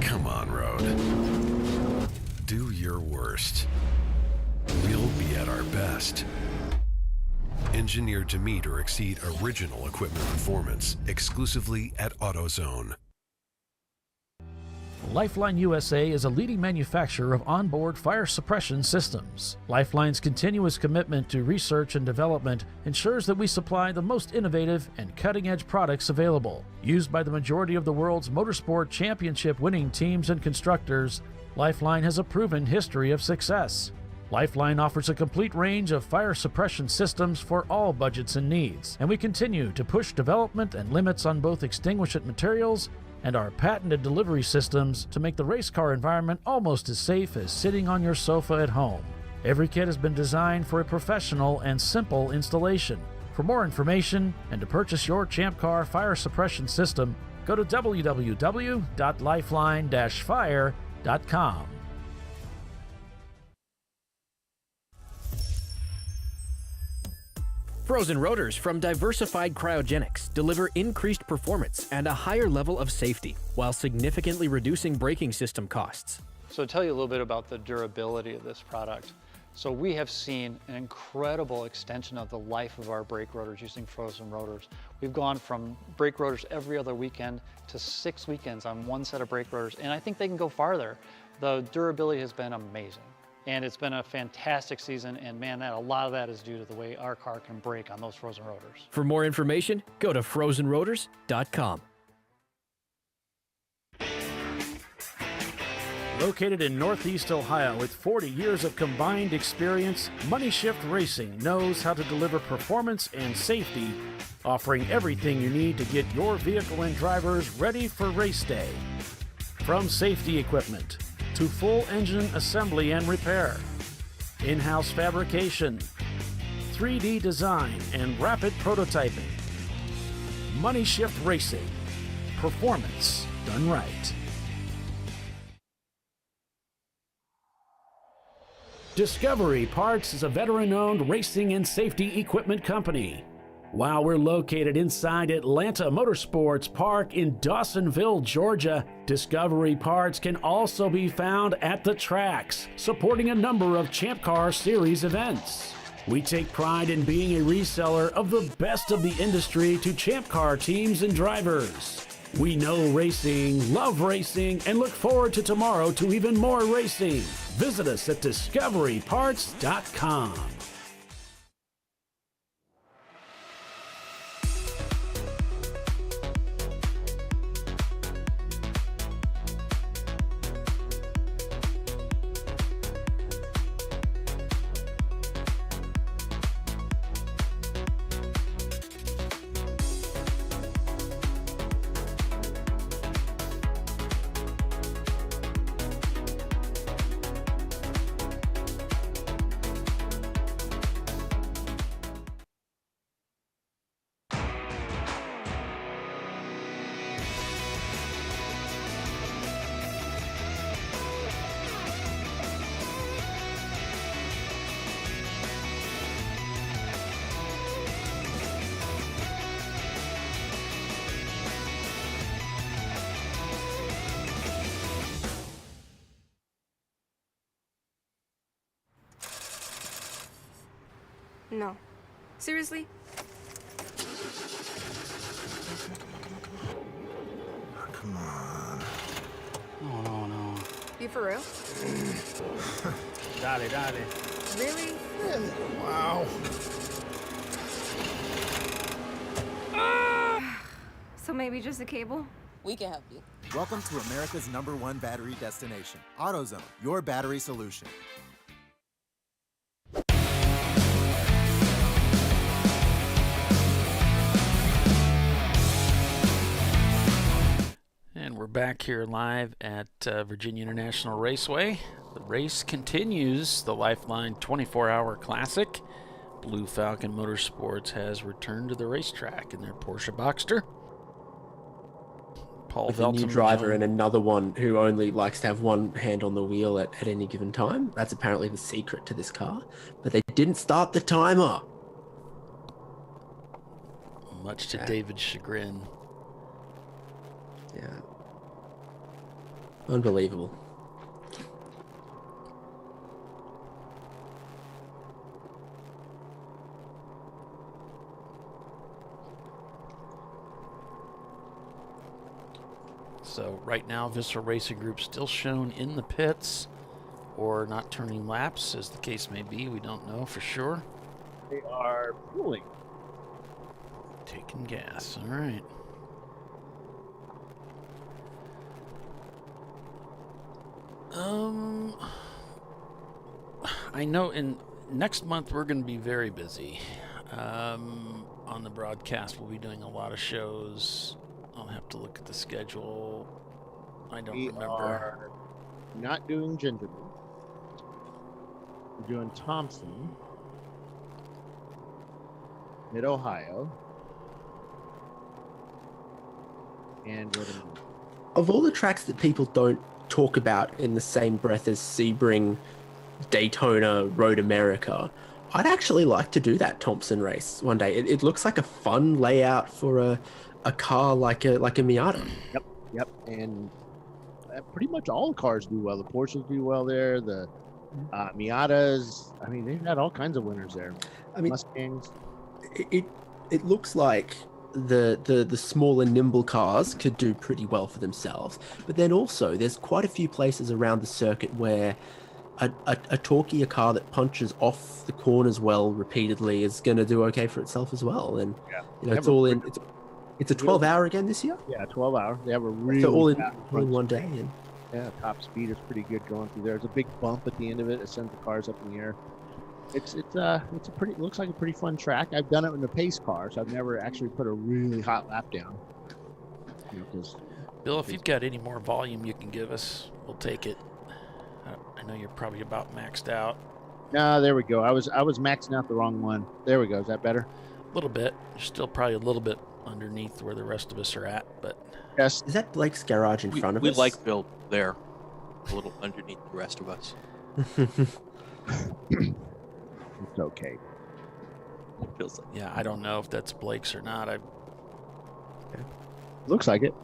Come on, Road. Do your worst. We'll be at our best. Engineered to meet or exceed original equipment performance, exclusively at AutoZone. Lifeline USA is a leading manufacturer of onboard fire suppression systems. Lifeline's continuous commitment to research and development ensures that we supply the most innovative and cutting-edge products available. Used by the majority of the world's motorsport championship-winning teams and constructors, Lifeline has a proven history of success. Lifeline offers a complete range of fire suppression systems for all budgets and needs, and we continue to push development and limits on both extinguishant materials and our patented delivery systems to make the race car environment almost as safe as sitting on your sofa at home. Every kit has been designed for a professional and simple installation. For more information and to purchase your Champ Car fire suppression system, go to www.lifeline-fire.com. Frozen rotors from Diversified Cryogenics deliver increased performance and a higher level of safety while significantly reducing braking system costs. So to tell you a little bit about the durability of this product. So we have seen an incredible extension of the life of our brake rotors using frozen rotors. We've gone from brake rotors every other weekend to 6 weekends on one set of brake rotors, and I think they can go farther. The durability has been amazing, and it's been a fantastic season, and man, a lot of that is due to the way our car can brake on those frozen rotors. For more information, go to frozenrotors.com. Located in Northeast Ohio with 40 years of combined experience, Money Shift Racing knows how to deliver performance and safety, offering everything you need to get your vehicle and drivers ready for race day. From safety equipment to full engine assembly and repair, in-house fabrication, 3D design, and rapid prototyping. Money Shift Racing. Performance done right. Discovery Parts is a veteran-owned racing and safety equipment company. While we're located inside Atlanta Motorsports Park in Dawsonville, Georgia, Discovery Parts can also be found at the tracks, supporting a number of Champ Car Series events. We take pride in being a reseller of the best of the industry to Champ Car teams and drivers. We know racing, love racing, and look forward to tomorrow to even more racing. Visit us at discoveryparts.com. No. Seriously? Come on. No. You for real? Dale. Really? Wow. So maybe just a cable? We can help you. Welcome to America's #1 battery destination, AutoZone, your battery solution. And we're back here live at Virginia International Raceway. The race continues, the Lifeline 24-hour Classic. Blue Falcon Motorsports has returned to the racetrack in their Porsche Boxster. Paul With a new driver and another one who only likes to have one hand on the wheel at any given time. That's apparently the secret to this car. But they didn't start the timer. Much to David's chagrin. Yeah. Unbelievable. So right now, Visceral Racing Group still shown in the pits or not turning laps, as the case may be. We don't know for sure. They are fueling. Taking gas. All right. I know next month we're going to be very busy. On the broadcast, we'll be doing a lot of shows. I'll have to look at the schedule. I don't remember. We are not doing Gingerman. We're doing Thompson, Mid-Ohio, and Whitman. Of all the tracks that people don't talk about in the same breath as Sebring, Daytona, Road America, I'd actually like to do that Thompson race one day. It looks like a fun layout for a car like a Miata. Yep. And pretty much all the cars do well. The Porsches do well there. The Miatas. I mean, they've got all kinds of winners there. I mean, Mustangs. It looks like the smaller, nimble cars could do pretty well for themselves. But then also, there's quite a few places around the circuit where a torquier car that punches off the corners well repeatedly is going to do okay for itself as well. And it's all in. It's a 12-hour again this year. Yeah, 12-hour. They have a really so all in one day. And yeah, top speed is pretty good going through there. There's a big bump at the end of it. It sends the cars up in the air. It looks like a pretty fun track. I've done it in the pace car, so I've never actually put a really hot lap down. Bill, if you've got any more volume you can give us, we'll take it. I know you're probably about maxed out. No, there we go. I was maxing out the wrong one. There we go. Is that better? A little bit. You're still probably a little bit underneath where the rest of us are at, but yes. Is that Blake's garage in front of us? We like Bill there, a little underneath the rest of us. It's okay. Feels like. Yeah, I don't know if that's Blake's or not. Looks like it.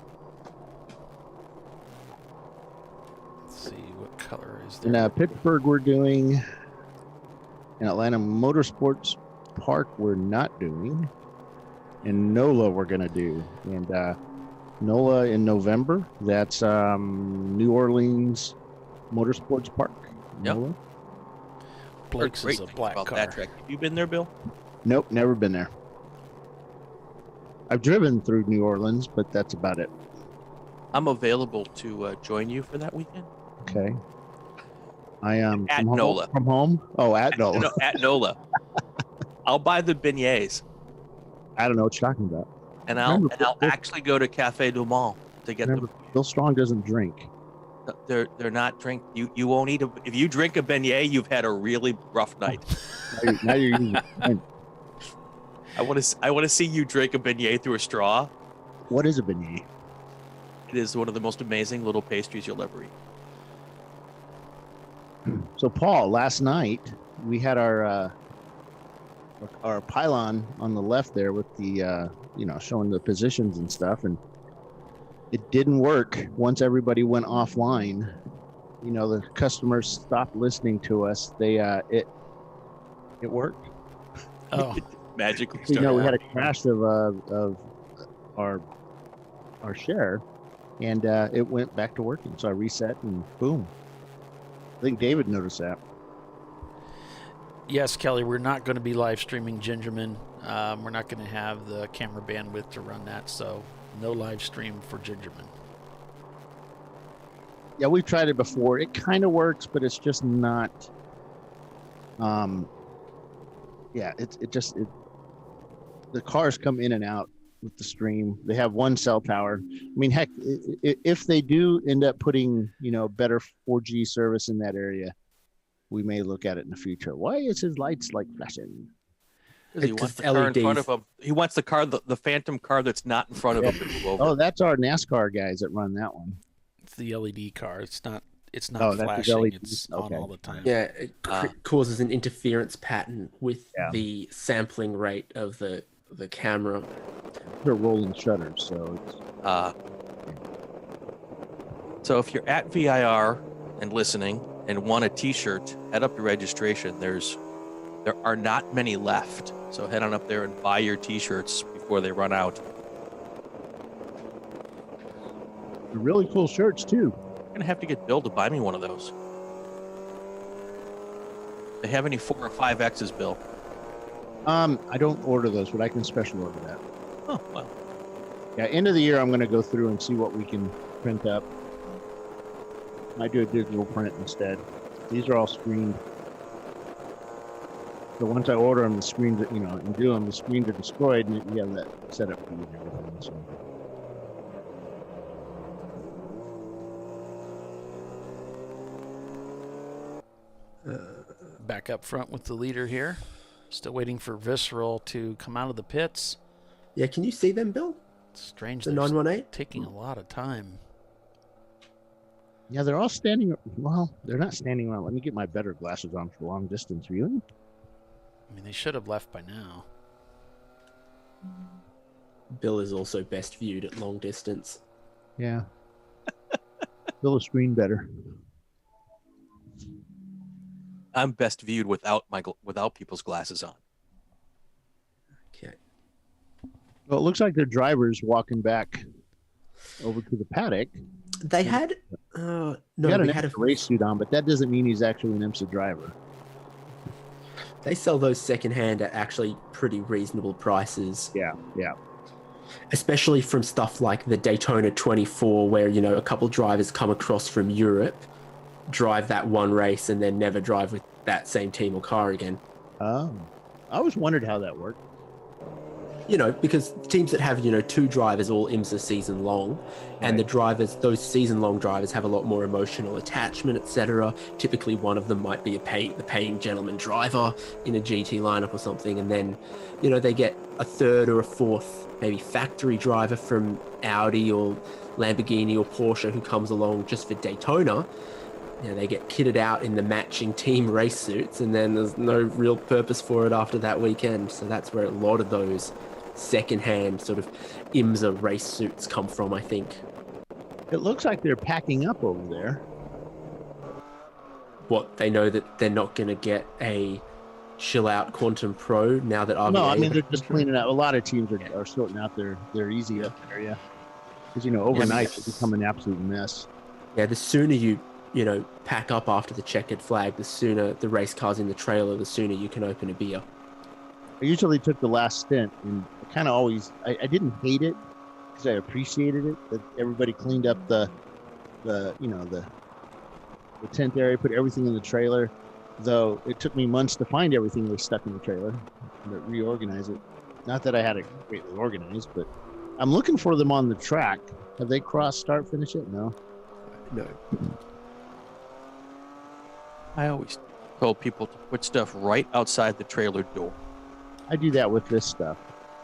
Let's see what color is In there. Pittsburgh, we're doing. In Atlanta Motorsports Park, we're not doing. In NOLA, we're going to do. And NOLA in November, that's New Orleans Motorsports Park. Yep. NOLA. Blake's is a black about car. that track. Have you been there, Bill? Nope, never been there. I've driven through New Orleans, but that's about it. I'm available to join you for that weekend. Okay. I am At NOLA. From home? Oh, at NOLA. No, at NOLA. I'll buy the beignets. I don't know what you're talking about. And I'll actually go to Cafe Du Monde to get them. Bill Strong doesn't drink. They're not drink. You won't eat if you drink a beignet, you've had a really rough night. Now you're using I want to see you drink a beignet through a straw. What is a beignet? It is one of the most amazing little pastries you'll ever eat. So Paul, last night we had our pylon on the left there with the showing the positions and stuff, and it didn't work once everybody went offline. The customers stopped listening to us. They it worked. Oh, magically. We had a crash of our share, and it went back to working. So I reset and boom. I think David noticed that. Yes, Kelly, we're not going to be live streaming Gingerman. We're not going to have the camera bandwidth to run that, so no live stream for Gingerman. Yeah, we've tried it before. It kind of works, but it's just not. The cars come in and out with the stream. They have one cell tower. I mean, heck, if they do end up putting better 4G service in that area, we may look at it in the future. Why is his lights like flashing? He wants the car in front of him. He wants the car, the phantom car that's not in front of him to move over. Oh, that's our NASCAR guys that run that one. It's the LED car. It's not Oh, flashing. It's on all the time. Yeah, it causes an interference pattern with the sampling rate of the camera. They're rolling shutters, so it's... So if you're at VIR and listening and want a T-shirt, head up to registration. There are not many left, so head on up there and buy your T-shirts before they run out. They're really cool shirts too. I'm gonna have to get Bill to buy me one of those. They have any 4 or 5Xs, Bill? I don't order those, but I can special order that. Oh, well. Yeah, end of the year, I'm going to go through and see what we can print up. Might do a digital print instead. These are all screened. So once I order them, the screens, and do them, the screens are destroyed, and you have that set up for you and everything. So. Back up front with the leader here. Still waiting for Visceral to come out of the pits. Yeah, can you see them, Bill? It's strange. The 918? Taking a lot of time. Yeah, they're all standing. Well, they're not standing around. Let me get my better glasses on for long distance viewing. I mean, they should have left by now. Bill is also best viewed at long distance. Yeah. Fill the screen better. I'm best viewed without without people's glasses on. Okay. Well, it looks like their driver's walking back over to the paddock. They had no, he had we an had IMSA race suit on, but that doesn't mean he's actually an IMSA driver. They sell those secondhand at actually pretty reasonable prices. Yeah. Especially from stuff like the Daytona 24, where, you know, a couple drivers come across from Europe, drive that one race, and then never drive with that same team or car again. Oh, I always wondered how that worked. You know, because teams that have, you know, 2 drivers all IMSA season long, and the drivers, those season long drivers, have a lot more emotional attachment, etc. Typically, one of them might be the paying gentleman driver in a GT lineup or something, and then, you know, they get a third or a fourth, maybe factory driver from Audi or Lamborghini or Porsche who comes along just for Daytona. You know, they get kitted out in the matching team race suits, and then there's no real purpose for it after that weekend. So that's where a lot of those secondhand sort of IMSA race suits come from, I think. It looks like they're packing up over there. What, they know that they're not going to get a chill out Quantum Pro now that RVA... No, I mean, they're just cleaning out. A lot of teams are sorting out their easy up there, yeah. Because, you know, overnight it become an absolute mess. Yeah, the sooner you know, pack up after the checkered flag, the sooner the race car's in the trailer, the sooner you can open a beer. I usually took the last stint, and I kind of always, I didn't hate it because I appreciated it that everybody cleaned up the tent area, put everything in the trailer. Though it took me months to find everything that was stuck in the trailer, and reorganize it. Not that I had it greatly organized, but I'm looking for them on the track. Have they crossed start finish it? No. I always told people to put stuff right outside the trailer door. I do that with this stuff.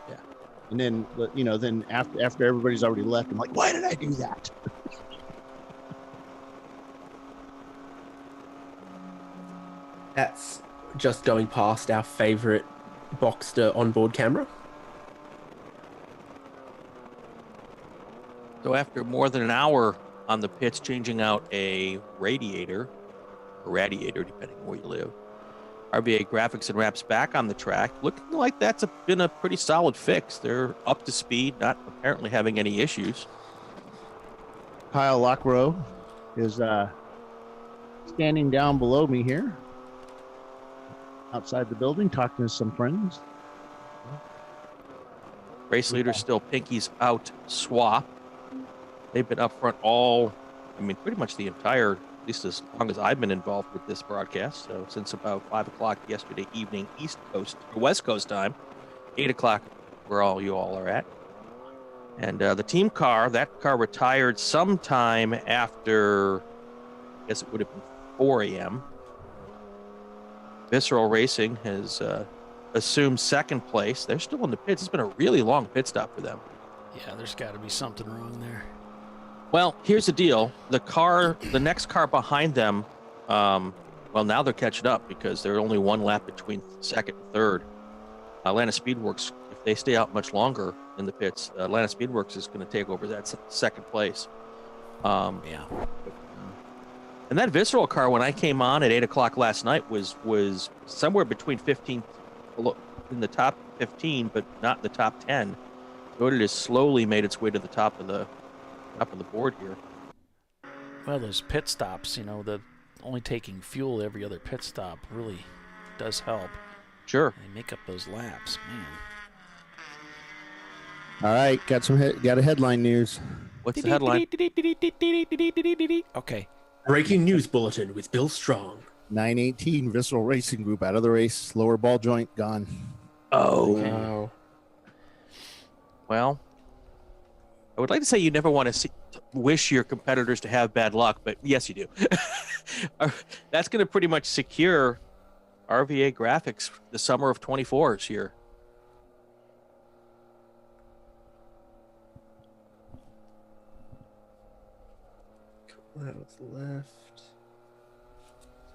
Yeah. And then, you know, then after everybody's already left, I'm like, why did I do that? That's just going past our favorite Boxster onboard camera. So after more than an hour on the pits changing out a radiator, depending on where you live, RVA Graphics and Wraps back on the track, looking like that's been a pretty solid fix. They're up to speed, not apparently having any issues. Kyle Lockrow is standing down below me here, outside the building, talking to some friends. Race leader still Pinky's out swap. They've been up front pretty much the entire, at least as long as I've been involved with this broadcast. So since about 5 o'clock yesterday evening, West Coast time, 8 o'clock where you all are at. And the team car, that car retired sometime after, I guess it would have been 4 a.m. Visceral Racing has assumed second place. They're still in the pits. It's been a really long pit stop for them. Yeah, there's got to be something wrong there. Well, here's the deal. The next car behind them, now they're catching up because they're only one lap between second and third. Atlanta Speedworks, if they stay out much longer in the pits, Atlanta Speedworks is going to take over that second place. Yeah. And that Visceral car, when I came on at 8 o'clock last night, was somewhere between 15, in the top 15, but not in the top 10. So it has slowly made its way to the top of the board here. Well, those pit stops, the only taking fuel every other pit stop really does help. Sure. They make up those laps, man. All right, got a headline news. What's the headline? Okay. Breaking news bulletin with Bill Strong. 918 Visceral Racing Group out of the race. Lower ball joint gone. Oh. Wow. Well, I would like to say you never want to wish your competitors to have bad luck, but yes, you do. That's going to pretty much secure RVA Graphics the summer of 24s here. What's left?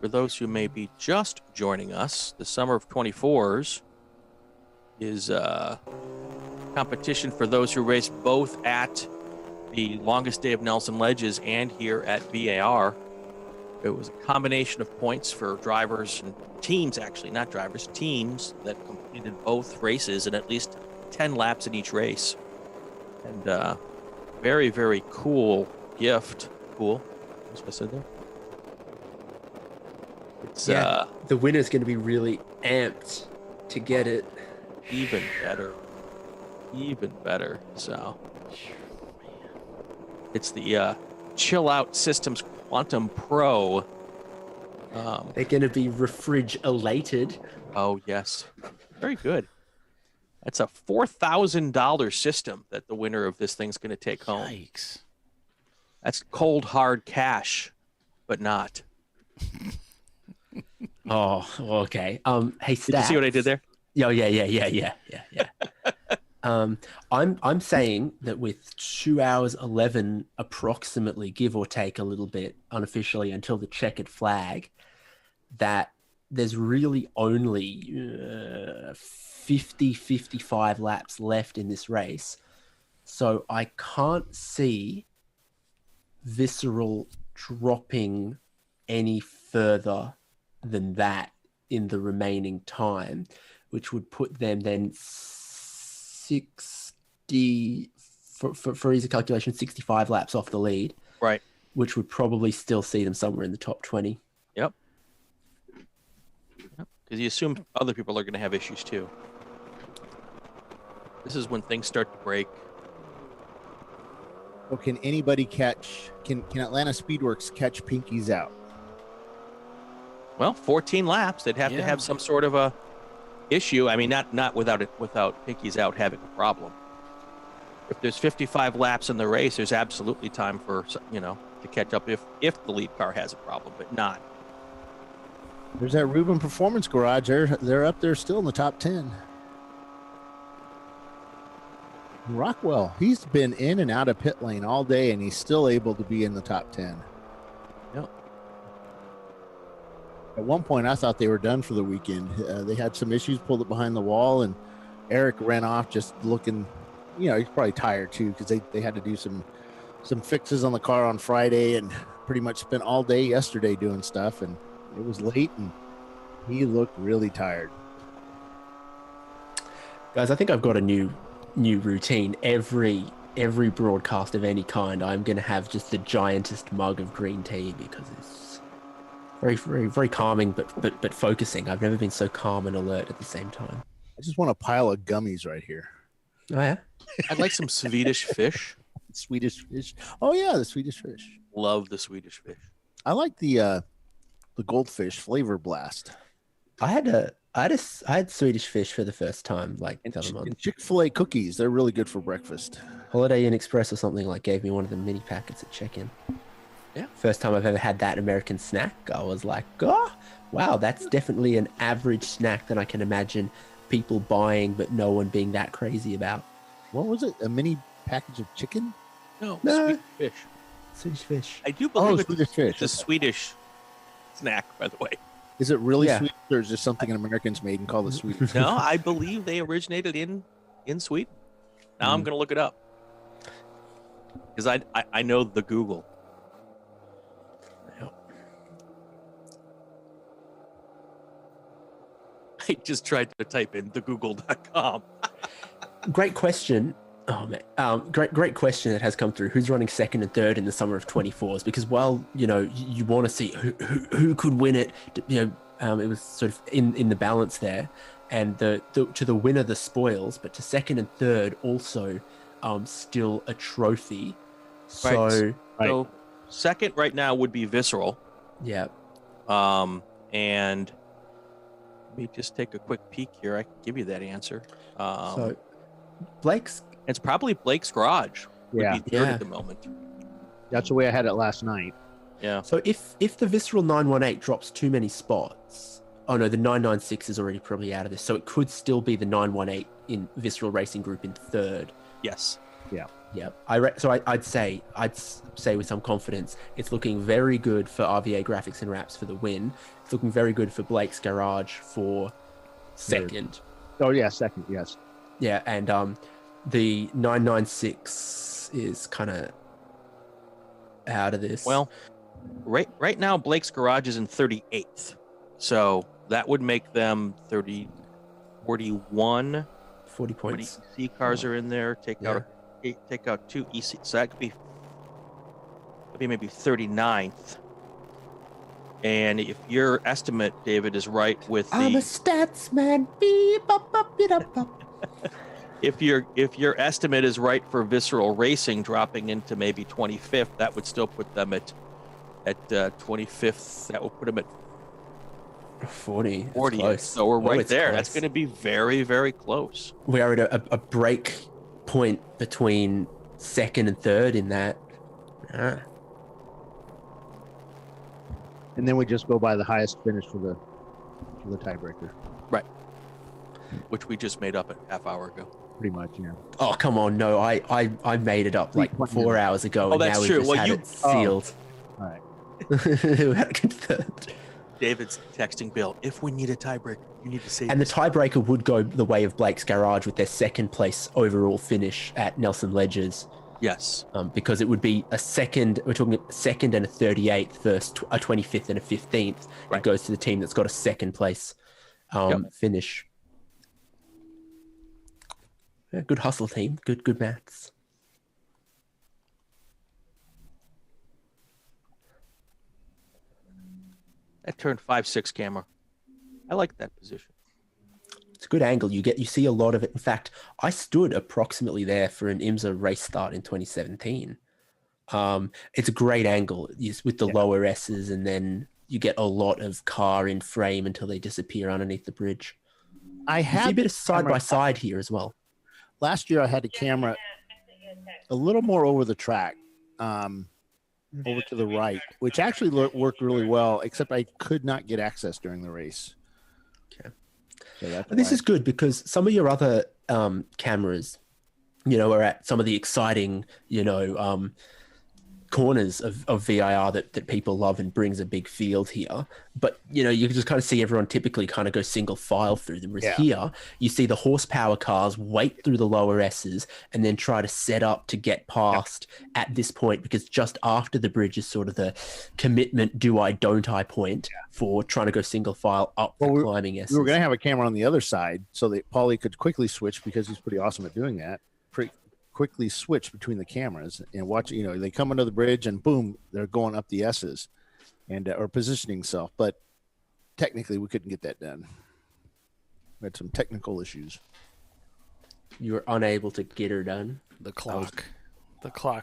For those who may be just joining us, the summer of 24s is competition for those who race both at the longest day of Nelson Ledges and here at VAR. It was a combination of points for drivers and teams, actually, not drivers, teams that completed both races in at least 10 laps in each race. And very, very cool gift. Cool. What's I said there? It's the winner's going to be really amped to get it. Even better. Even better. So it's the Chill Out Systems Quantum Pro. They're going to be refrigerated. Oh, yes. Very good. That's a $4,000 system that the winner of this thing's going to take home. Yikes. That's cold, hard cash, but not. Oh, okay. Hey, Stats. Did you see what I did there? Yeah. I'm saying that with 2 hours 11 approximately, give or take a little bit unofficially until the checkered flag, that there's really only 55 laps left in this race. So I can't see Visceral dropping any further than that in the remaining time, which would put them then 60, for easy calculation, 65 laps off the lead. Right. Which would probably still see them somewhere in the top 20. Yep. Because you assume other people are going to have issues too. This is when things start to break. Well, can anybody catch? Can Atlanta Speedworks catch Pinky's out? Well, 14 laps. They'd have to have some sort of a issue. I mean, not without Pinky's out having a problem. If there's 55 laps in the race, there's absolutely time for to catch up if the lead car has a problem, but not. There's that Rubin Performance Garage. They're up there still in the top 10. Rockwell, he's been in and out of pit lane all day, and he's still able to be in the top 10. Yep. At one point, I thought they were done for the weekend. They had some issues, pulled it behind the wall, and Eric ran off just looking, he's probably tired too, because they had to do some fixes on the car on Friday and pretty much spent all day yesterday doing stuff, and it was late, and he looked really tired. Guys, I think I've got a new routine. Every broadcast of any kind, I'm going to have just the giantest mug of green tea because it's very, very, very calming, but focusing. I've never been so calm and alert at the same time. I just want a pile of gummies right here. Oh yeah, I'd like some Swedish fish. Swedish fish. Oh yeah, the Swedish fish. Love the Swedish fish. I like the goldfish flavor blast. I had Swedish fish for the first time the other month. And Chick-fil-A cookies, they're really good for breakfast. Holiday Inn Express or something gave me one of the mini packets at check-in. Yeah. First time I've ever had that American snack. I was like, oh, wow, that's definitely an average snack that I can imagine people buying, but no one being that crazy about. What was it? A mini package of chicken? No. Swedish fish. Swedish fish. I do believe it's a Swedish snack, by the way. Is it really Swedish, or is this something Americans made and called it Swedish? No, I believe they originated in Sweden. Now I'm going to look it up because I know the Google. I just tried to type in thegoogle.com. Great question. Oh man, great question that has come through. Who's running second and third in the summer of 24s? Because while you want to see who could win it, it was sort of in the balance there, and to the winner the spoils, but to second and third also still a trophy. So second right now would be Visceral. Yeah. And let me just take a quick peek here. I can give you that answer. So Blake's. It's probably Blake's Garage. Would be third at the moment. That's the way I had it last night. Yeah. So if the Visceral 918 drops too many spots, oh no, the 996 is already probably out of this. So it could still be the 918 in Visceral Racing Group in third. Yes. Yeah. Yeah. I'd say with some confidence, it's looking very good for RVA Graphics and Wraps for the win. It's looking very good for Blake's Garage for second. Oh yeah, second. Yes. Yeah, and the 996 is kind of out of this. Well, right now Blake's Garage is in 38th, so that would make them 41. 40 points. EC cars are in there. Take out 2 EC, so that could be maybe 39th. And if your estimate, David, is right with I'm a stats man. Beep, up, up, beep, up, up. if your estimate is right for Visceral Racing dropping into maybe 25th, that would still put them at 25th. That would put them at 40. 40. Close. So we're right there. Close. That's going to be very, very close. We are at a break point between second and third in that. And then we just go by the highest finish for the tiebreaker. Right. Which we just made up a half hour ago. Pretty much, yeah. Oh, come on. No, I made it up like 4 hours ago. Oh, and that's now true. We just had it sealed. All right. We had it confirmed. David's texting Bill, if we need a tiebreaker, you need to say And the this. tiebreaker would go the way of Blake's Garage with their second place overall finish at Nelson Ledger's. Yes. Because it would be a second, we're talking a second and a 38th versus a 25th and a 15th. Right. It goes to the team that's got a second place finish. Yeah, good hustle, team. Good maths. That turned 5-6 camera. I like that position. It's a good angle. You see a lot of it. In fact, I stood approximately there for an IMSA race start in 2017. It's a great angle with the lower S's, and then you get a lot of car in frame until they disappear underneath the bridge. I had a bit of side by side here as well. Last year, I had a camera a little more over the track, over to the right, which actually worked really well, except I could not get access during the race. Okay. So This is good because some of your other cameras, are at some of the exciting, corners of VIR that people love and brings a big field here. But, you can just kind of see everyone typically kind of go single file through them. Whereas here, you see the horsepower cars wait through the lower S's and then try to set up to get past at this point, because just after the bridge is sort of the commitment, don't I point for trying to go single file up the climbing S's. We were going to have a camera on the other side so that Paulie could quickly switch, because he's pretty awesome at doing that. Quickly switch between the cameras and watch, they come under the bridge and boom, they're going up the S's and or positioning self. But technically we couldn't get that done. We had some technical issues. You were unable to get her done. The clock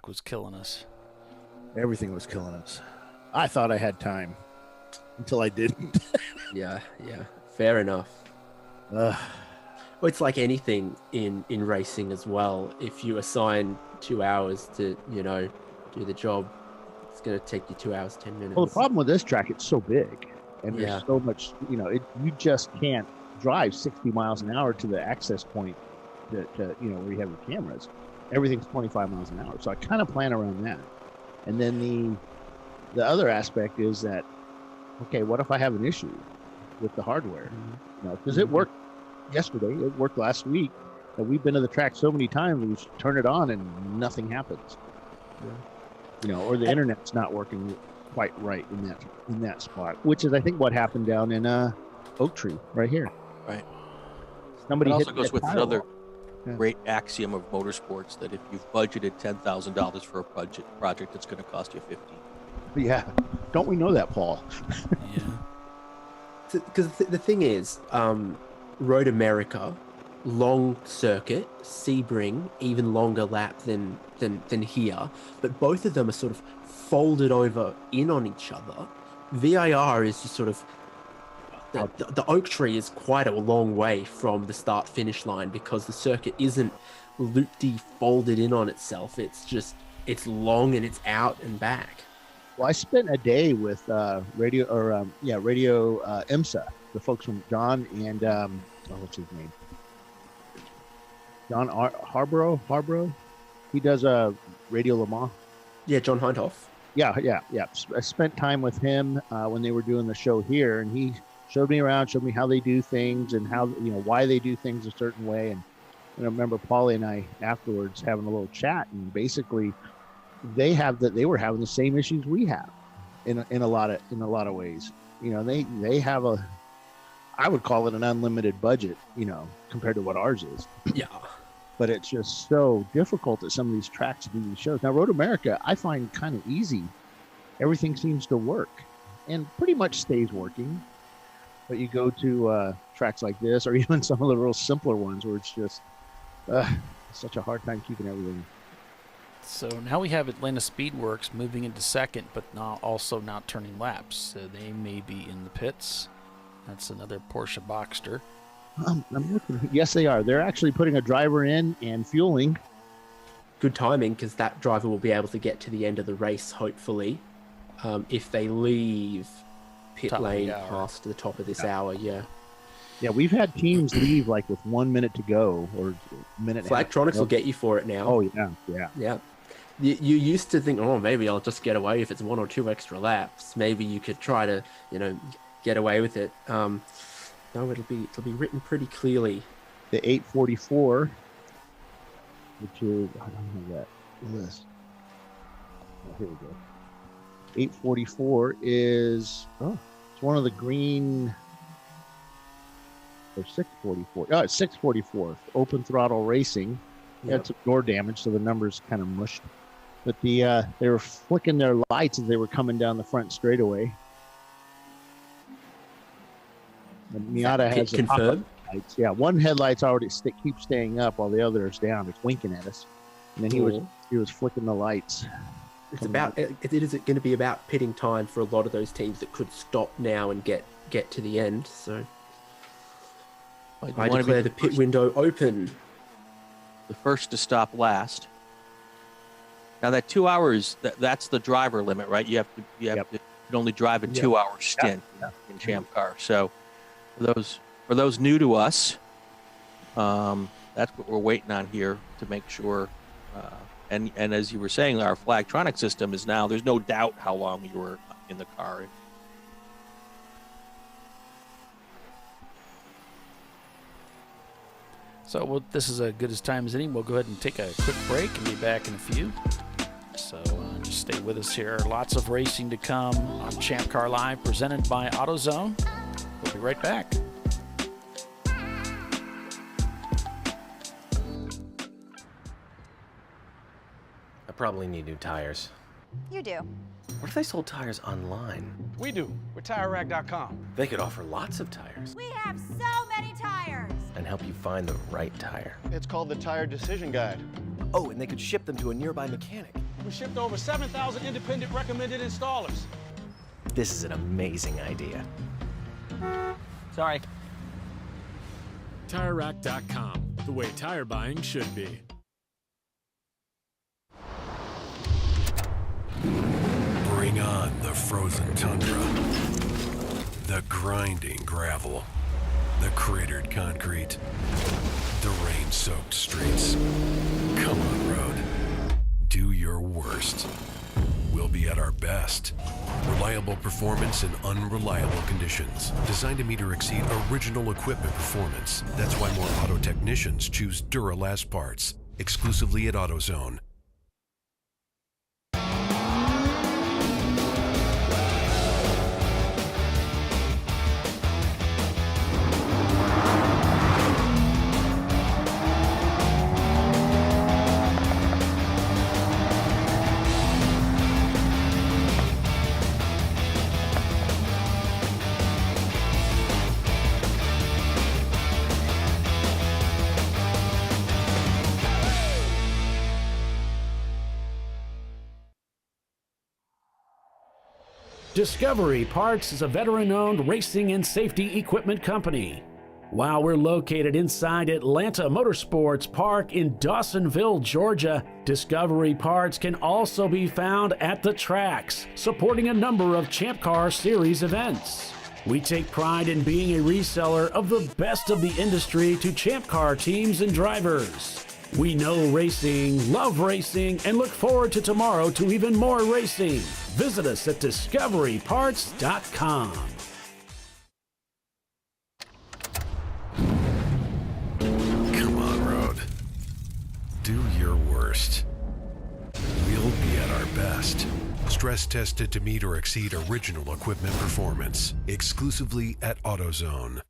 was killing us. Everything was killing us. I thought I had time until I didn't. Yeah. Fair enough. Well, it's like anything in racing as well. If you assign 2 hours to, do the job, it's going to take you 2 hours, 10 minutes. Well, the problem with this track, it's so big and there's so much, you just can't drive 60 miles an hour to the access point that, where you have your cameras. Everything's 25 miles an hour. So I kind of plan around that. And then the other aspect is that, okay, what if I have an issue with the hardware? Because it worked yesterday, it worked last week, and we've been to the track so many times, we turn it on and nothing happens. Or the internet's not working quite right in that spot, which is I think what happened down in Oak Tree right here. Right. Somebody it also hit goes that with tile. another great axiom of motorsports, that if you've budgeted $10,000 for a project, it's going to cost you $15,000. Yeah, don't we know that, Paul? Because the thing is, Road America, long circuit, Sebring, even longer lap than here, but both of them are sort of folded over in on each other. VIR is just sort of the Oak Tree is quite a long way from the start finish line, because the circuit isn't looped folded in on itself. It's long and it's out and back. Well, I spent a day with Radio IMSA, the folks from John and what's his name? John Harborough. He does Radio Le Mans. Yeah, John Hindhoff. Yeah. I spent time with him when they were doing the show here, and he showed me around, showed me how they do things and how why they do things a certain way. And I remember Paulie and I afterwards having a little chat, and basically they were having the same issues we have in a lot of ways. You know, they have I would call it an unlimited budget, you know, compared to what ours is. Yeah. But it's just so difficult at some of these tracks to do these shows. Now, Road America, I find kind of easy. Everything seems to work and pretty much stays working. But you go to tracks like this, or even some of the real simpler ones where it's just such a hard time keeping everything. So now we have Atlanta Speedworks moving into second, but also not turning laps. So they may be in the pits. That's another Porsche Boxster. I'm looking. Yes, they are. They're actually putting a driver in and fueling. Good timing, because that driver will be able to get to the end of the race, hopefully, if they leave pit lane past the top of this hour. Yeah. Yeah, we've had teams leave like with 1 minute to go or a minute. Flagtronics will get you for it now. Oh yeah. You used to think, oh, maybe I'll just get away if it's 1 or 2 extra laps. Maybe you could try to, you know, get away with it. No, it'll be written pretty clearly. The 844, which is, I don't know that. Yes. Oh, here we go. 844 is it's one of the green. Or 644. Oh, it's 644. Open throttle racing. Yeah, it's door damage, so the number's kind of mushed. But they were flicking their lights as they were coming down the front straightaway. The Miata has confirmed lights. Yeah, one headlight's already keeps staying up while the other is down. It's winking at us, and then he was flicking the lights. It's about it is going to be about pitting time for a lot of those teams that could stop now and get to the end. So I declare the pit window open. The first to stop last. Now that 2 hours, that's the driver limit, right? You can only drive a 2 hour stint in Champ Car. So for those new to us, that's what we're waiting on here to make sure. And as you were saying, our Flagtronic system is now, there's no doubt how long you were in the car. So this is as good as time as any. We'll go ahead and take a quick break and be back in a few. So just stay with us here. Lots of racing to come on Champ Car Live, presented by AutoZone. We'll be right back. I probably need new tires. You do. What if they sold tires online? We do. We're TireRack.com. They could offer lots of tires. We have so many tires. And help you find the right tire. It's called the Tire Decision Guide. Oh, and they could ship them to a nearby mechanic. We shipped over 7,000 independent recommended installers. This is an amazing idea. Sorry. TireRack.com, the way tire buying should be. Bring on the frozen tundra, the grinding gravel, the cratered concrete, the rain-soaked streets. Come on, road. Do your worst. We'll be at our best. Reliable performance in unreliable conditions. Designed to meet or exceed original equipment performance. That's why more auto technicians choose Duralast parts. Exclusively at AutoZone. Discovery Parts is a veteran-owned racing and safety equipment company. While we're located inside Atlanta Motorsports Park in Dawsonville, Georgia, Discovery Parts can also be found at the tracks, supporting a number of Champ Car Series events. We take pride in being a reseller of the best of the industry to Champ Car teams and drivers. We know racing, love racing, and look forward to tomorrow to even more racing. Visit us at discoveryparts.com. Come on, road. Do your worst. We'll be at best. Stress tested to meet or exceed original equipment performance. Exclusively at AutoZone.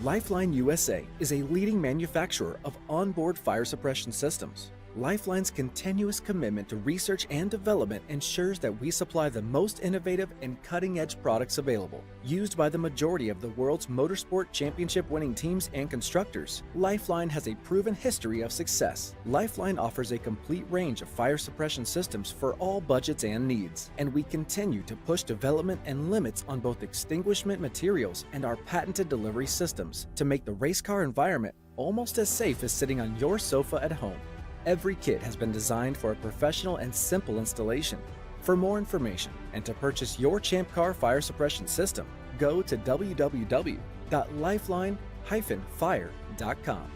Lifeline USA is a leading manufacturer of onboard fire suppression systems. Lifeline's continuous commitment to research and development ensures that we supply the most innovative and cutting-edge products available. Used by the majority of the world's motorsport championship-winning teams and constructors, Lifeline has a proven history of success. Lifeline offers a complete range of fire suppression systems for all budgets and needs, and we continue to push development and limits on both extinguishment materials and our patented delivery systems to make the race car environment almost as safe as sitting on your sofa at home. Every kit has been designed for a professional and simple installation. For more information and to purchase your ChampCar fire suppression system, go to www.lifeline-fire.com.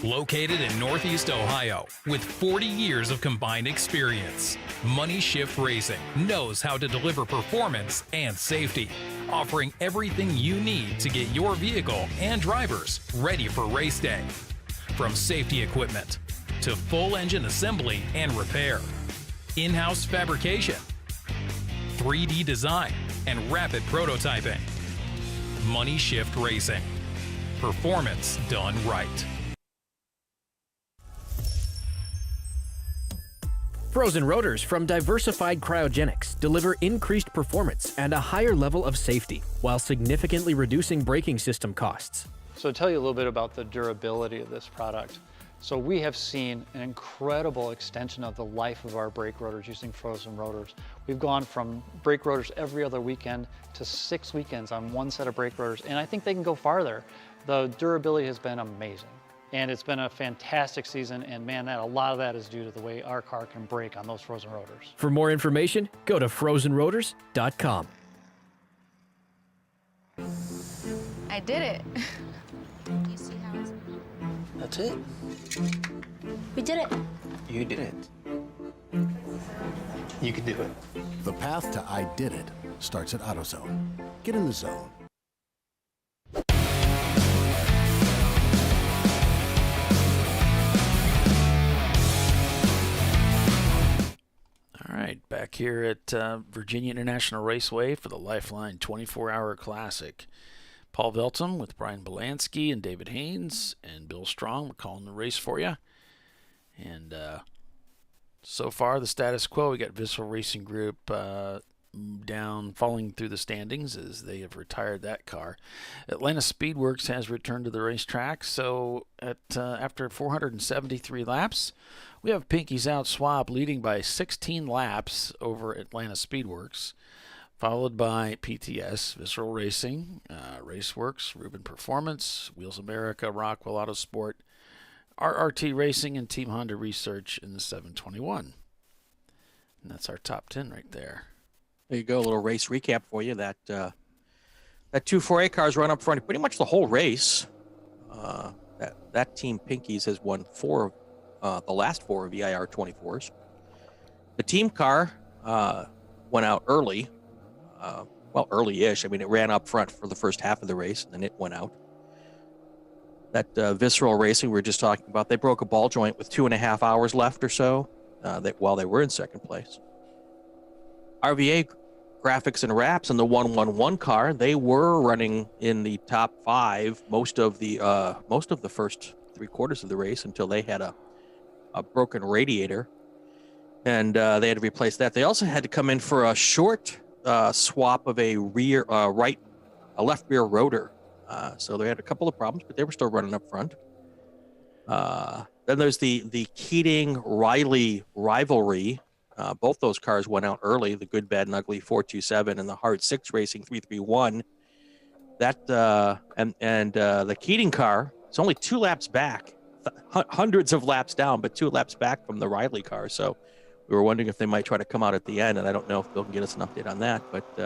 Located in Northeast Ohio, with 40 years of combined experience, Money Shift Racing knows how to deliver performance and safety, offering everything you need to get your vehicle and drivers ready for race day. From safety equipment to full engine assembly and repair, in-house fabrication, 3D design, and rapid prototyping. Money Shift Racing. Performance done right. Frozen rotors from Diversified Cryogenics deliver increased performance and a higher level of safety, while significantly reducing braking system costs. So to tell you a little bit about the durability of this product. So we have seen an incredible extension of the life of our brake rotors using frozen rotors. We've gone from brake rotors every other weekend to 6 weekends on one set of brake rotors, and I think they can go farther. The durability has been amazing. And it's been a fantastic season, and man, a lot of that is due to the way our car can brake on those frozen rotors. For more information, go to frozenrotors.com. I did it. You see how it's... That's it. We did it. You did it. You can do it. The path to I did it starts at AutoZone. Get in the zone. All right, back here at Virginia International Raceway for the Lifeline 24-Hour Classic. Paul Veltum with Brian Belansky and David Haynes and Bill Strong. We're calling the race for you. And so far, the status quo, we got Visceral Racing Group falling through the standings as they have retired that car. Atlanta Speedworks has returned to the racetrack. So after 473 laps, we have Pinky's Out Swap leading by 16 laps over Atlanta Speedworks, followed by PTS, Visceral Racing, Raceworks, Rubin Performance, Wheels America, Rockwell Autosport, RRT Racing, and Team Honda Research in the 721. And that's our top 10 right there. There you go, a little race recap for you. That 248 cars run up front pretty much the whole race. That team Pinky's has won the last 4 VIR 24s. The team car went out early. Early-ish. I mean, it ran up front for the first half of the race, and then it went out. That Visceral Racing we were just talking about, they broke a ball joint with 2.5 hours left or so while they were in second place. RVA Graphics and Wraps in the 111 car, they were running in the top 5 most of the first 3 quarters of the race until they had a broken radiator, and they had to replace that. They also had to come in for a short swap of a left rear rotor. So they had a couple of problems, but they were still running up front. Then there's the Keating-Riley rivalry. Both those cars went out early, the Good, Bad, and Ugly 427 and the Hard 6 Racing 331. the Keating car is only 2 laps back, hundreds of laps down, but 2 laps back from the Riley car. So we were wondering if they might try to come out at the end, and I don't know if Bill can get us an update on that, but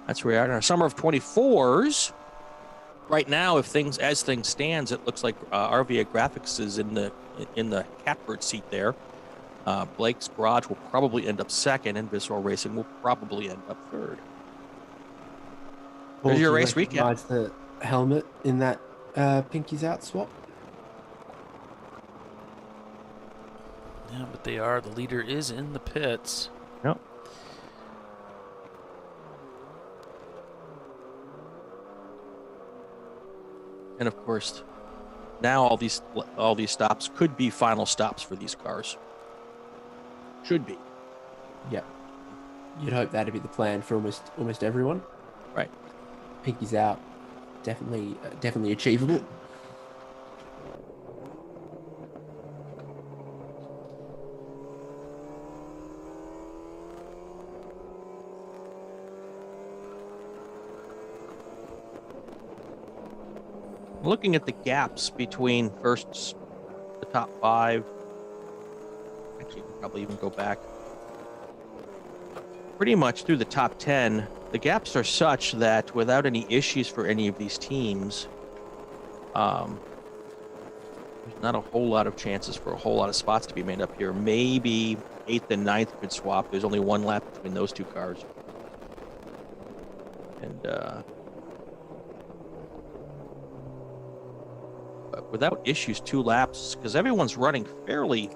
that's where we are in our summer of 24s. Right now, as things stands, it looks like RVA Graphics is in the catbird seat there. Blake's Garage will probably end up second, and Visceral Racing will probably end up third. There's your race recap. The helmet in that Pinky's Out swap. Yeah, but the leader is in the pits. Yep. And of course, now all these stops could be final stops for these cars. Should be. Yep. You'd hope that'd be the plan for almost everyone. Right. Pinky's Out, definitely achievable. Looking at the gaps between the top 5, actually, you can probably even go back pretty much through the top 10. The gaps are such that without any issues for any of these teams, there's not a whole lot of chances for a whole lot of spots to be made up here. Maybe 8th and 9th could swap. There's only 1 lap between those 2 cars. And but without issues, 2 laps, because everyone's running fairly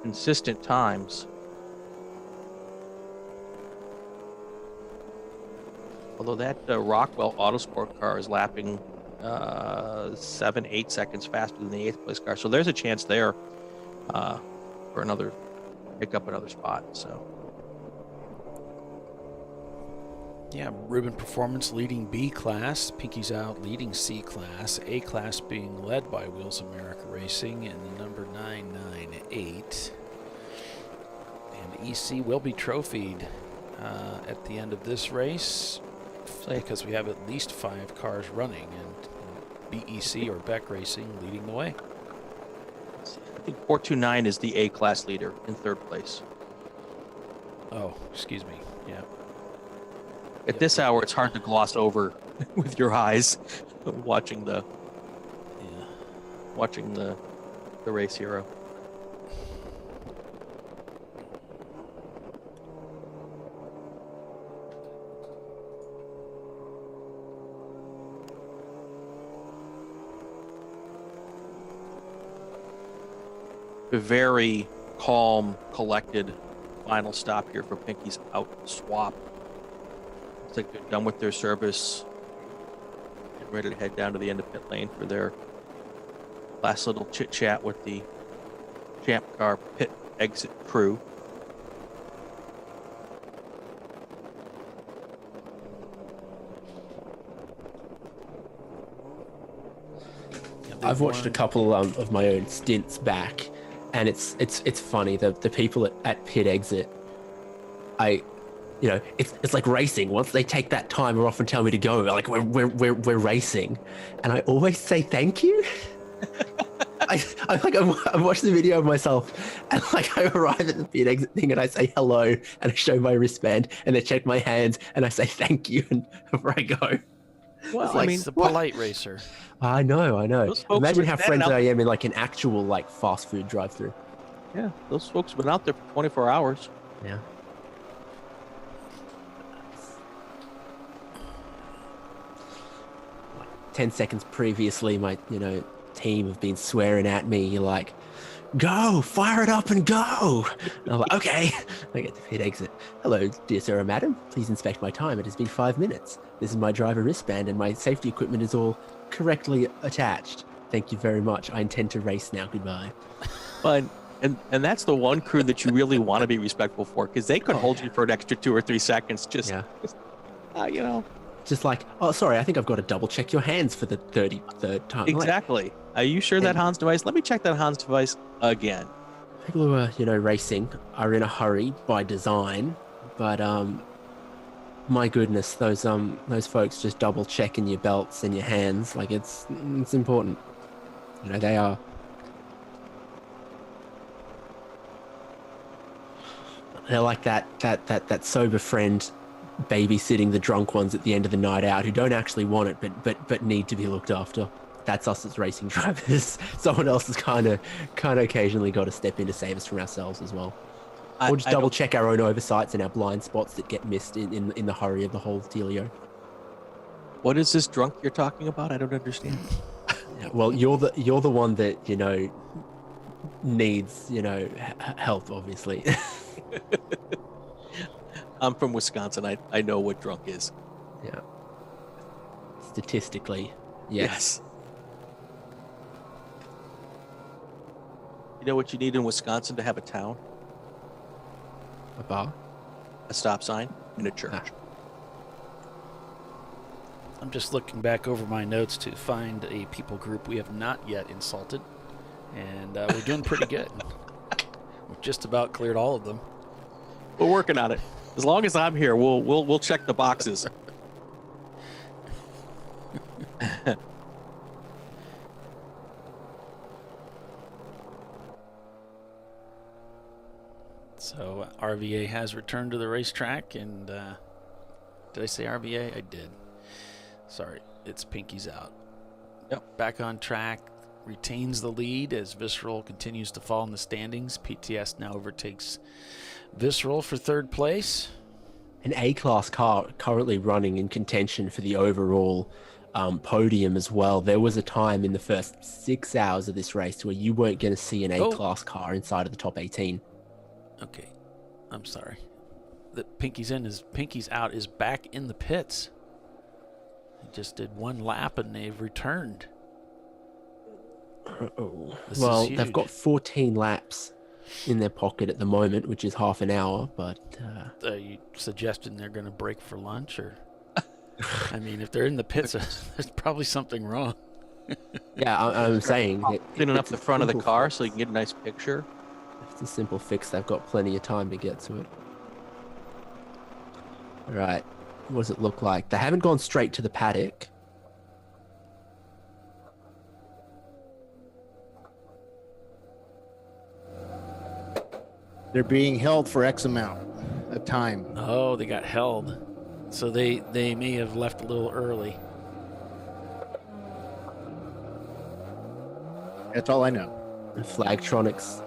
consistent times. Although that Rockwell Autosport car is lapping 7-8 seconds faster than the 8th place car, so there's a chance there for pick up another spot. So yeah, Ribbon Performance leading B class, Pinky's Out leading C class, A class being led by Wheels America Racing and the number 998. And EC will be trophied at the end of this race, because we have at least 5 cars running, and BEC or Beck Racing leading the way. I think 429 is the A class leader in 3rd place. Oh, excuse me. Yeah. At this hour, it's hard to gloss over with your eyes watching the race hero. A very calm, collected final stop here for Pinky's Out swap. Looks like they're done with their service and ready to head down to the end of pit lane for their last little chit chat with the Champ Car pit exit crew. I've watched a couple of my own stints back, and it's funny. The people at pit exit, it's like racing. Once they take that time or often tell me to go, like we're racing, and I always say thank you. I watch the video of myself, and like I arrive at the pit exit thing, and I say hello, and I show my wristband, and they check my hands, and I say thank you, and before I go. Well, I mean, it's a polite racer. I know. Imagine how friendly I am in like an actual like fast food drive-through. Yeah, those folks have been out there for 24 hours. Yeah. 10 seconds previously, my team have been swearing at me like, "Go, fire it up and go!" And I'm like, "Okay." I get to pit exit. "Hello, dear sir or madam. Please inspect my time. It has been 5 minutes. This is my driver wristband, and my safety equipment is all correctly attached. Thank you very much. I intend to race now. Goodbye." But and that's the one crew that you really want to be respectful for, because they could hold you for an extra 2 or 3 seconds. Just like, "Oh, sorry, I think I've got to double check your hands for the 33rd time." Exactly. Like, are you sure that Hans device? Let me check that Hans device again. People who are, racing are in a hurry by design, but my goodness, those folks just double checking your belts and your hands. Like it's important. You know, they are. They're like that sober friend babysitting the drunk ones at the end of the night out who don't actually want it, but need to be looked after. That's us as racing drivers. Someone else has kind of occasionally got to step in to save us from ourselves as well. Or just double check our own oversights and our blind spots that get missed in the hurry of the whole dealio. What is this drunk you're talking about? I don't understand. Yeah, well, you're the one that, you know, needs, you know, help, obviously. I'm from Wisconsin. I know what drunk is. Yeah. Statistically, yes. You know what you need in Wisconsin to have a town? A bar? A stop sign and a church. I'm just looking back over my notes to find a people group we have not yet insulted, and we're doing pretty good. We've just about cleared all of them. We're working on it. As long as I'm here, we'll check the boxes. So RVA has returned to the racetrack, and did I say RVA? I did. Sorry, it's Pinky's out. Yep. Back on track, retains the lead as Visceral continues to fall in the standings. PTS now overtakes Visceral for third place. An A-class car currently running in contention for the overall podium as well. There was a time in the first 6 hours of this race where you weren't going to see an A-class car inside of the top 18. Okay, I'm sorry. The Pinky's out is back in the pits. He just did one lap and they've returned. Uh-oh. Well, they've got 14 laps in their pocket at the moment, which is half an hour, but... Are you suggesting they're going to break for lunch, or... I mean, if they're in the pits, there's probably something wrong. Yeah, I'm saying... Cleaning up the front of the car so you can get a nice picture. It's a simple fix. They've got plenty of time to get to it. All right. What does it look like? They haven't gone straight to the paddock. They're being held for X amount of time. Oh, they got held. So they may have left a little early. That's all I know. And Flagtronics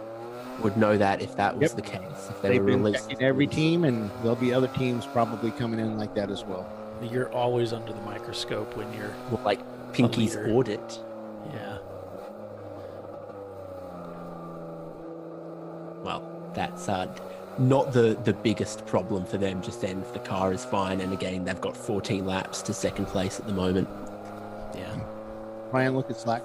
would know that if that was the case. If they were been released. checking every team, and there'll be other teams probably coming in like that as well. You're always under the microscope when you're... Well, like Pinky's audit. Yeah. Well, that's not the biggest problem for them just then if the car is fine. And again, they've got 14 laps to second place at the moment. Yeah. Ryan, look at Slack.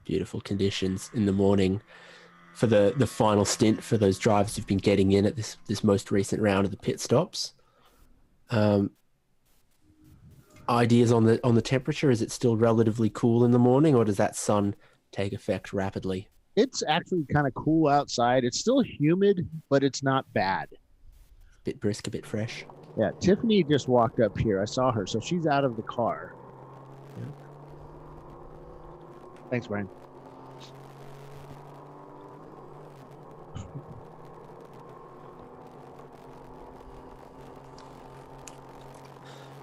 Beautiful conditions in the morning for the final stint for those drivers who've been getting in at this most recent round of the pit stops. Ideas on the temperature? Is it still relatively cool in the morning, or does that sun take effect rapidly? It's actually kind of cool outside. It's still humid, but it's not bad. A bit brisk, a bit fresh. Yeah, Tiffany just walked up here. I saw her, so she's out of the car. Yeah. Thanks, Brian.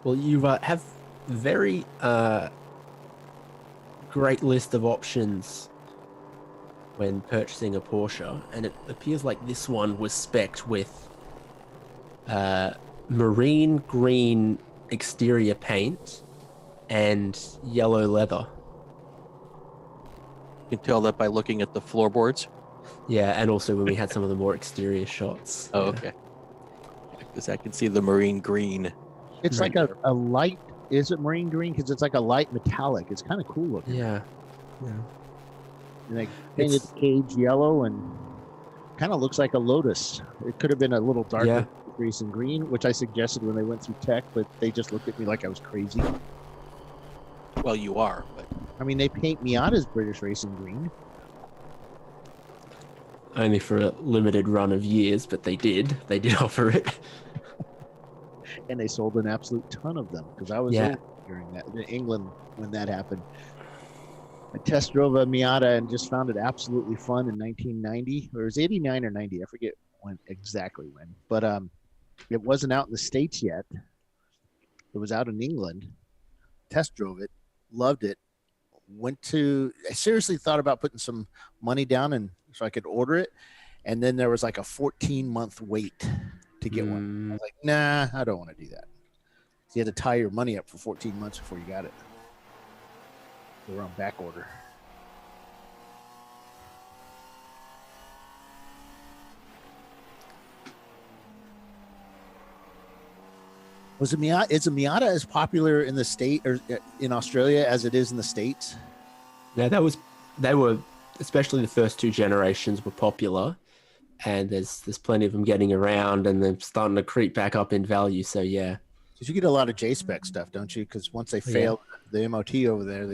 Well, you have very great list of options when purchasing a Porsche, and it appears like this one was spec'd with marine green exterior paint and yellow leather. You can tell that by looking at the floorboards. Yeah, and also when we had some of the more exterior shots. Oh, okay. Because I can see the marine green. It's like a light, is it marine green? Because it's like a light metallic. It's kind of cool looking. Yeah. And they painted the cage yellow and kind of looks like a Lotus. It could have been a little darker racing green, which I suggested when they went through tech, but they just looked at me like I was crazy. Well, you are, but I mean, they paint Miata's British racing green. Only for a limited run of years, but they did offer it. And they sold an absolute ton of them because I was over during that in England when that happened. I test drove a Miata and just found it absolutely fun in 1990, or it was 89 or 90. I forget exactly when, but it wasn't out in the States yet. It was out in England. Test drove it, loved it. I seriously thought about putting some money down and so I could order it. And then there was like a 14-month wait to get one. I was like, nah, I don't want to do that. So you had to tie your money up for 14 months before you got it. They were on back order. Is a Miata as popular in the state or in Australia as it is in the States? Yeah, they were, especially the first two generations were popular, and there's plenty of them getting around, and they're starting to creep back up in value. So yeah, because you get a lot of J-spec stuff, don't you? Because once they fail the MOT over there,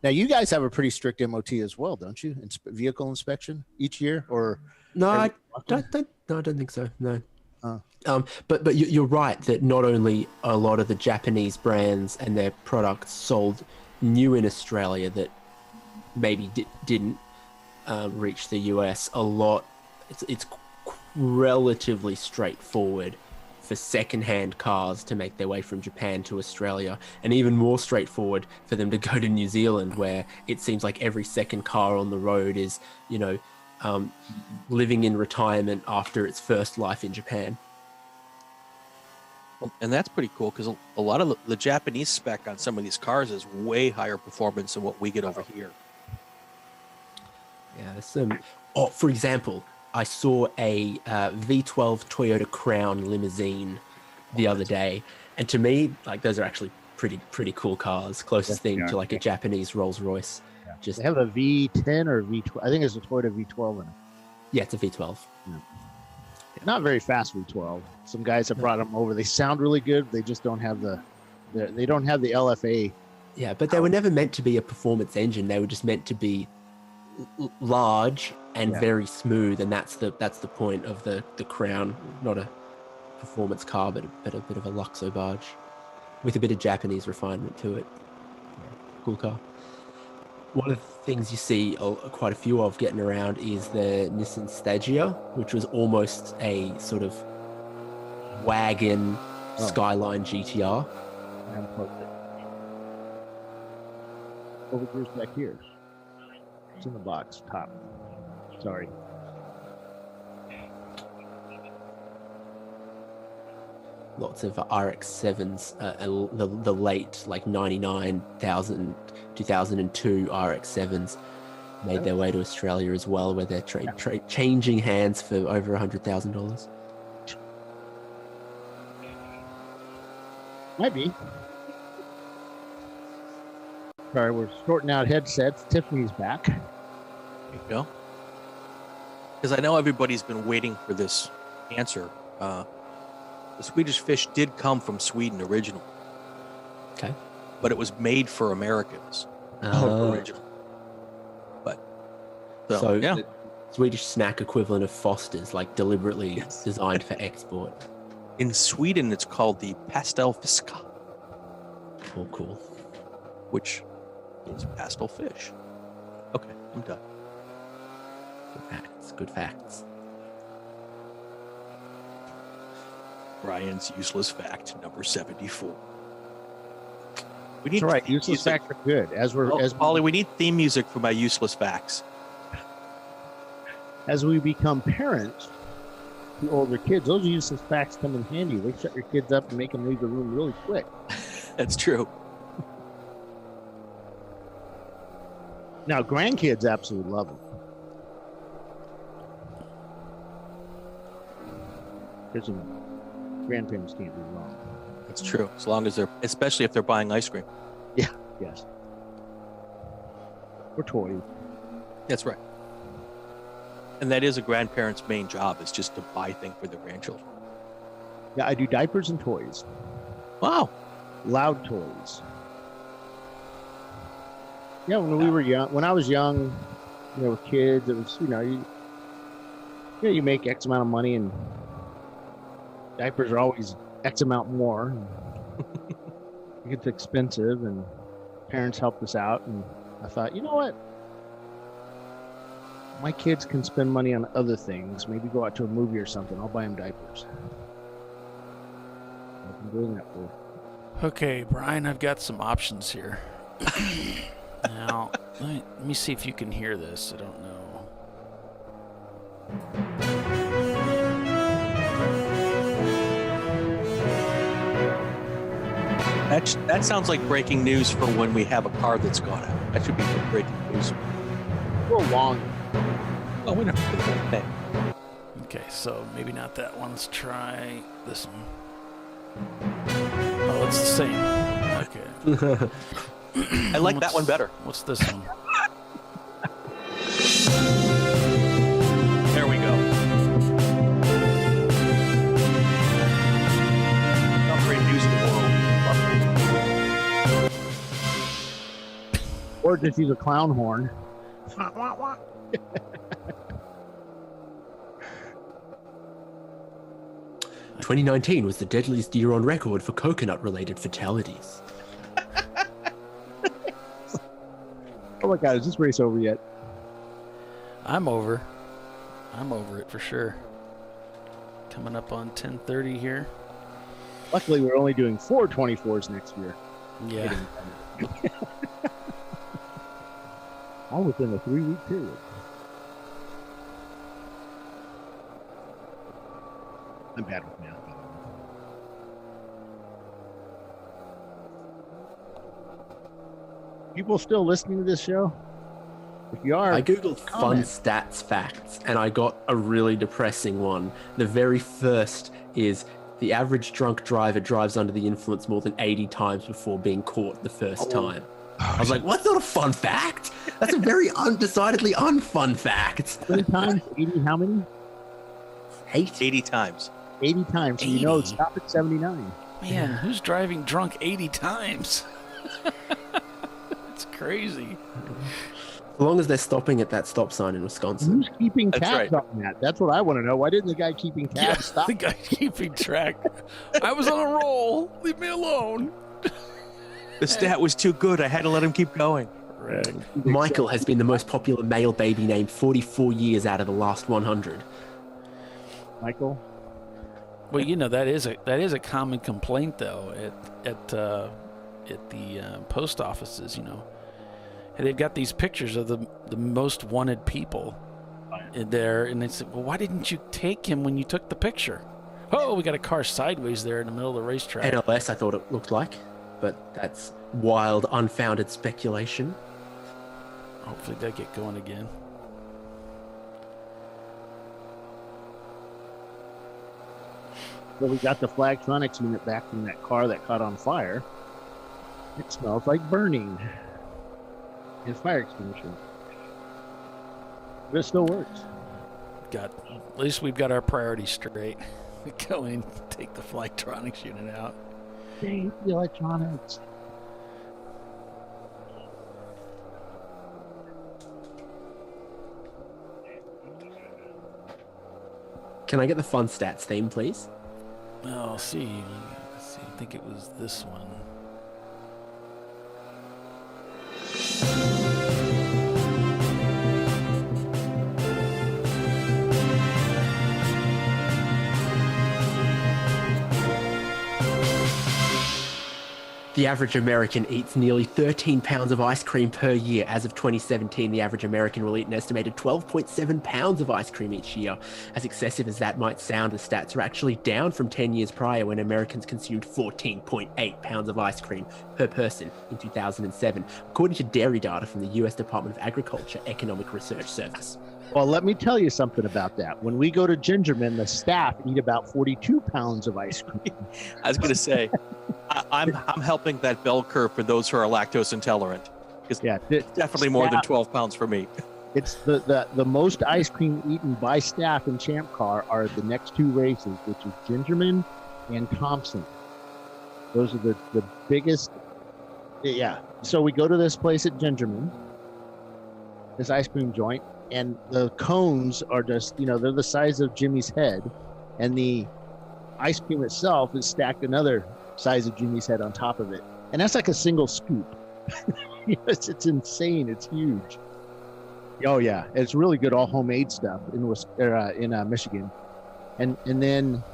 now you guys have a pretty strict MOT as well, don't you? Vehicle inspection each year, or no? I don't think so. No. But you're right that not only a lot of the Japanese brands and their products sold new in Australia that maybe didn't reach the US, a lot. It's relatively straightforward for second-hand cars to make their way from Japan to Australia, and even more straightforward for them to go to New Zealand, where it seems like every second car on the road is, living in retirement after its first life in Japan. And that's pretty cool because a lot of the Japanese spec on some of these cars is way higher performance than what we get over here. Yeah, there's some. Oh, for example, I saw a V12 Toyota Crown limousine the other day, and to me, like, those are actually pretty cool cars. Closest thing to like a Japanese Rolls Royce. Yeah. Just they have a V10 or V12. I think it's a Toyota V12 in it. Yeah, it's a V12. Yeah. Not very fast V12. Some guys have brought them over. They sound really good. They just don't have they don't have the LFA. Yeah, but they were never meant to be a performance engine. They were just meant to be large and very smooth, and that's the point of the Crown. Not a performance car, but a bit of a Luxo barge with a bit of Japanese refinement to it. Cool car. One of the things you see quite a few of getting around is the Nissan Stagea, which was almost a sort of wagon Skyline GTR. Overgears back here. It's in the box, top. Sorry. Lots of RX-7s, the late, like 99,000, 2002 RX-7s made their way to Australia as well, where they're changing hands for over $100,000. Might be. Sorry, we're sorting out headsets. Tiffany's back. There you go. Because I know everybody's been waiting for this answer. The Swedish Fish did come from Sweden originally. Okay. But it was made for Americans. Originally. But so yeah. The Swedish snack equivalent of Foster's, like deliberately designed for export. In Sweden, it's called the pastel fiska. Oh, cool. Which is pastel fish. Okay, I'm done. Good facts. Brian's useless fact number 74. We need That's right. Useless facts are good. Polly, we need theme music for my useless facts. As we become parents to older kids, those useless facts come in handy. They shut your kids up and make them leave the room really quick. That's true. Now, grandkids absolutely love them. Because grandparents can't be wrong. That's true. As long as especially if they're buying ice cream. Yeah. Yes. Or toys. That's right. And that is a grandparent's main job, is just to buy things for their grandchildren. Yeah, I do diapers and toys. Wow. Loud toys. Yeah, when we were young, when I was young, with kids, it was, you make X amount of money and diapers are always X amount more. It gets expensive and parents helped us out. And I thought, you know what? My kids can spend money on other things. Maybe go out to a movie or something. I'll buy them diapers. I've been doing that for. Okay, Brian, I've got some options here. Now, let me see if you can hear this. I don't know. That sounds like breaking news for when we have a car that's gone out. That should be good breaking news. A little long. Oh, we never did that thing. Okay, so maybe not that one. Let's try this one. Oh, it's the same. Okay. I like that one better. What's this one? There we go. Not great news in the world. Or just use a clown horn. 2019 was the deadliest year on record for coconut-related fatalities. Oh my God, is this race over yet? I'm over it for sure. Coming up on 10:30 here. Luckily, we're only doing 4 24s next year. Yeah. All within a 3-week period. I'm bad with math. People still listening to this show? If you are, I googled fun stats facts and I got a really depressing one. The very first is the average drunk driver drives under the influence more than 80 times before being caught the first time. I was like, what's not a fun fact? That's a very undecidedly unfun fact. 20 times? 80 how many? 80 times. 80 times. So 80. you know, stop at 79. Man, who's driving drunk 80 times? It's crazy. As long as they're stopping at that stop sign in Wisconsin. Who's keeping That's tabs right. on that? That's what I want to know. Why didn't the guy keeping tabs stop? The guy keeping track. I was on a roll. Leave me alone. The stat was too good. I had to let him keep going. Michael has been the most popular male baby name 44 years out of the last 100. Michael? Well, that is a common complaint though at the post offices. And they've got these pictures of the most wanted people in there, and they said, "Well, why didn't you take him when you took the picture?" Oh, we got a car sideways there in the middle of the racetrack. NLS, I thought it looked like, but that's wild, unfounded speculation. Hopefully they get going again. Well, we got the Flagtronics unit back from that car that caught on fire. It smells like burning. It's fire extinguisher. But it still works. At least we've got our priorities straight. We go in, take the Flagtronics unit out. Dang, the electronics. Can I get the fun stats theme, please? Oh, let's see. I think it was this one. The average American eats nearly 13 pounds of ice cream per year. As of 2017, the average American will eat an estimated 12.7 pounds of ice cream each year. As excessive as that might sound, the stats are actually down from 10 years prior when Americans consumed 14.8 pounds of ice cream per person in 2007, according to dairy data from the U.S. Department of Agriculture Economic Research Service. Well, let me tell you something about that. When we go to Gingerman, the staff eat about 42 pounds of ice cream. I was going to say, I'm helping that bell curve for those who are lactose intolerant. Because it's definitely more than 12 pounds for me. It's the most ice cream eaten by staff in Champ Car are the next two races, which is Gingerman and Thompson. Those are the biggest. Yeah. So we go to this place at Gingerman, this ice cream joint, and the cones are just, they're the size of Jimmy's head, and the ice cream itself is stacked another size of Jimmy's head on top of it. And that's like a single scoop. It's insane. It's huge. Oh yeah, it's really good, all homemade stuff in Michigan, and then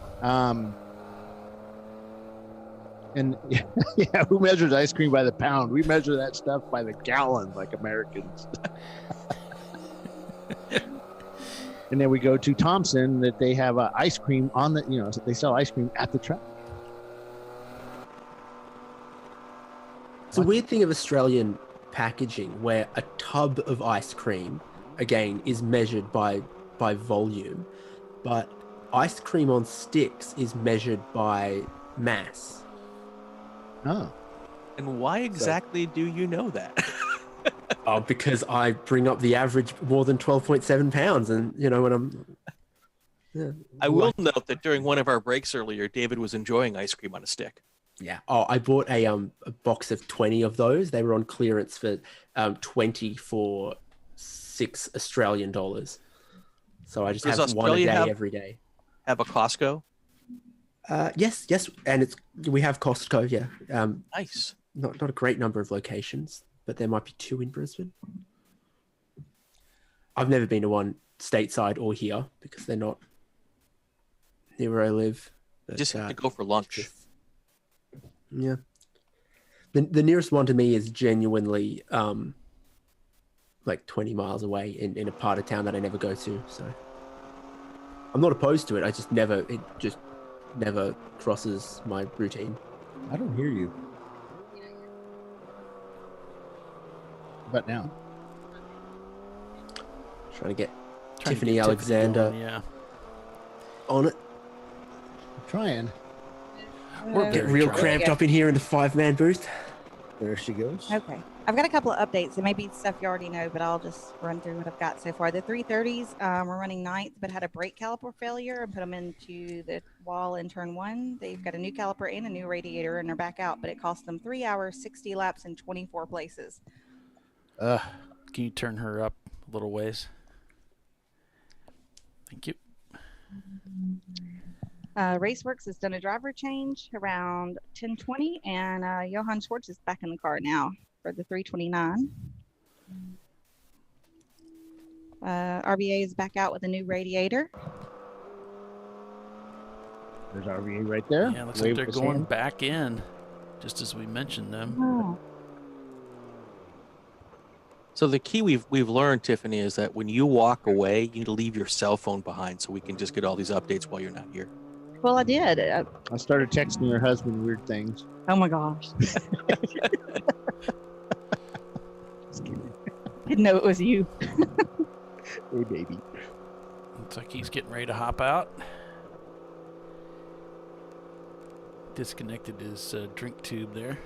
yeah, who measures ice cream by the pound? We measure that stuff by the gallon, like Americans. And then we go to Thompson, that they have ice cream on the, they sell ice cream at the track. It's a weird thing of Australian packaging where a tub of ice cream, again, is measured by volume, but ice cream on sticks is measured by mass. Oh. And why exactly do you know that? Oh, because I bring up the average more than 12.7 pounds, and when I'm... Yeah. I will note that during one of our breaks earlier, David was enjoying ice cream on a stick. Yeah. Oh, I bought a box of 20 of those. They were on clearance for 20 for $6 Australian. So I just have one a day every day. Have a Costco? Yes, and we have Costco. Yeah. Nice. Not a great number of locations, but there might be 2 in Brisbane. I've never been to one stateside or here because they're not near where I live. But, just have to go for lunch. Yeah. The nearest one to me is genuinely like 20 miles away in a part of town that I never go to. So I'm not opposed to it. It just never crosses my routine. I don't hear you. But now. Trying to get Tiffany Alexander on it. I'm trying. We're getting real cramped up in here in the 5-man booth. There she goes. Okay. I've got a couple of updates. It may be stuff you already know, but I'll just run through what I've got so far. The 330s were running ninth, but had a brake caliper failure and put them into the wall in turn 1. They've got a new caliper and a new radiator, and they're back out, but it cost them 3 hours, 60 laps, and 24 places. Can you turn her up a little ways? Thank you. Raceworks has done a driver change around 10:20, and Johann Schwartz is back in the car now for the 329. RBA is back out with a new radiator. There's RBA right there. Yeah, looks like they're going back in, just as we mentioned them. Oh. So the key we've learned, Tiffany, is that when you walk away, you need to leave your cell phone behind so we can just get all these updates while you're not here. Well, I did. I started texting your husband weird things. Oh my gosh. Didn't know it was you. Hey, baby. Looks like he's getting ready to hop out. Disconnected his drink tube there.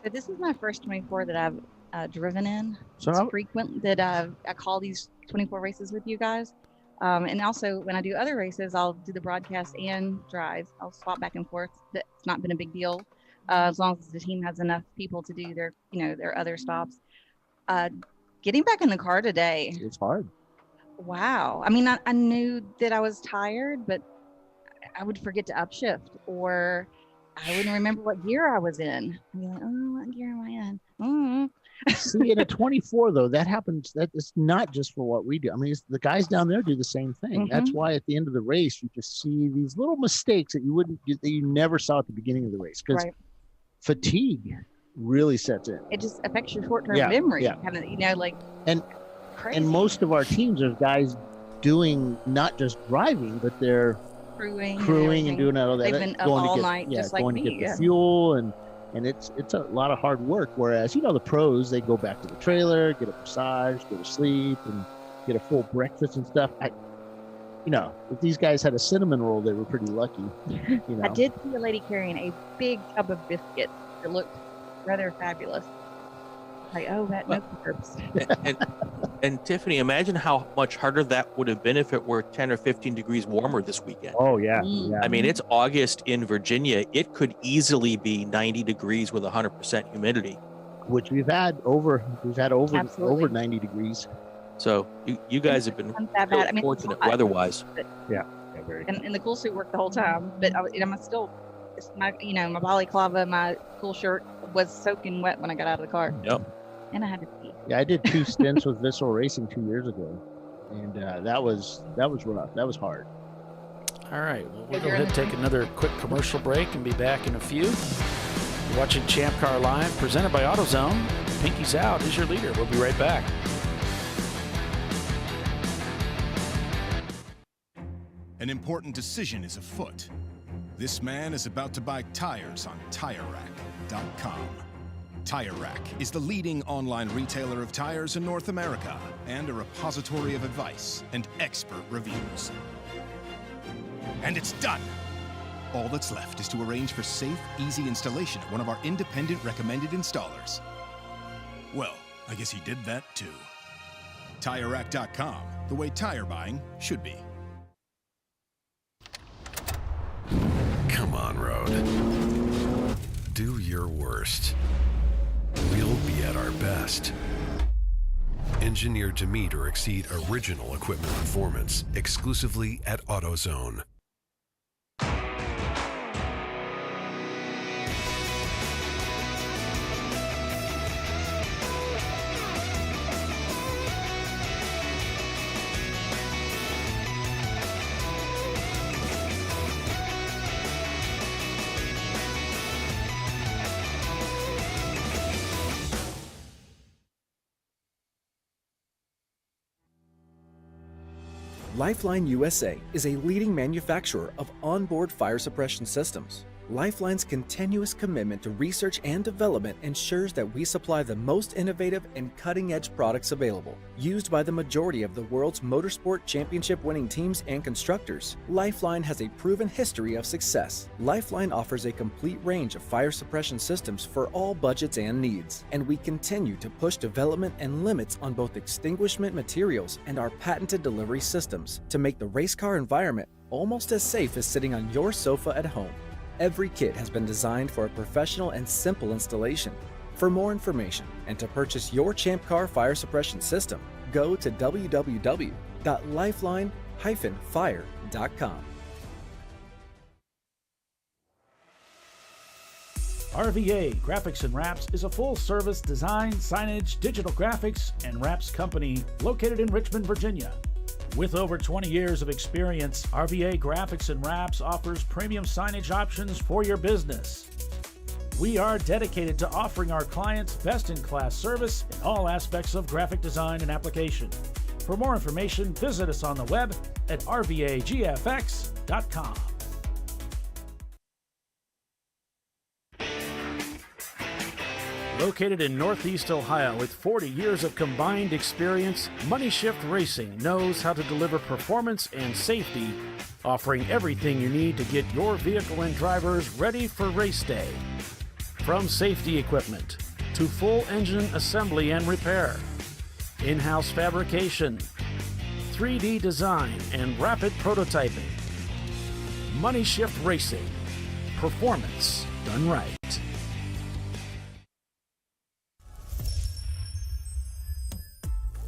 So this is my first 24 that I've driven in. So it's frequent that I call these 24 races with you guys. And also when I do other races, I'll do the broadcast and drive. I'll swap back and forth. That's not been a big deal. As long as the team has enough people to do their other stops. Getting back in the car today. It's hard. Wow. I mean, I knew that I was tired, but I would forget to upshift, or I wouldn't remember what gear I was in. I'd be like, oh, what gear am I in? Mm-hmm. See, in a 24, though, that happens. That is not just for what we do. I mean, the guys down there do the same thing. Mm-hmm. That's why at the end of the race, you just see these little mistakes that you never saw at the beginning of the race, because fatigue really sets in. It just affects your short-term memory, kind of, and most of our teams are guys doing not just driving, but they're crewing and doing all that. They've been up all night, just like going me. to get the fuel, and it's a lot of hard work. Whereas the pros, they go back to the trailer, get a massage, go to sleep, and get a full breakfast and stuff. If these guys had a cinnamon roll, they were pretty lucky. I did see a lady carrying a big tub of biscuits that looked rather fabulous. Like, oh, that no curbs. And Tiffany, imagine how much harder that would have been if it were 10 or 15 degrees warmer this weekend. Oh yeah, yeah. I mean, it's August in Virginia. It could easily be 90 degrees with 100% humidity, which we've had over Absolutely. 90 degrees. So you guys have been that bad. I mean, fortunate I- weather-wise. Yeah, very. And the cool suit worked the whole time, but I'm still, my balaclava, my cool shirt was soaking wet when I got out of the car. Yep. And I had to pee. Yeah, I did 2 stints with Visceral Racing 2 years ago, and that was rough. That was hard. All right, well, we'll go ahead and take another quick commercial break and be back in a few. You're watching Champ Car Live, presented by AutoZone. Pinky's Out is your leader. We'll be right back. An important decision is afoot. This man is about to buy tires on TireRack.com. Tire Rack is the leading online retailer of tires in North America and a repository of advice and expert reviews. And it's done! All that's left is to arrange for safe, easy installation at one of our independent recommended installers. Well, I guess he did that too. TireRack.com, the way tire buying should be. Come on, Road. Do your worst. We'll be at our best. Engineered to meet or exceed original equipment performance exclusively at AutoZone. Lifeline USA is a leading manufacturer of onboard fire suppression systems. Lifeline's continuous commitment to research and development ensures that we supply the most innovative and cutting-edge products available. Used by the majority of the world's motorsport championship-winning teams and constructors, Lifeline has a proven history of success. Lifeline offers a complete range of fire suppression systems for all budgets and needs, and we continue to push development and limits on both extinguishment materials and our patented delivery systems to make the race car environment almost as safe as sitting on your sofa at home. Every kit has been designed for a professional and simple installation. For more information and to purchase your Champ Car fire suppression system, go to www.lifeline-fire.com. RVA Graphics and Wraps is a full-service design, signage, digital graphics, and wraps company located in Richmond, Virginia. With over 20 years of experience, RVA Graphics and Wraps offers premium signage options for your business. We are dedicated to offering our clients best-in-class service in all aspects of graphic design and application. For more information, visit us on the web at rvagfx.com. Located in Northeast Ohio with 40 years of combined experience, Money Shift Racing knows how to deliver performance and safety, offering everything you need to get your vehicle and drivers ready for race day. From safety equipment to full engine assembly and repair, in-house fabrication, 3D design, and rapid prototyping. Money Shift Racing. Performance done right.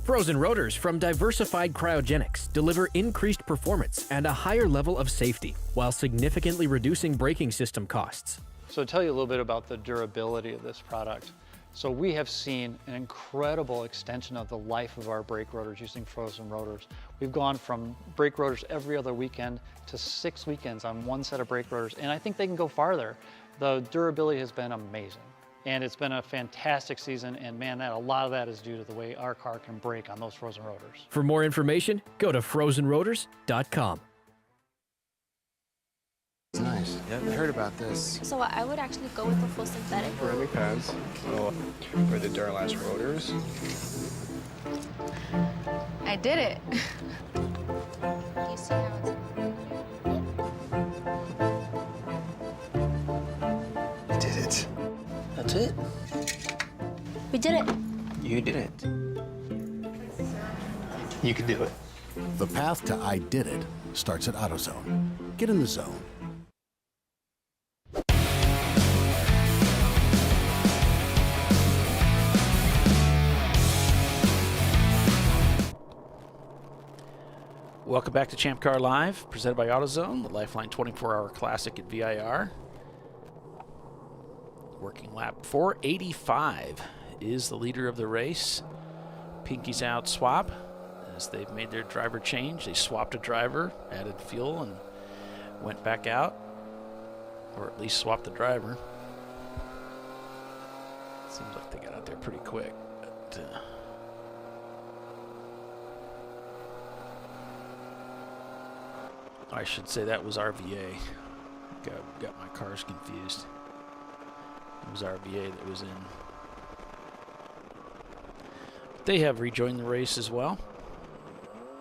Frozen rotors from Diversified Cryogenics deliver increased performance and a higher level of safety, while significantly reducing braking system costs. So to tell you a little bit about the durability of this product. So we have seen an incredible extension of the life of our brake rotors using frozen rotors. We've gone from brake rotors every other weekend to 6 weekends on one set of brake rotors, and I think they can go farther. The durability has been amazing. And it's been a fantastic season, and man, a lot of that is due to the way our car can brake on those frozen rotors. For more information, go to frozenrotors.com. Nice. Yeah, I heard about this. So I would actually go with the full synthetic. Ceramic pads. So for the Duralast rotors. I did it. Do you see how it's... You did it. That's it. We did it. You did it. You can do it. The path to I did it starts at AutoZone. Get in the zone. Welcome back to ChampCar.Live, presented by AutoZone, the Lifeline 24-hour classic at VIR. Working lap 485 is the leader of the race. Pinky's out swap as they've made their driver change. They swapped a driver, added fuel, and went back out, or at least swapped the driver. Seems like they got out there pretty quick. But, I should say that was RVA. Got my cars confused. It was RVA that was in. They have rejoined the race as well.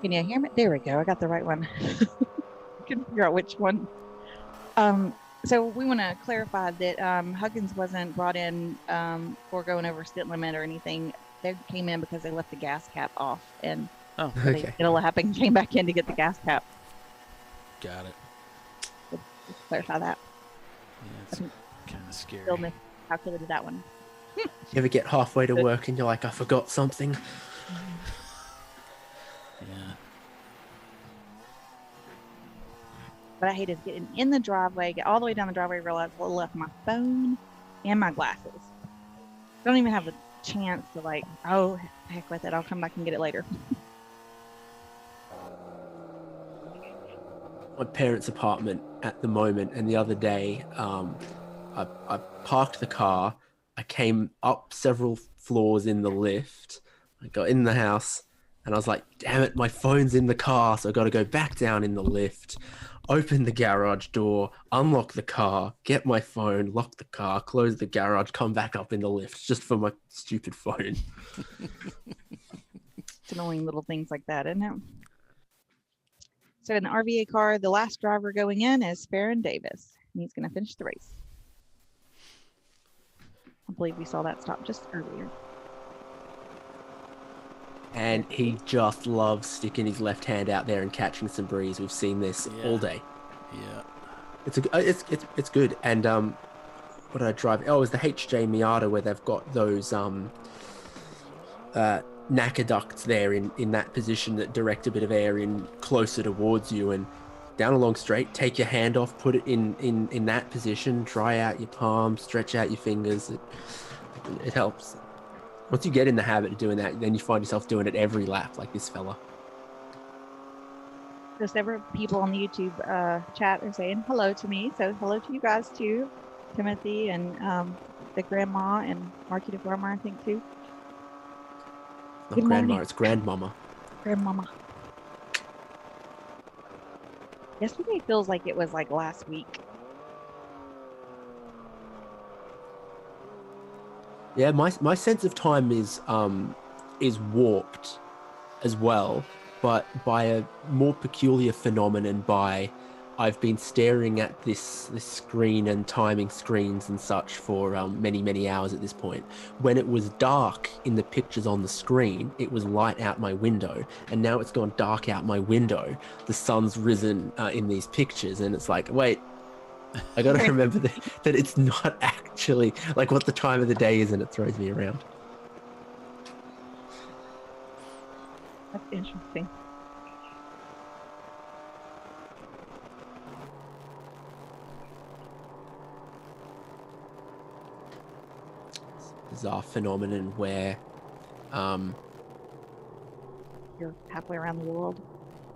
Can you hear me? There we go. I got the right one. Couldn't figure out which one. So we want to clarify that Huggins wasn't brought in for going over stint limit or anything. They came in because they left the gas cap off, and they did a lap and came back in to get the gas cap. Got it. Just clarify that. Yeah, it's kind of scary. Still miscalculated that one. You ever get halfway to work and you're like, I forgot something? Yeah. What I hate is getting in the driveway, get all the way down the driveway, realize I left my phone and my glasses. Don't even have a chance to like, oh, heck with it. I'll come back and get it later. My parents' apartment at the moment, and the other day, I parked the car. I came up several floors in the lift. I got in the house, and I was like, damn it, my phone's in the car, so I got to go back down in the lift, open the garage door, unlock the car, get my phone, lock the car, close the garage, come back up in the lift just for my stupid phone. It's annoying little things like that, isn't it? So in the RVA car, the last driver going in is Farron Davis, and he's going to finish the race. I believe we saw that stop just earlier. And he just loves sticking his left hand out there and catching some breeze. We've seen this all day. Yeah. It's good. And what did I drive? Oh, it was the HJ Miata where they've got those NACA ducts there in that position that direct a bit of air in closer towards you, and down a long straight, take your hand off, put it in that position, dry out your palms, stretch out your fingers. It helps. Once you get in the habit of doing that, then you find yourself doing it every lap like this fella. So several people on the YouTube chat are saying hello to me, so hello to you guys too. Timothy and the grandma and Marky the farmer, I think too. Not grandma, it's grandmama. Grandmama. Yesterday feels like it was like last week. Yeah, my sense of time is warped as well, but by a more peculiar phenomenon. I've been staring at this screen and timing screens and such for many hours at this point. When it was dark in the pictures on the screen, it was light out my window, and now it's gone dark out my window. The sun's risen in these pictures, and it's like, wait, I got to remember that it's not actually like what the time of the day is, and it throws me around. That's interesting. Bizarre phenomenon where You're halfway around the world.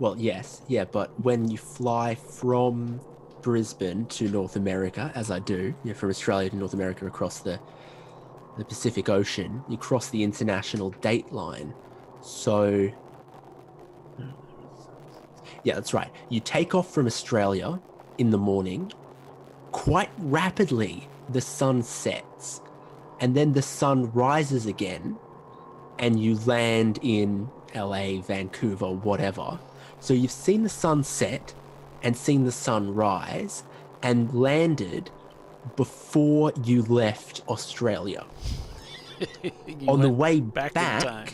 well, yes, yeah, but when you fly from Brisbane to North America, as I do, from Australia to North America across the Pacific Ocean, you cross the international date line. So yeah, that's right. You take off from Australia in the morning. Quite rapidly, the sun sets, and then the sun rises again, and you land in LA, Vancouver, whatever. So you've seen the sun set and seen the sun rise and landed before you left Australia. On the went way back back, in time.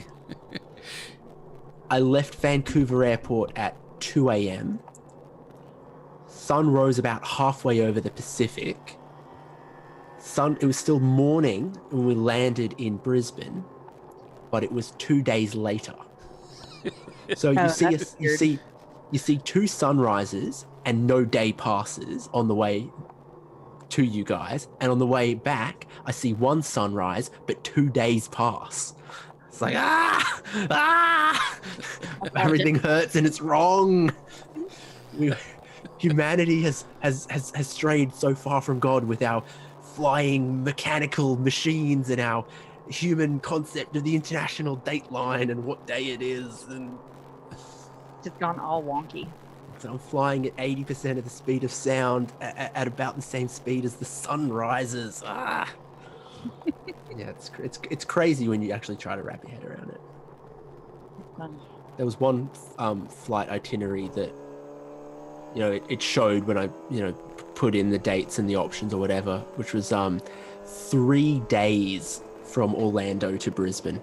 I left Vancouver Airport at 2 a.m. Sun rose about halfway over the Pacific. It was still morning when we landed in Brisbane, but it was 2 days later. So you see two sunrises and no day passes on the way to you guys, and on the way back I see one sunrise but 2 days pass. It's like everything hurts and it's wrong. Humanity has strayed so far from God with our flying mechanical machines and our human concept of the international dateline and what day it is, and Just gone all wonky. so I'm flying at 80% of the speed of sound at about the same speed as the sun rises. Yeah, it's crazy when you actually try to wrap your head around it. There was one flight itinerary that, you know, it showed when I, you know, put in the dates and the options or whatever, which was 3 days from Orlando to Brisbane.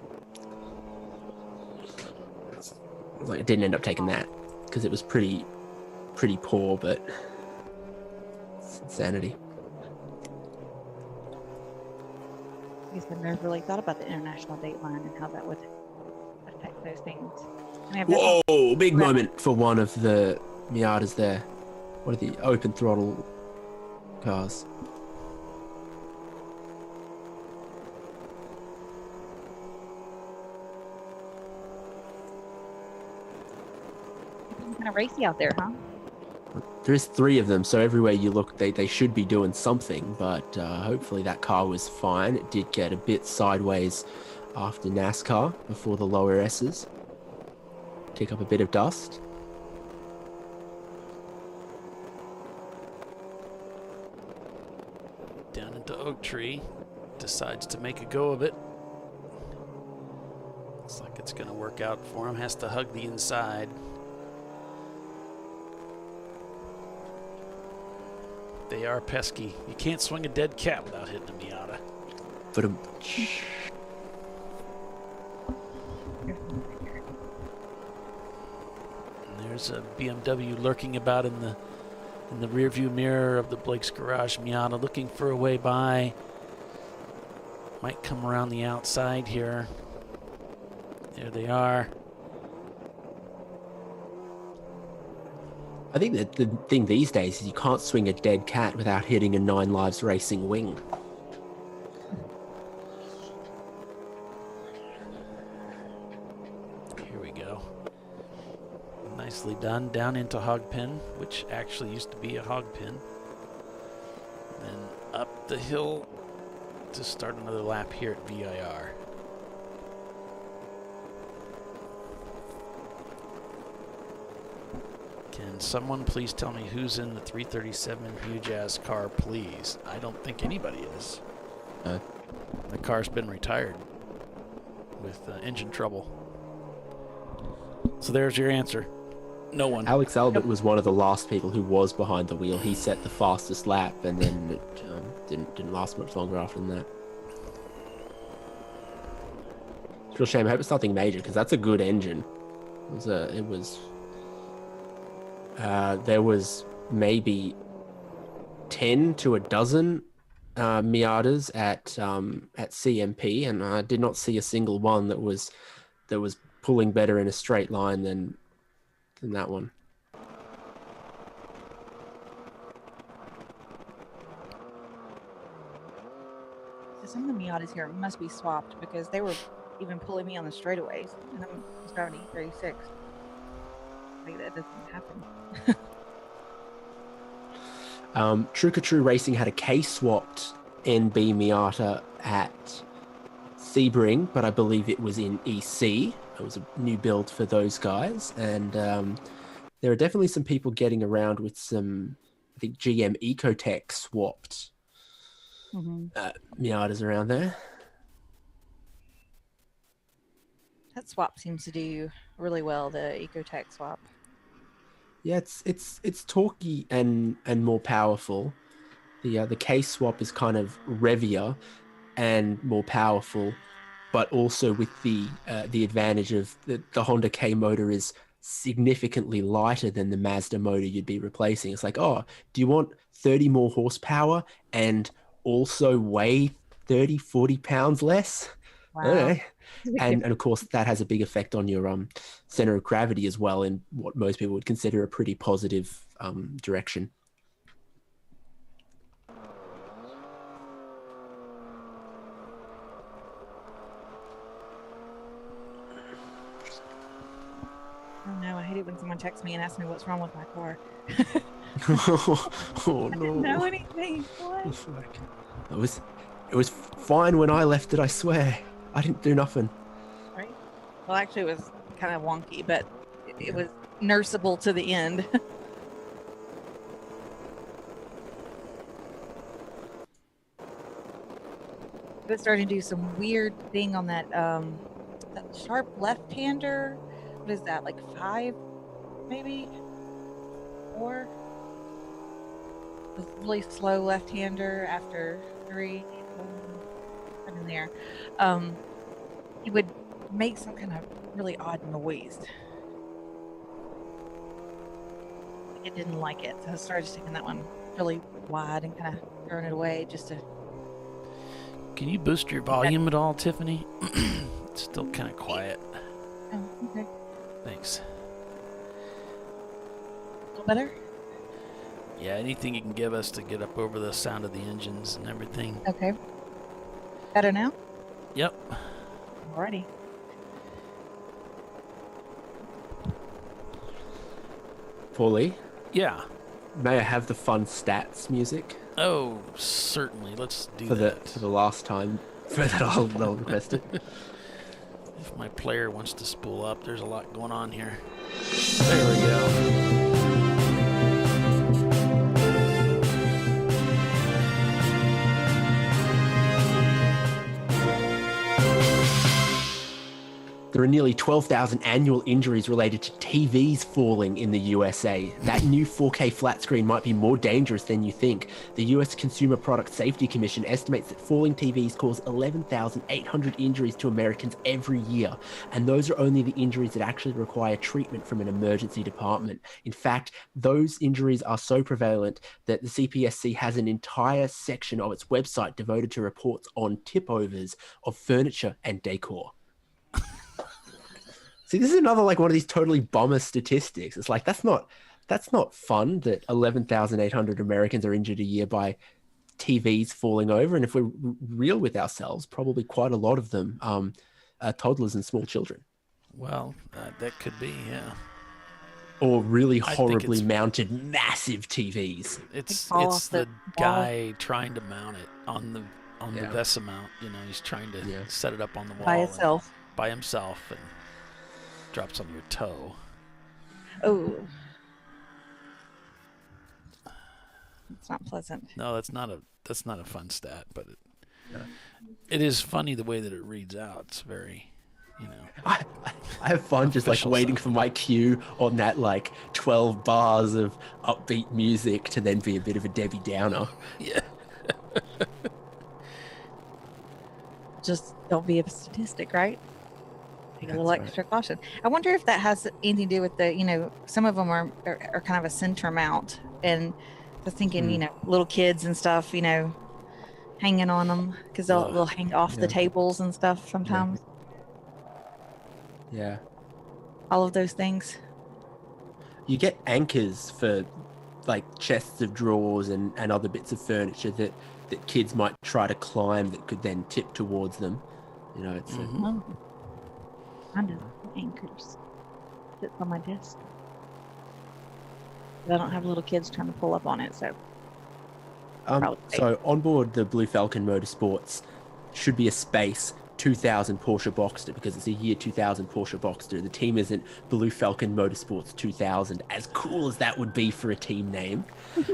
Like, I didn't end up taking that because it was pretty poor, but it's insanity. I guess I've never really thought about the international dateline and how that would affect those things. Whoa, big moment for one of the Miatas there. One of the open throttle cars. Kind of racy out there, huh? There's 3 of them, so everywhere you look, they should be doing something, but hopefully that car was fine. It did get a bit sideways after NASCAR before the lower S's. Kick up a bit of dust. Down into Oak Tree. Decides to make a go of it. Looks like it's going to work out for him. Has to hug the inside. They are pesky. You can't swing a dead cat without hitting a Miata. But there's a BMW lurking about in the rearview mirror of the Blake's Garage Miata, looking for a way by. Might come around the outside here. There they are. I think that the thing these days is you can't swing a dead cat without hitting a 9 Lives Racing wing. Here we go. Nicely done. Down into hog pen, which actually used to be a hog pen. Then up the hill to start another lap here at VIR. Can someone please tell me who's in the 337 Hujaz car, please? I don't think anybody is. The car's been retired with engine trouble. So there's your answer. No one. Alex Albert was one of the last people who was behind the wheel. He set the fastest lap, and then it didn't last much longer after that. It's a real shame. I hope it's nothing major, because that's a good engine. There was maybe 10 to a dozen Miatas at CMP, and I did not see a single one that was pulling better in a straight line than that one. So some of the Miatas here must be swapped because they were even pulling me on the straightaways, and I'm driving E36. Like, that doesn't happen. True Racing had a K-swapped NB Miata at Sebring, but I believe it was in EC. It was a new build for those guys, and there are definitely some people getting around with some, I think, GM Ecotech swapped Miatas around there. That swap seems to do really well, the Ecotech swap. Yeah, it's torquey and more powerful. The K swap is kind of revier and more powerful, but also with the advantage of the Honda K motor is significantly lighter than the Mazda motor you'd be replacing. It's like, oh, do you want 30 more horsepower and also weigh 30, 40 pounds less? Wow. Okay. And of course, that has a big effect on your center of gravity as well, in what most people would consider a pretty positive direction. Oh no, I hate it when someone texts me and asks me what's wrong with my car. Oh no! I didn't know anything. What? It was fine when I left it. I swear, I didn't do nothing. Right. Well, actually, it was kind of wonky, but it was nurseable to the end. It started to do some weird thing on that that sharp left-hander. What is that? Like 5, maybe 4. It was really slow left-hander after 3. In there, it would make some kind of really odd noise. It didn't like it, so I started taking that one really wide and kind of throwing it away just to. Can you boost your volume at all, Tiffany? It's still kind of quiet. Oh, okay. Thanks. A little better? Yeah, anything you can give us to get up over the sound of the engines and everything. Okay. Better now? Yep. Alrighty. Paulie? Yeah. May I have the fun stats music? Oh, certainly. Let's do for that. For the last time. For that, I'll request it. If my player wants to spool up, there's a lot going on here. There we go. There are nearly 12,000 annual injuries related to TVs falling in the USA. That new 4K flat screen might be more dangerous than you think. The US Consumer Product Safety Commission estimates that falling TVs cause 11,800 injuries to Americans every year. And those are only the injuries that actually require treatment from an emergency department. In fact, those injuries are so prevalent that the CPSC has an entire section of its website devoted to reports on tip-overs of furniture and decor. See, this is another like one of these totally bummer statistics. It's like that's not fun that 11,800 Americans are injured a year by TVs falling over, and if we're real with ourselves, probably quite a lot of them are toddlers and small children. Well, that could be, yeah. Or really horribly mounted massive TVs. It's the guy trying to mount it on the VESA mount. You know, he's trying to set it up on the wall by himself and drops on your toe. Oh, it's not pleasant. No, that's not a fun stat, but it is funny the way that it reads out. It's very, you know. I have fun just like waiting for my cue on that like 12 bars of upbeat music to then be a bit of a Debbie Downer. Yeah. Just don't be a statistic, right? Take a little extra caution. I wonder if that has anything to do with the, you know, some of them are kind of a center mount, and I was thinking, you know, little kids and stuff, you know, hanging on them because they'll hang off the tables and stuff sometimes. Yeah. All of those things. You get anchors for like chests of drawers and other bits of furniture that kids might try to climb that could then tip towards them. You know, it's I know anchors. Sits on my desk. But I don't have little kids trying to pull up on it, so. So on board the Blue Falcon Motorsports should be a space 2000 Porsche Boxster because it's a year 2000 Porsche Boxster. The team isn't Blue Falcon Motorsports 2000, as cool as that would be for a team name.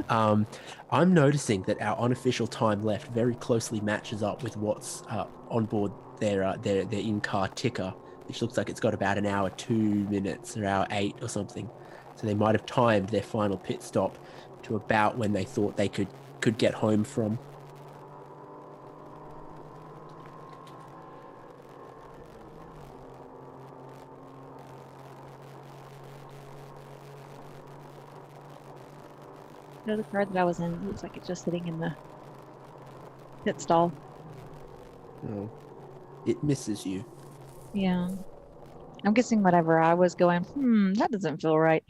I'm noticing that our unofficial time left very closely matches up with what's on board their in-car ticker, which looks like it's got about an hour 2 minutes or hour 8 or something. So they might have timed their final pit stop to about when they thought they could get home from. No, the car that I was in looks like it's just sitting in the pit stall. Oh, it misses you. Yeah. I'm guessing whatever I was going, that doesn't feel right.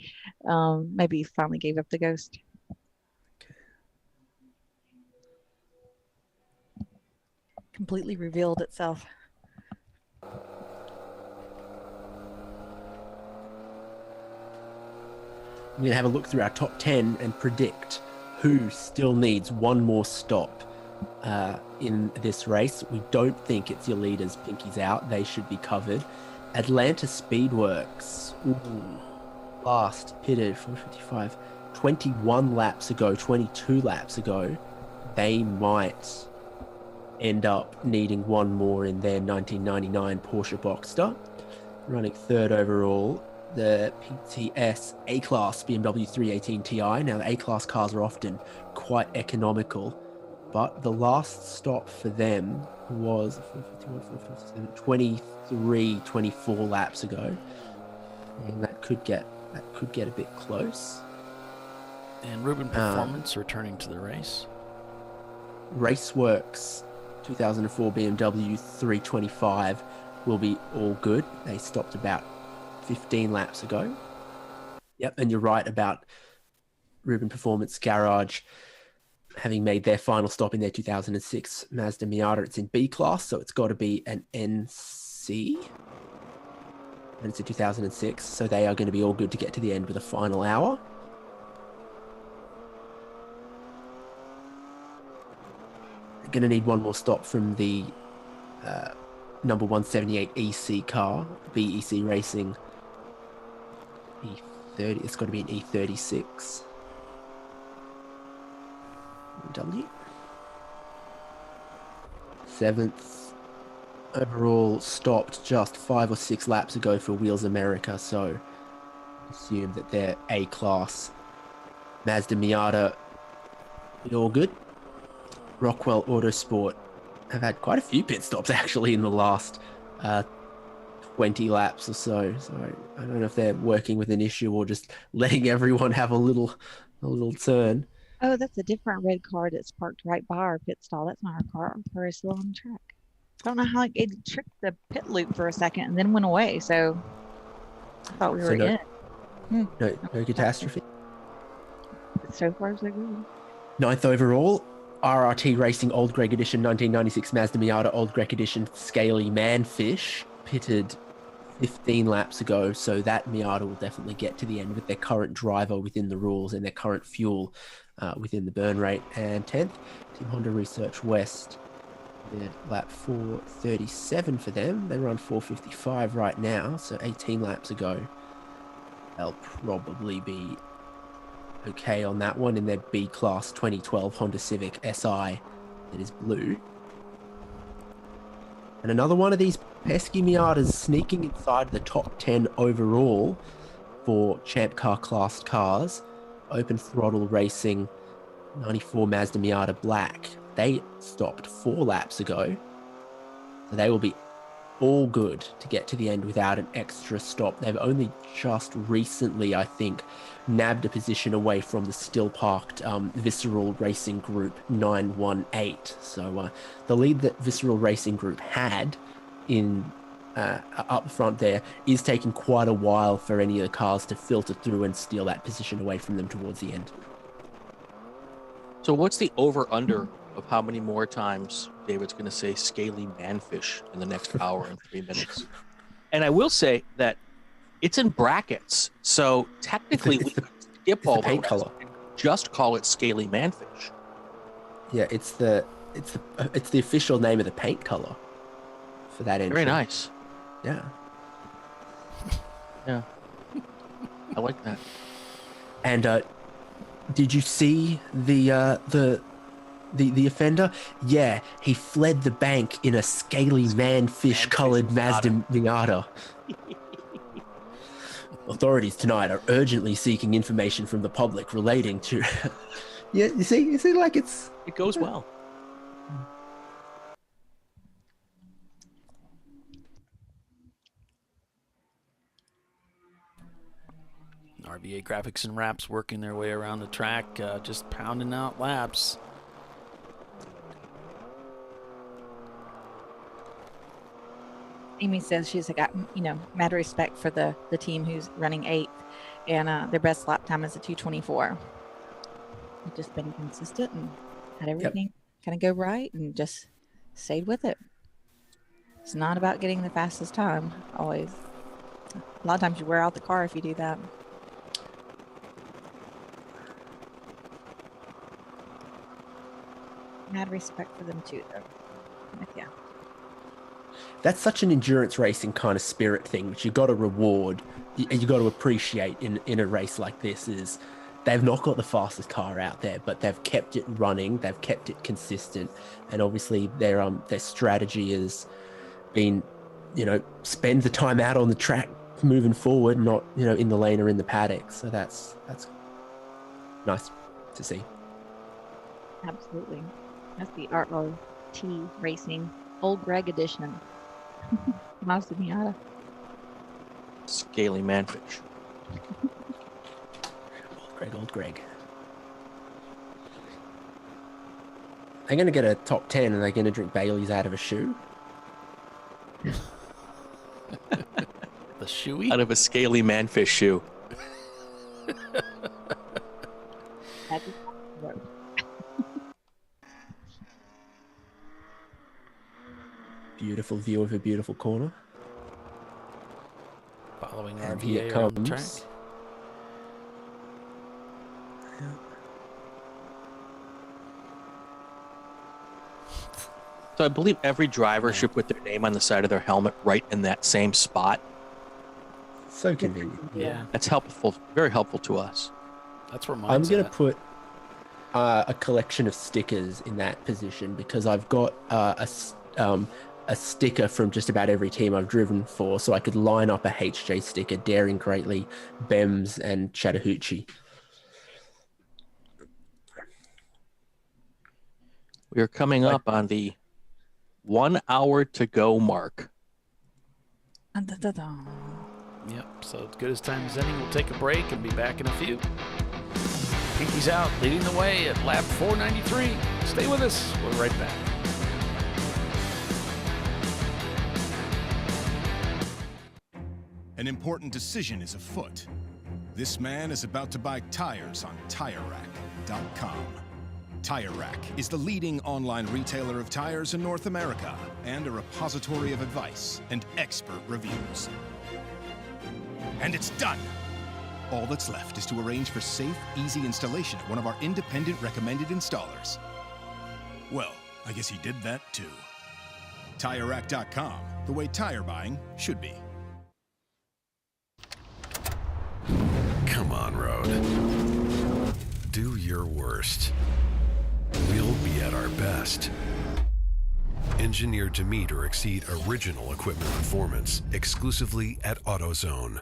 Maybe finally gave up the ghost. Completely revealed itself. I'm going to have a look through our top 10 and predict who still needs one more stop in this race. We don't think it's your leaders, Pinky's out. They should be covered. Atlanta Speedworks. Ooh. Last pitted 455. 21 laps ago, 22 laps ago. They might end up needing one more in their 1999 Porsche Boxster. Running third overall, the PTS A-Class BMW 318 Ti. Now, the A-Class cars are often quite economical, but the last stop for them was 23, 24 laps ago. And that could get a bit close. And Ruben Performance returning to the race. Raceworks 2004 BMW 325 will be all good. They stopped about 15 laps ago. Yep, and you're right about Ruben Performance Garage having made their final stop in their 2006 Mazda Miata. It's in B class, so it's got to be an NC. And it's a 2006, so they are going to be all good to get to the end with a final hour. They're going to need one more stop from the number 178 EC car, BEC Racing E30. It's got to be an E36. W. 7th overall stopped just 5 or 6 laps ago for Wheels America, so assume that their A-Class Mazda Miata be all good. Rockwell Autosport have had quite a few pit stops actually in the last 20 laps or so. So I don't know if they're working with an issue or just letting everyone have a little turn. Oh, that's a different red car that's parked right by our pit stall. That's not our car. Our car is still on the track. I don't know how it tricked the pit loop for a second and then went away. So I thought we were in. No catastrophe. So far, so good. 9th overall, RRT Racing Old Greg Edition 1996 Mazda Miata Old Greg Edition Scaly Manfish pitted 15 laps ago, so that Miata will definitely get to the end with their current driver within the rules and their current fuel within the burn rate. And 10th, Team Honda Research West, lap 437 for them. They run 455 right now, so 18 laps ago. They'll probably be okay on that one in their B-Class 2012 Honda Civic SI that is blue. And another one of these pesky Miatas sneaking inside the top 10 overall for Champ Car classed cars. Open Throttle Racing 94 Mazda Miata Black. They stopped 4 laps ago. So they will be all good to get to the end without an extra stop. They've only just recently, I think, nabbed a position away from the still parked Visceral Racing Group 918. So the lead that Visceral Racing Group had in up front there is taking quite a while for any of the cars to filter through and steal that position away from them towards the end. So what's the over-under of how many more times David's going to say scaly manfish in the next hour and 3 minutes? And I will say that it's in brackets, so technically we could skip all the paint rest color. and just call it scaly manfish. Yeah, it's the official name of the paint color for that entry. Very nice. Yeah. Yeah. I like that. And did you see the offender? Yeah, he fled the bank in a scaly manfish colored Mazda Miata. Authorities tonight are urgently seeking information from the public relating to. Yeah, you see, like it goes well. RVA Graphics and Wraps working their way around the track, just pounding out laps. Amy says she's got, mad respect for the team who's running 8th, and their best lap time is a 2:24. They've just been consistent and had everything kind of go right and just stayed with it. It's not about getting the fastest time always. A lot of times you wear out the car if you do that. Mad respect for them too, though. Yeah. That's such an endurance racing kind of spirit thing, which you got to reward, you got to appreciate in a race like this. Is they've not got the fastest car out there, but they've kept it running, they've kept it consistent, and obviously their strategy has been, spend the time out on the track moving forward, not in the lane or in the paddock. So that's nice to see. Absolutely. That's the ROT Racing Old Greg edition. Mazda Miata. Scaly manfish. Old Greg. They're going to get a top 10 and they're going to drink Bailey's out of a shoe. The shoey? Out of a scaly manfish shoe. Beautiful view of a beautiful corner. Following and here it RVA on the comes. track. So I believe every driver should put their name on the side of their helmet right in that same spot. So convenient. Yeah. That's helpful, very helpful to us. That's where I'm mine's going to at. put a collection of stickers in that position because I've got a sticker from just about every team I've driven for, so I could line up a HJ sticker, Daring Greatly, Bems, and Chattahoochee. We are coming up on the 1 hour to go mark. Yep, so as good as time as any, we'll take a break and be back in a few. Pinky's out, leading the way at lap 493. Stay with us. We're right back. An important decision is afoot. This man is about to buy tires on TireRack.com. Tire Rack is the leading online retailer of tires in North America and a repository of advice and expert reviews. And it's done! All that's left is to arrange for safe, easy installation at one of our independent recommended installers. Well, I guess he did that too. TireRack.com, the way tire buying should be. Come on, Road. Do your worst. We'll be at our best. Engineered to meet or exceed original equipment performance exclusively at AutoZone.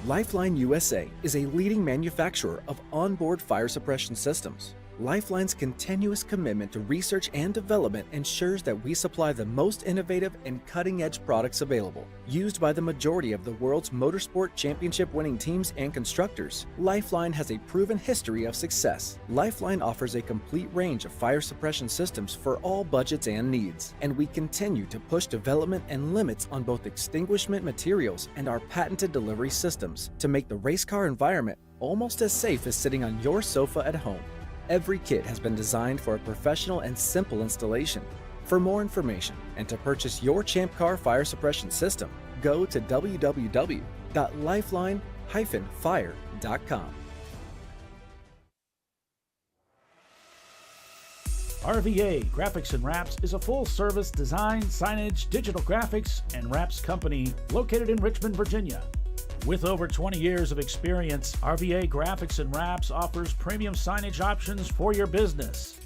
Lifeline USA is a leading manufacturer of onboard fire suppression systems. Lifeline's continuous commitment to research and development ensures that we supply the most innovative and cutting-edge products available. Used by the majority of the world's motorsport championship-winning teams and constructors, Lifeline has a proven history of success. Lifeline offers a complete range of fire suppression systems for all budgets and needs, and we continue to push development and limits on both extinguishment materials and our patented delivery systems to make the race car environment almost as safe as sitting on your sofa at home. Every kit has been designed for a professional and simple installation. For more information and to purchase your ChampCar fire suppression system, go to www.lifeline-fire.com. RVA Graphics and Wraps is a full-service design, signage, digital graphics, and wraps company located in Richmond, Virginia. With over 20 years of experience, RVA Graphics and Wraps offers premium signage options for your business.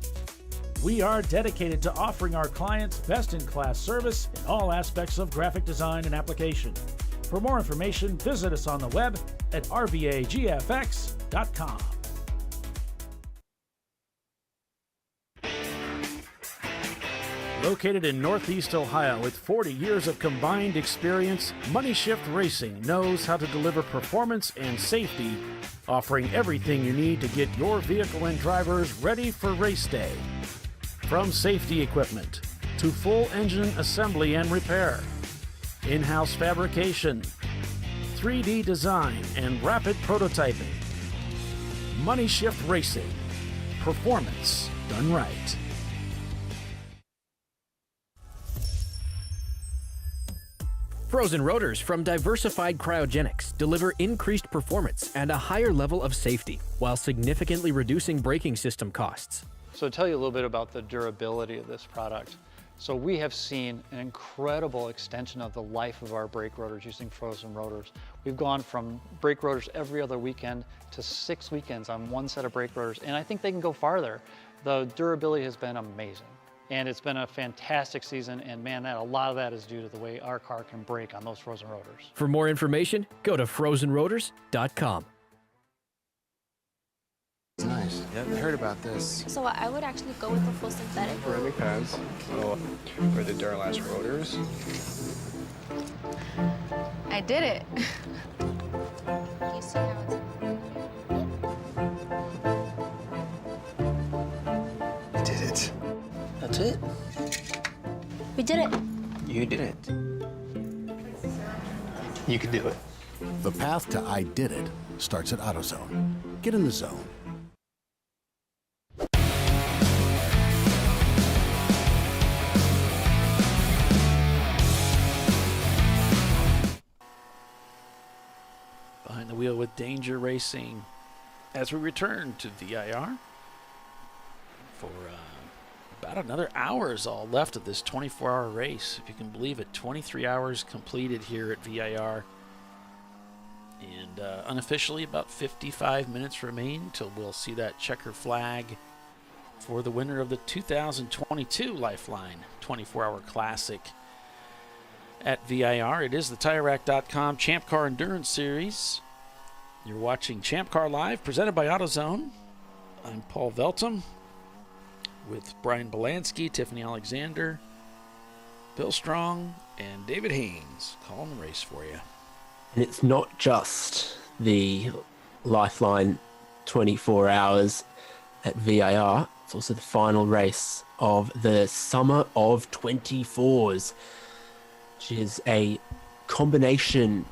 We are dedicated to offering our clients best-in-class service in all aspects of graphic design and application. For more information, visit us on the web at rvagfx.com. Located in Northeast Ohio with 40 years of combined experience, Money Shift Racing knows how to deliver performance and safety, offering everything you need to get your vehicle and drivers ready for race day. From safety equipment to full engine assembly and repair, in-house fabrication, 3D design, and rapid prototyping. Money Shift Racing. Performance done right. Frozen rotors from Diversified Cryogenics deliver increased performance and a higher level of safety, while significantly reducing braking system costs. So to tell you a little bit about the durability of this product. So we have seen an incredible extension of the life of our brake rotors using frozen rotors. We've gone from brake rotors every other weekend to 6 weekends on one set of brake rotors, and I think they can go farther. The durability has been amazing. And it's been a fantastic season, and man, a lot of that is due to the way our car can brake on those frozen rotors. For more information, go to frozenrotors.com. Nice. Yeah, I heard about this. So I would actually go with the full synthetic. Really fast. So for the Duralast rotors. I did it. You see how it's... You did it. That's it. We did it. You did it. You can do it. The path to I did it starts at AutoZone. Get in the zone. Behind the wheel with Danger Racing as we return to VIR for about another hour is all left of this 24-hour race. If you can believe it, 23 hours completed here at VIR. And unofficially, about 55 minutes remain till we'll see that checker flag for the winner of the 2022 Lifeline 24-Hour Classic at VIR. It is the TireRack.com Champ Car Endurance Series. You're watching Champ Car Live, presented by AutoZone. I'm Paul Veltum with Brian Belansky, Tiffany Alexander, Bill Strong, and David Haynes calling the race for you. And it's not just the Lifeline 24 hours at VIR, it's also the final race of the Summer of 24s, which is a combination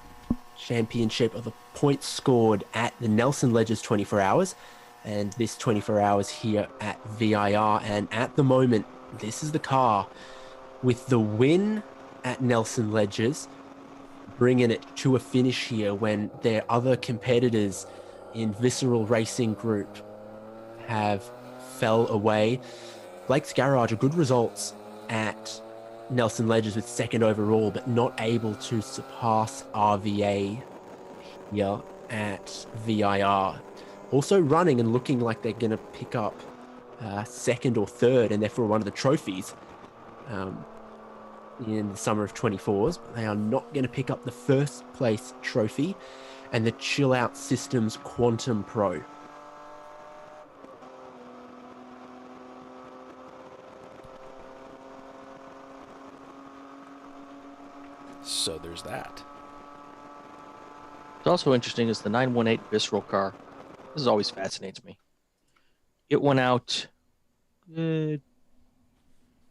championship of the points scored at the Nelson Ledges 24 hours and this 24 hours here at VIR. And at the moment, this is the car with the win at Nelson Ledges, bringing it to a finish here when their other competitors in Visceral Racing Group have fell away. Blake's Garage, a good results at Nelson Ledges with second overall, but not able to surpass RVA here at VIR. Also running and looking like they're going to pick up second or third, and therefore one of the trophies in the Summer of 24s. But they are not going to pick up the first place trophy and the Chill Out Systems Quantum Pro. So there's that. What's also interesting is the 918 Visceral car. This always fascinates me. It went out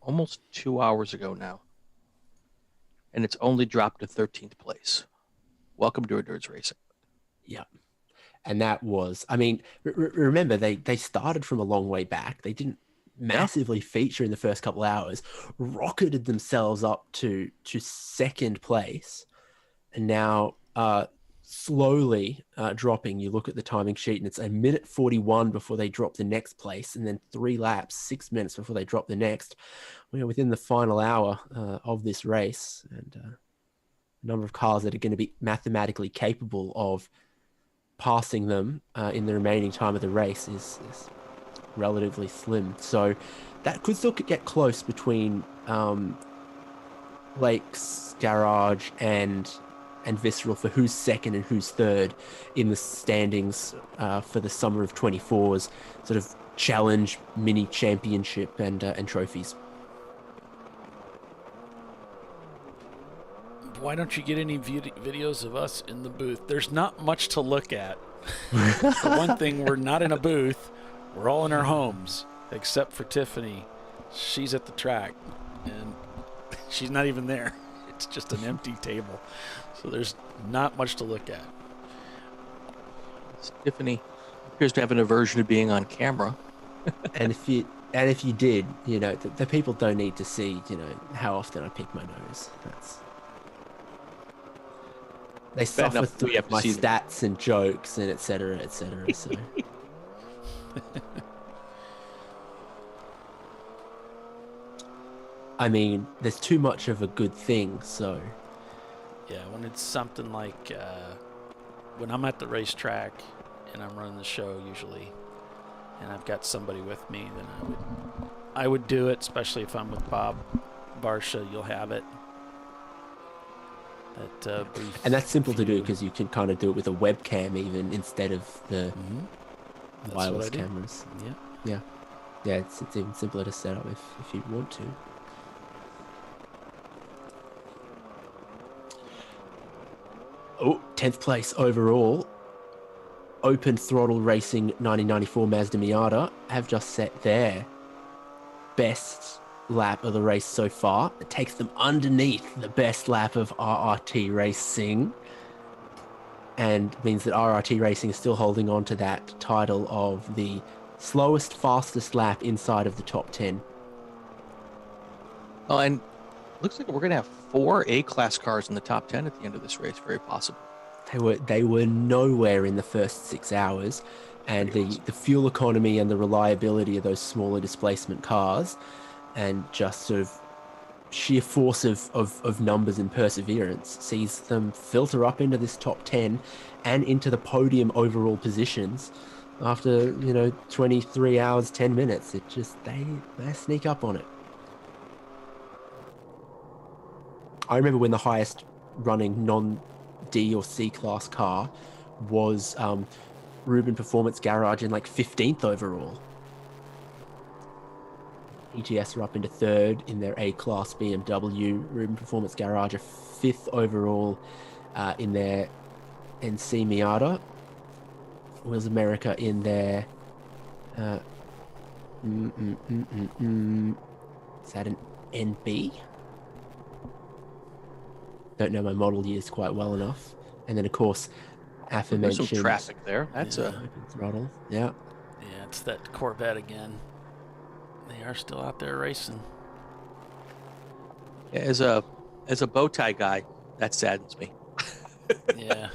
almost 2 hours ago now, and it's only dropped to 13th place. Welcome to Endurance Racing. Yeah. And that was, I mean, remember, they started from a long way back. They didn't massively feature in the first couple hours, rocketed themselves up to second place, and now slowly dropping. You look at the timing sheet and it's a minute 41 before they drop the next place, and then 3 laps, 6 minutes before they drop the next. We are within the final hour of this race, and number of cars that are going to be mathematically capable of passing them in the remaining time of the race is relatively slim. So that could still get close between Blake's garage and Visceral for who's second and who's third in the standings for the summer of 24's sort of challenge mini championship and trophies. Why don't you get any videos of us in the booth? There's not much to look at. For one thing, we're not in a booth. We're all in our homes, except for Tiffany. She's at the track, and she's not even there. It's just an empty table. So there's not much to look at. Tiffany appears to have an aversion to being on camera. And if you did, the people don't need to see, how often I pick my nose. They suffer through my stats and jokes and et cetera, et cetera. So. I mean, there's too much of a good thing, so. Yeah, when it's something like when I'm at the racetrack and I'm running the show usually, and I've got somebody with me, then I would do it, especially if I'm with Bob Barsha. You'll have it. And that's simple to do because you can kind of do it with a webcam even instead of the wireless cameras. Yeah. It's even simpler to set up if you want to. Oh, 10th place overall. Open Throttle Racing 1994 Mazda Miata have just set their best lap of the race so far. It takes them underneath the best lap of RRT Racing, and means that RRT Racing is still holding on to that title of the slowest, fastest lap inside of the top 10. Oh, and looks like we're going to have 4 A-class cars in the top 10 at the end of this race. Very possible. They were nowhere in the first 6 hours, and the fuel economy and the reliability of those smaller displacement cars, and just sort of sheer force of numbers and perseverance sees them filter up into this top 10 and into the podium overall positions after 23 hours 10 minutes. It just they sneak up on it. I remember when the highest running non-D or C class car was Rubin Performance Garage in like 15th overall. EGS are up into 3rd in their A-Class BMW. Rubin Performance Garage are 5th overall in their NC Miata. Wheels America in their... is that an NB? Don't know my model years quite well enough. And then, of course, aforementioned... There's some traffic there. That's Open Throttle, yeah. Yeah, it's that Corvette again. They are still out there racing. Yeah, as a bow tie guy, that saddens me. Yeah.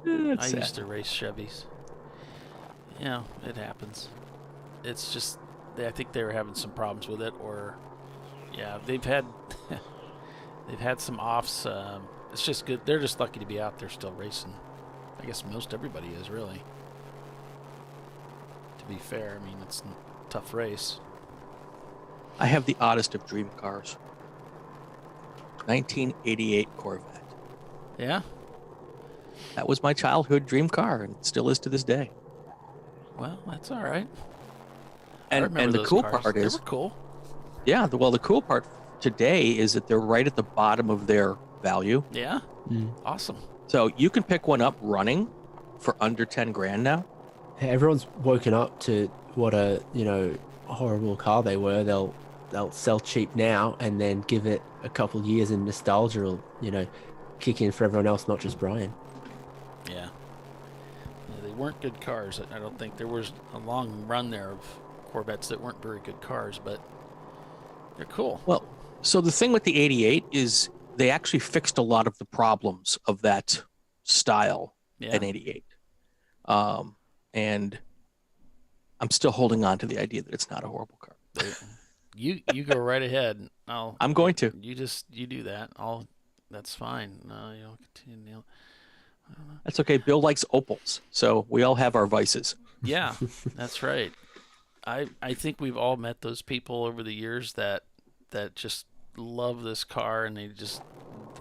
I used to race Chevys. It happens. It's just I think they were having some problems with it, or they've had some offs. It's just good. They're just lucky to be out there still racing. I guess most everybody is, really. To be fair, I mean, it's a tough race. I have the oddest of dream cars. 1988 Corvette. Yeah? That was my childhood dream car, and it still is to this day. Well, that's all right. And the cool part is... They were cool. Yeah, the cool part today is that they're right at the bottom of their value. Yeah? Awesome. So you can pick one up running for under 10 grand now. Everyone's woken up to what a horrible car they were. They'll sell cheap now, and then give it a couple years, and nostalgia will kick in for everyone else, not just Brian. Yeah, they weren't good cars. I don't think there was a long run there of Corvettes that weren't very good cars, but they're cool. Well, so the thing with the 88 is they actually fixed a lot of the problems of that style in 88. And I'm still holding on to the idea that it's not a horrible car. You go right ahead. I'm going to. You do that. That's fine. No, you don't continue to nail. I don't know. That's okay. Bill likes opals, so we all have our vices. Yeah, that's right. I think we've all met those people over the years that just love this car, and they just,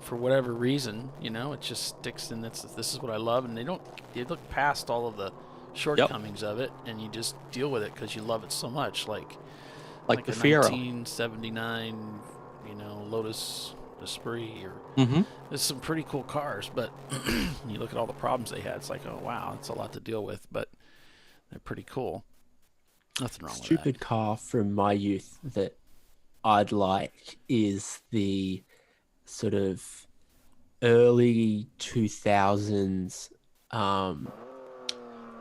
for whatever reason, it just sticks in. This is what I love, and they look past all of the shortcomings of it, and you just deal with it because you love it so much. Like the a Fiero. 1979, Lotus Esprit, or there's some pretty cool cars, but you look at all the problems they had. It's like, oh wow, it's a lot to deal with, but they're pretty cool. Nothing wrong with that. Stupid car from my youth that I'd like is the sort of early 2000s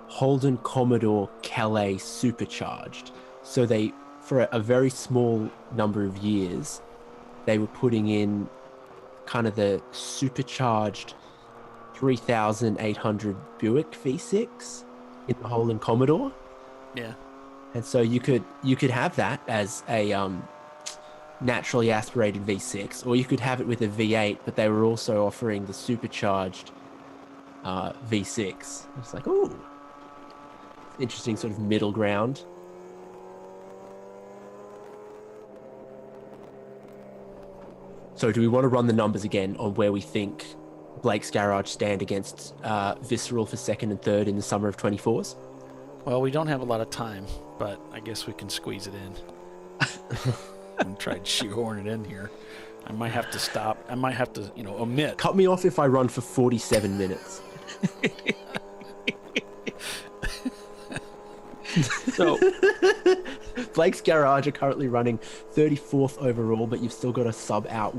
Holden Commodore Calais Supercharged. So for a very small number of years, they were putting in kind of the supercharged 3800 Buick V6 in the Holden Commodore. Yeah. And so you could have that as a naturally aspirated V6, or you could have it with a V8, but they were also offering the supercharged V6. It's like, ooh, interesting sort of middle ground. So do we want to run the numbers again on where we think Blake's Garage stand against Visceral for second and third in the summer of 24s? Well, we don't have a lot of time, but I guess we can squeeze it in and try and shoehorn it in here. I might have to stop. I might have to, omit. Cut me off if I run for 47 minutes. So Blake's Garage are currently running 34th overall, but you've still got to sub out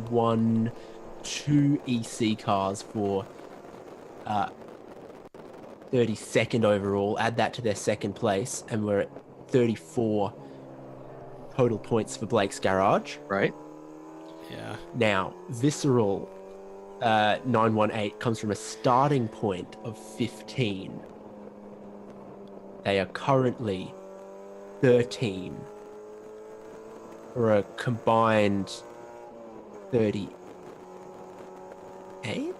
2 EC cars for 32nd overall. Add that to their second place, and we're at 34 total points for Blake's Garage. Right. Yeah. Now, Visceral 918 comes from a starting point of 15. They are currently 13 for a combined 38?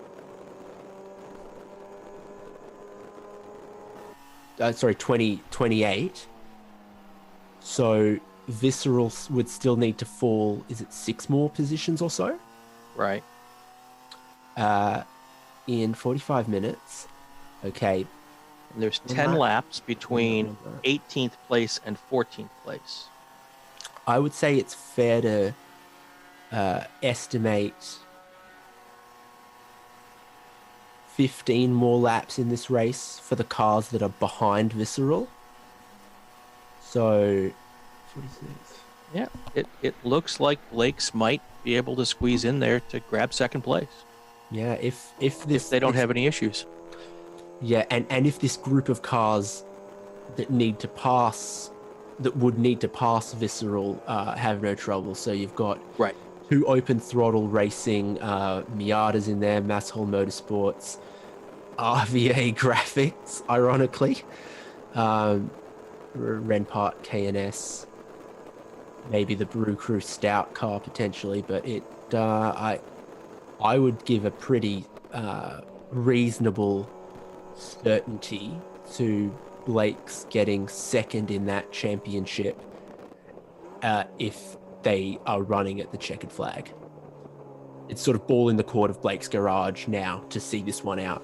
28. So Visceral would still need to fall, is it 6 more positions or so? Right. In 45 minutes. Okay. And there's 10 laps between 18th place and 14th place. I would say it's fair to estimate 15 more laps in this race for the cars that are behind Visceral. So, 46. Yeah, it looks like Blake's might be able to squeeze in there to grab second place. Yeah, if they don't have any issues. Yeah, and if this group of cars that would need to pass Visceral have no trouble. So you've got 2 open throttle racing Miatas in there, Masshole Motorsports, RVA Graphics, ironically, Renpart KNS, maybe the Brew Crew Stout car potentially, but I would give a pretty reasonable certainty to Blake's getting second in that championship if they are running at the checkered flag. It's sort of ball in the court of Blake's Garage now to see this one out.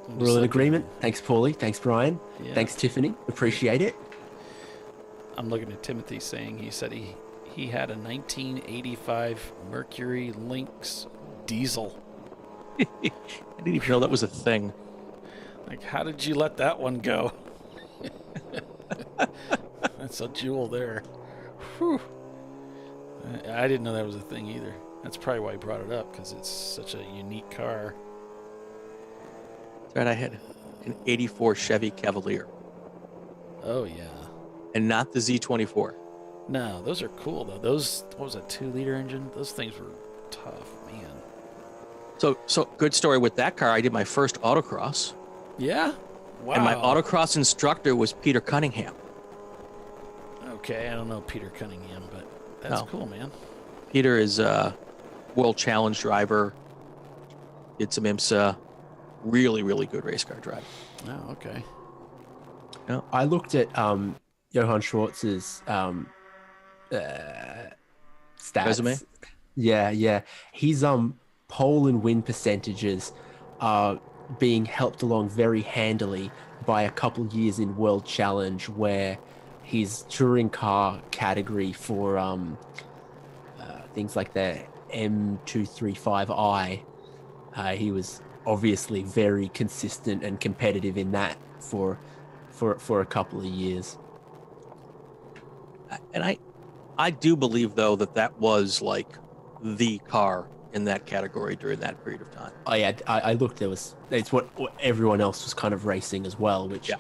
We're all in agreement. Thanks, Paulie. Thanks, Brian. Yeah. Thanks, Tiffany. Appreciate it. I'm looking at Timothy saying he said he had a 1985 Mercury Lynx diesel. I didn't even know that was a thing. Like, how did you let that one go? That's a jewel there. Whew. I didn't know that was a thing either. That's probably why he brought it up, because it's such a unique car. That's right, I had an 84 Chevy Cavalier. Oh, yeah. And not the Z24. No, those are cool, though. Those, what was that, 2-liter engine? Those things were tough, man. So good story with that car. I did my first autocross. Yeah? Wow. And my autocross instructor was Peter Cunningham. Okay, I don't know Peter Cunningham, but that's cool, man. Peter is a World Challenge driver. Did some IMSA. Really, really good race car driver. Oh, okay. Yeah. I looked at Johann Schwartz's stats. Resume? Yeah. His pole and win percentages are being helped along very handily by a couple years in World Challenge, where his touring car category for things like the M235i, he was obviously very consistent and competitive in that for a couple of years. And I do believe, though, that was like the car in that category during that period of time. Oh yeah, I looked. It's what everyone else was kind of racing as well, which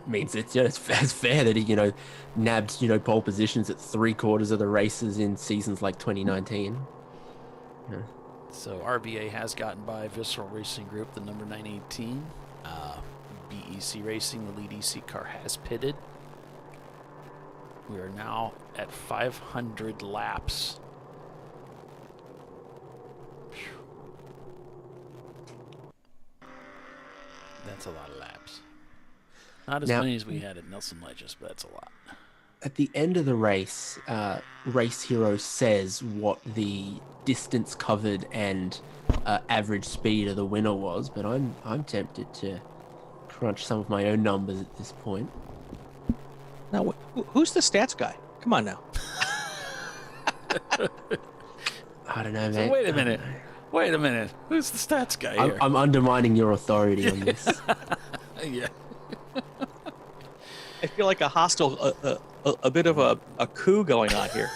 means it's fair that he nabbed pole positions at 3/4 of the races in seasons like 2019. Yeah. So RVA has gotten by Visceral Racing Group, the number 918. BEC Racing, the lead EC car, has pitted. We are now at 500 laps. That's a lot of laps. Not as many as we had at Nelson Ledges, but that's a lot. At the end of the race, Race Hero says what the distance covered and average speed of the winner was, but I'm tempted to crunch some of my own numbers at this point. Now, who's the stats guy? Come on now. I don't know, So mate. wait a minute. Who's the stats guy here? I'm undermining your authority on this. Yeah. I feel like a hostile, a bit of a coup going on here.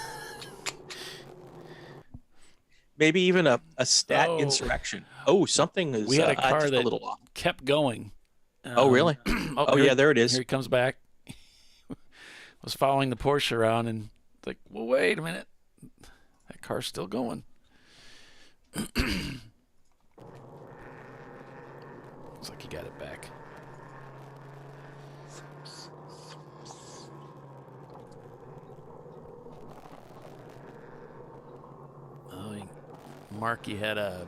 Maybe even a stat insurrection. Oh, something is We had a car just that a little off. kept going. Oh, really? Yeah, there it is. Here he comes back. Was following the Porsche around and it's like, well, wait a minute. That car's still going. Looks like he got it back. Oh, Mark, you had a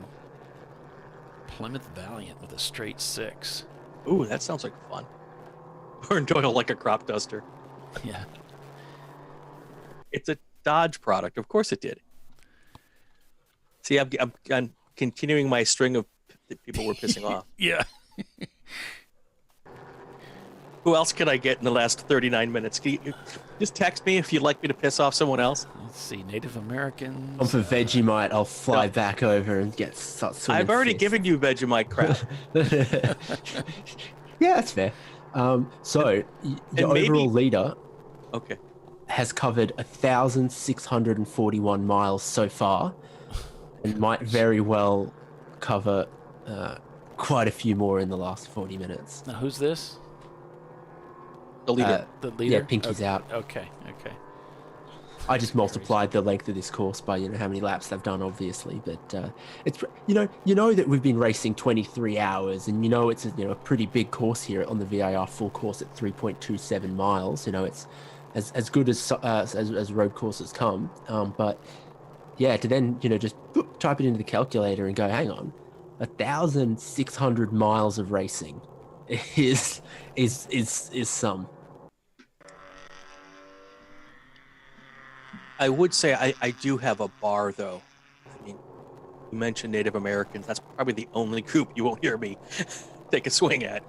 Plymouth Valiant with a straight 6. Ooh, that sounds like fun. Or Doyle like a crop duster. Yeah. It's a Dodge product. Of course it did. See, I'm continuing my string of people we're pissing off. Yeah. Who else can I get in the last 39 minutes? Can you just text me if you'd like me to piss off someone else? Let's see, Native Americans. I'm for Vegemite. I'll fly back over and start swinging I've already fists. given you Vegemite crap. Yeah, that's fair. So the overall leader, has covered 1,641 miles so far, and might very well cover quite a few more in the last 40 minutes. Now, who's this? The leader. The leader? Yeah, Pinky's out. Okay. I just multiplied the length of this course by how many laps they've done, obviously, but it's you know that we've been racing 23 hours, and it's a pretty big course here on the VIR full course at 3.27 miles. It's as good as road courses come, but yeah, to then just type it into the calculator and go, hang on, 1,600 miles of racing is some. I would say I do have a bar, though. I mean, you mentioned Native Americans. That's probably the only group you won't hear me take a swing at.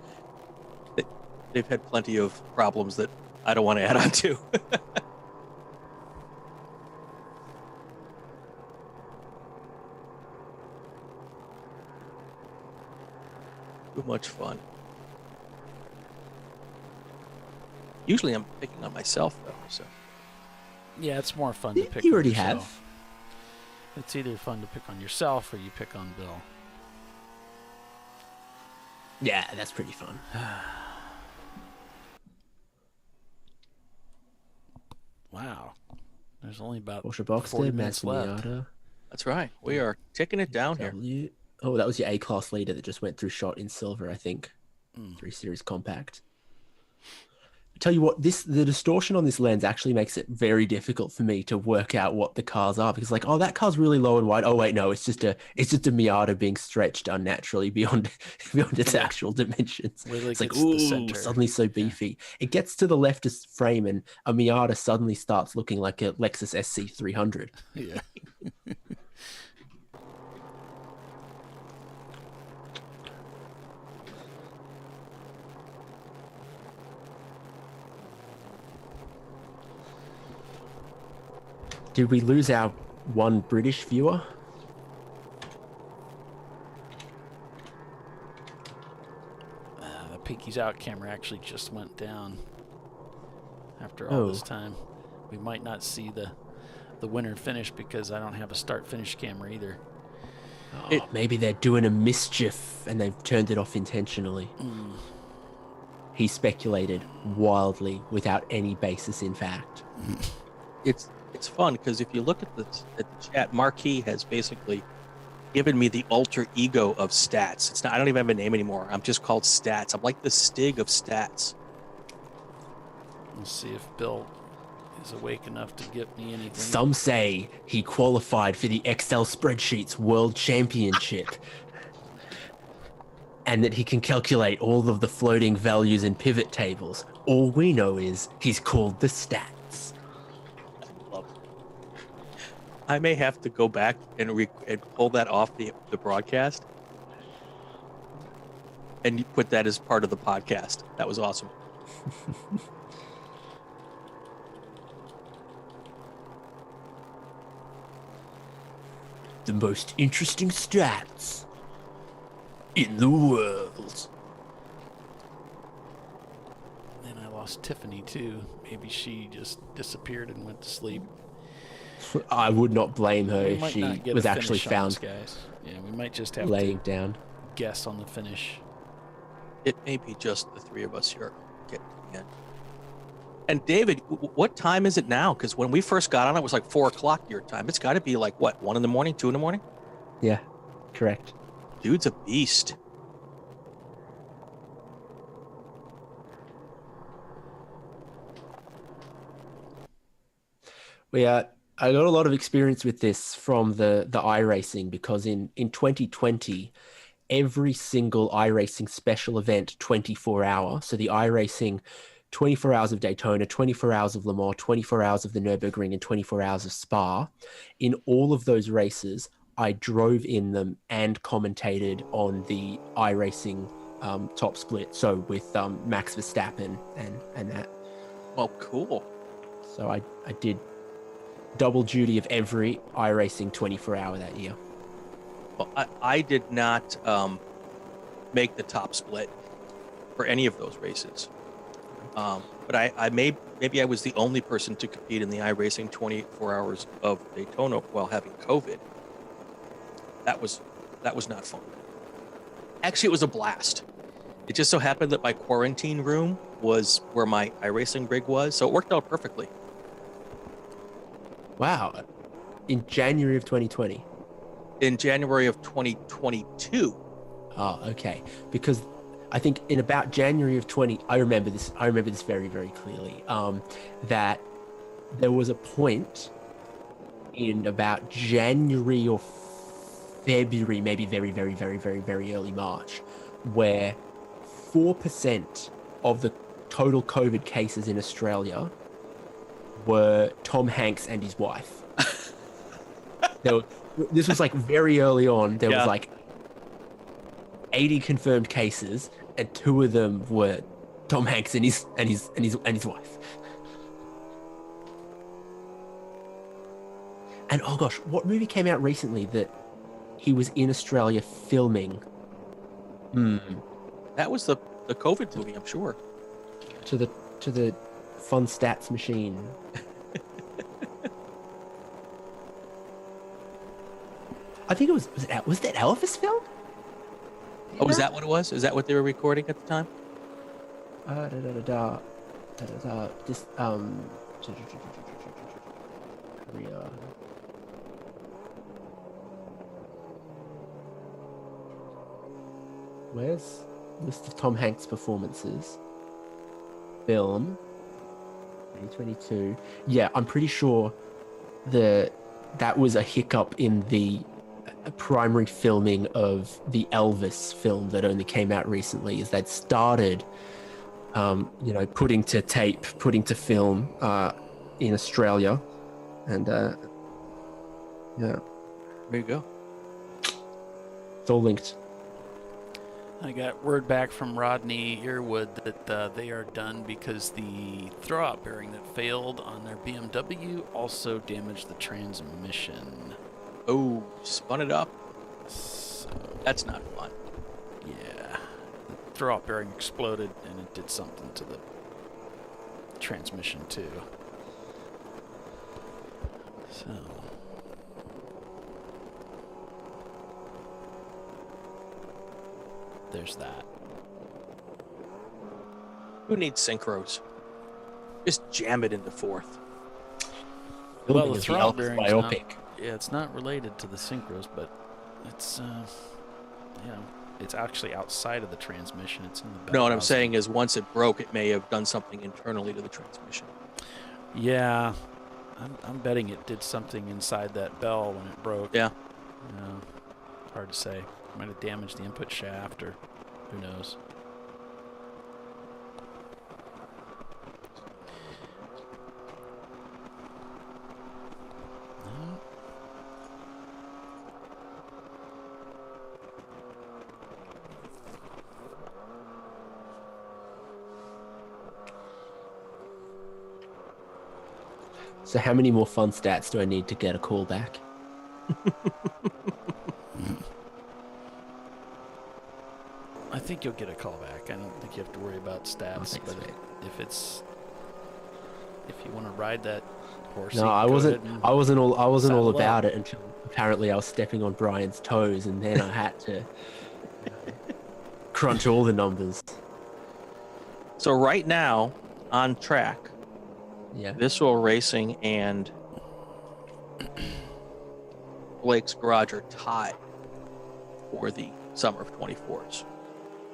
They've had plenty of problems that I don't want to add on to. Too much fun. Usually I'm picking on myself, though, so. Yeah, it's more fun to pick You on already yourself. have. It's either fun to pick on yourself or you pick on Bill. Yeah, that's pretty fun. Wow. There's only about Porsche Boxster, 40 minutes left. Miata. That's right. We are ticking it down here. Oh, that was your A-class leader that just went through shot in silver, I think. 3 Series compact. Tell you what, the distortion on this lens actually makes it very difficult for me to work out what the cars are, because like, oh, that car's really low and wide. Oh wait, no, it's just a Miata being stretched unnaturally beyond its actual dimensions. It's like, ooh, suddenly so beefy. It gets to the leftist frame and a Miata suddenly starts looking like a Lexus SC300. Yeah. Did we lose our one British viewer? The Pinky's Out camera actually just went down after all this time. We might not see the winner finish because I don't have a start-finish camera either. Oh, maybe they're doing a mischief and they've turned it off intentionally. He speculated wildly without any basis in fact. It's fun because if you look at the chat, Marquis has basically given me the alter ego of stats. It's not. I don't even have a name anymore. I'm just called Stats. I'm like the Stig of stats. Let's see if Bill is awake enough to get me anything. Some say he qualified for the Excel spreadsheets World Championship, and that he can calculate all of the floating values in pivot tables. All we know is he's called the Stats. I may have to go back and pull that off the broadcast and put that as part of the podcast. That was awesome. The most interesting stats in the world. And I lost Tiffany too. Maybe she just disappeared and went to sleep. I would not blame her if she was actually found, guys. Yeah, we might just have laying to down. Guess on the finish. It may be just the three of us here getting in. And David, what time is it now? Because when we first got on, it was like 4 o'clock your time. It's got to be like, what, 1 in the morning, 2 in the morning? Yeah, correct. Dude's a beast. I got a lot of experience with this from the iRacing, because in 2020, every single iRacing special event 24 hour, so the iRacing 24 hours of Daytona, 24 hours of Le Mans, 24 hours of the Nürburgring, and 24 hours of Spa, in all of those races, I drove in them and commentated on the iRacing top split, so with Max Verstappen and that. Oh, cool. So I did double duty of every iRacing 24 hour that year. Well, I did not make the top split for any of those races. But maybe I was the only person to compete in the iRacing 24 hours of Daytona while having COVID. That was not fun. Actually, it was a blast. It just so happened that my quarantine room was where my iRacing rig was, so it worked out perfectly. Wow. In January of 2020? In January of 2022. Oh, okay. Because I think in about January of 20, I remember this very, very clearly, that there was a point in about January or February, maybe very, very, very, very, very early March, where 4% of the total COVID cases in Australia were Tom Hanks and his wife. This was like very early on. There was like 80 confirmed cases, and 2 of them were Tom Hanks and his wife. And oh gosh, what movie came out recently that he was in Australia filming? That was the COVID movie, I'm sure. To the fun stats machine. I think it was that Elvis film? Oh, is that what it was? Is that what they were recording at the time? This Korea. List of Tom Hanks performances. Film. 2022. Yeah, I'm pretty sure that was a hiccup in the primary filming of the Elvis film that only came out recently. Is they'd started, putting to tape, putting to film in Australia, and yeah, there you go. It's all linked. I got word back from Rodney Earwood that they are done because the throwout bearing that failed on their BMW also damaged the transmission. Oh, spun it up. So, that's not fun. Yeah. The throwout bearing exploded and it did something to the transmission too. So... there's that. Who needs synchros? Just jam it into fourth. Well, the throttle bearing's not, it's not related to the synchros, but it's it's actually outside of the transmission. It's in the bell. No, what I'm saying is once it broke, it may have done something internally to the transmission. Yeah, I'm betting it did something inside that bell when it broke. Yeah. Hard to say. Might have damaged the input shaft, or who knows. So how many more fun stats do I need to get a call back? I think you'll get a call back. I don't think you have to worry about stats. But if you want to ride that horse, no, I wasn't all about it until apparently I was stepping on Brian's toes, and then I had to crunch all the numbers. So right now on track, Visceral Racing and Blake's Garage are tied for the summer of 24s.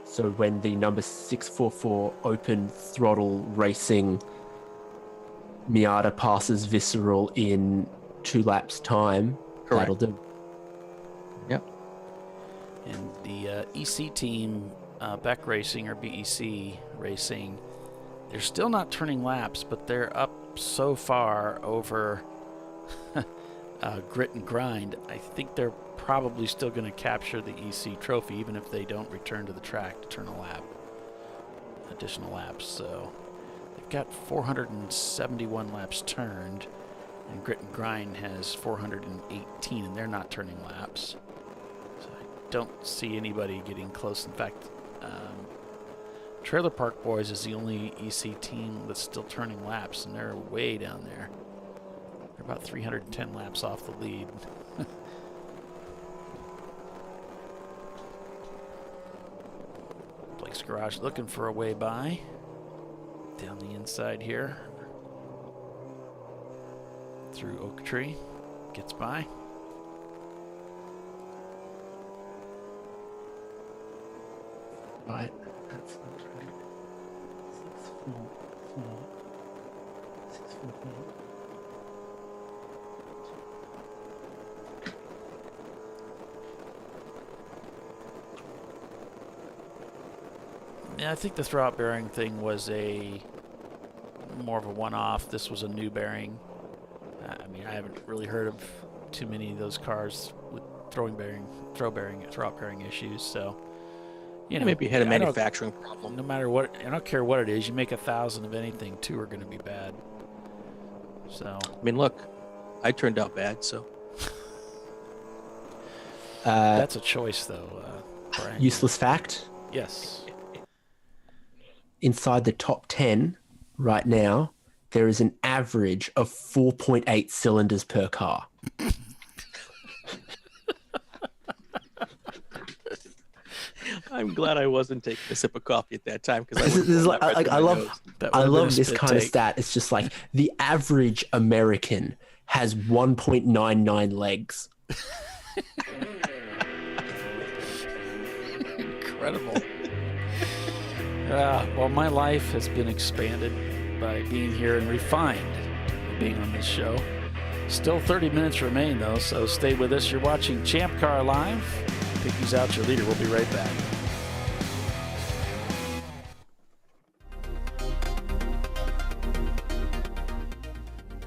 So when the number 644 open throttle racing Miata passes Visceral in 2 laps time, that'll do. Yep. And the EC team, Beck Racing or BEC Racing, they're still not turning laps, but they're up so far over Grit and Grind. I think they're probably still going to capture the EC trophy, even if they don't return to the track to turn a lap, additional laps. So they've got 471 laps turned, and Grit and Grind has 418, and they're not turning laps. So I don't see anybody getting close. In fact, Trailer Park Boys is the only EC team that's still turning laps, and they're way down there. They're about 310 laps off the lead. Blake's Garage looking for a way by. Down the inside here. Through Oak Tree. Gets by. Right. That's not right. 644. 644. Yeah, I think the throwout bearing thing was more of a one-off. This was a new bearing. I mean, I haven't really heard of too many of those cars with throwout bearing issues. So, you know, maybe you had a manufacturing problem. No matter what, I don't care what it is. You make 1,000 of anything, 2 are going to be bad. So, I mean, look, I turned out bad, so. That's a choice, though. Brian. Useless fact. Yes. Inside the top 10 right now, there is an average of 4.8 cylinders per car. I'm glad I wasn't taking a sip of coffee at that time, because I love this kind of stat. It's just like the average American has 1.99 legs. Incredible. Well, my life has been expanded by being here and refined by being on this show. Still 30 minutes remain, though, so stay with us. You're watching Champ Car Live. Picky's out, your leader. We'll be right back.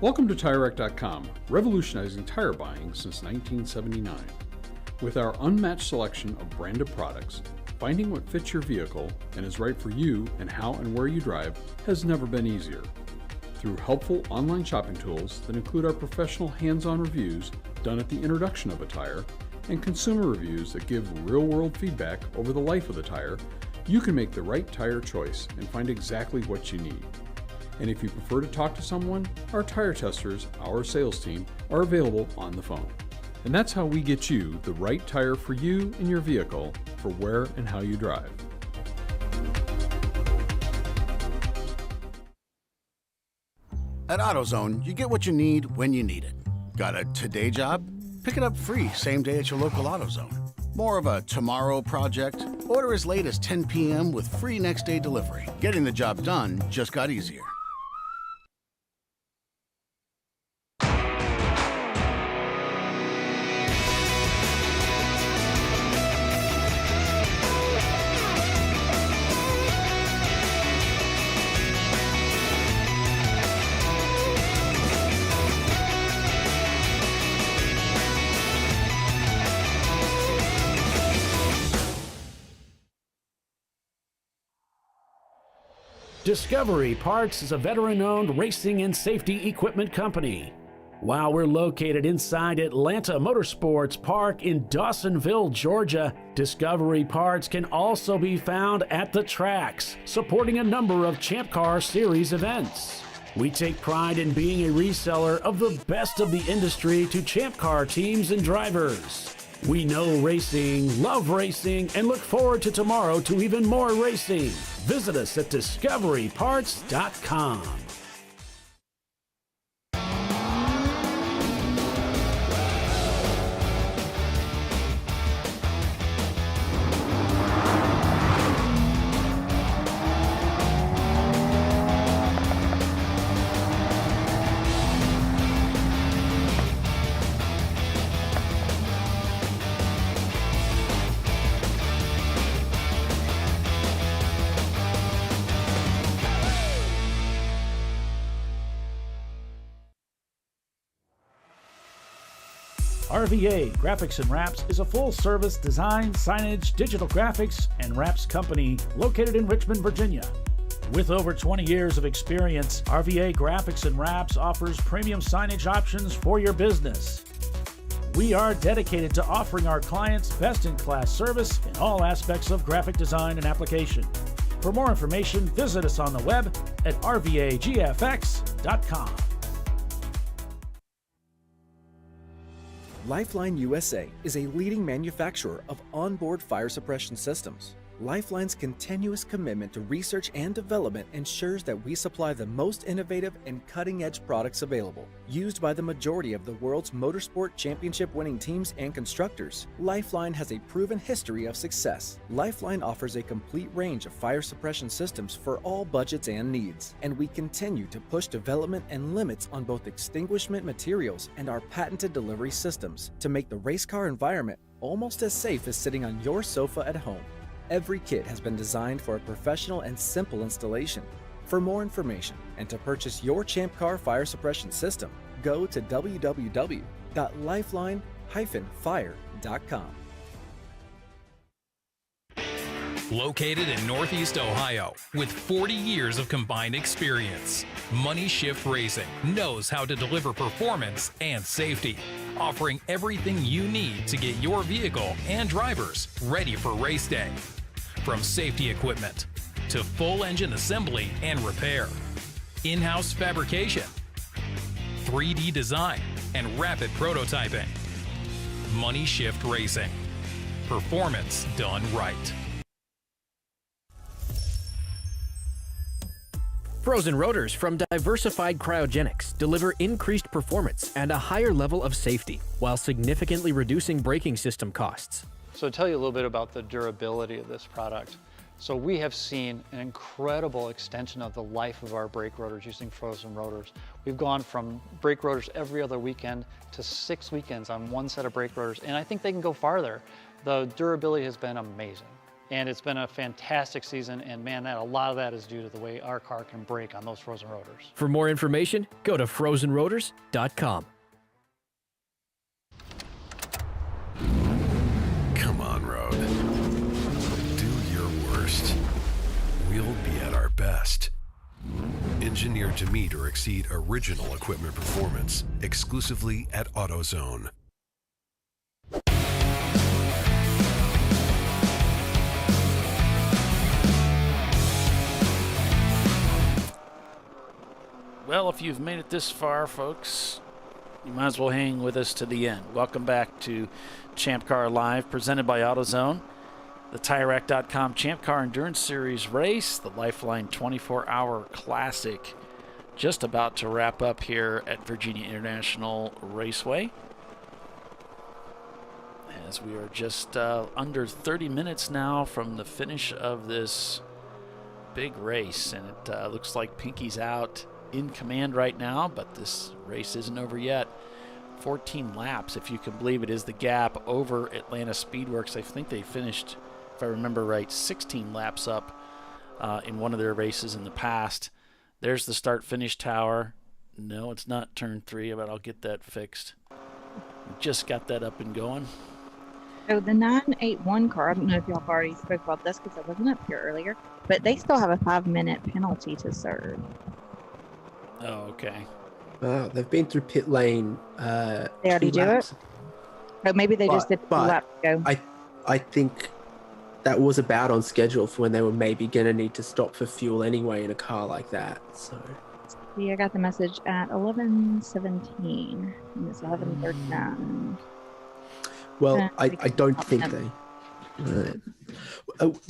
Welcome to TireRack.com, revolutionizing tire buying since 1979. With our unmatched selection of branded products, finding what fits your vehicle and is right for you and how and where you drive has never been easier. Through helpful online shopping tools that include our professional hands-on reviews done at the introduction of a tire and consumer reviews that give real-world feedback over the life of the tire, you can make the right tire choice and find exactly what you need. And if you prefer to talk to someone, our tire testers, our sales team, are available on the phone. And that's how we get you the right tire for you and your vehicle for where and how you drive. At AutoZone, you get what you need when you need it. Got a today job? Pick it up free same day at your local AutoZone. More of a tomorrow project? Order as late as 10 p.m. with free next day delivery. Getting the job done just got easier. Discovery Parts is a veteran-owned racing and safety equipment company. While we're located inside Atlanta Motorsports Park in Dawsonville, Georgia, Discovery Parts can also be found at the tracks, supporting a number of Champ Car Series events. We take pride in being a reseller of the best of the industry to Champ Car teams and drivers. We know racing, love racing, and look forward to tomorrow to even more racing. Visit us at discoveryparts.com. RVA Graphics and Wraps is a full-service design, signage, digital graphics, and wraps company located in Richmond, Virginia. With over 20 years of experience, RVA Graphics and Wraps offers premium signage options for your business. We are dedicated to offering our clients best-in-class service in all aspects of graphic design and application. For more information, visit us on the web at rvagfx.com. Lifeline USA is a leading manufacturer of onboard fire suppression systems. Lifeline's continuous commitment to research and development ensures that we supply the most innovative and cutting-edge products available. Used by the majority of the world's motorsport championship-winning teams and constructors, Lifeline has a proven history of success. Lifeline offers a complete range of fire suppression systems for all budgets and needs, and we continue to push development and limits on both extinguishment materials and our patented delivery systems to make the race car environment almost as safe as sitting on your sofa at home. Every kit has been designed for a professional and simple installation. For more information and to purchase your Champ Car fire suppression system, go to www.lifeline-fire.com. Located in Northeast Ohio, with 40 years of combined experience, Money Shift Racing knows how to deliver performance and safety, offering everything you need to get your vehicle and drivers ready for race day. From safety equipment to full engine assembly and repair, in-house fabrication, 3D design, and rapid prototyping. Money Shift Racing. Performance done right. Frozen rotors from Diversified Cryogenics deliver increased performance and a higher level of safety, while significantly reducing braking system costs. So to tell you a little bit about the durability of this product. So we have seen an incredible extension of the life of our brake rotors using frozen rotors. We've gone from brake rotors every other weekend to 6 weekends on one set of brake rotors, and I think they can go farther. The durability has been amazing, and it's been a fantastic season, and man, a lot of that is due to the way our car can brake on those frozen rotors. For more information, go to frozenrotors.com. Come on, road. Do your worst. We'll be at our best. Engineered to meet or exceed original equipment performance, exclusively at AutoZone. Well, if you've made it this far, folks, you might as well hang with us to the end. Welcome back to ChampCar.Live, presented by AutoZone, the TireRack.com Champ Car Endurance Series race, the Lifeline 24-hour classic, just about to wrap up here at Virginia International Raceway. As we are just under 30 minutes now from the finish of this big race, and it looks like Pinky's out in command right now, but this race isn't over yet. 14 laps, if you can believe it, is the gap over Atlanta Speedworks. I think they finished, if I remember right, 16 laps up in one of their races in the past. There's the start-finish tower. No, it's not turn 3, but I'll get that fixed. We just got that up and going. So the 981 car, I don't know if y'all have already spoke about this because I wasn't up here earlier, but they still have a 5-minute penalty to serve. Oh, okay. They've been through pit lane. They already 2 do laps. it? Oh, maybe they just did 2 laps ago. I think that was about on schedule for when they were maybe going to need to stop for fuel anyway in a car like that. So. See, I got the message at 11:17, and it's 11:39. Well, I don't think they.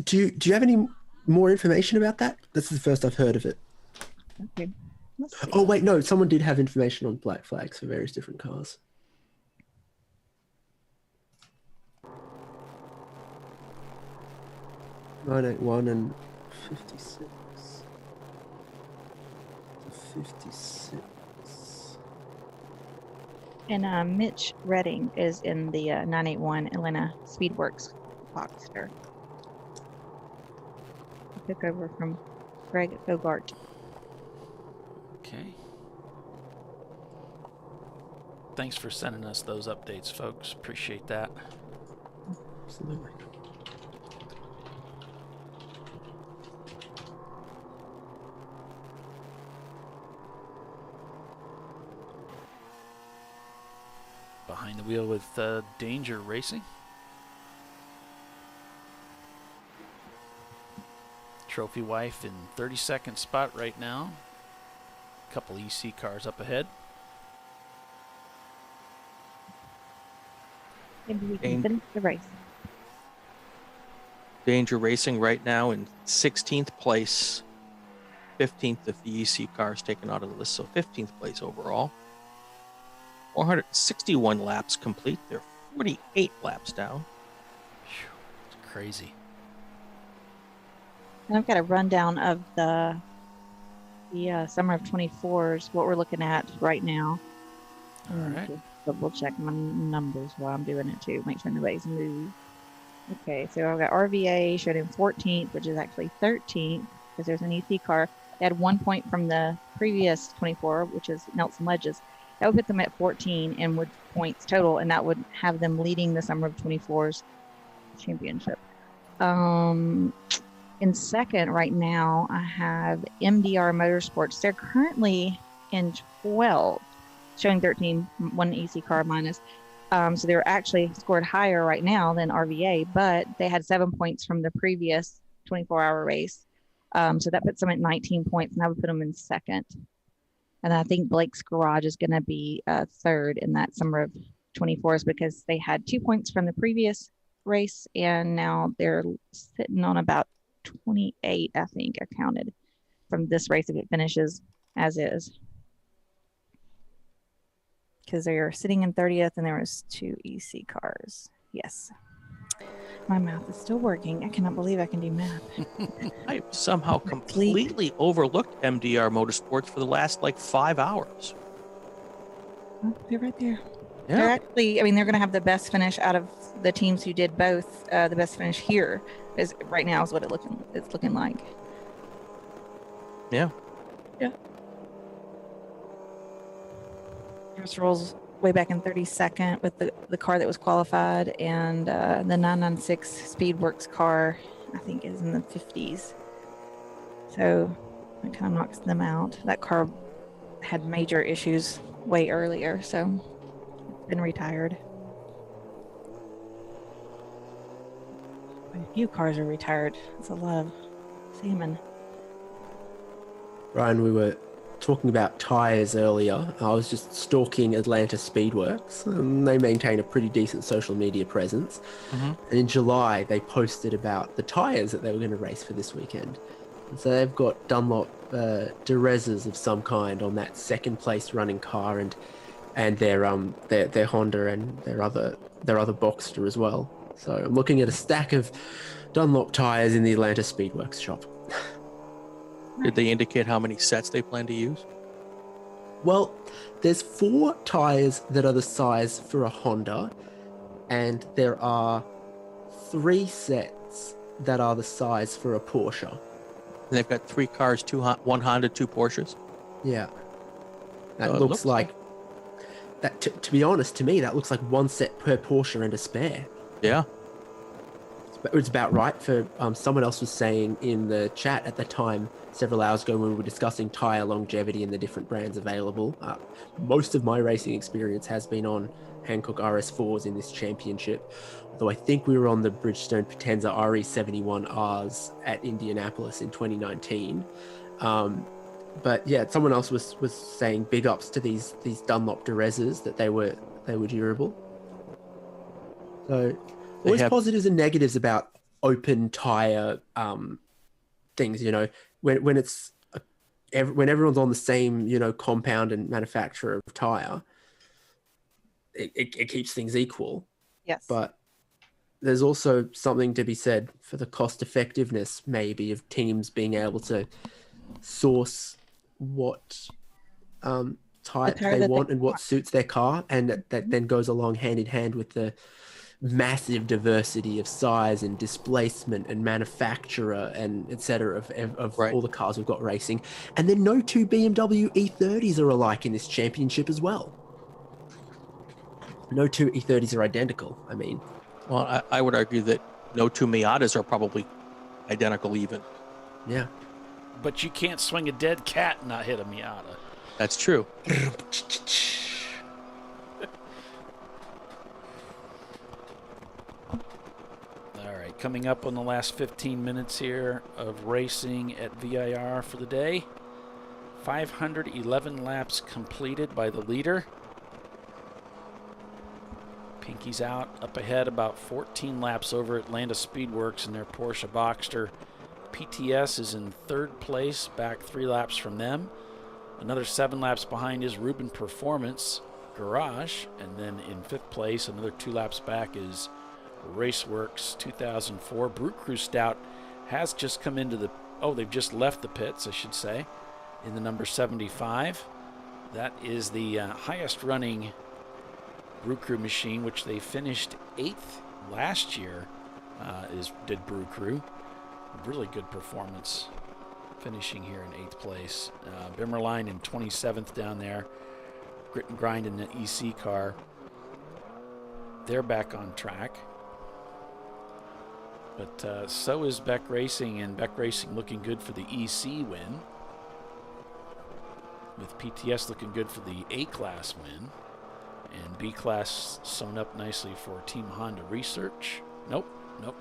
Do you have any more information about that? This is the first I've heard of it. Okay. Oh wait, no. Someone did have information on black flags for various different cars. (981) and 56. 56. And Mitch Redding is in the 981 Atlanta Speedworks Boxster. He took over from Greg Bogart. Okay. Thanks for sending us those updates, folks. Appreciate that. Absolutely. Behind the wheel with Danger Racing. Trophy Wife in 32nd spot right now. Couple EC cars up ahead. Maybe we can finish the race. Danger Racing right now in 16th place. 15th if the EC car is taken out of the list, so 15th place overall. 461 laps complete. They're 48 laps down. It's crazy. And I've got a rundown of the summer of 24s, what we're looking at right now. All right. Just double check my numbers while I'm doing it too, make sure nobody's moved. Okay, so I've got RVA showed in 14th, which is actually 13th because there's an EC car. They had 1 point from the previous 24, which is Nelson Ledges. That would put them at 14 and with points total, and that would have them leading the summer of 24's championship. In second right now, I have MDR Motorsports. They're currently in 12th, showing 13, one EC car minus. So they're actually scored higher right now than RVA, but they had 7 points from the previous 24-hour race. So that puts them at 19 points, and that would put them in second. And I think Blake's Garage is going to be third in that summer of 24s because they had 2 points from the previous race, and now they're sitting on about 28, I think, I counted from this race if it finishes as is. Because they are sitting in 30th, and there was 2 EC cars. Yes. My mouth is still working. I cannot believe I can do math. I somehow completely overlooked MDR Motorsports for the last like 5 hours. Oh, they're right there. Yeah. They're actually, I mean, they're going to have the best finish out of the teams who did both. The best finish here is right now is what it's looking like. Yeah. Yeah. Chris rolls way back in 32nd with the car that was qualified, and the 996 Speedworks car, I think, is in the 50s. So it kind of knocks them out. That car had major issues way earlier, so it's been retired. A few cars are retired. It's a lot of salmon. Ryan, we were talking about tyres earlier. I was just stalking Atlanta Speedworks. They maintain a pretty decent social media presence. Mm-hmm. And in July, they posted about the tyres that they were going to race for this weekend. And so they've got Dunlop Durezas of some kind on that second place running car, and their Honda and their other Boxster as well. So I'm looking at a stack of Dunlop tyres in the Atlanta Speedworks shop. Did they indicate how many sets they plan to use? Well, there's 4 tyres that are the size for a Honda, and there are 3 sets that are the size for a Porsche. And they've got 3 cars, 1 Honda, 2 Porsches? Yeah. That So it looks like... that. To be honest, to me, that looks like 1 set per Porsche and a spare. Yeah. It's about right. For someone else was saying in the chat at the time, several hours ago, when we were discussing tyre longevity and the different brands available. Most of my racing experience has been on Hankook RS4s in this championship, although I think we were on the Bridgestone Potenza RE71Rs at Indianapolis in 2019. But yeah, someone else was saying big ups to these Dunlop Durezas, that they were durable. So always positives and negatives about open tyre things, you know, when it's when everyone's on the same, you know, compound and manufacturer of tyre, it keeps things equal. Yes. But there's also something to be said for the cost effectiveness, maybe, of teams being able to source what tyre they want and what suits their car, and that then goes along hand in hand with the massive diversity of size and displacement and manufacturer and etc. of all the cars we've got racing. And then no 2 BMW E30s are alike in this championship as well. No 2 E30s are identical, I mean. Well, I would argue that no 2 Miatas are probably identical even. Yeah. But you can't swing a dead cat and not hit a Miata. That's true. Coming up on the last 15 minutes here of racing at VIR for the day. 511 laps completed by the leader. Pinky's out, up ahead about 14 laps over Atlanta Speedworks in their Porsche Boxster. PTS is in 3rd place, back 3 laps from them. Another 7 laps behind is Rubin Performance Garage, and then in 5th place, another 2 laps back, is Raceworks 2004. Brew Crew Stout has just come into the... Oh, they've just left the pits, I should say, in the number 75. That is the highest running Brew Crew machine, which they finished 8th last year, did Brew Crew. Really good performance finishing here in 8th place. Bimmerline in 27th down there. Grit and Grind in the EC car. They're back on track. But so is Beck Racing, and Beck Racing looking good for the EC win. With PTS looking good for the A-Class win. And B-Class sewn up nicely for Team Honda Research. Nope,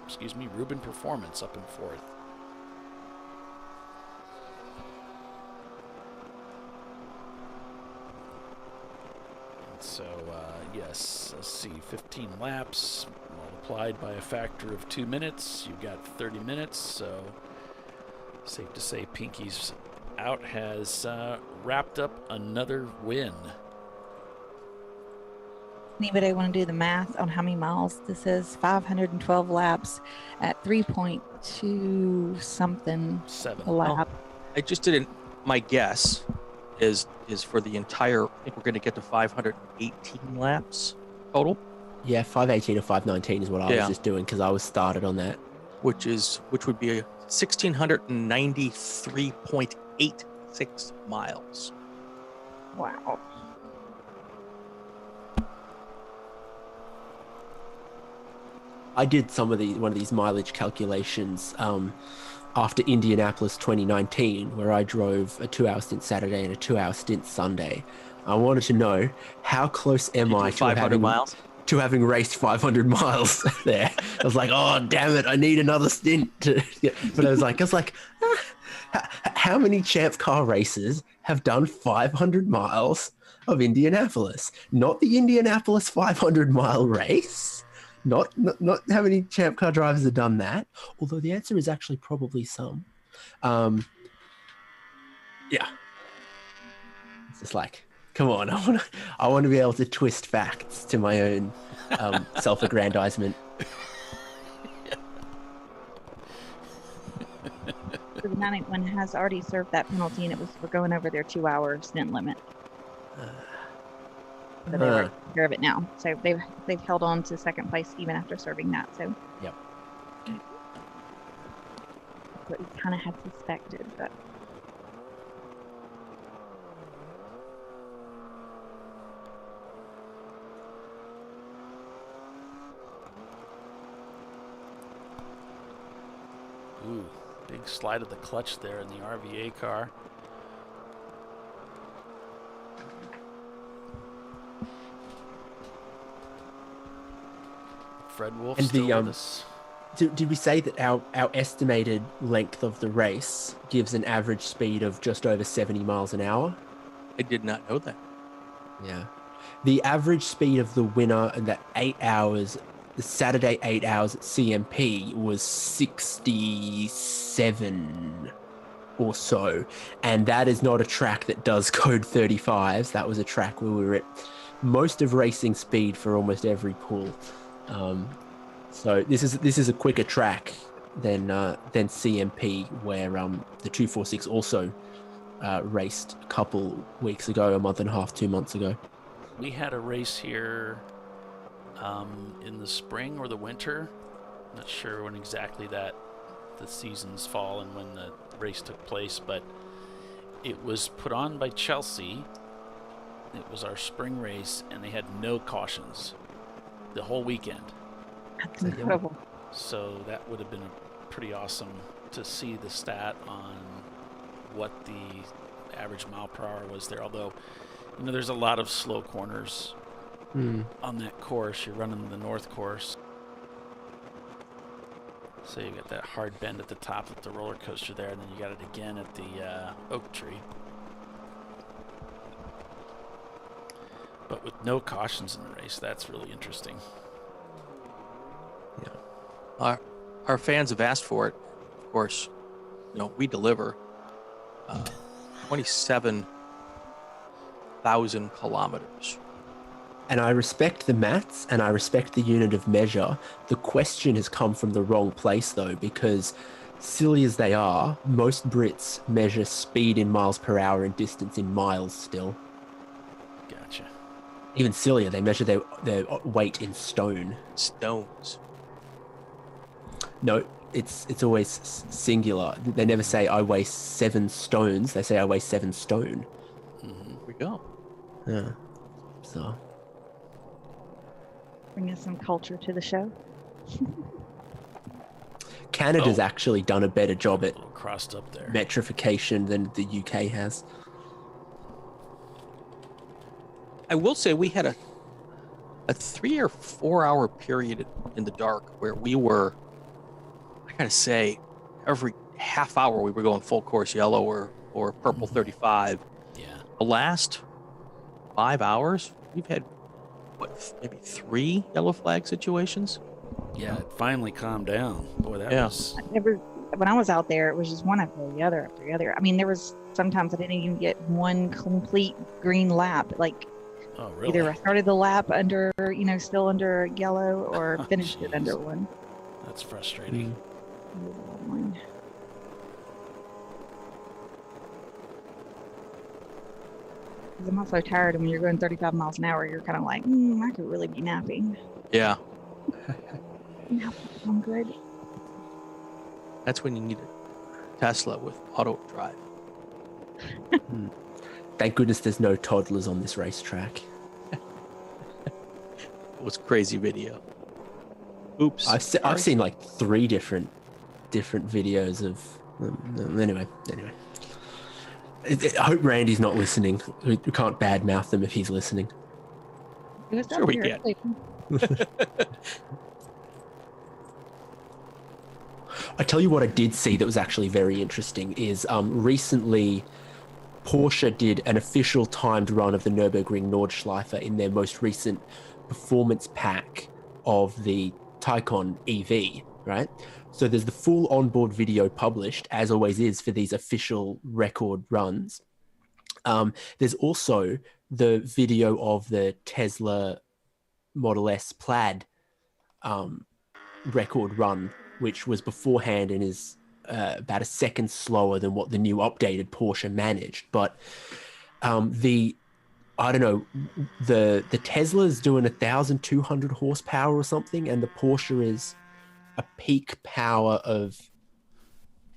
excuse me, Rubin Performance up in 4th. So, yes, let's see, 15 laps multiplied by a factor of 2 minutes. You've got 30 minutes, so safe to say Pinky's out has wrapped up another win. Anybody want to do the math on how many miles this is? 512 laps at 3.2 something 7 a lap. I just didn't. My guess is for the entire. I think we're going to get to 518 laps total. Yeah, 518 or 519 is what I was just doing because I was started on that. Which would be 1,693.86 miles. Wow. I did one of these mileage calculations after Indianapolis 2019, where I drove a 2-hour stint Saturday and a 2-hour stint Sunday. I wanted to know how close am I to having raced 500 miles there. I was like, oh damn it, I need another stint. But I was like, how many Champ Car races have done 500 miles of Indianapolis? Not the Indianapolis 500 mile race. Not how many Champ Car drivers have done that. Although the answer is actually probably some. Yeah. It's just like, come on, I want to be able to twist facts to my own self-aggrandizement. So the 981 has already served that penalty, and it was for going over their 2-hour stint limit. So they were taking care of it now. So they've held on to second place even after serving that. So yep. That's what we kind of had suspected, but. Ooh, big slide of the clutch there in the RVA car. Fred Wolf and still with us. Did we say that our estimated length of the race gives an average speed of just over 70 miles an hour? I did not know that. Yeah. The average speed of the winner in the 8 hours, the Saturday 8 hours at CMP was 67 or so. And that is not a track that does code 35s. That was a track where we were at most of racing speed for almost every pull. So this is a quicker track than CMP, where the 246 also raced a couple weeks ago, a month and a half, 2 months ago. We had a race here in the spring or the winter. Not sure when exactly the seasons fall and when the race took place, but it was put on by Chelsea. It was our spring race, and they had no cautions the whole weekend. That's incredible. So that would have been pretty awesome to see the stat on what the average mile per hour was there. Although, there's a lot of slow corners on that course. You're running the north course. So you got that hard bend at the top with the roller coaster there, and then you got it again at the oak tree. But with no cautions in the race, that's really interesting. Yeah. Our fans have asked for it. Of course, we deliver 27,000 kilometers. And I respect the maths and I respect the unit of measure. The question has come from the wrong place, though, because silly as they are, most Brits measure speed in miles per hour and distance in miles still. Gotcha. Even sillier, they measure their weight in stone. Stones. No, it's always singular. They never say I weigh 7 stones. They say I weigh 7 stone. Here we go. Yeah. So. Bringing some culture to the show. Canada's actually done a better job at crossed up there metrification than the UK has. I will say we had a 3 or 4 hour period in the dark where we were, I gotta say, every half hour we were going full course yellow or purple 35. Yeah. The last 5 hours, we've had maybe 3 yellow flag situations. Yeah, it finally calmed down. Boy, that was. When I was out there, it was just one after the other. I mean, there was sometimes I didn't even get one complete green lap. Like Oh, really? Either I started the lap under, still under yellow, or finished it under one. That's frustrating. Because I'm also tired, and when you're going 35 miles an hour, you're kind of like, I could really be napping. Yeah. I'm good. That's when you need a Tesla with auto drive. Thank goodness there's no toddlers on this racetrack. It was crazy video. Oops. I've seen like 3 different videos of anyway. I hope Randy's not listening. We can't badmouth them if he's listening. Sure we can. I tell you what I did see that was actually very interesting is recently Porsche did an official timed run of the Nürburgring Nordschleife in their most recent performance pack of the Taycan EV, right? So there's the full onboard video published, as always is for these official record runs. There's also the video of the Tesla Model S Plaid record run, which was beforehand and is about a second slower than what the new updated Porsche managed. But the Tesla's doing 1,200 horsepower or something, and the Porsche is a peak power of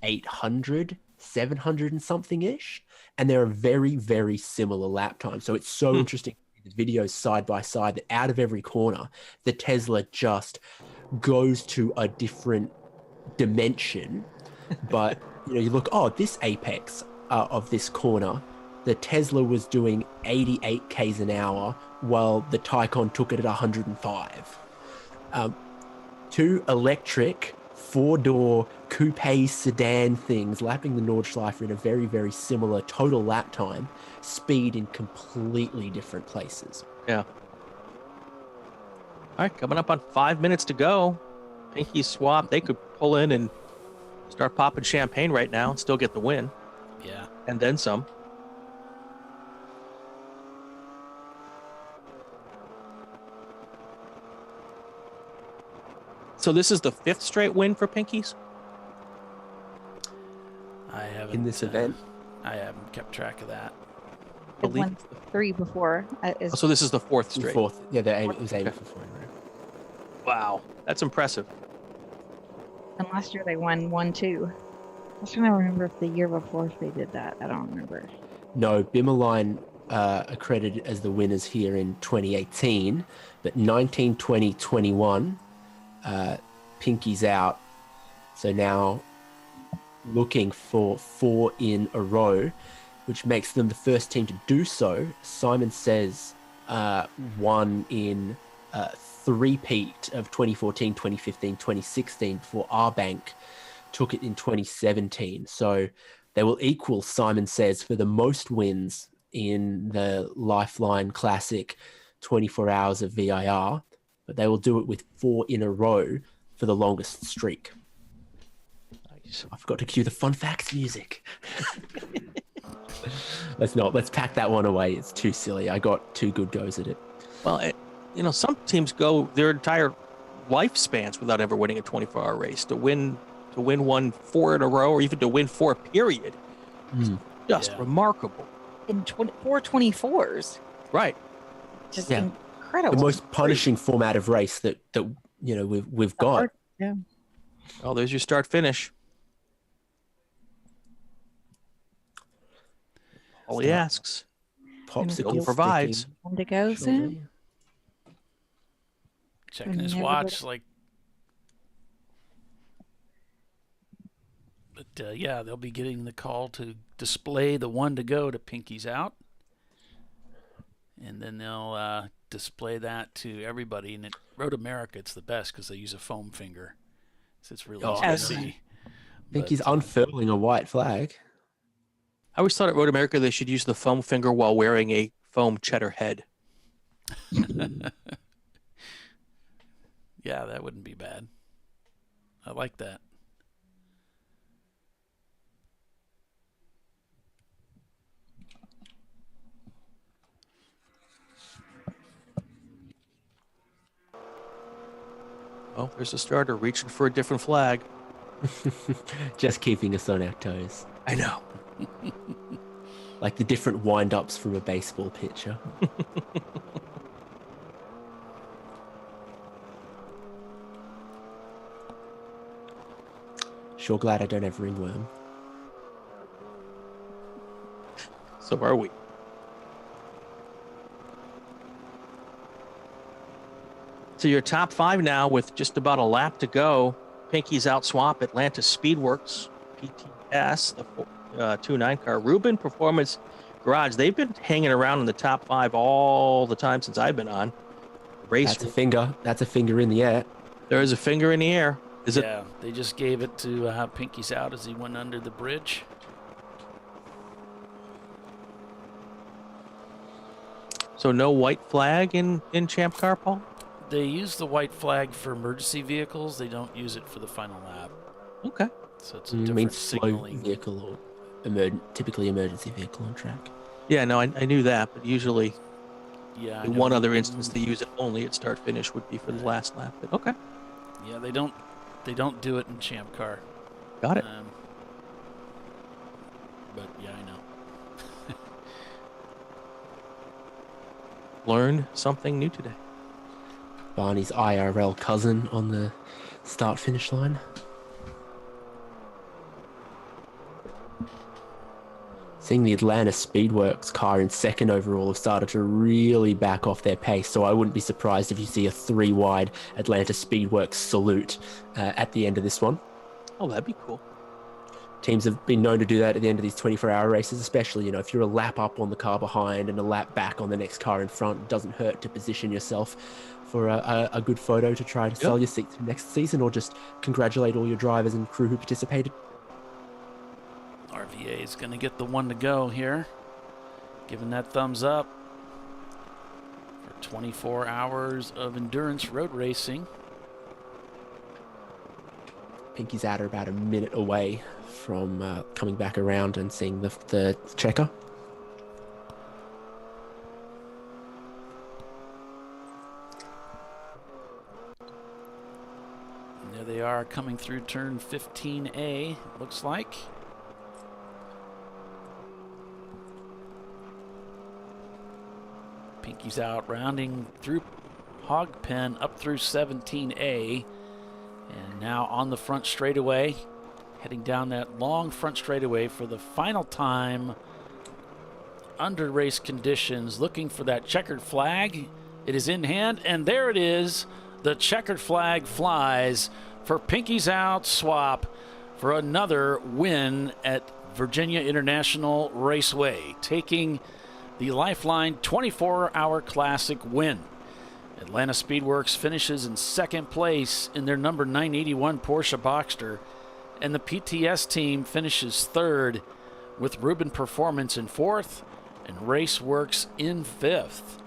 800, 700 and something ish, and they're a very, very similar lap time. So it's so interesting, the videos side by side, that out of every corner, the Tesla just goes to a different dimension. But you look, this apex of this corner, the Tesla was doing 88 k's an hour while the Taycan took it at 105. 2 electric 4-door coupe sedan things lapping the Nordschleife in a very, very similar total lap time, speed in completely different places. Yeah. All right, coming up on 5 minutes to go. Pinky swap. They could pull in and start popping champagne right now and still get the win. Yeah. And then some. So this is the 5th straight win for Pinkies? I haven't. In this event? I haven't kept track of that. It won 3 before. So this is the 4th straight? 4th. Yeah, it was aiming for 4. Wow, that's impressive. And last year they won 1-2. I was trying to remember if the year before if they did that. I don't remember. No, Bimmerline accredited as the winners here in 2018, but 19, 20, 21, Pinky's out. So now looking for 4 in a row, which makes them the first team to do so. Simon Says won in 3-peat of 2014, 2015, 2016 before Arbank took it in 2017. So they will equal Simon Says for the most wins in the Lifeline Classic 24 hours of VIR, but they will do it with 4 in a row for the longest streak. Nice. I forgot to cue the fun facts music. Let's pack that one away. It's too silly. I got 2 good goes at it. Well, some teams go their entire lifespans without ever winning a 24-hour race. To win 4 in a row, or even to win 4 period, just remarkable. In 424s. Right. Just incredible. The most punishing format of race that we've got. Yeah. Oh, there's your start finish. All he asks. Popsicle provides. Time to go soon. Checking his watch, But they'll be getting the call to display the 1 to go to Pinky's out. And then they'll display that to everybody. And at Road America, it's the best because they use a foam finger. So it's really easy to see. Pinky's unfurling a white flag. I always thought at Road America they should use the foam finger while wearing a foam cheddar head. Yeah, that wouldn't be bad. I like that. Oh, there's a starter reaching for a different flag. Just keeping us on our toes. I know. Like the different wind-ups from a baseball pitcher. Sure glad I don't have ringworm. So are we. So your top 5 now with just about a lap to go. Pinky's Out Swap, Atlanta Speedworks, PTS, the 2.9 car, Rubin Performance Garage. They've been hanging around in the top 5 all the time since I've been on. That's a finger. That's a finger in the air. There is a finger in the air. Yeah, they just gave it to Pinky's Out as he went under the bridge. So no white flag in Champ Car, Paul? They use the white flag for emergency vehicles. They don't use it for the final lap. Okay. So it's a different slow signaling. vehicle or typically emergency vehicle on track. Yeah, no, I knew that, but usually Yeah. in one other instance they use it only at start finish would be for the last lap. But okay. Yeah, they don't do it in Champ Car. Got it. But yeah, I know. Learned something new today. Barney's IRL cousin on the start-finish line. Seeing the Atlanta Speedworks car in second overall have started to really back off their pace, so I wouldn't be surprised if you see a 3-wide Atlanta Speedworks salute at the end of this one. Oh, that'd be cool. Teams have been known to do that at the end of these 24-hour races, especially, if you're a lap up on the car behind and a lap back on the next car in front. It doesn't hurt to position yourself for a good photo to try to sell your seats for next season, or just congratulate all your drivers and crew who participated. RVA is going to get the one to go here. Giving that thumbs up for 24 hours of endurance road racing. Pinky's Out are about a minute away from coming back around and seeing the checker. And there they are coming through turn 15A, looks like. Pinky's Out rounding through Hog Pen up through 17A. And now on the front straightaway, heading down that long front straightaway for the final time under race conditions, looking for that checkered flag. It is in hand, and there it is. The checkered flag flies for Pinky's Out Swap for another win at Virginia International Raceway, taking the Lifeline 24-hour Classic win. Atlanta Speedworks finishes in second place in their number 981 Porsche Boxster, and the PTS team finishes third with Rubin Performance in fourth and Raceworks in fifth.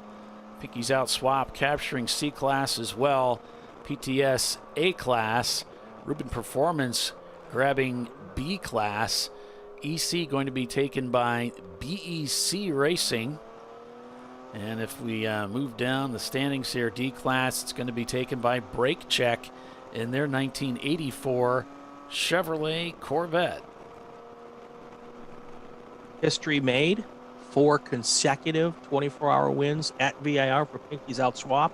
Pinky's Out Swap capturing C-Class as well, PTS A-Class, Rubin Performance grabbing B-Class, EC going to be taken by BEC Racing. And if we move down the standings here, D-Class, it's going to be taken by Brake Check in their 1984 Chevrolet Corvette. History made. 4 consecutive 24-hour wins at VIR for Pinky's Out Swap.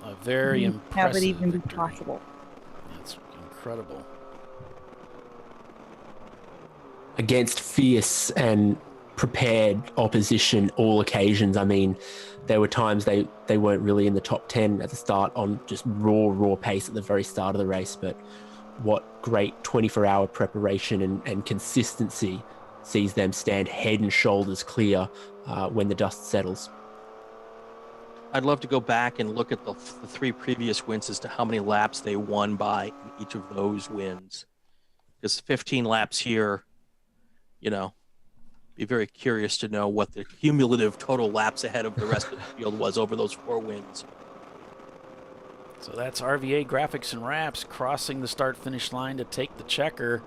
A very impressive How would it even be victory. possible? That's incredible. Against fierce and prepared opposition all occasions. I mean, there were times they weren't really in the top 10 at the start on just raw pace at the very start of the race, but what great 24-hour preparation and consistency sees them stand head and shoulders clear when the dust settles. I'd love to go back and look at the 3 previous wins as to how many laps they won by in each of those wins. Because 15 laps here, be very curious to know what the cumulative total laps ahead of the rest of the field was over those 4 wins. So that's RVA Graphics and Wraps crossing the start-finish line to take the checker.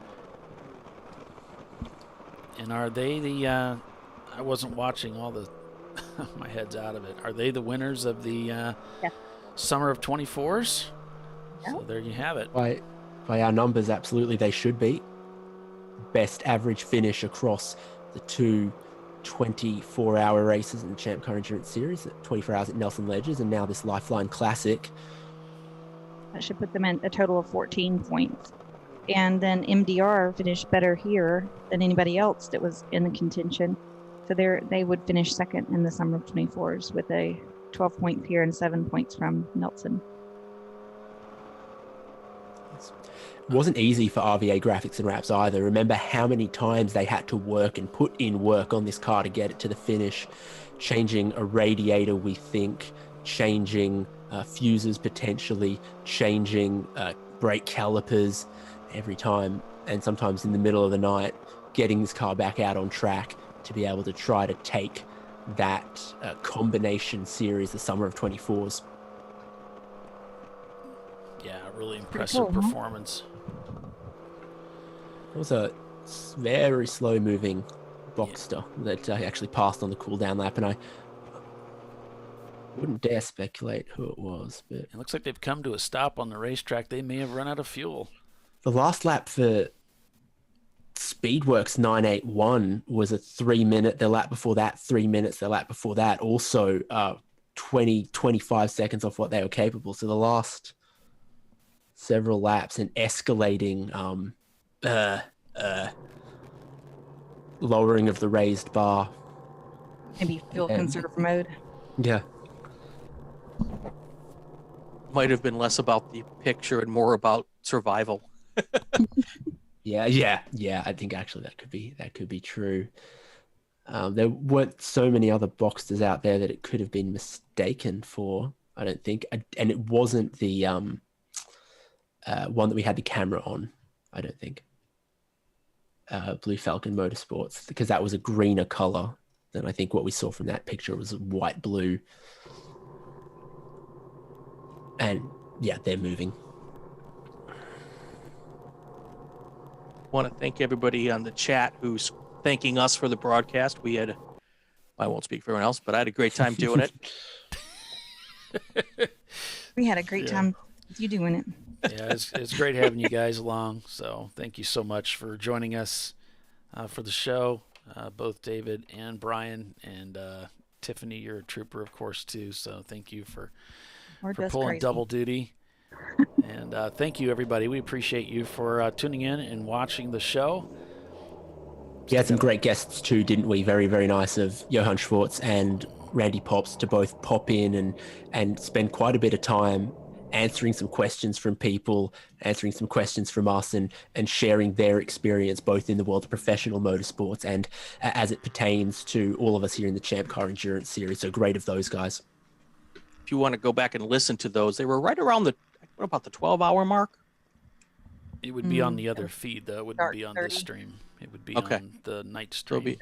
And are they the... I wasn't watching all the... my head's out of it. Are they the winners of the summer of 24s. So there you have it. By our numbers, absolutely they should be. Best average finish across the two 24-hour races in the Champ Car Endurance Series, 24 hours at Nelson Ledges, and now this Lifeline Classic. That should put them in a total of 14 points. And then MDR finished better here than anybody else that was in the contention. So they would finish second in the summer of 24s with a 12 points here and 7 points from Nelson. It wasn't easy for RVA Graphics and Wraps either. Remember how many times they had to work and put in work on this car to get it to the finish, changing a radiator, we think, changing fuses potentially, changing brake calipers every time, and sometimes in the middle of the night, getting this car back out on track to be able to try to take that combination series, the summer of 24s. Yeah, really impressive performance. It was a very slow-moving Boxster that actually passed on the cool-down lap, and I wouldn't dare speculate who it was. But it looks like they've come to a stop on the racetrack. They may have run out of fuel. The last lap for Speedworks 981 was a 3-minute. The lap before that, 3 minutes. The lap before that, also 25 seconds off what they were capable. So the last several laps and escalating lowering of the raised bar. Maybe fuel conserve mode. Yeah. Might have been less about the picture and more about survival. Yeah. I think actually that could be true. There weren't so many other Boxsters out there that it could have been mistaken for, I don't think. And it wasn't the one that we had the camera on, I don't think. Blue Falcon Motorsports, because that was a greener color than I think what we saw from that picture was white blue. And yeah, they're moving. Want to thank everybody on the chat who's thanking us for the broadcast. I won't speak for everyone else, but I had a great time doing it. We had a great time with you doing it. Yeah, it's great having you guys along. So thank you so much for joining us for the show, both David and Brian, and Tiffany. You're a trooper, of course, too. So thank you for pulling double duty. And thank you, everybody. We appreciate you for tuning in and watching the show. We had some great guests too, didn't we? Very, very nice of Johann Schwartz and Randy Pops to both pop in and spend quite a bit of time answering some questions from people, answering some questions from us, and sharing their experience both in the world of professional motorsports and as it pertains to all of us here in the Champ Car Endurance Series. So great of those guys. If you want to go back and listen to those, they were right around what about the 12-hour mark? It would be on the other feed, though. It wouldn't be on this stream. It would be on the night stream.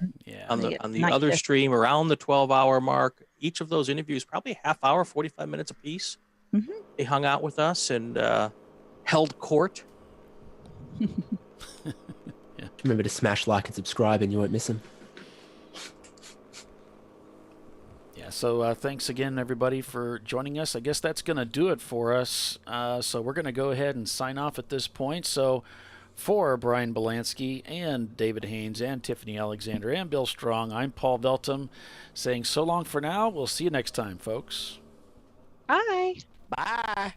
On the other stream around the 12-hour mark. Each of those interviews probably a half hour, 45 minutes apiece. Mm-hmm. They hung out with us and held court. Remember to smash like and subscribe and you won't miss them. Yeah, so thanks again, everybody, for joining us. I guess that's going to do it for us. So we're going to go ahead and sign off at this point. So for Brian Belansky and David Haynes and Tiffany Alexander and Bill Strong, I'm Paul Veltum saying so long for now. We'll see you next time, folks. Bye. Bye.